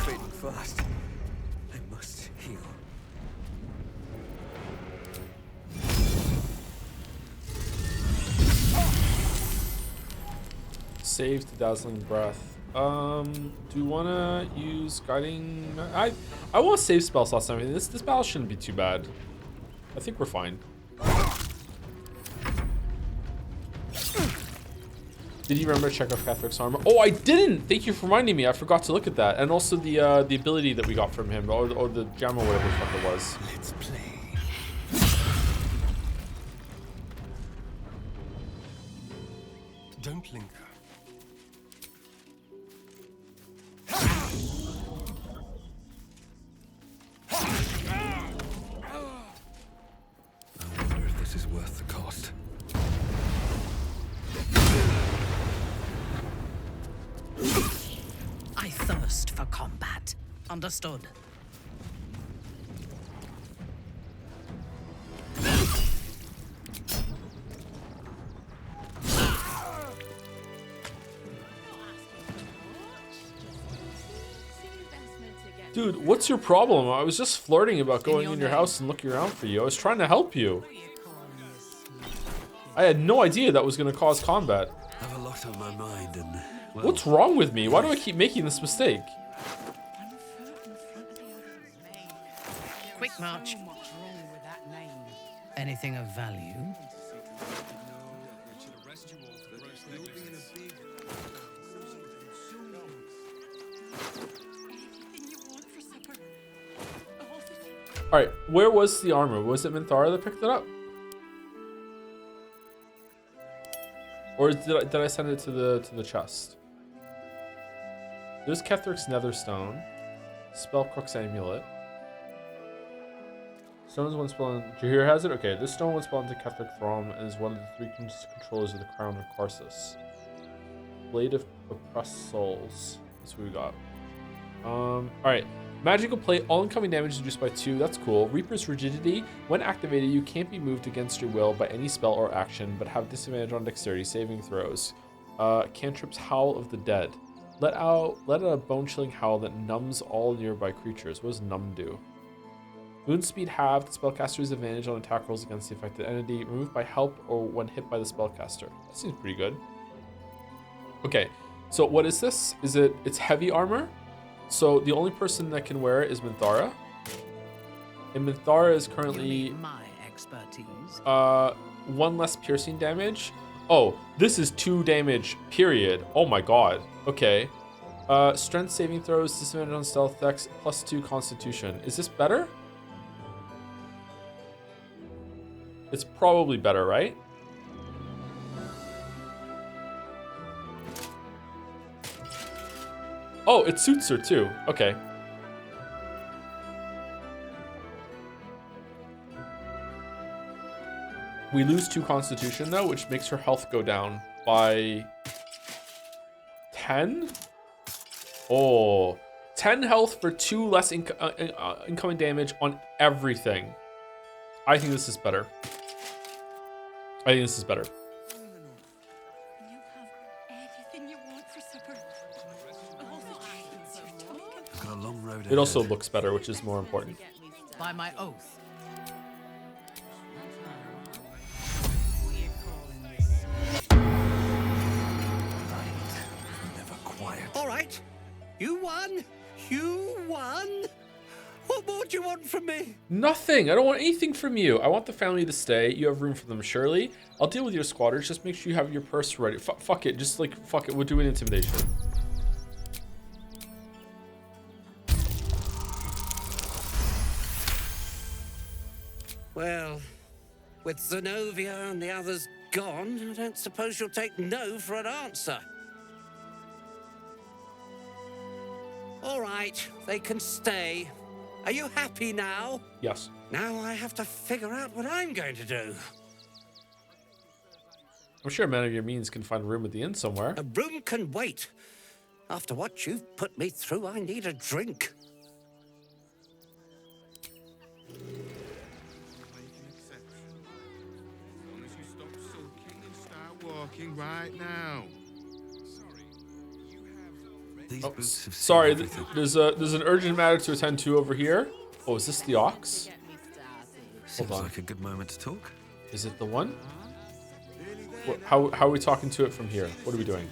Q: Fading fast. I must heal.
A: Save to Dazzling Breath. Do you wanna use guiding? I want to save spell slots and everything. This battle shouldn't be too bad. I think we're fine. Did you remember to check out Catheric's armor? Oh, I didn't! Thank you for reminding me. I forgot to look at that. And also the ability that we got from him, or the gem or whatever the fuck it was.
Q: Let's play. Don't linger. I wonder if this is worth the cost.
C: I thirst for combat. Understood.
A: Dude, what's your problem? I was just flirting about going in your house and looking around for you. I was trying to help you. I had no idea that was going to cause combat.
Q: I have a lot on my mind and... well,
A: What's wrong with me? Why do I keep making this mistake?
G: Quick march. Anything of value?
A: Alright, where was the armor? Was it Minthara that picked it up? Or did I send it to the chest? There's Kethric's Netherstone. Spellcrook's Amulet. Stone's one spell in... Jahir has it? Okay, this stone was spawned into Kethric Throm and is one of the three controllers of the Crown of Karsus. Blade of Oppressed Souls. That's what we got. Alright. Magical plate, all incoming damage is reduced by 2. That's cool. Reaper's Rigidity. When activated, you can't be moved against your will by any spell or action, but have disadvantage on dexterity saving throws. Cantrip's Howl of the Dead. Let out a bone-chilling howl that numbs all nearby creatures. What does numb do? Moon speed halved. Spellcaster's advantage on attack rolls against the affected entity. Removed by help or when hit by the spellcaster. That seems pretty good. Okay, so what is this? It's heavy armor? So the only person that can wear it is Minthara. And Minthara is currently
C: my expertise.
A: 1 less piercing damage. Oh, this is 2 damage, period. Oh my god. Okay. Strength saving throws, disadvantage on stealth checks, +2 constitution. Is this better? It's probably better, right? Oh, it suits her too. Okay. We lose 2 constitution though, which makes her health go down by 10. Oh, 10 health for 2 less incoming damage on everything. I think this is better. I think this is better.
Q: Got a long road
A: It also looks better, which is more important.
C: By my oath.
T: All right. You won. You won. What more do you want from me?
A: Nothing. I don't want anything from you. I want the family to stay. You have room for them, surely. I'll deal with your squatters. Just make sure you have your purse ready. Fuck it. Just like, fuck it. We'll do an intimidation.
T: Well, with Zenobia and the others gone, I don't suppose you'll take no for an answer. All right, they can stay. Are you happy now?
A: Yes.
T: Now I have to figure out what I'm going to do.
A: I'm sure a man of your means can find a room at the inn somewhere.
T: A room can wait. After what you've put me through, I need a drink.
B: Walking right now.
A: Oh, sorry, there's an urgent matter to attend to over here. Oh, is this the ox?
Q: Seems like a good moment to talk.
A: Is it the one? How are we talking to it from here? What are we doing?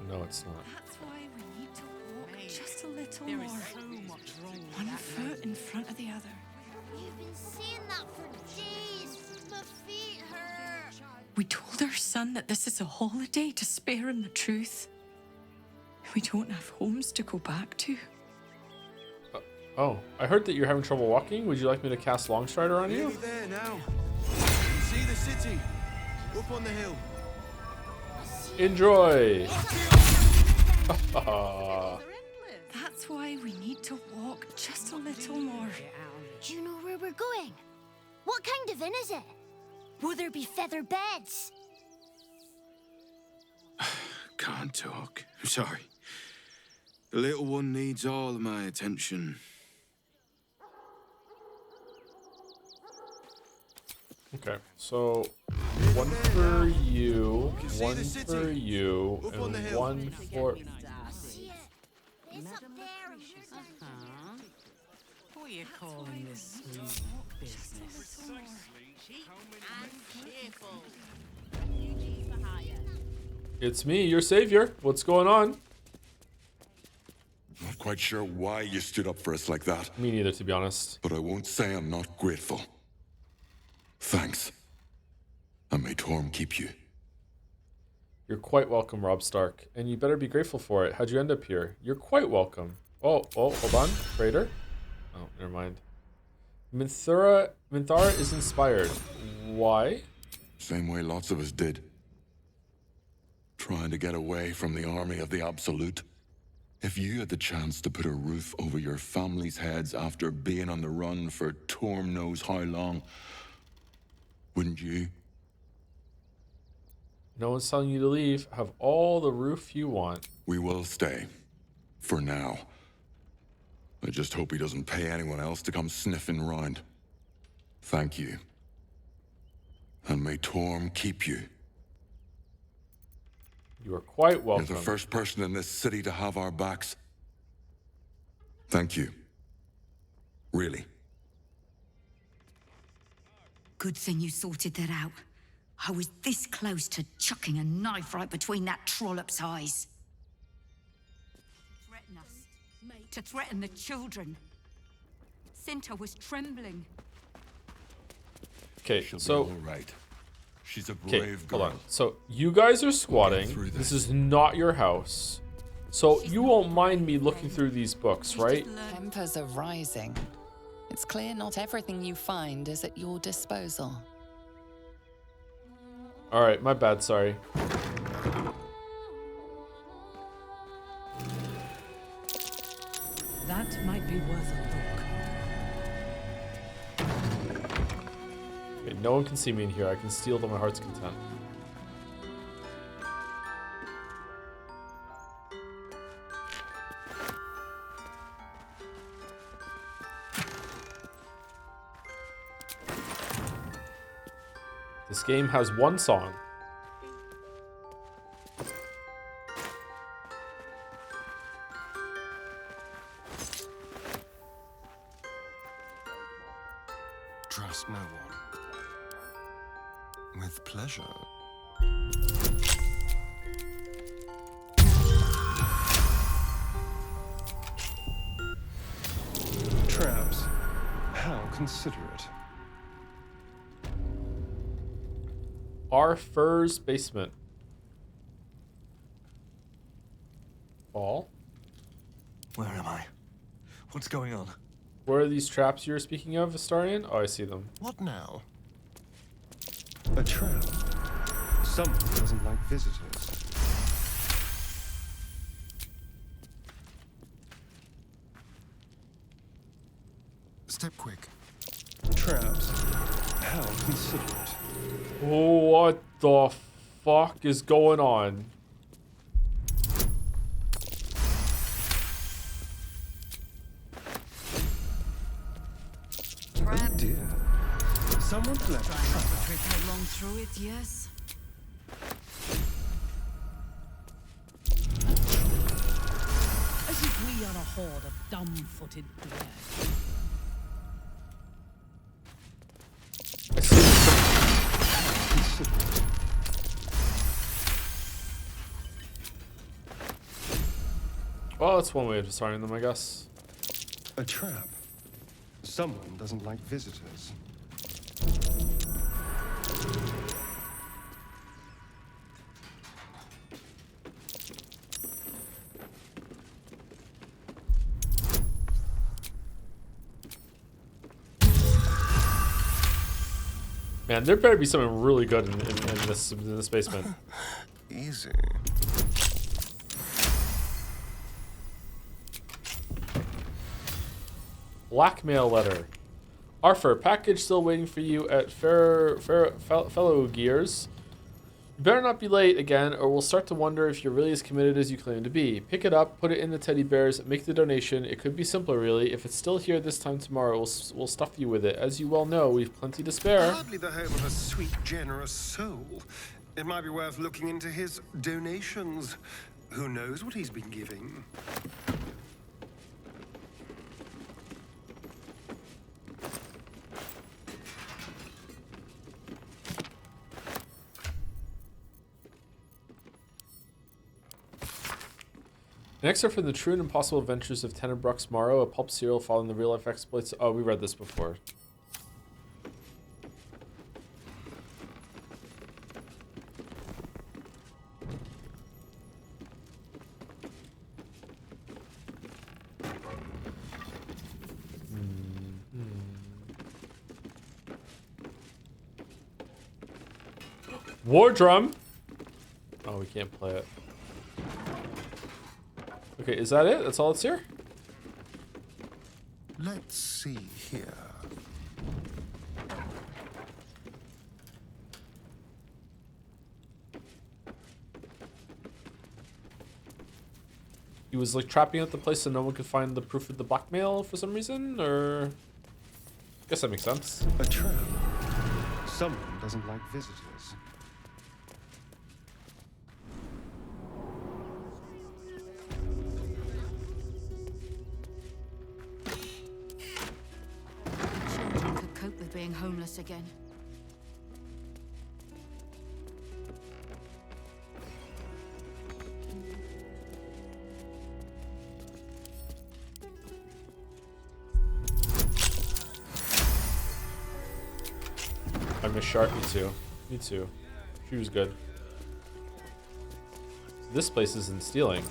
A: No, it's not.
N: That's why we need to walk just a little more. One foot in front of the other.
U: You've been saying that for days. My feet hurt.
N: We told our son that this is a holiday to spare him the truth. We don't have homes to go back to.
A: Oh, I heard that you're having trouble walking. Would you like me to cast Longstrider on you?
E: Nearly there now. You see the city? Up on the hill.
A: Enjoy.
N: That's why we need to walk just a little more.
U: Do you know where we're going? What kind of inn is it? Will there be feather beds?
E: Can't talk. I'm sorry. The little one needs all of my attention.
A: Okay, so one for you, one for you, and one for...
K: What are you calling this sweet business?
A: It's me, your savior. What's going on?
B: Not quite sure why you stood up for us like that.
A: Me neither, to be honest.
B: But I won't say I'm not grateful. Thanks. And may Torm keep you.
A: You're quite welcome, Robb Stark, and you better be grateful for it. How'd you end up here? You're quite welcome. Oh, hold on. Freighter? Oh, never mind. Minthara is inspired. Why?
B: Same way lots of us did. Trying to get away from the army of the Absolute. If you had the chance to put a roof over your family's heads after being on the run for Torm knows how long, wouldn't you?
A: No one's telling you to leave. Have all the roof you want.
B: We will stay. For now. I just hope he doesn't pay anyone else to come sniffing round. Thank you. And may Torm keep you.
A: You are quite welcome.
B: You're the first person in this city to have our backs. Thank you. Really.
M: Good thing you sorted that out. I was this close to chucking a knife right between that trollop's eyes. Threaten us. To threaten the children. Cinta was trembling.
A: Okay, so...
B: All right. She's a brave girl.
A: Hold on. So, you guys are squatting. This is not your house. So, you won't mind me looking through these books, right?
D: Tempers are rising. It's clear not everything you find is at your disposal.
A: Alright, my bad, sorry.
G: That might be worth a look.
A: Okay, no one can see me in here. I can steal to my heart's content. This game has one song.
L: Trust no one. With pleasure. Traps. How considerate.
A: Our Fur's basement. Ball?
Q: Where am I? What's going on?
A: Where are these traps you were speaking of, Astarion? Oh, I see them.
L: What now? A trap. Someone doesn't like visitors. Step quick. Traps. How considerate.
A: What the fuck is going on?
M: Trap.
L: Oh dear. Someone's left a
M: Trying to
L: trap.
M: trick headlong through it, yes?
G: As if we are a horde of dumb-footed dwarves.
A: Well, that's one way of disarming them, I guess.
L: A trap. Someone doesn't like visitors.
A: Man, there better be something really good in this basement.
L: Easy.
A: Blackmail letter. Arthur, package still waiting for you at Fellow Gears. You better not be late again, or we'll start to wonder if you're really as committed as you claim to be. Pick it up, put it in the teddy bears, make the donation. It could be simpler, really. If it's still here this time tomorrow, we'll stuff you with it. As you well know, we've plenty to spare.
L: Hardly the home of a sweet, generous soul. It might be worth looking into his donations. Who knows what he's been giving?
A: Next up from the True and Impossible Adventures of Tenebrux Morrow, a pulp serial following the real-life exploits. Oh, we read this before. War drum. Oh, we can't play it. Okay, is that it? That's all that's here?
L: Let's see here.
A: He was like trapping at the place so no one could find the proof of the blackmail for some reason, or? I guess that makes sense.
L: A trap. Someone doesn't like visitors.
M: Children could cope with being homeless again.
A: I miss Shark. Me too. Me too. She was good. This place isn't stealing.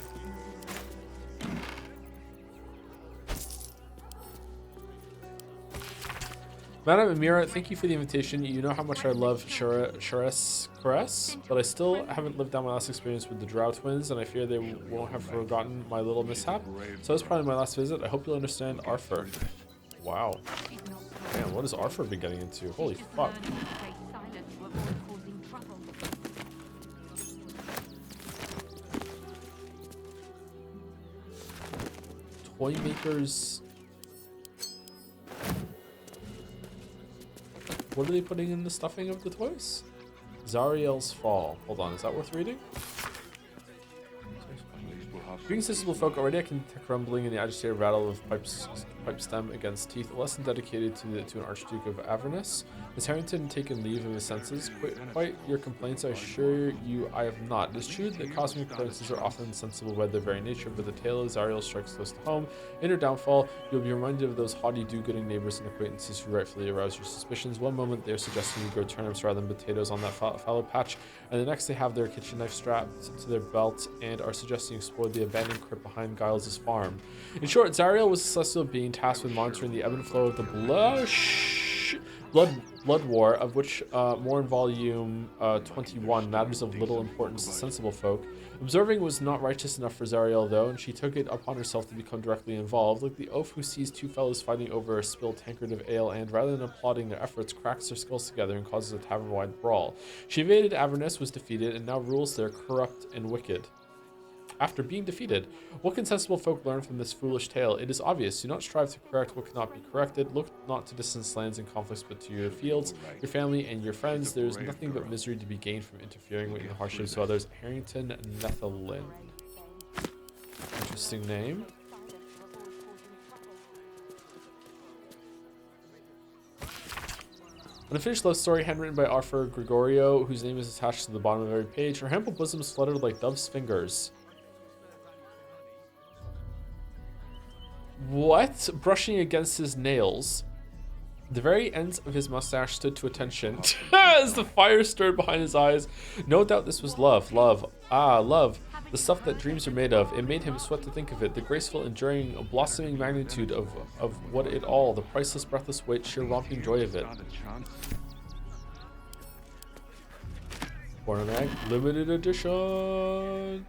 A: Madam Amira, thank you for the invitation. You know how much I love Caress, but I still haven't lived down my last experience with the Drow twins, and I fear they won't have forgotten my little mishap. So that's probably my last visit. I hope you'll understand Arthur. Wow. Man, what has Arthur been getting into? Holy fuck. Toy makers. What are they putting in the stuffing of the toys? Zariel's Fall. Hold on, is that worth reading? Being sensible folk, already I can detect rumbling in the agitated rattle of pipe stem against teeth. A lesson dedicated to an Archduke of Avernus. Has Harrington taken leave of his senses? Quite your complaints, I assure you I have not. It is true that cosmic occurrences are often insensible by their very nature, but the tale of Zariel strikes close to home. In her downfall, you'll be reminded of those haughty do-gooding neighbors and acquaintances who rightfully arouse your suspicions. One moment they are suggesting you grow turnips rather than potatoes on that fallow patch, and the next they have their kitchen knife strapped to their belt and are suggesting you explore the abandoned crypt behind Giles' farm. In short, Zariel was a celestial being tasked with monitoring the ebb and flow of the blood war, of which more in volume 21, matters of little importance to sensible folk. Observing was not righteous enough for Zariel, though, and she took it upon herself to become directly involved, like the oaf who sees two fellows fighting over a spilled tankard of ale and, rather than applauding their efforts, cracks their skulls together and causes a tavern-wide brawl. She invaded Avernus, was defeated, and now rules there, corrupt and wicked. After being defeated, what can sensible folk learn from this foolish tale? It is obvious. Do not strive to correct what cannot be corrected. Look not to distant lands and conflicts, but to your fields, your family, and your friends. There is nothing but misery to be gained from interfering with the hardships of others. Harrington Nethelin. Interesting name. An unfinished love story handwritten by Arthur Gregorio, whose name is attached to the bottom of every page. Her ample bosom fluttered like dove's fingers. What? Brushing against his nails. The very ends of his mustache stood to attention as the fire stirred behind his eyes. No doubt this was love. Love. Ah, love. The stuff that dreams are made of. It made him sweat to think of it. The graceful, enduring, blossoming magnitude of what it all. The priceless, breathless weight, sheer romping joy of it. Born-Mag limited edition.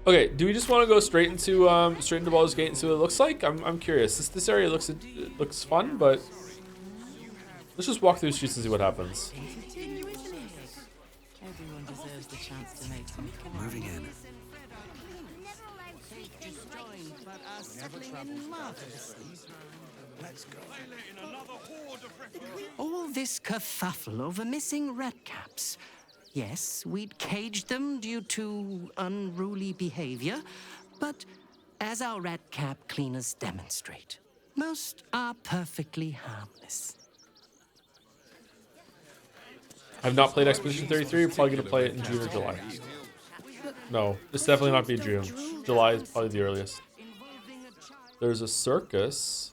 A: Okay, do we just want to go straight into Baldur's Gate and see what it looks like? I'm curious. This area looks fun, but let's just walk through the streets and see what happens.
K: Everyone deserves the chance to make some.
Q: Moving in.
O: Let's go.
I: All this kerfuffle over missing rat caps. Yes, we'd caged them due to unruly behavior, but as our rat cap cleaners demonstrate, most are perfectly harmless.
A: I've not played Expedition 33. We're probably going to play it in June or July. No, it's definitely not be June. July is probably the earliest. There's a circus.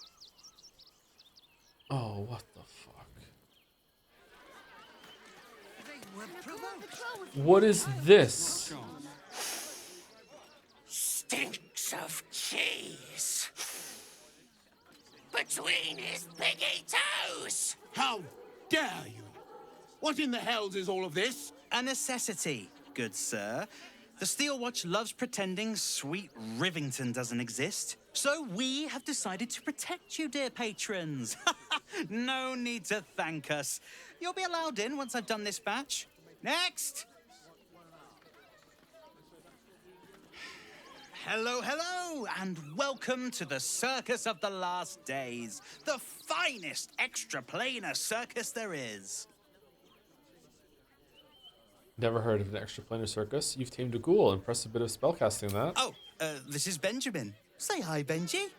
A: Oh, what the fuck? What is this?
V: Stinks of cheese between his piggy toes.
W: How dare you? What in the hells is all of this?
X: A necessity, good sir. The Steel Watch loves pretending sweet Rivington doesn't exist. So we have decided to protect you, dear patrons. No need to thank us. You'll be allowed in once I've done this batch. Next! Hello, hello, and welcome to the Circus of the Last Days, the finest extra-planar circus there is.
A: Never heard of an extra-planar circus. You've tamed a ghoul. Impressive bit of spellcasting, that.
X: Oh, this is Benjamin. Say hi, Benji.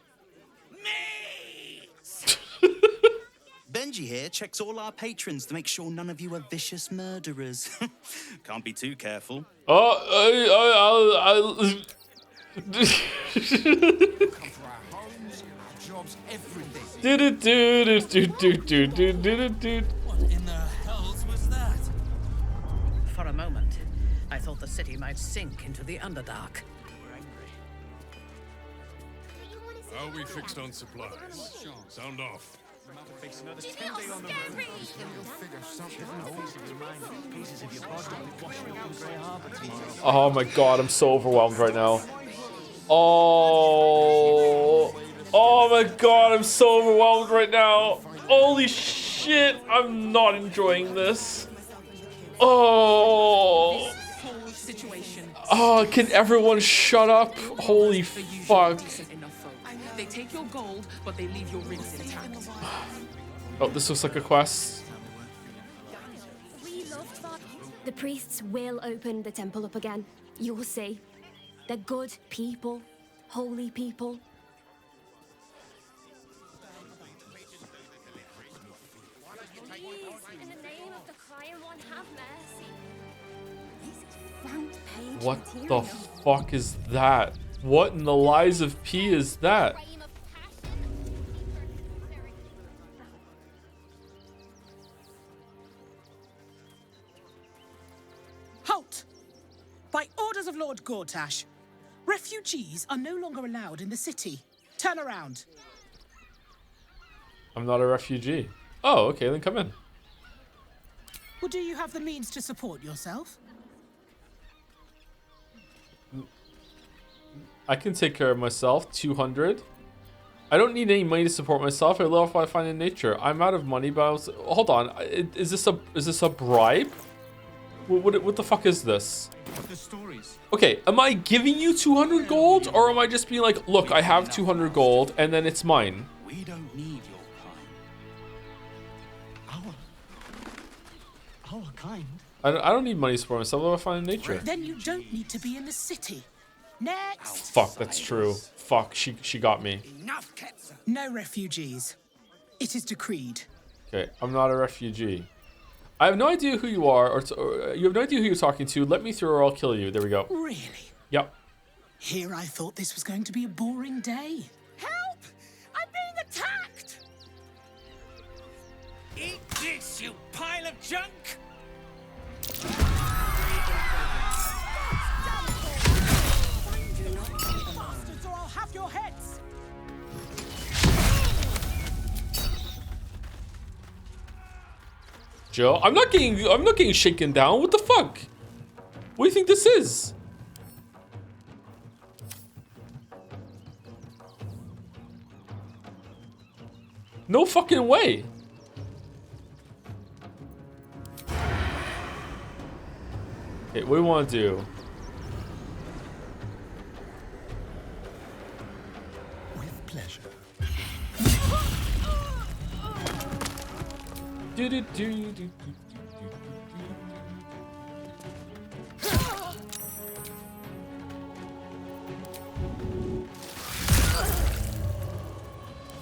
X: Benji here checks all our patrons to make sure none of you are vicious murderers. Can't be too careful.
W: Come for our homes, our jobs, everything.
A: Do do do do do do do do do.
W: What in the hells was that?
G: For a moment, I thought the city might sink into the Underdark.
F: How are we fixed on supplies? Sound off.
A: Oh my god, I'm so overwhelmed right now. Oh my god, I'm so overwhelmed right now. Holy shit, I'm not enjoying this. Oh, can everyone shut up? Holy fuck.
K: They take your gold, but they leave your rings intact.
A: Oh, this looks like a quest.
H: The priests will open the temple up again. You'll see. They're good people, holy people. Please, in the name of the crying one, have mercy.
A: What the fuck is that? What in the lies of P is that?
K: Halt! By orders of Lord Gortash, refugees are no longer allowed in the city. Turn around.
A: I'm not a refugee. Oh, okay, then come in.
K: Well, do you have the means to support yourself?
A: I can take care of myself. 200. I don't need any money to support myself. I love what I find in nature. I'm out of money, but I was, hold on. Is this a bribe? What the fuck is this?
W: The stories.
A: Okay, am I giving you 200 gold, or am I just being like, look, I have 200 gold, and then it's mine?
W: We don't need your kind. Our kind?
A: I don't need money to support myself. I love what I find in nature.
K: Then you don't need to be in the city. Next.
A: Fuck, that's true. Fuck, she got me.
K: No refugees. It is decreed.
A: Okay, I'm not a refugee. I have no idea who you are, or you have no idea who you're talking to. Let me through or I'll kill you. There we go.
K: Really?
A: Yep.
K: Here I thought this was going to be a boring day.
V: Help! I'm being attacked! Eat this, you pile of junk!
K: Bastards, or I'll have your heads!
A: Joe, I'm not getting shaken down. What the fuck? What do you think this is? No fucking way. Okay, what do we want to do?
W: With pleasure.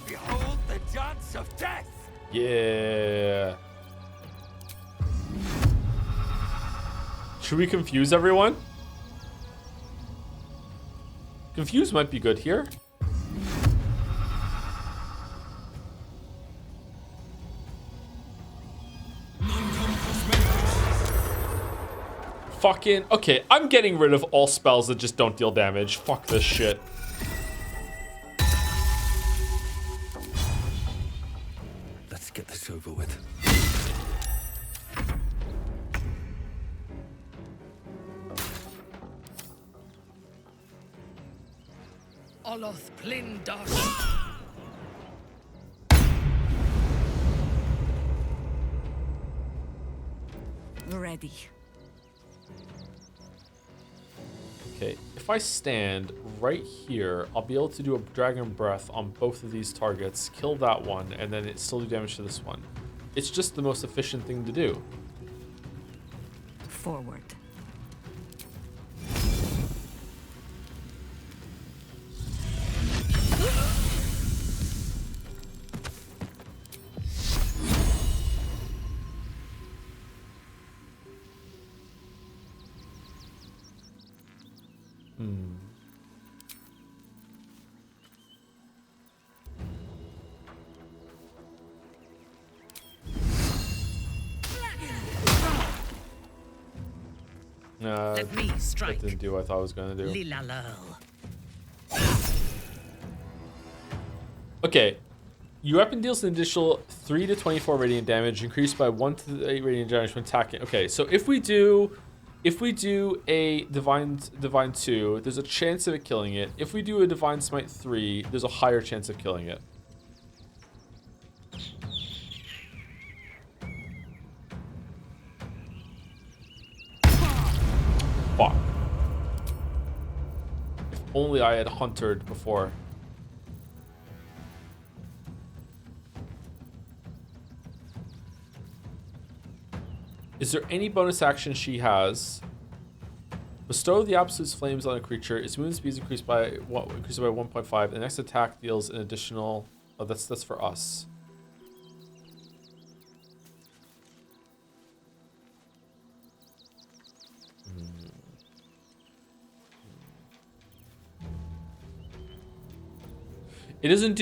V: Behold the dance of death!
A: Yeah. Should we confuse everyone? Confuse might be good here. Fucking, okay, I'm getting rid of all spells that just don't deal damage. Fuck this shit.
Q: Let's get this over with.
G: Oloth Plindash.
M: Ready.
A: Okay, if I stand right here, I'll be able to do a Dragon Breath on both of these targets, kill that one, and then it still do damage to this one. It's just the most efficient thing to do.
M: Forward.
G: Nah, let me strike.
A: That didn't do what I thought I was gonna do. Okay. Your weapon deals an additional 3 to 24 radiant damage, increased by 1 to 8 radiant damage when attacking. Okay, so if we do a divine 2, there's a chance of it killing it. If we do a divine smite 3, there's a higher chance of killing it. Fuck. If only I had huntered before. Is there any bonus action she has? Bestow the absolute flames on a creature. Its movement speed is increased by 1.5. The next attack deals an additional. Oh, that's for us. It doesn't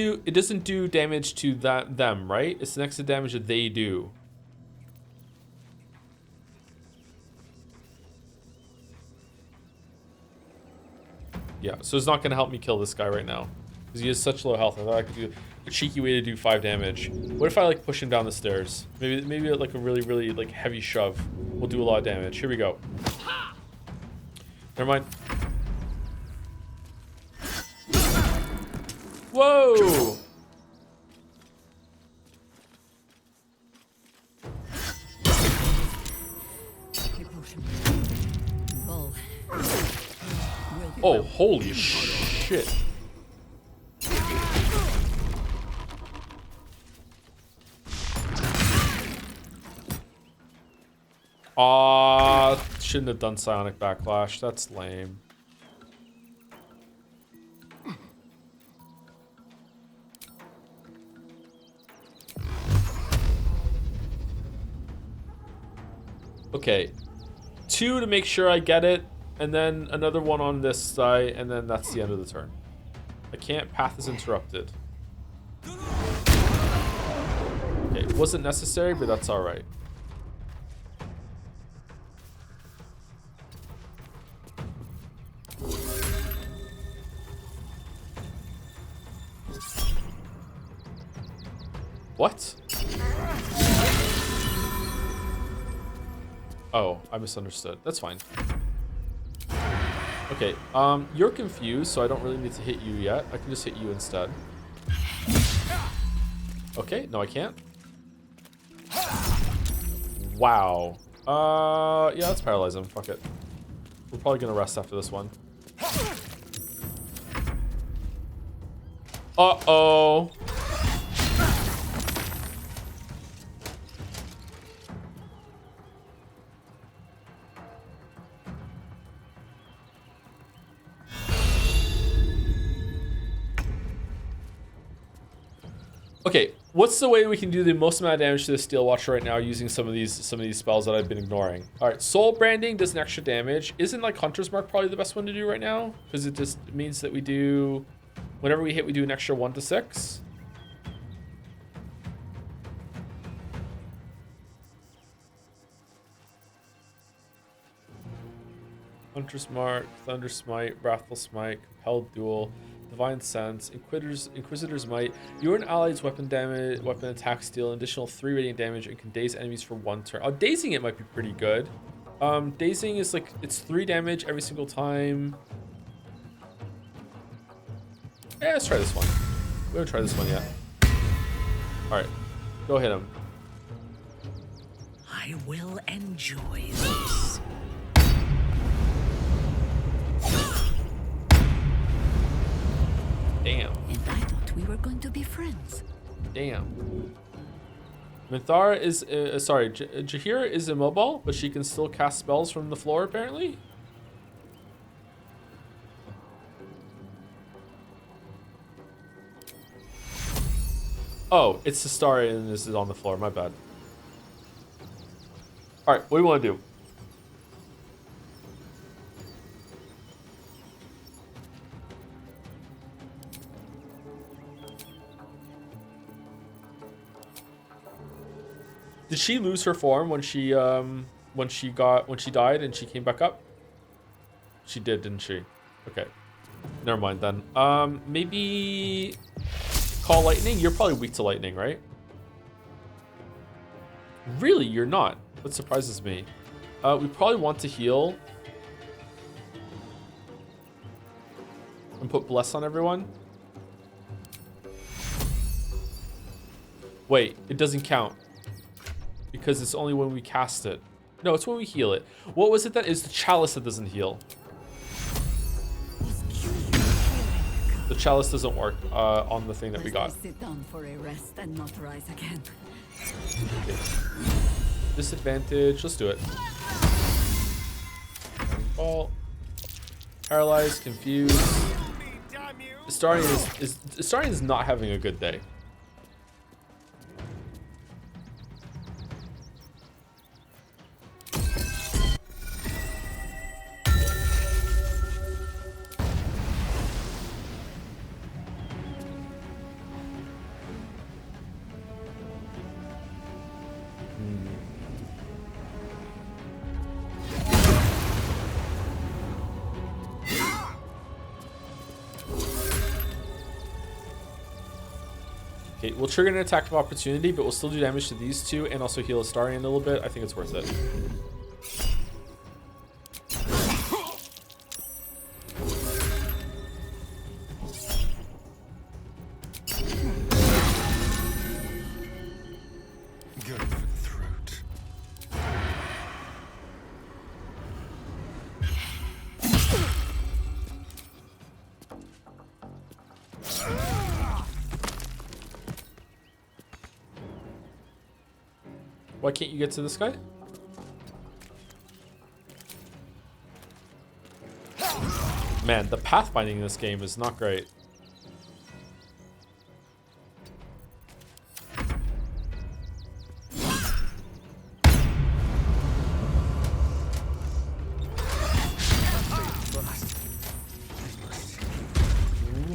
A: do damage to them, right? It's the next damage that they do. Yeah, so it's not going to help me kill this guy right now. Because he has such low health. I thought I could do a cheeky way to do 5 damage. What if I like push him down the stairs? Maybe like a really like heavy shove will do a lot of damage. Here we go. Never mind. Whoa! Oh, holy shit. Shouldn't have done psionic backlash. That's lame. Okay. 2 to make sure I get it. And then another one on this side, and then that's the end of the turn. I can't. Path is interrupted. Okay, it wasn't necessary, but that's alright. What? Oh, I misunderstood. That's fine. Okay, you're confused, so I don't really need to hit you yet. I can just hit you instead. Okay, no I can't. Wow. Yeah, let's paralyze him. Fuck it. We're probably gonna rest after this one. Uh-oh. Okay, what's the way we can do the most amount of damage to the Steel Watcher right now using some of these spells that I've been ignoring? All right, Soul Branding does an extra damage. Isn't like Hunter's Mark probably the best one to do right now? Because it just means that we do, whenever we hit, we do an extra 1 to 6. Hunter's Mark, Thunder Smite, Wrathful Smite, Compelled Duel, Divine Sense, Inquisitor's Might. Your and allies' weapon attacks deal an additional 3 radiant damage and can daze enemies for 1 turn. Oh, dazing it might be pretty good. Dazing is like, it's 3 damage every single time. Yeah, let's try this one. We haven't tried this one yet. Alright, go hit him.
G: I will enjoy this.
A: Damn.
C: And I thought we were going to be friends.
A: Damn. Minthara is, sorry, Jaheira is immobile, but she can still cast spells from the floor, apparently? Oh, it's Astari and this is on the floor, my bad. Alright, what do you want to do? Did she lose her form when she died and she came back up? She did, didn't she? Okay. Never mind then. Maybe call lightning? You're probably weak to lightning, right? Really? You're not? That surprises me. We probably want to heal. And put bless on everyone. Wait, it doesn't count. Because it's only when we cast it. No, it's when we heal it. What was it that is the chalice that doesn't heal? The chalice doesn't work on the thing that we got.
M: Sit down for a rest and not rise again.
A: Okay. Disadvantage. Let's do it. Ball. Paralyzed, confused. Astarion is not having a good day. Okay, we'll trigger an attack of opportunity, but we'll still do damage to these two and also heal Astarion a little bit. I think it's worth it.
Q: Go for the throat.
A: Why can't you get to this guy? Man, the pathfinding in this game is not great.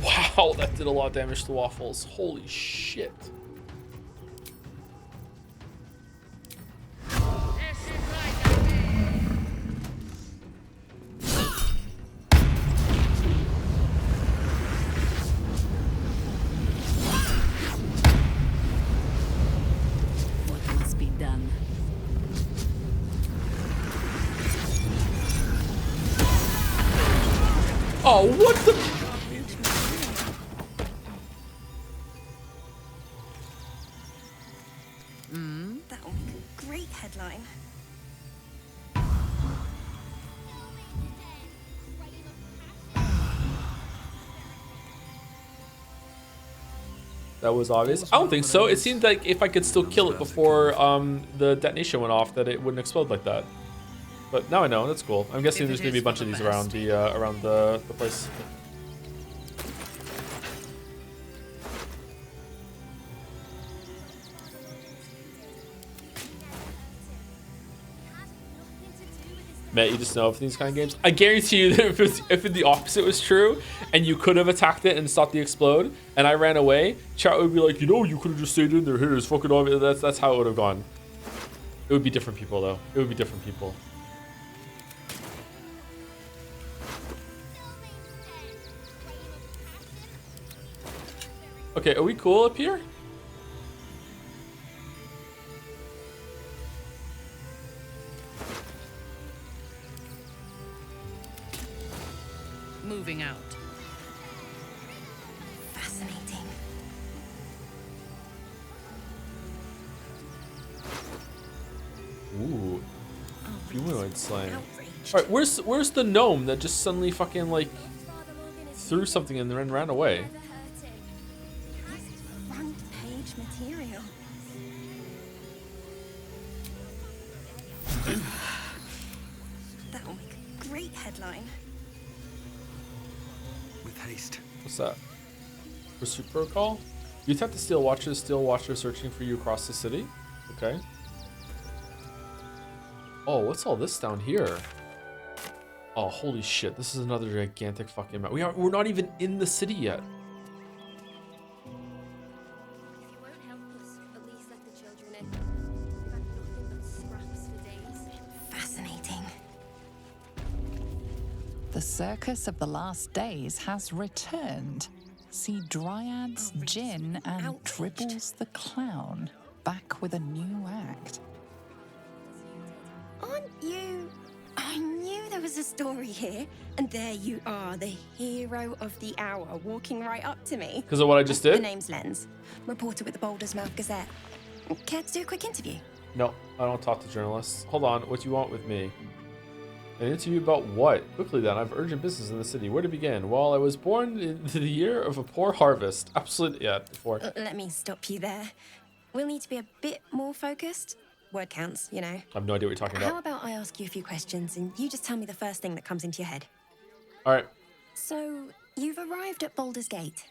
A: Wow, that did a lot of damage to Waffles. Holy shit. Oh, what the?
J: That would make a great headline.
A: That was obvious. I don't think so. It seemed like if I could still kill it before the detonation went off, that it wouldn't explode like that. But now I know. That's cool. I'm guessing there's gonna be a bunch of these around the place. Matt, you just know of these kind of games. I guarantee you that if the opposite was true, and you could have attacked it and stopped the explode, and I ran away, chat would be like, you know, you could have just stayed in there. Here, it's fucking obvious. That's how it would have gone. It would be different people, though. It would be different people. Okay, are we cool up here?
G: Moving out.
J: Fascinating.
A: Ooh. Humanoid slaying. Alright, where's the gnome that just suddenly fucking like threw something and then ran away?
J: Front page material. That will make a great headline.
Q: With haste.
A: What's that? Pursuit protocol? You attack the Steel Watchers. Steel Watchers searching for you across the city. Okay. Oh, what's all this down here? Oh, holy shit! This is another gigantic fucking map. We're not even in the city yet.
J: Fascinating.
D: The circus of the last days has returned. See Dryads, Jinn, and Dribbles the Clown back with a new act.
J: Aren't you... I knew there was a story here, and there you are, the hero of the hour, walking right up to me.
A: Because of what I just did?
J: The name's Lens, reporter with the Baldur's Mouth Gazette. Care to do a quick interview?
A: No, I don't talk to journalists. Hold on, what do you want with me? An interview about what? Quickly then, I've urgent business in the city. Where to begin? Well, I was born into the year of a poor harvest. Absolutely, yeah, before.
J: Let me stop you there. We'll need to be a bit more focused. Word counts, you know.
A: I have no idea what you're talking
J: How
A: about.
J: about I ask you a few questions and you just tell me the first thing that comes into your head?
A: All right.
J: So, you've arrived at Baldur's Gate.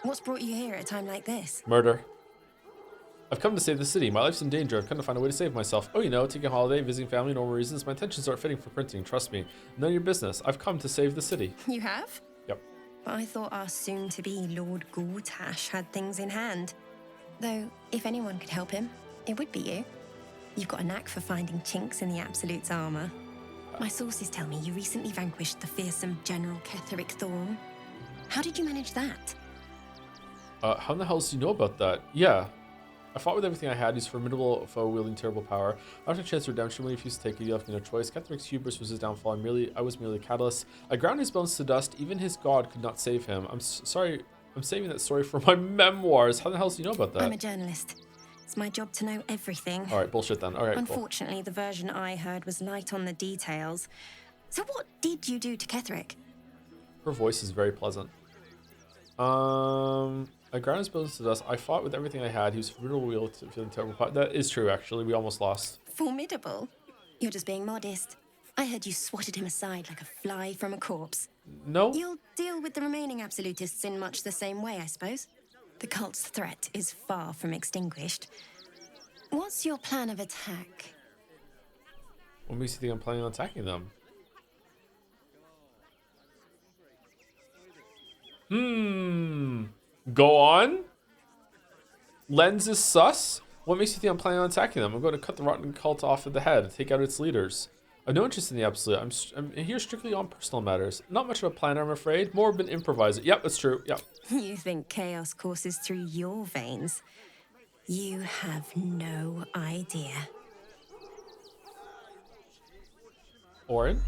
J: What's brought you here at a time like this?
A: Murder. I've come to save the city. My life's in danger. I've come to find a way to save myself. Oh, you know, taking a holiday, visiting family, normal reasons. My intentions aren't fitting for printing. Trust me. None of your business. I've come to save the city.
J: You have?
A: Yep.
J: But I thought our soon-to-be Lord Gortash had things in hand. Though, if anyone could help him, it would be you. You've got a knack for finding chinks in the Absolute's armor. My sources tell me you recently vanquished the fearsome General Ketheric Thorn. How did you manage that?
A: How in the hell do you know about that? Yeah. I fought with everything I had. He's formidable foe wielding terrible power. After chance redemption, when he refused to take it, he left me no choice. Ketheric's hubris was his downfall. I was merely a catalyst. I ground his bones to dust. Even his god could not save him. I'm sorry. I'm saving that story for my memoirs. How the hell do you know about that?
J: I'm a journalist. It's my job to know everything.
A: All right, bullshit then. All right,
J: Unfortunately, the version I heard was light on the details. So what did you do to Ketheric?
A: Her voice is very pleasant. I ground his bones to dust. I fought with everything I had. He was formidable, feeling terrible power. That is true, actually. We almost lost.
J: Formidable? You're just being modest. I heard you swatted him aside like a fly from a corpse.
A: No.
J: You'll deal with the remaining absolutists in much the same way, I suppose. The cult's threat is far from extinguished. What's your plan of attack?
A: What makes you think I'm planning on attacking them? Go on? Lens is sus? What makes you think I'm planning on attacking them? I'm going to cut the rotten cult off at the head and take out its leaders. I have no interest in the Absolute. I'm here strictly on personal matters. Not much of a planner, I'm afraid. More of an improviser. Yep, that's true. Yep.
J: You think chaos courses through your veins? You have no idea.
A: Orin?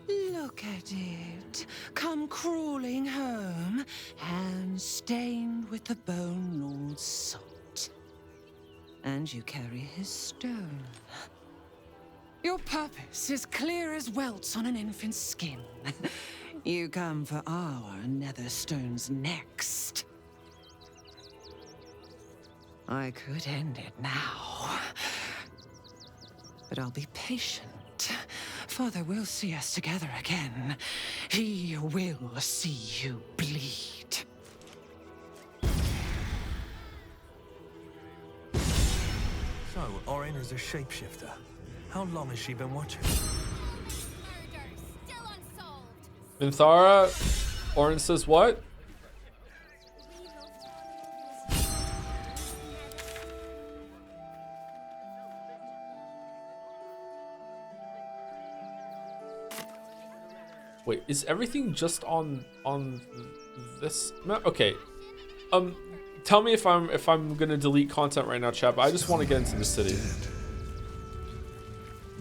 I: Look at it. Come crawling home, hands stained with the Bone Lord's salt. And you carry his stone. Your purpose is clear as welts on an infant's skin. You come for our Netherstones next. I could end it now. But I'll be patient. Father will see us together again. He will see you bleed.
Q: So, Orin is a shapeshifter. How long has she been watching?
A: Minthara? Orin says what? Wait, is everything just on this map? Okay. Tell me if I'm gonna delete content right now, chat, but I just want to get into the city.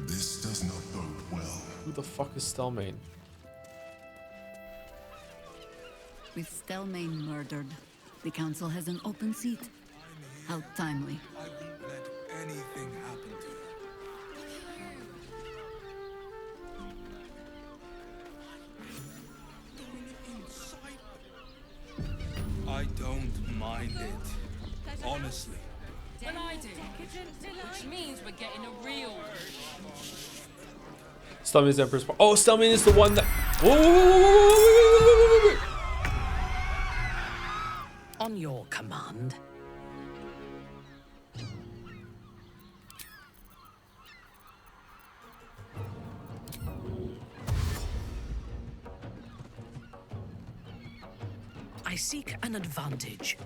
B: This does not bode well.
A: Who the fuck is Stelmane?
M: With Stelmane murdered, the council has an open seat. How timely.
B: I won't let anything happen to her.
P: I don't mind it. Honestly.
K: Well, I do. Which means we're getting a real.
A: Stelmane's Emperor's. Oh, Stelmane is the one that. Whoa!
G: On your command. I I seek an advantage.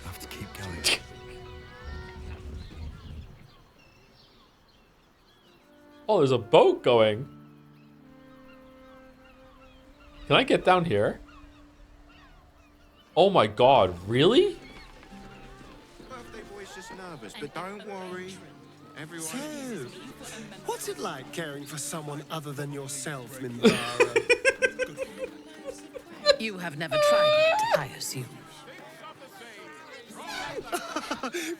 Q: Have to keep going.
A: Oh, there's a boat going. Can I get down here? Oh my god, really?
N: Birthday boy's just nervous, but don't worry. Everyone.
L: So, what's it like caring for someone other than yourself, Minthara?
G: You have never tried it, I assume.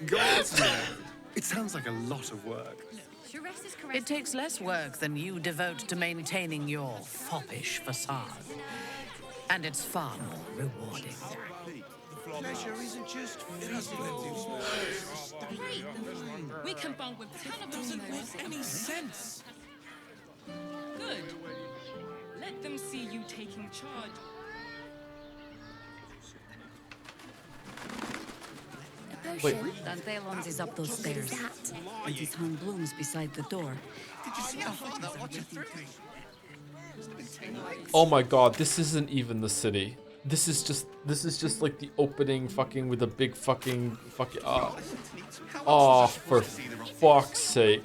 L: God's name. It sounds like a lot of work.
G: It takes less work than you devote to maintaining your foppish facade. And it's far more rewarding.
N: Pleasure isn't just
K: We can bond with cannibals.
P: Doesn't make any sense.
K: Good. Let them see you taking charge.
A: Wait.
M: Dantelons is up those stairs. And his hung blooms beside the door.
N: Did you see how far that watches through me?
A: Oh my god, this isn't even the city. This is just like the opening fucking with a big fucking oh, for fuck's sake.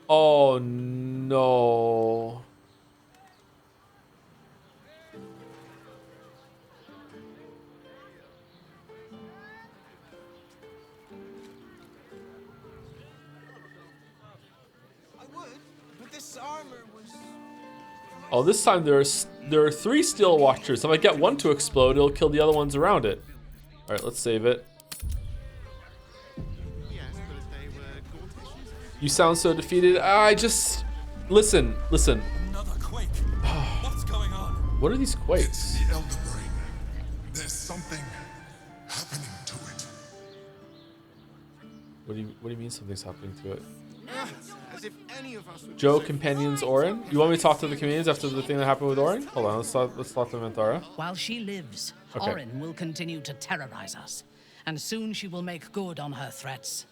A: Oh no. Oh, this time there are 3 steel watchers. If I get one to explode, it'll kill the other ones around it. All right, let's save it. You sound so defeated. I just listen.
F: Another quake. What's going on?
A: What are these quakes?
B: The Elder Brain. There's something happening to it.
A: What do you mean something's happening to it?
N: As if any of us would
A: Joe, companions, Orin. You want me to talk to the companions after the thing that happened with Orin? Hold on, let's talk to Minthara.
G: While she lives,
A: Okay.
G: Orin will continue to terrorize us, and soon she will make good on her threats.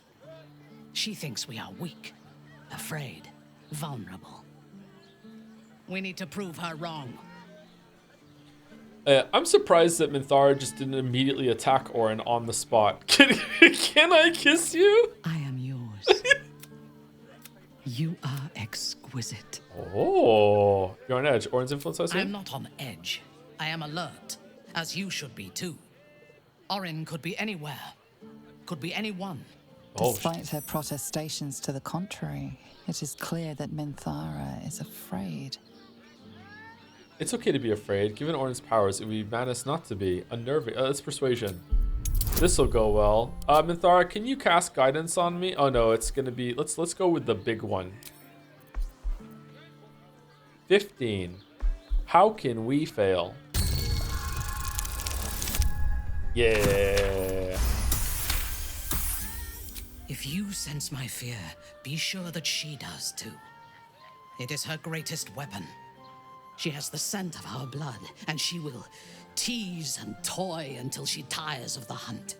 G: She thinks we are weak, afraid, vulnerable. We need to prove her wrong.
A: I'm surprised that Minthara just didn't immediately attack Orin on the spot. Can I kiss you?
G: I am yours. You are exquisite.
A: Oh, you're on edge. Orin's influence, I see?
G: I am not on edge. I am alert, as you should be too. Orin could be anywhere, could be anyone.
D: Despite her protestations to the contrary, it is clear that Minthara is afraid.
A: It's okay to be afraid. Given Orin's powers, it would be madness not to be. Unnerving. It's persuasion. This'll go well. Minthara, can you cast guidance on me? Oh no, it's gonna be. Let's go with the big one. 15. How can we fail? Yeah.
G: If you sense my fear, be sure that she does too. It is her greatest weapon. She has the scent of our blood, and she will tease and toy until she tires of the hunt.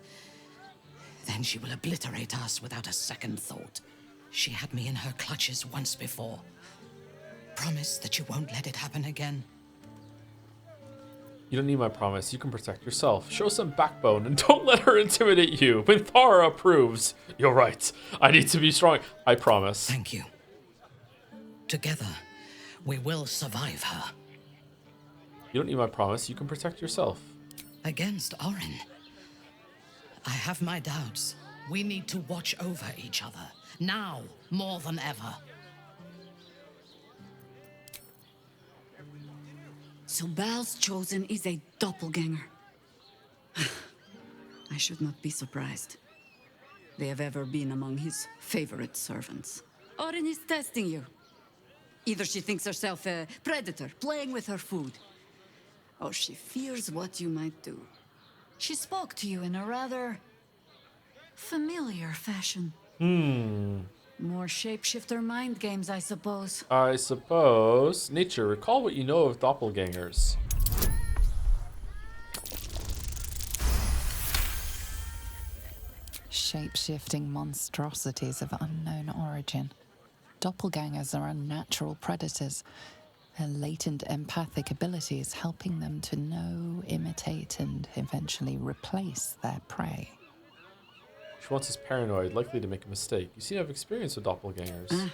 G: Then she will obliterate us without a second thought. She had me in her clutches once before. Promise that you won't let it happen again.
A: You don't need my promise. You can protect yourself. Show some backbone and don't let her intimidate you. Minthara approves. You're right. I need to be strong. I promise.
G: Thank you. Together, we will survive her.
A: You don't need my promise. You can protect yourself.
G: Against Orin. I have my doubts. We need to watch over each other. Now, more than ever.
M: So Bal's chosen is a doppelganger. I should not be surprised. They have ever been among his favorite servants. Orin is testing you. Either she thinks herself a predator, playing with her food, or she fears what you might do. She spoke to you in a rather familiar fashion. More shapeshifter mind games, I suppose.
A: I suppose. Nature, recall what you know of doppelgangers.
D: shape-shifting monstrosities of unknown origin. Doppelgangers are unnatural predators, their latent empathic abilities helping them to know, imitate, and eventually replace their prey.
A: Schwartz is paranoid, likely to make a mistake. You seem to have experience with doppelgangers.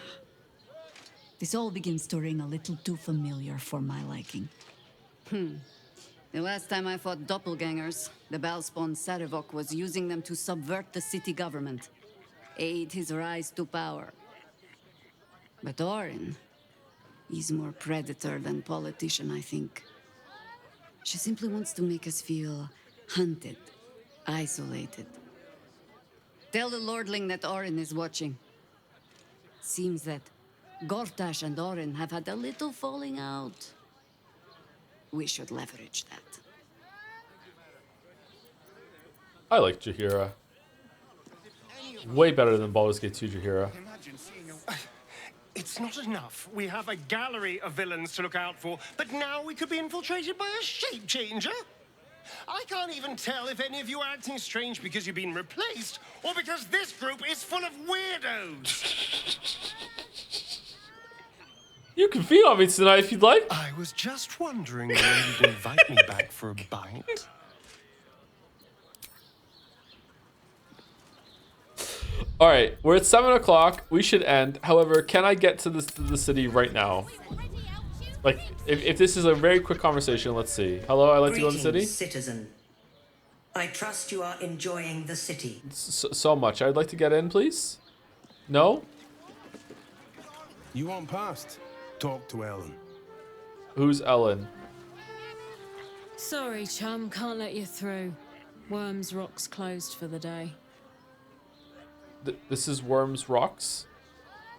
M: This all begins to ring a little too familiar for my liking. The last time I fought doppelgangers, the Balspawn Sarevok was using them to subvert the city government, aid his rise to power. But Orin, he's more predator than politician, I think. She simply wants to make us feel hunted, isolated. Tell the Lordling that Orin is watching. Seems that Gortash and Orin have had a little falling out. We should leverage that.
A: I like Jaheira. Way better than Baldur's Gate 2 Jaheira.
L: It's not enough. We have a gallery of villains to look out for, but now we could be infiltrated by a shape changer. I can't even tell if any of you are acting strange because you've been replaced, or because this group is full of weirdos.
A: You can feed on me tonight if you'd like.
L: I was just wondering when you'd invite me back for a bite.
A: All right, we're at 7 o'clock. We should end. However, can I get to the city right now? Like, if this is a very quick conversation, let's see. Hello, I'd like to go in the city.
R: Citizen. I trust you are enjoying the city.
A: So much. I'd like to get in, please. No?
S: You want past? Talk to Ellen.
A: Who's Ellen?
T: Sorry, chum, can't let you through. Worms Rock's closed for the day.
A: This is Worms Rocks?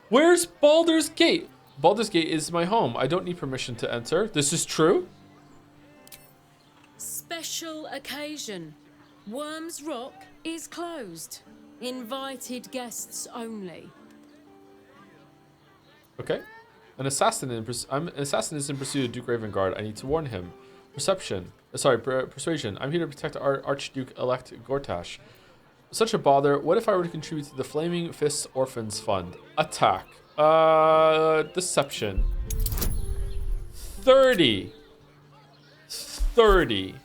A: Where's Baldur's Gate? Baldur's Gate is my home. I don't need permission to enter. This is true?
T: Special occasion. Worms Rock is closed. Invited guests only.
A: Okay. An assassin is in pursuit of Duke Ravengard. I need to warn him. Persuasion. I'm here to protect our Archduke-elect Gortash. Such a bother. What if I were to contribute to the Flaming Fists Orphans Fund? Attack. Deception. 30. 30.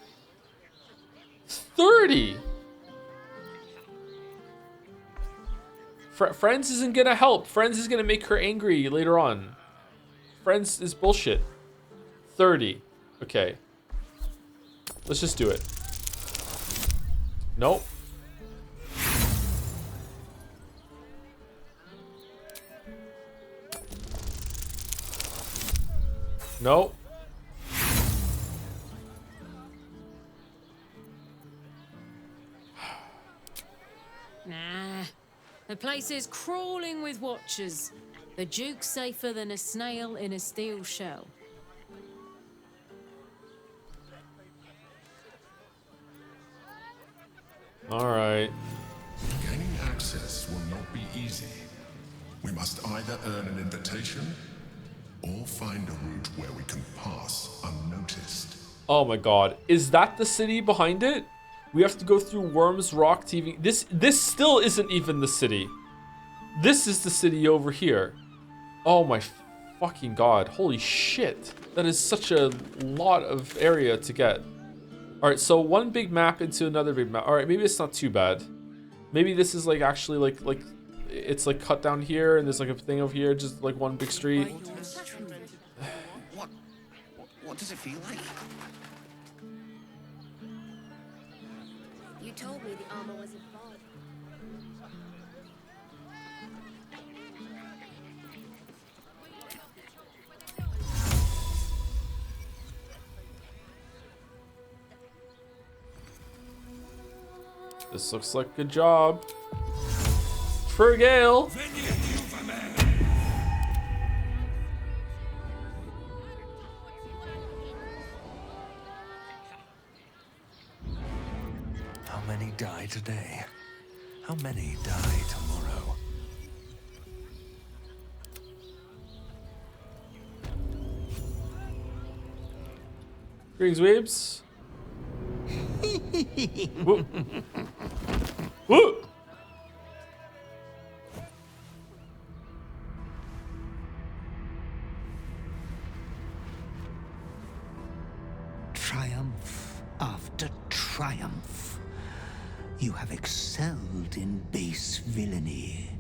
A: 30. Friends isn't gonna help. Friends is gonna make her angry later on. Friends is bullshit. 30. Okay. Let's just do it. Nope. Nope.
T: Nah. The place is crawling with watchers. The Duke's safer than a snail in a steel shell.
A: All right.
F: Gaining access will not be easy. We must either earn an invitation or find a route where we can pass unnoticed.
A: Oh my god. Is that the city behind it? We have to go through Worms Rock TV. This still isn't even the city. This is the city over here. Oh my fucking god. Holy shit. That is such a lot of area to get. Alright, so one big map into another big map. Alright, maybe it's not too bad. Maybe this is like actually like it's like cut down here and there's like a thing over here, just like one big street.
N: What does it feel like?
H: You told me the armor was a bard.
A: This looks like a job. For Gale.
Q: How many die today? How many die tomorrow?
A: Greetings, weebs. Woo. Woo.
E: triumph. You have excelled in base villainy.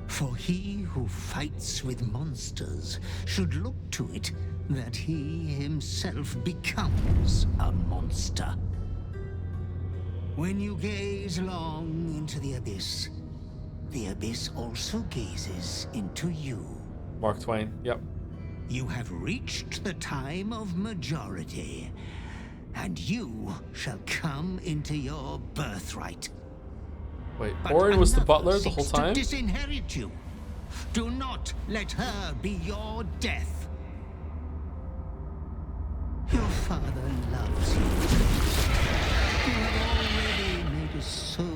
E: For he who fights with monsters should look to it that he himself becomes a monster. When you gaze long into the abyss also gazes into you.
A: Mark Twain, yep.
E: You have reached the time of majority, and you shall come into your birthright.
A: Wait,
E: But
A: Orin was the
E: another
A: butler the whole
E: seeks
A: time?
E: to disinherit you. Do not let her be your death. Your father loves you. You have already made us so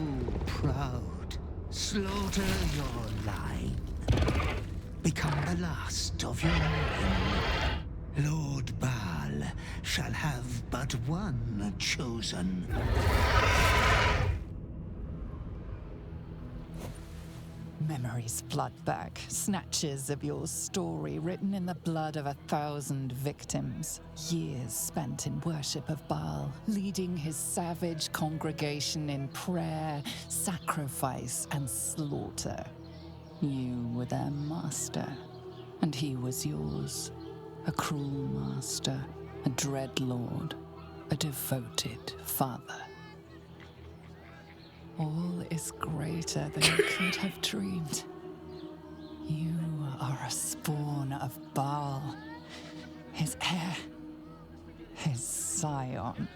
E: proud. Slaughter your line. Become the last of your line. Lord Baal shall have but one chosen.
D: Memories flood back, snatches of your story written in the blood of 1,000 victims. Years spent in worship of Baal, leading his savage congregation in prayer, sacrifice, and slaughter. You were their master, and he was yours. A cruel master, a dread lord, a devoted father. All is greater than you could have dreamed. You are a spawn of Baal, his heir, his scion.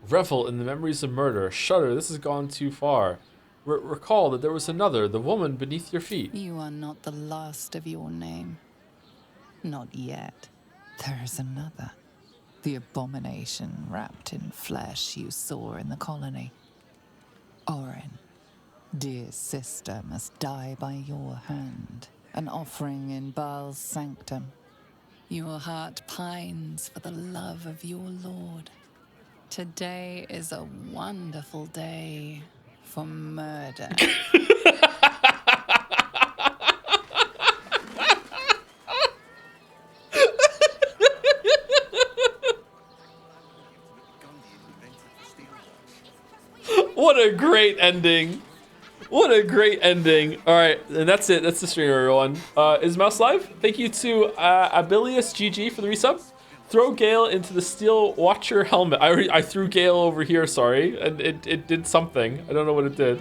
A: Revel in the memories of murder. Shudder, this has gone too far. Recall that there was another, the woman beneath your feet.
D: You are not the last of your name. Not yet. There is another. The abomination wrapped in flesh you saw in the colony. Orin, dear sister, must die by your hand, an offering in Baal's sanctum. Your heart pines for the love of your lord. Today is a wonderful day for murder.
A: What a great ending. What a great ending. All right, and that's it. That's the stream, everyone. Is Mouse live? Thank you to Abilius GG for the resub. Throw Gale into the Steel Watcher helmet. I threw Gale over here, sorry. And it did something. I don't know what it did.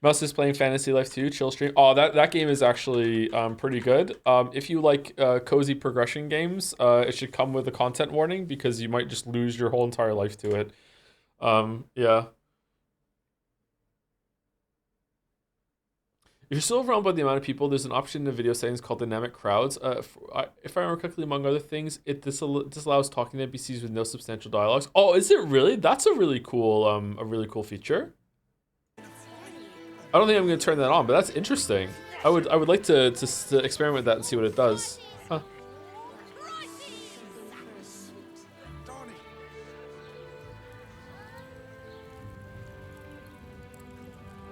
A: Mouse is playing Fantasy Life 2, chill stream. Oh, that game is actually pretty good. If you like cozy progression games, it should come with a content warning because you might just lose your whole entire life to it. Yeah. If you're still overwhelmed by the amount of people, there's an option in the video settings called Dynamic Crowds. If I remember correctly, among other things, it disallows talking to NPCs with no substantial dialogues. Oh, is it really? That's a really cool feature. I don't think I'm going to turn that on, but that's interesting. I would like to experiment with that and see what it does. Huh.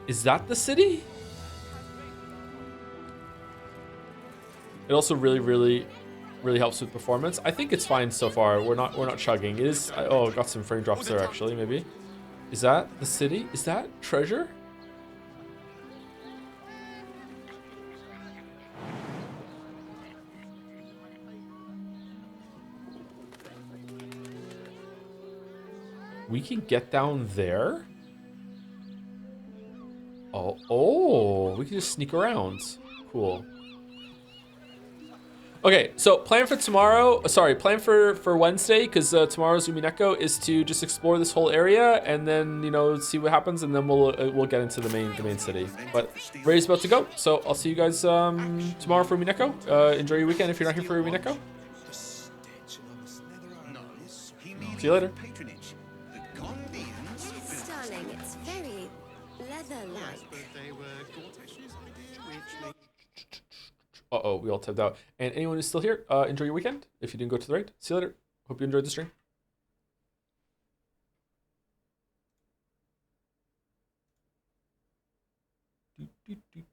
A: Is that the city? It also really helps with performance. I think it's fine so far. We're not chugging. It is. Oh, got some frame drops there actually. Maybe. Is that the city? Is that treasure? We can get down there? Oh, we can just sneak around. Cool. Okay, so plan for tomorrow, plan for Wednesday, because tomorrow's Umineko is to just explore this whole area and then, you know, see what happens, and then we'll get into the main city. But Ray's about to go, so I'll see you guys tomorrow for Umineko. Enjoy your weekend if you're not here for Umineko. See you later. Uh-oh, we all tabbed out. And anyone who's still here, enjoy your weekend. If you didn't go to the raid, see you later. Hope you enjoyed the stream. Do, do, do.